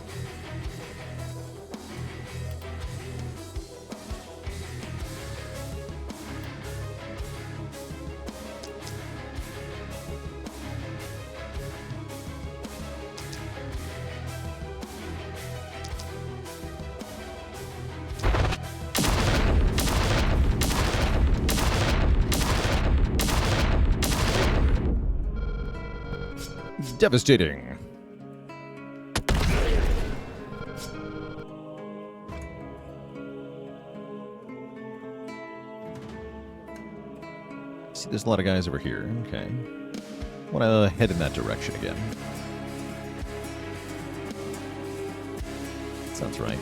Devastating. See, there's a lot of guys over here. Okay. Want to head in that direction again. Sounds right.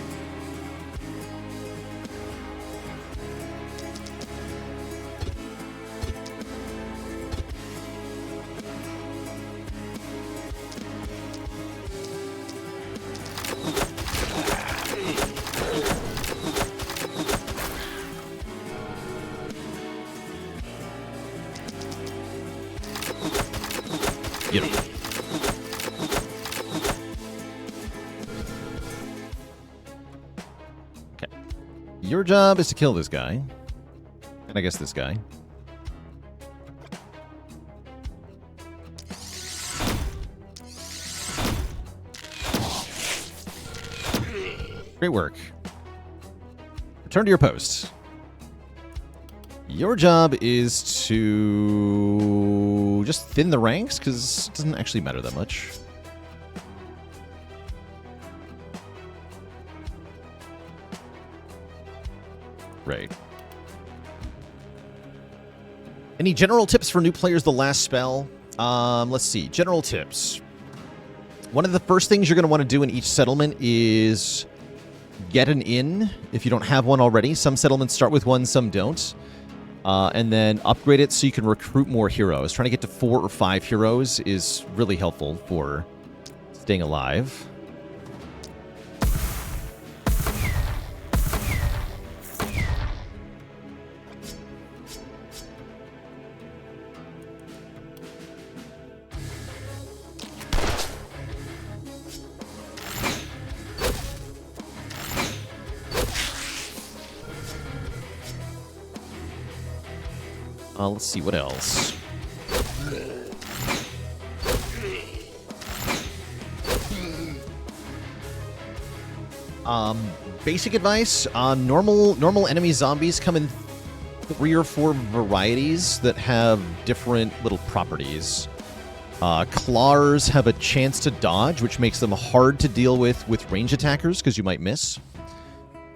Get him. Okay. Your job is to kill this guy. And I guess this guy. Great work. Return to your post. Your job is to just thin the ranks, because it doesn't actually matter that much. Right. Any general tips for new players the last spell? Let's see. General tips. One of the first things you're going to want to do in each settlement is get an inn if you don't have one already. Some settlements start with one, some don't. And then upgrade it so you can recruit more heroes. Trying to get to 4 or 5 heroes is really helpful for staying alive. Let's see, what else? Basic advice, normal enemy zombies come in 3 or 4 varieties that have different little properties. Claws have a chance to dodge, which makes them hard to deal with range attackers, because you might miss.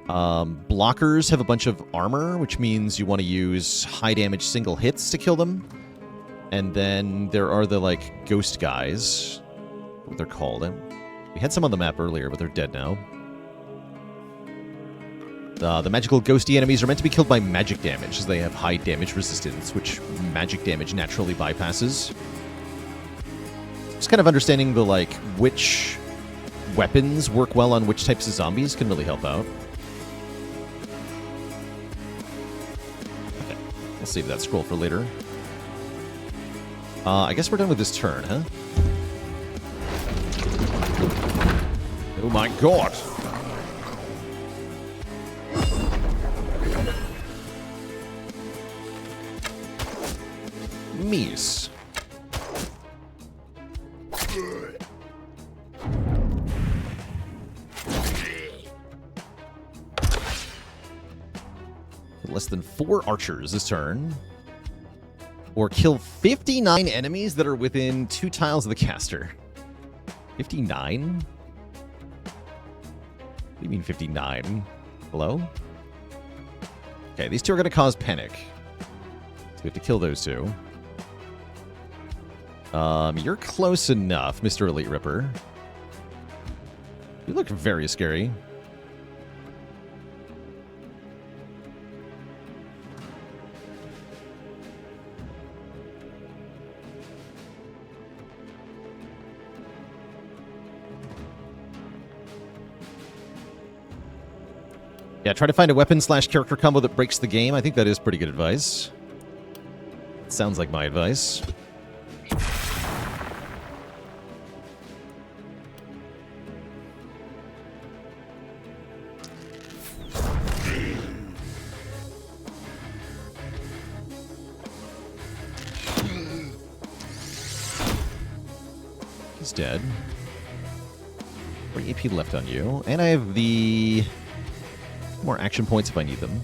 Blockers have a bunch of armor, which means you want to use high damage single hits to kill them. And then there are the, like, ghost guys. What they're called. We had some on the map earlier, but they're dead now. The magical ghosty enemies are meant to be killed by magic damage, as they have high damage resistance, which magic damage naturally bypasses. Just kind of understanding the, like, which weapons work well on which types of zombies can really help out. I'll save that scroll for later. I guess we're done with this turn, huh? Oh my god! Mies. Less than 4 archers this turn. Or kill 59 enemies that are within 2 tiles of the caster. 59? What do you mean 59? Hello? Okay, these 2 are going to cause panic. So we have to kill those 2. You're close enough, Mr. Elite Ripper. You look very scary. Yeah, try to find a weapon/character combo that breaks the game. I think that is pretty good advice. Sounds like my advice. He's dead. 3 AP left on you. And I have the... more action points if I need them.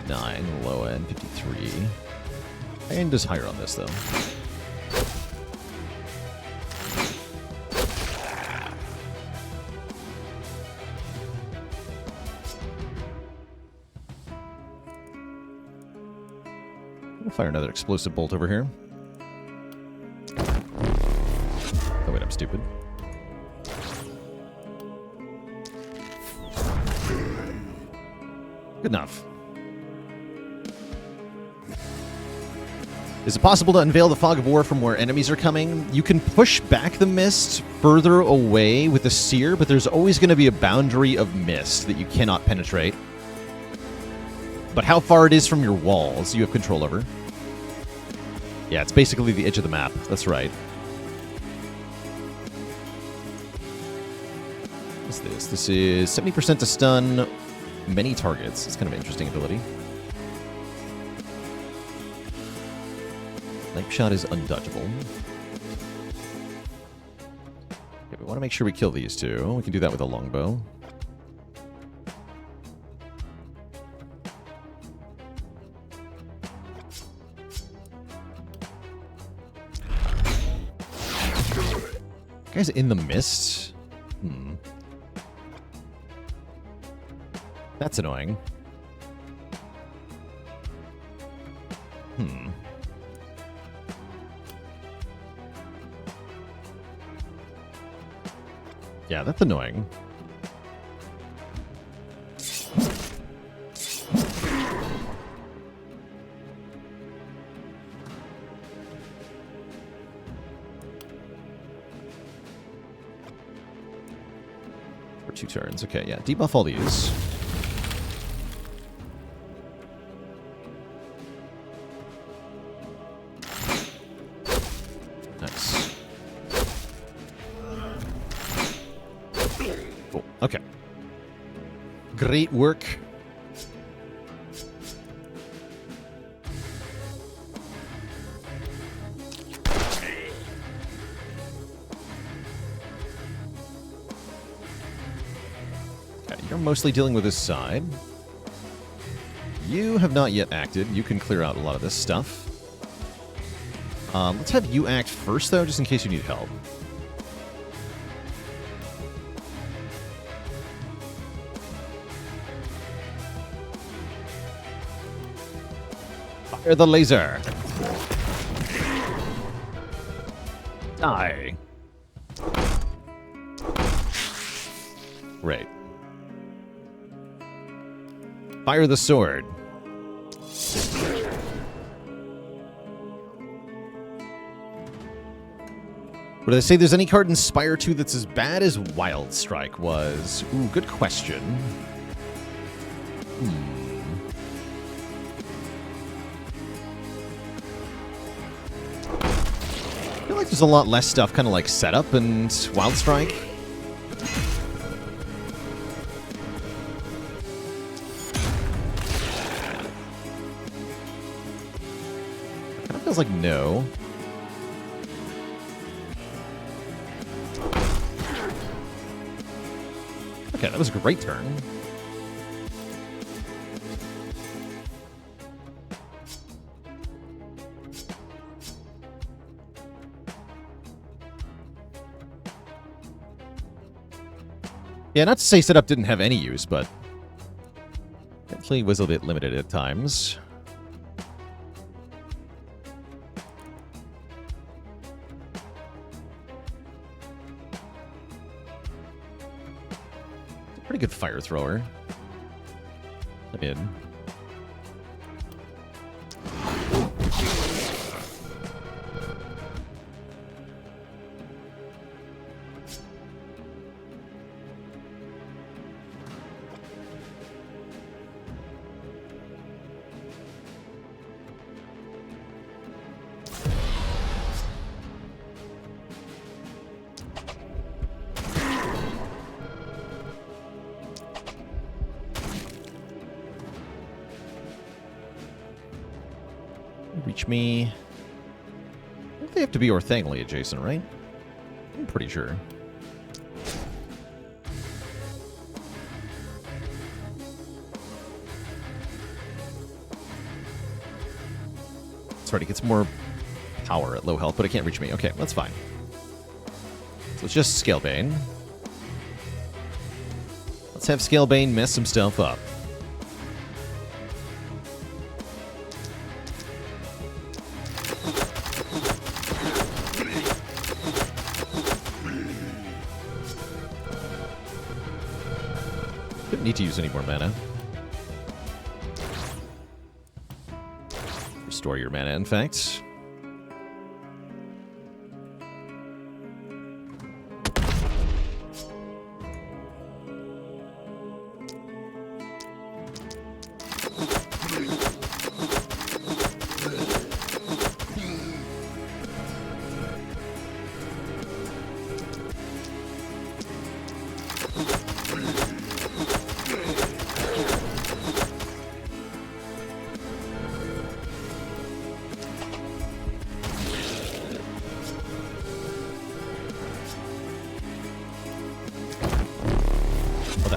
59, low end 53. And just higher on this, though. I'll fire another explosive bolt over here. Oh, wait, I'm stupid. Good enough. Is it possible to unveil the fog of war from where enemies are coming? You can push back the mist further away with the seer, but there's always going to be a boundary of mist that you cannot penetrate. But how far it is from your walls, you have control over. Yeah, it's basically the edge of the map. That's right. What's this? This is 70% to stun many targets. It's kind of an interesting ability. Knife shot is undodgeable. Okay, we want to make sure we kill these two. We can do that with a longbow. Guy's in the mist. That's annoying. Yeah, that's annoying. For 2 turns. Okay, yeah. Debuff all these. Nice. Cool. Okay. Great work. You're mostly dealing with this side. You have not yet acted. You can clear out a lot of this stuff. Let's have you act first, though, just in case you need help. Fire the laser. Die. Right. Fire the sword. Would I say there's any card in Spire 2 that's as bad as Wild Strike was? Ooh, good question. I feel like there's a lot less stuff kind of like Setup and Wild Strike. Feels like no. Okay, that was a great turn. Yeah, not to say setup didn't have any use, but definitely was a bit limited at times. Pretty good fire thrower. I'm in. Reach me. I think they have to be orthangly adjacent, right? I'm pretty sure. that's right. It gets more power at low health, but it can't reach me. Okay, that's fine. So it's just Scalebane. Let's have Scalebane mess some stuff up. Don't need to use any more mana. Restore your mana, in fact.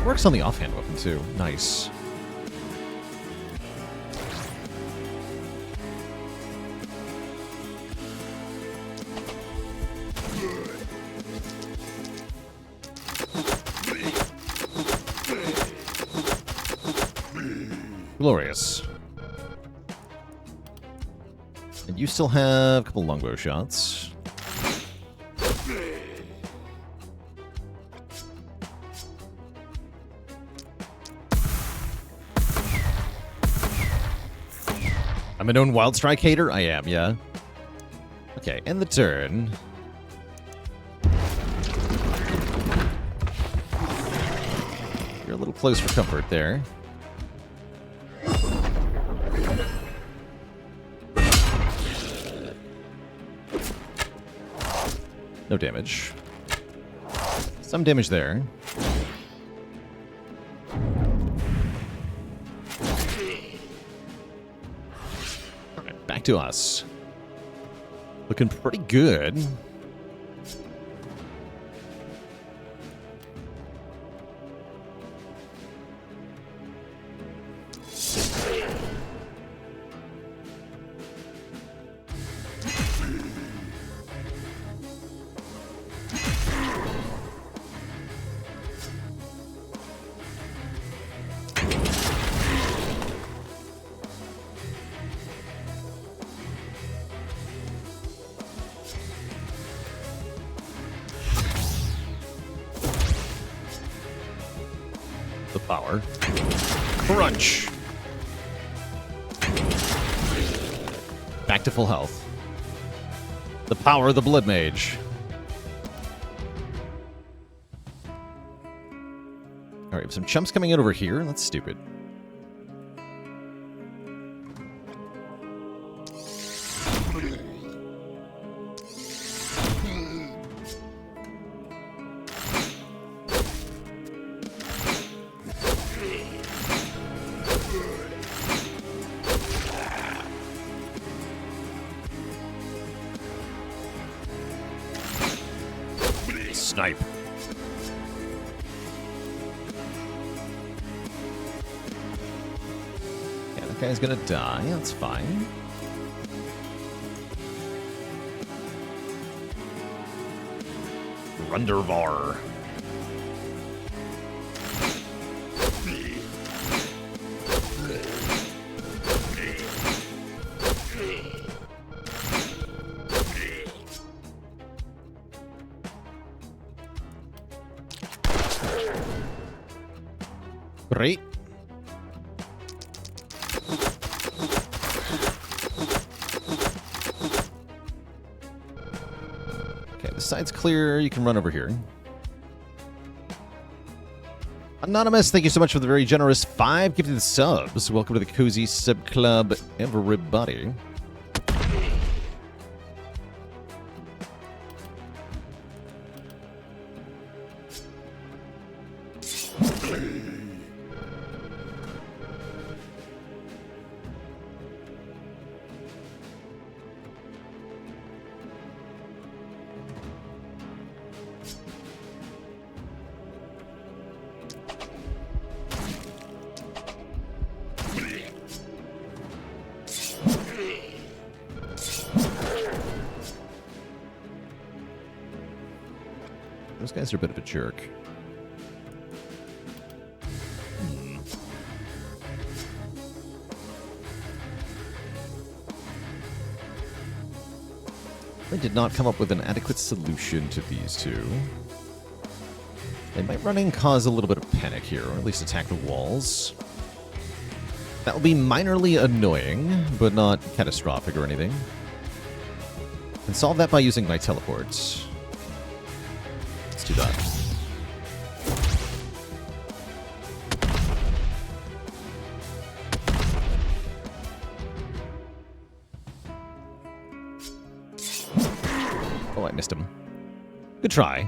Works on the offhand weapon too. Nice. Glorious. And you still have a couple longbow shots. I'm a known Wild Strike hater? I am, yeah. Okay, end the turn. You're a little close for comfort there. No damage. Some damage there. Back to us. Looking pretty good. Power. Crunch. Back to full health. The power of the Blood Mage. Alright, we have some chumps coming in over here. That's stupid. Snipe. Yeah, that guy's gonna die. That's fine. Rundervar. Great. Okay, the side's clear. You can run over here. Anonymous, thank you so much for the very generous 5 gifted subs. Welcome to the Cozy Sub Club, everybody. guys are a bit of a jerk. I did not come up with an adequate solution to these two. They might run in and cause a little bit of panic here, or at least attack the walls. That will be minorly annoying, but not catastrophic or anything. And solve that by using my teleports. Let's do that. Oh, I missed him. Good try.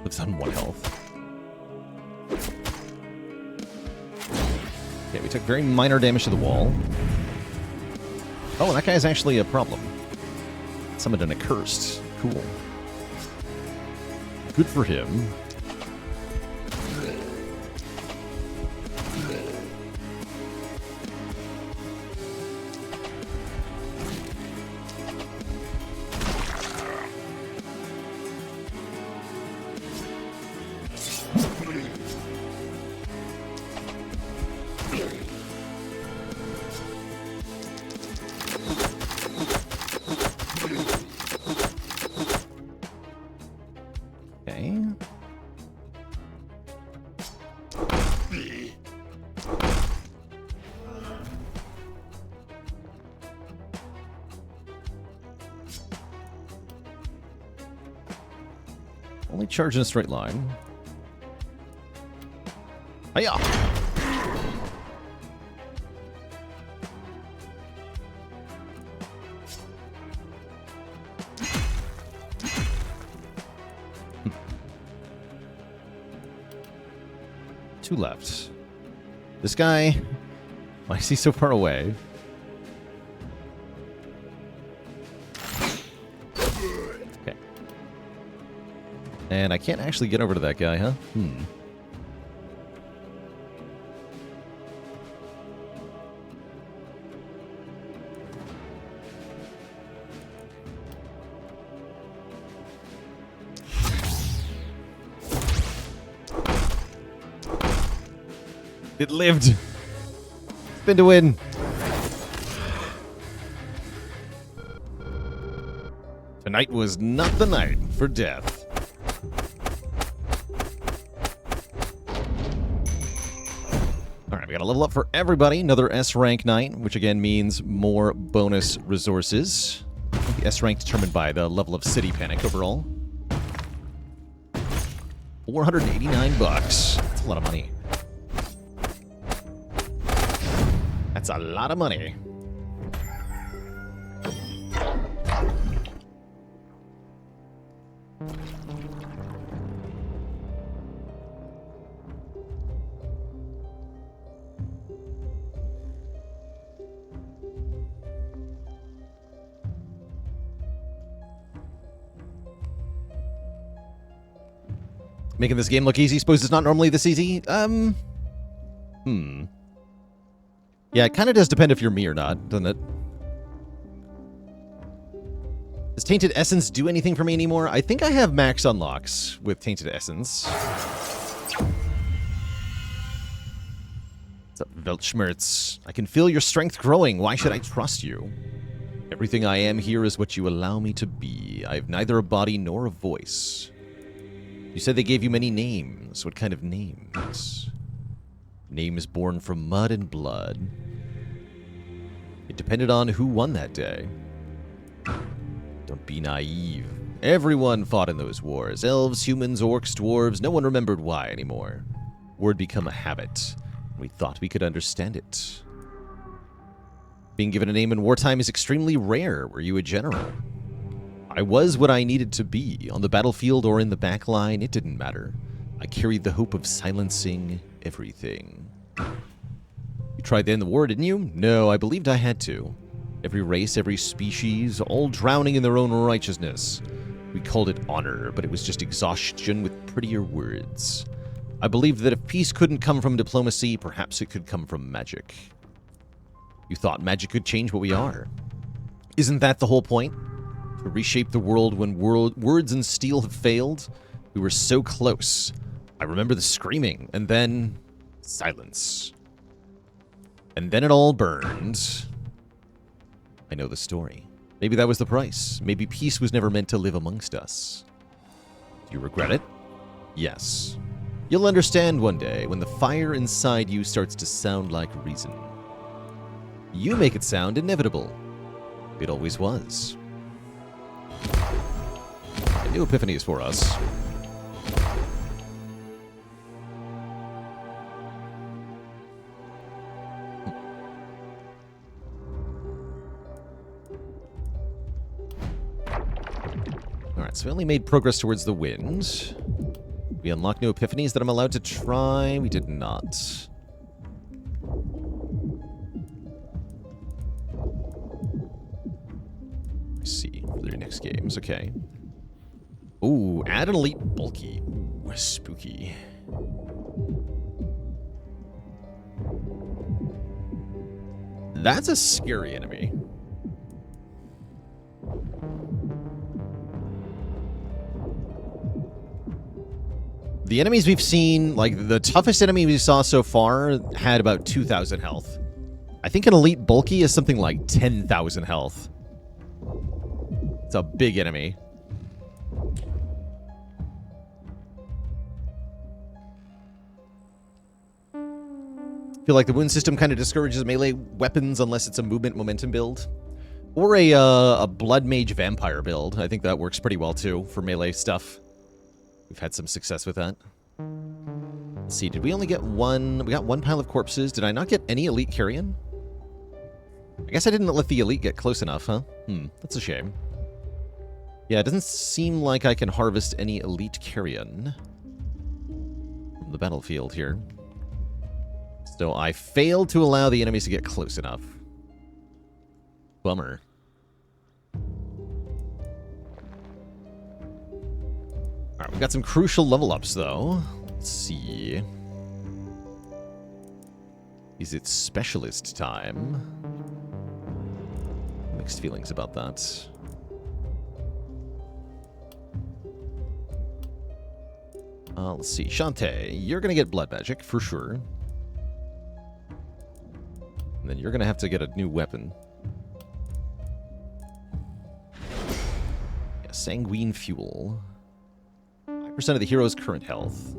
Lives on 1 health. Okay, we took very minor damage to the wall. Oh, that guy is actually a problem. Summoned an accursed. Cool. Good for him. Only charge in a straight line. Hiya! Two left. This guy... Why is he so far away? Okay. And I can't actually get over to that guy, huh? It lived. Spin to win. Tonight was not the night for death. Alright, we got a level up for everybody. Another S rank night, which again means more bonus resources. The S rank determined by the level of City Panic overall. 489 bucks. That's a lot of money. That's a lot of money. Making this game look easy. Suppose it's not normally this easy? Yeah, it kind of does depend if you're me or not, doesn't it? Does Tainted Essence do anything for me anymore? I think I have max unlocks with Tainted Essence. What's up, Weltschmerz? I can feel your strength growing. Why should I trust you? Everything I am here is what you allow me to be. I have neither a body nor a voice. You said they gave you many names. What kind of names? Names born from mud and blood. It depended on who won that day. Don't be naive. Everyone fought in those wars. Elves, humans, orcs, dwarves. No one remembered why anymore. War had become a habit. We thought we could understand it. Being given a name in wartime is extremely rare. Were you a general? I was what I needed to be. On the battlefield or in the back line, it didn't matter. I carried the hope of silencing everything. You tried to end the war, didn't you? No, I believed I had to. Every race, every species, all drowning in their own righteousness. We called it honor, but it was just exhaustion with prettier words. I believed that if peace couldn't come from diplomacy, perhaps it could come from magic. You thought magic could change what we are. Isn't that the whole point? To reshape the world when words and steel have failed? We were so close. I remember the screaming, and then silence. And then it all burned. I know the story. Maybe that was the price. Maybe peace was never meant to live amongst us. Do you regret it? Yes. You'll understand one day when the fire inside you starts to sound like reason. You make it sound inevitable. It always was. A new epiphany is for us. Alright, so we only made progress towards the wind. We unlocked new epiphanies that I'm allowed to try. We did not. Let's see. For the next games. Okay. Ooh, add an elite bulky. Ooh, spooky. That's a scary enemy. The enemies we've seen, like the toughest enemy we saw so far had about 2,000 health. I think an elite bulky is something like 10,000 health. It's a big enemy. I feel like the wound system kind of discourages melee weapons unless it's a movement momentum build. Or a blood mage vampire build. I think that works pretty well too for melee stuff. We've had some success with that. Let's see, did we only get one? We got one pile of corpses. Did I not get any elite carrion? I guess I didn't let the elite get close enough, huh? That's a shame. Yeah, it doesn't seem like I can harvest any elite carrion from the battlefield here. So I failed to allow the enemies to get close enough. Bummer. Alright, we've got some crucial level ups, though. Let's see. Is it specialist time? Mixed feelings about that. Let's see. Shantae, you're going to get blood magic, for sure. And then you're going to have to get a new weapon. Yeah, sanguine fuel. 5% of the hero's current health.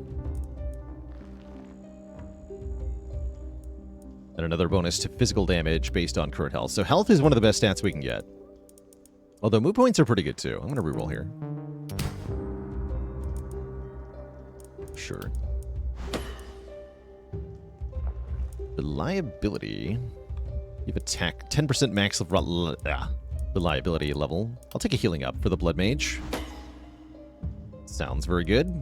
And another bonus to physical damage based on current health. So health is one of the best stats we can get. Although mood points are pretty good too. I'm going to reroll here. Sure. Reliability. You have attack 10% max of reliability level. I'll take a healing up for the blood mage. Sounds very good.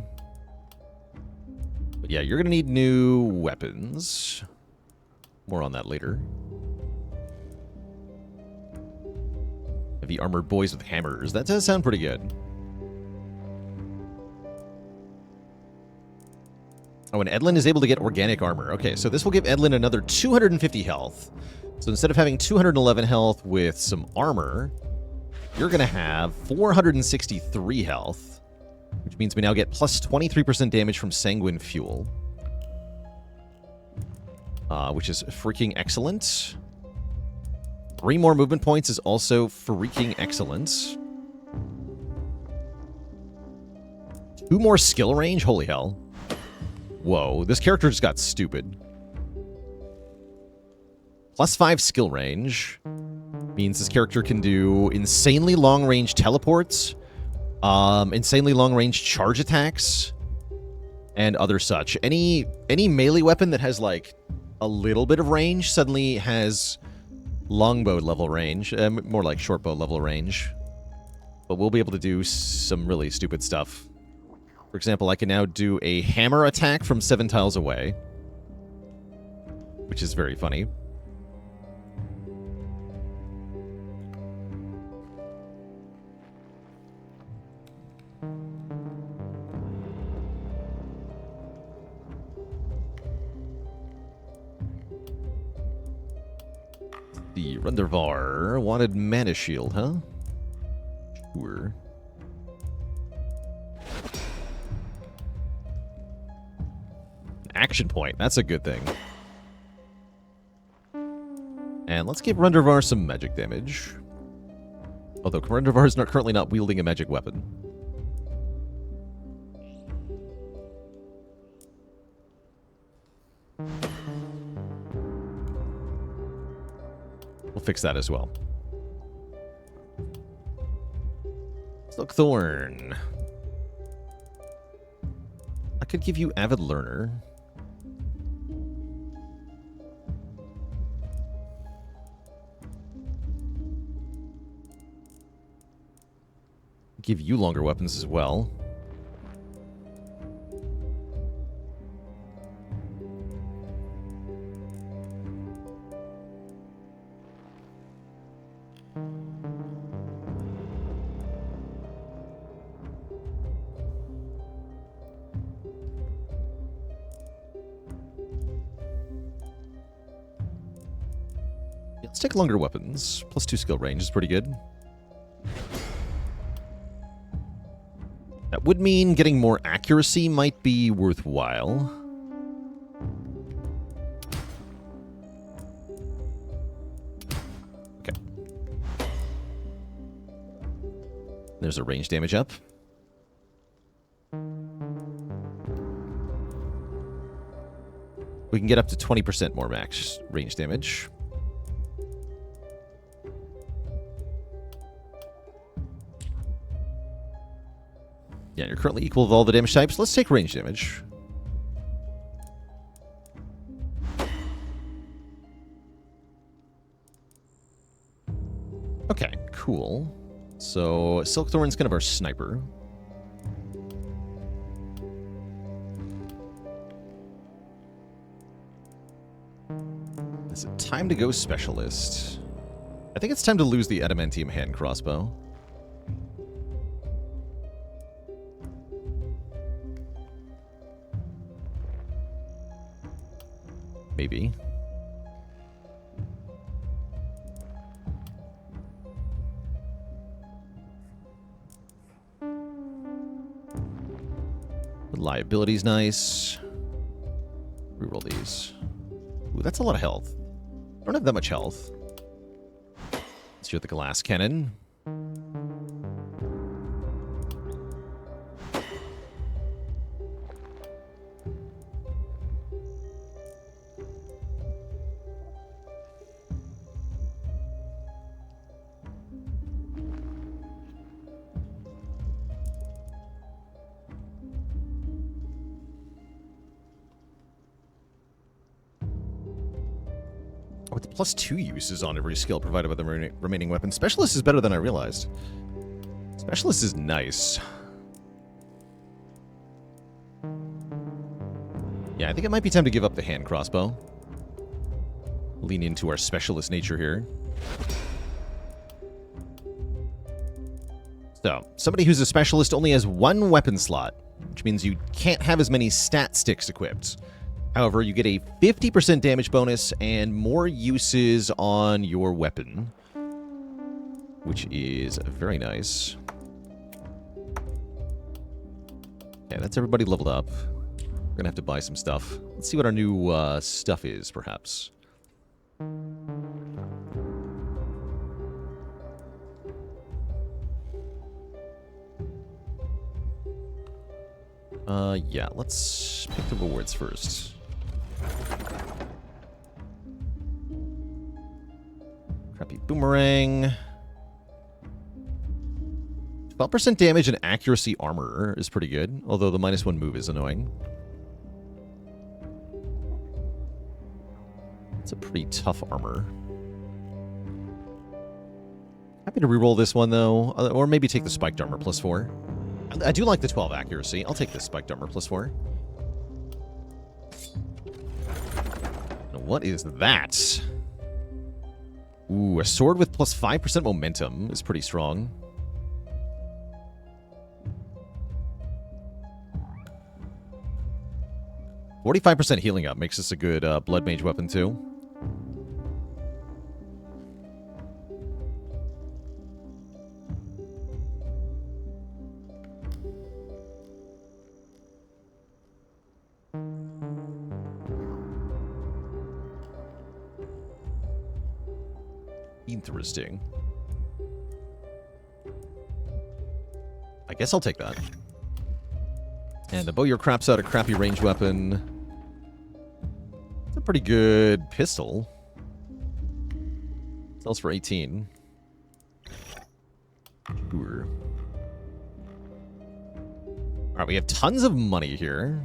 But yeah, you're going to need new weapons. More on that later. Heavy armored boys with hammers. That does sound pretty good. Oh, and Edlin is able to get organic armor. Okay, so this will give Edlin another 250 health. So instead of having 211 health with some armor, you're going to have 463 health. Which means we now get plus 23% damage from sanguine fuel. Which is freaking excellent. 3 more movement points is also freaking excellent. 2 more skill range? Holy hell. Whoa, this character just got stupid. Plus 5 skill range means this character can do insanely long-range teleports, insanely long-range charge attacks, and other such. Any melee weapon that has, like, a little bit of range suddenly has longbow level range. More like shortbow level range. But we'll be able to do some really stupid stuff. For example, I can now do a hammer attack from 7 tiles away. Which is very funny. The Rundervar wanted mana shield, huh? Sure. Action point. That's a good thing. And let's give Rundervar some magic damage. Although Rundervar is currently not wielding a magic weapon. We'll fix that as well. Silkthorn. I could give you Avid Learner. Give you longer weapons as well. Let's take longer weapons. Plus 2 skill range is pretty good. That would mean getting more accuracy might be worthwhile. Okay. There's a range damage up. We can get up to 20% more max range damage. Yeah, you're currently equal with all the damage types. Let's take range damage. Okay, cool. So, Silkthorn's kind of our sniper. Is it time to go specialist? I think it's time to lose the adamantium hand crossbow. Maybe. Reliability's nice. Reroll these. Ooh, that's a lot of health. I don't have that much health. Let's shoot the glass cannon. With the +2 uses on every skill provided by the remaining weapon. Specialist is better than I realized. Specialist is nice. Yeah, I think it might be time to give up the hand crossbow. Lean into our specialist nature here. So, somebody who's a specialist only has 1 weapon slot, which means you can't have as many stat sticks equipped. However, you get a 50% damage bonus and more uses on your weapon, which is very nice. Okay, that's everybody leveled up. We're going to have to buy some stuff. Let's see what our new stuff is, perhaps. Yeah, let's pick the rewards first. Crappy boomerang. 12% damage and accuracy armor is pretty good, although the -1 move is annoying. It's a pretty tough armor. Happy to reroll this one, though, or maybe take the spiked armor +4. I do like the 12 accuracy. I'll take the spiked armor +4. What is that? Ooh, a sword with +5% momentum is pretty strong. %45 healing up makes this a good blood mage weapon, too. Interesting. I guess I'll take that. And the Bowyer craps out a crappy ranged weapon. It's a pretty good pistol. Sells for 18. Sure. Alright, we have tons of money here.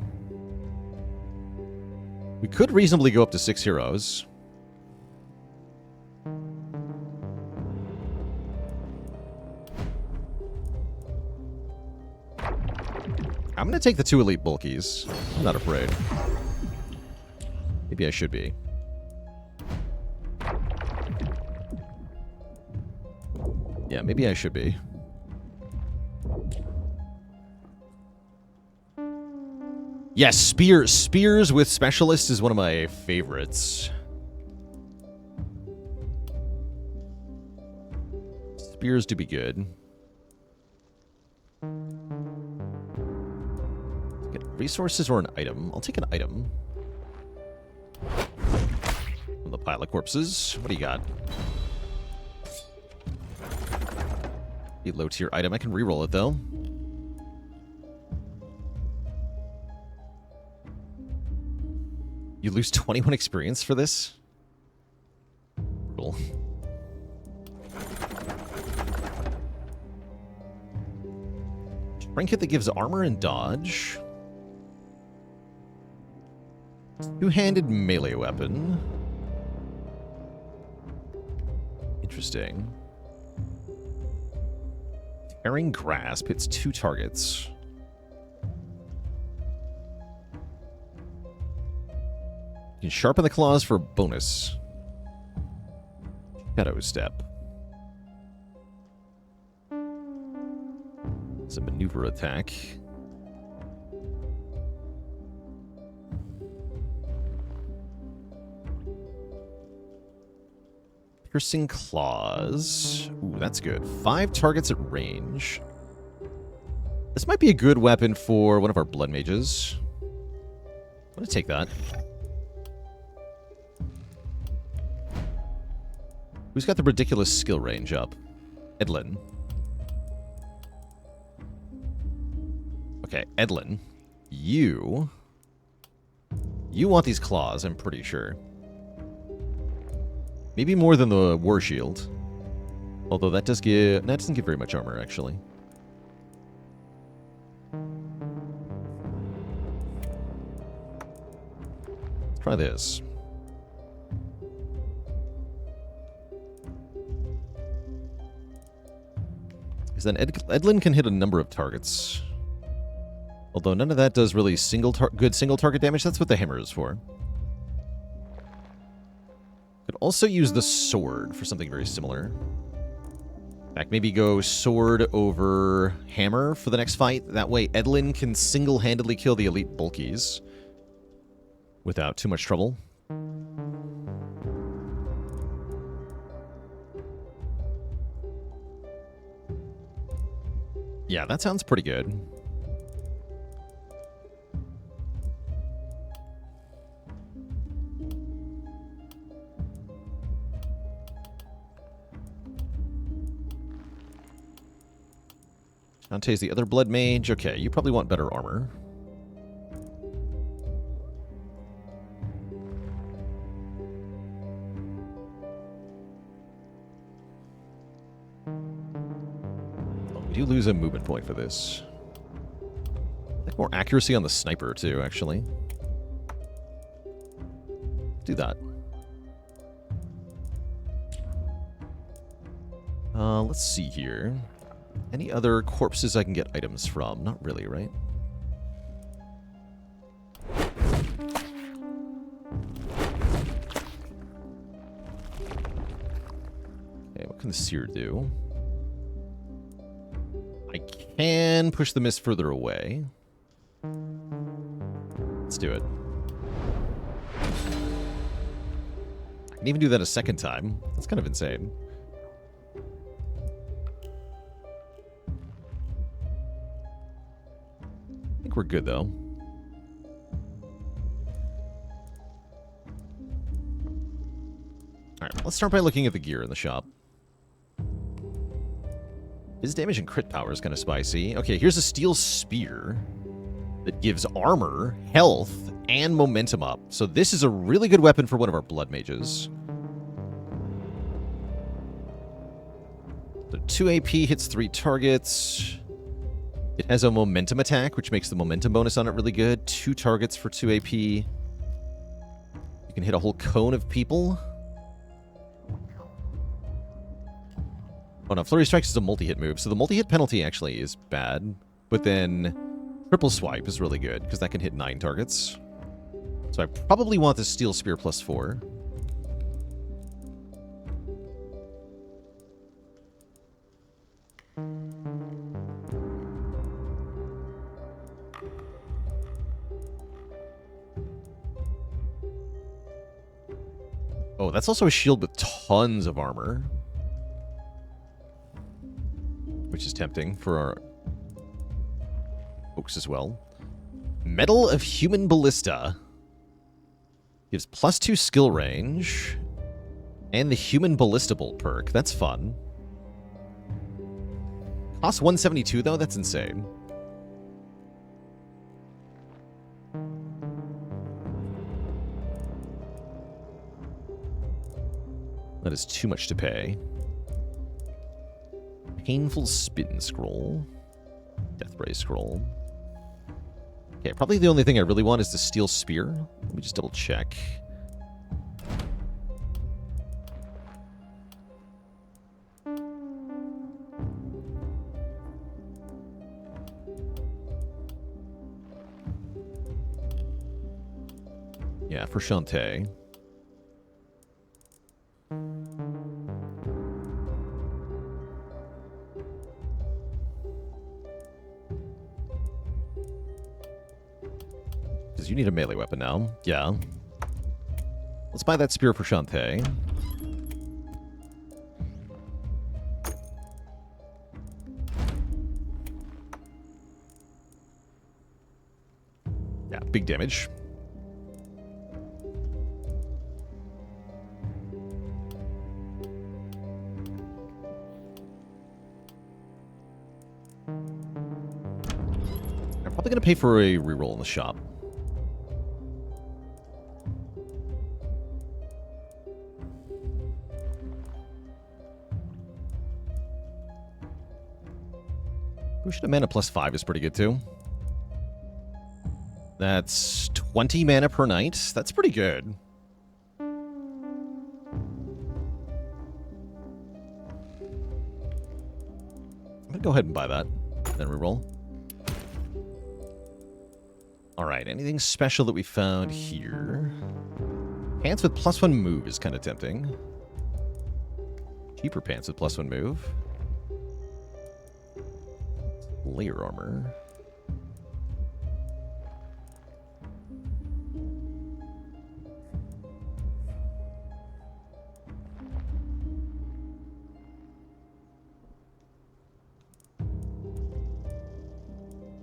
We could reasonably go up to 6 heroes. I'm going to take the 2 elite bulkies. I'm not afraid. Maybe I should be. Yeah, maybe I should be. Yes, Spears with Specialist is one of my favorites. Spears do be good. Get resources or an item. I'll take an item. From the pile of corpses. What do you got? A low tier item. I can reroll it though. You lose 21 experience for this? Brutal. Trinket that gives armor and dodge. Two-handed melee weapon. Interesting. Tearing Grasp hits 2 targets. You can sharpen the claws for a bonus. Shadow Step. It's a maneuver attack. Piercing Claws. Ooh, that's good. 5 targets at range. This might be a good weapon for one of our blood mages. I'm going to take that. Who's got the ridiculous skill range up? Edlin. Okay, Edlin. You want these claws, I'm pretty sure. Maybe more than the War Shield. Although that doesn't give very much armor, actually. Let's try this. Because then Edlin can hit a number of targets. Although none of that does really good single target damage. That's what the hammer is for. Could also use the sword for something very similar. In fact, maybe go sword over hammer for the next fight. That way Edlin can single-handedly kill the elite bulkies without too much trouble. Yeah, that sounds pretty good. Dante's the other blood mage. Okay, you probably want better armor. Oh, we do lose a movement point for this. I think more accuracy on the sniper too, actually. Do that. Let's see here. Any other corpses I can get items from? Not really, right? Okay, what can the seer do? I can push the mist further away. Let's do it. I can even do that a second time. That's kind of insane. We're good, though. Alright, let's start by looking at the gear in the shop. His damage and crit power is kind of spicy. Okay, here's a Steel Spear that gives armor, health, and momentum up. So this is a really good weapon for one of our blood mages. So 2 AP, hits 3 targets. It has a momentum attack, which makes the momentum bonus on it really good. 2 targets for 2 AP. You can hit a whole cone of people. Oh no, Flurry Strikes is a multi-hit move, so the multi-hit penalty actually is bad. But then Triple Swipe is really good, because that can hit 9 targets. So I probably want the Steel Spear plus 4. Oh, that's also a shield with tons of armor. Which is tempting for our folks as well. Medal of Human Ballista. Gives +2 skill range. And the Human Ballista Bolt perk. That's fun. Costs 172 though? That's insane. That is too much to pay. Painful Spin Scroll. Deathray Scroll. Okay, probably the only thing I really want is the Steel Spear. Let me just double check. Yeah, for Shantae. Because you need a melee weapon now. Yeah. Let's buy that spear for Shantae. Yeah, big damage. I'm probably going to pay for a reroll in the shop. Potion of Mana +5 is pretty good too. That's 20 mana per night. That's pretty good. I'm gonna go ahead and buy that. Then reroll. Alright, anything special that we found here? Pants with +1 move is kind of tempting. Cheaper pants with +1 move. Layer armor.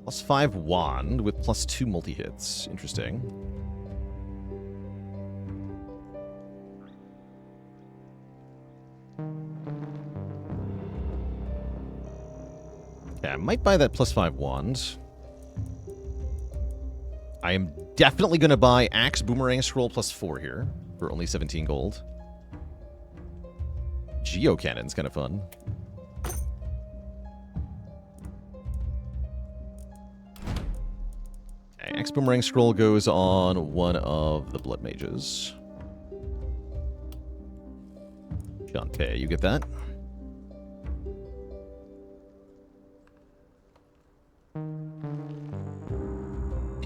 +5 wand with +2 multi-hits. Interesting. Okay, I might buy that +5 wand. I am definitely going to buy Axe Boomerang Scroll +4 here for only 17 gold. Geocannon's kind of fun. Okay, Axe Boomerang Scroll goes on one of the Blood Mages. Shantae, you get that?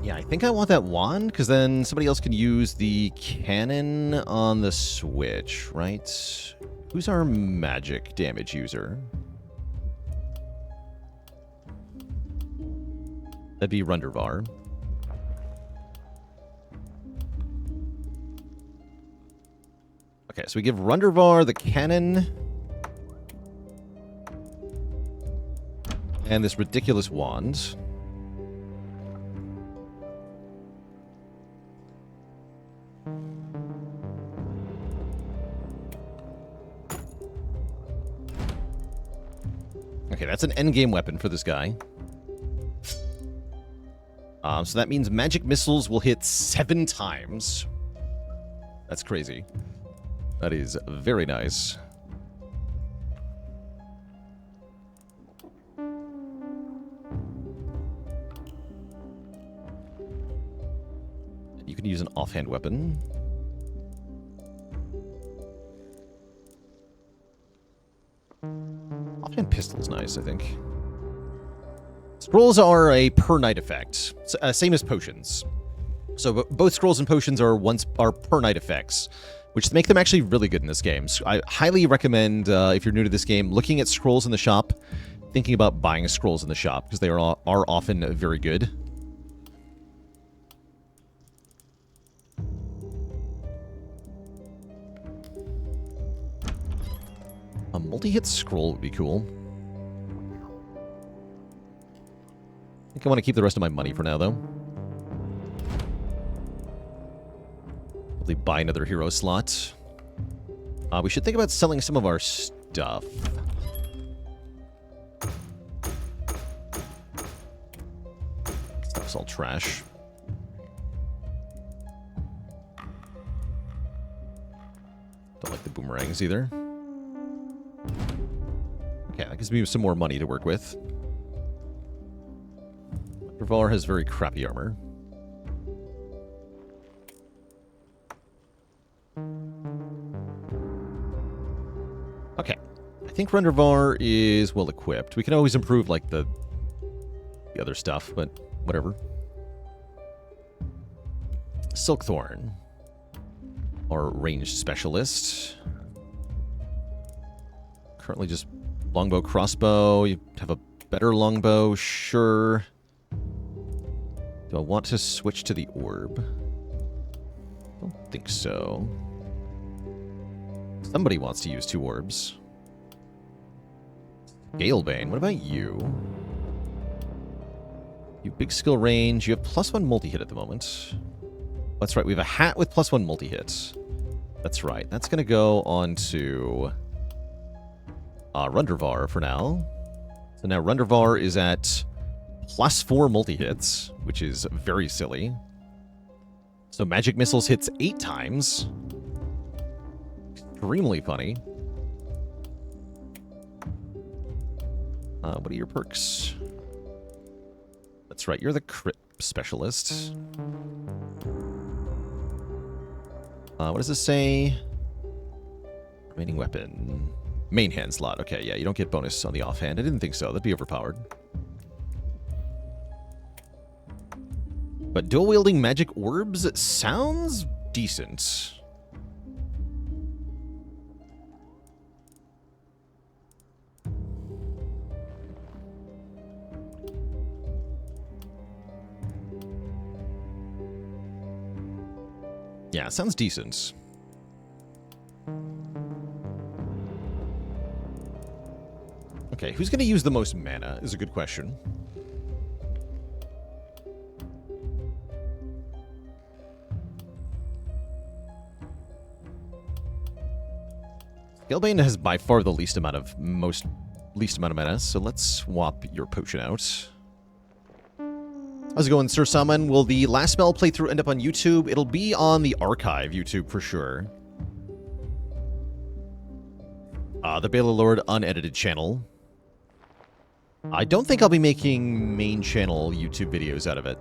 Yeah, I think I want that wand, because then somebody else can use the cannon on the switch, right? Who's our magic damage user? That'd be Rundervar. Okay, so we give Rundervar the cannon. And this ridiculous wand. Okay, that's an endgame weapon for this guy. So that means magic missiles will hit 7 times. That's crazy. That is very nice. You can use an offhand weapon. Offhand pistol's nice, I think. Scrolls are a per night effect, same as potions. So both scrolls and potions are per night effects, which make them actually really good in this game. So I highly recommend, if you're new to this game, looking at scrolls in the shop, thinking about buying scrolls in the shop, because they are often very good. A multi-hit scroll would be cool. I think I want to keep the rest of my money for now, though. Probably buy another hero slot. We should think about selling some of our stuff. Stuff's all trash. Don't like the boomerangs either. Okay, that gives me some more money to work with. Ravar has very crappy armor. Okay. I think Rendervar is well equipped. We can always improve, like, the other stuff, but whatever. Silkthorn. Our ranged specialist. Currently just longbow, crossbow. You have a better longbow, sure. Do I want to switch to the orb? I don't think so. Somebody wants to use 2 orbs. Galebane, what about you? You have big skill range. You have +1 multi-hit at the moment. That's right, we have a hat with +1 multi-hit. That's right. That's going to go on to Rundervar for now. So now Rundervar is at +4 multi-hits, which is very silly. So Magic Missiles hits 8 times. Extremely funny. What are your perks? That's right, you're the crit specialist. What does this say? Remaining weapon. Main hand slot. Okay, yeah, you don't get bonus on the offhand. I didn't think so. That'd be overpowered. But dual-wielding magic orbs sounds decent. Yeah, sounds decent. Okay, who's going to use the most mana is a good question. Galebane has by far the least amount of mana, so let's swap your potion out. How's it going, Sir Salmon? Will the last spell playthrough end up on YouTube? It'll be on the archive YouTube for sure. The Balor Unedited channel. I don't think I'll be making main channel YouTube videos out of it.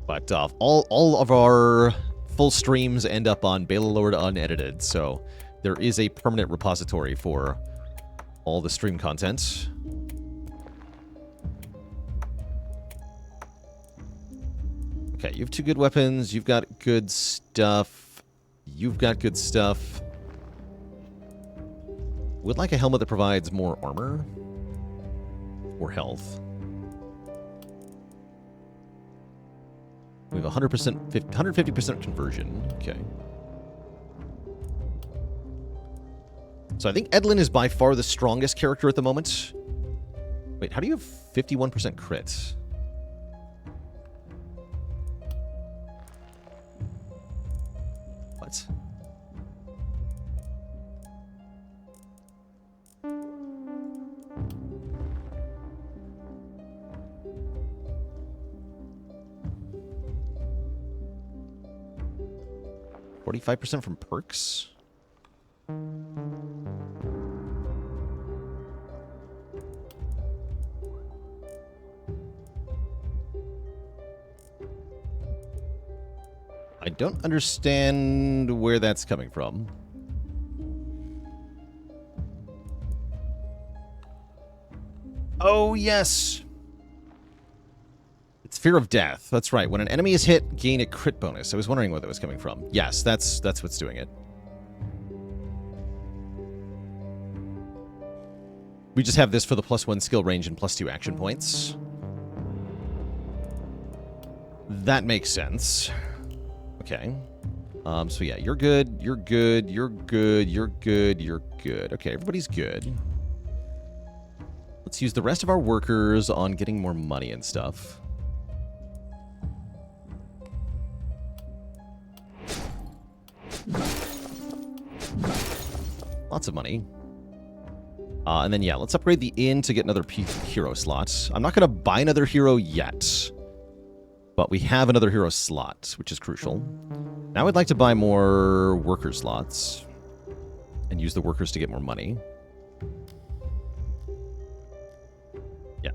But all of our full streams end up on Balor Unedited, so there is a permanent repository for all the stream content. Okay, you have 2 good weapons, you've got good stuff, you've got good stuff. Would like a helmet that provides more armor or health. We have 150% conversion. Okay. So I think Edlin is by far the strongest character at the moment. Wait, how do you have 51% crit? What? 45% from perks? I don't understand where that's coming from. Oh, yes! It's fear of death. That's right. When an enemy is hit, gain a crit bonus. I was wondering where that was coming from. Yes, that's what's doing it. We just have this for the +1 skill range and +2 action points. That makes sense. Okay. So yeah, you're good, you're good, you're good, you're good, you're good. Okay, everybody's good. Let's use the rest of our workers on getting more money and stuff. Lots of money. And then, yeah, let's upgrade the inn to get another hero slot. I'm not going to buy another hero yet. But we have another hero slot, which is crucial. Now I'd like to buy more worker slots. And use the workers to get more money. Yeah.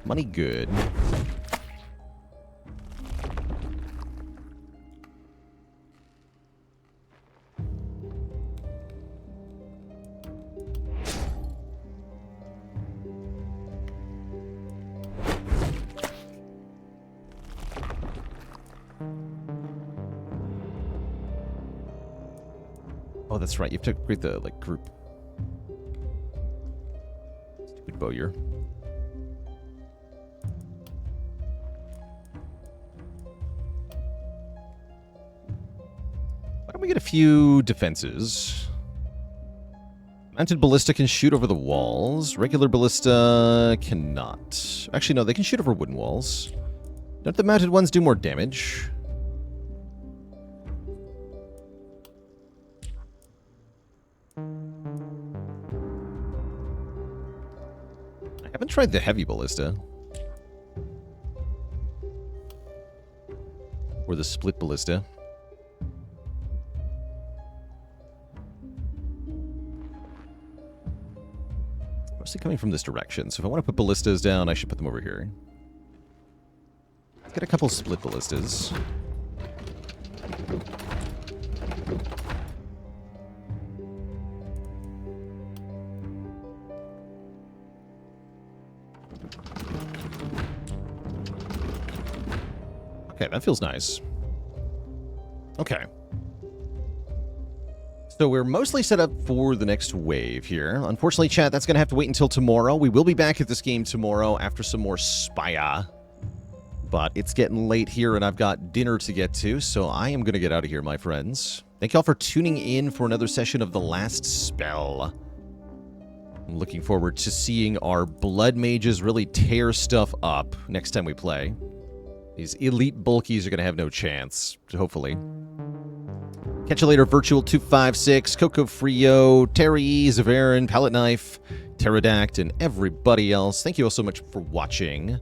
Money good. Oh, that's right. You have to upgrade the, like, group. Stupid bowyer. Why don't we get a few defenses? Mounted ballista can shoot over the walls. Regular ballista cannot. Actually, no, they can shoot over wooden walls. Don't the mounted ones do more damage? I haven't tried the heavy ballista. Or the split ballista. Mostly coming from this direction, so if I want to put ballistas down, I should put them over here. Let's get a couple split ballistas. Okay, that feels nice. Okay. So we're mostly set up for the next wave here. Unfortunately, chat, that's going to have to wait until tomorrow. We will be back at this game tomorrow after some more Spire. But it's getting late here, and I've got dinner to get to, so I am going to get out of here, my friends. Thank y'all for tuning in for another session of The Last Spell. I'm looking forward to seeing our blood mages really tear stuff up next time we play. These elite bulkies are going to have no chance, hopefully. Catch you later, Virtual256, Coco Frio, Terry, Zavarin, Palette Knife, Pterodact, and everybody else. Thank you all so much for watching.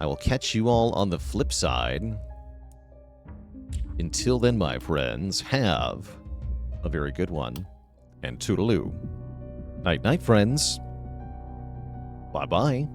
I will catch you all on the flip side. Until then, my friends, have a very good one. And toodaloo. Night-night, friends. Bye-bye.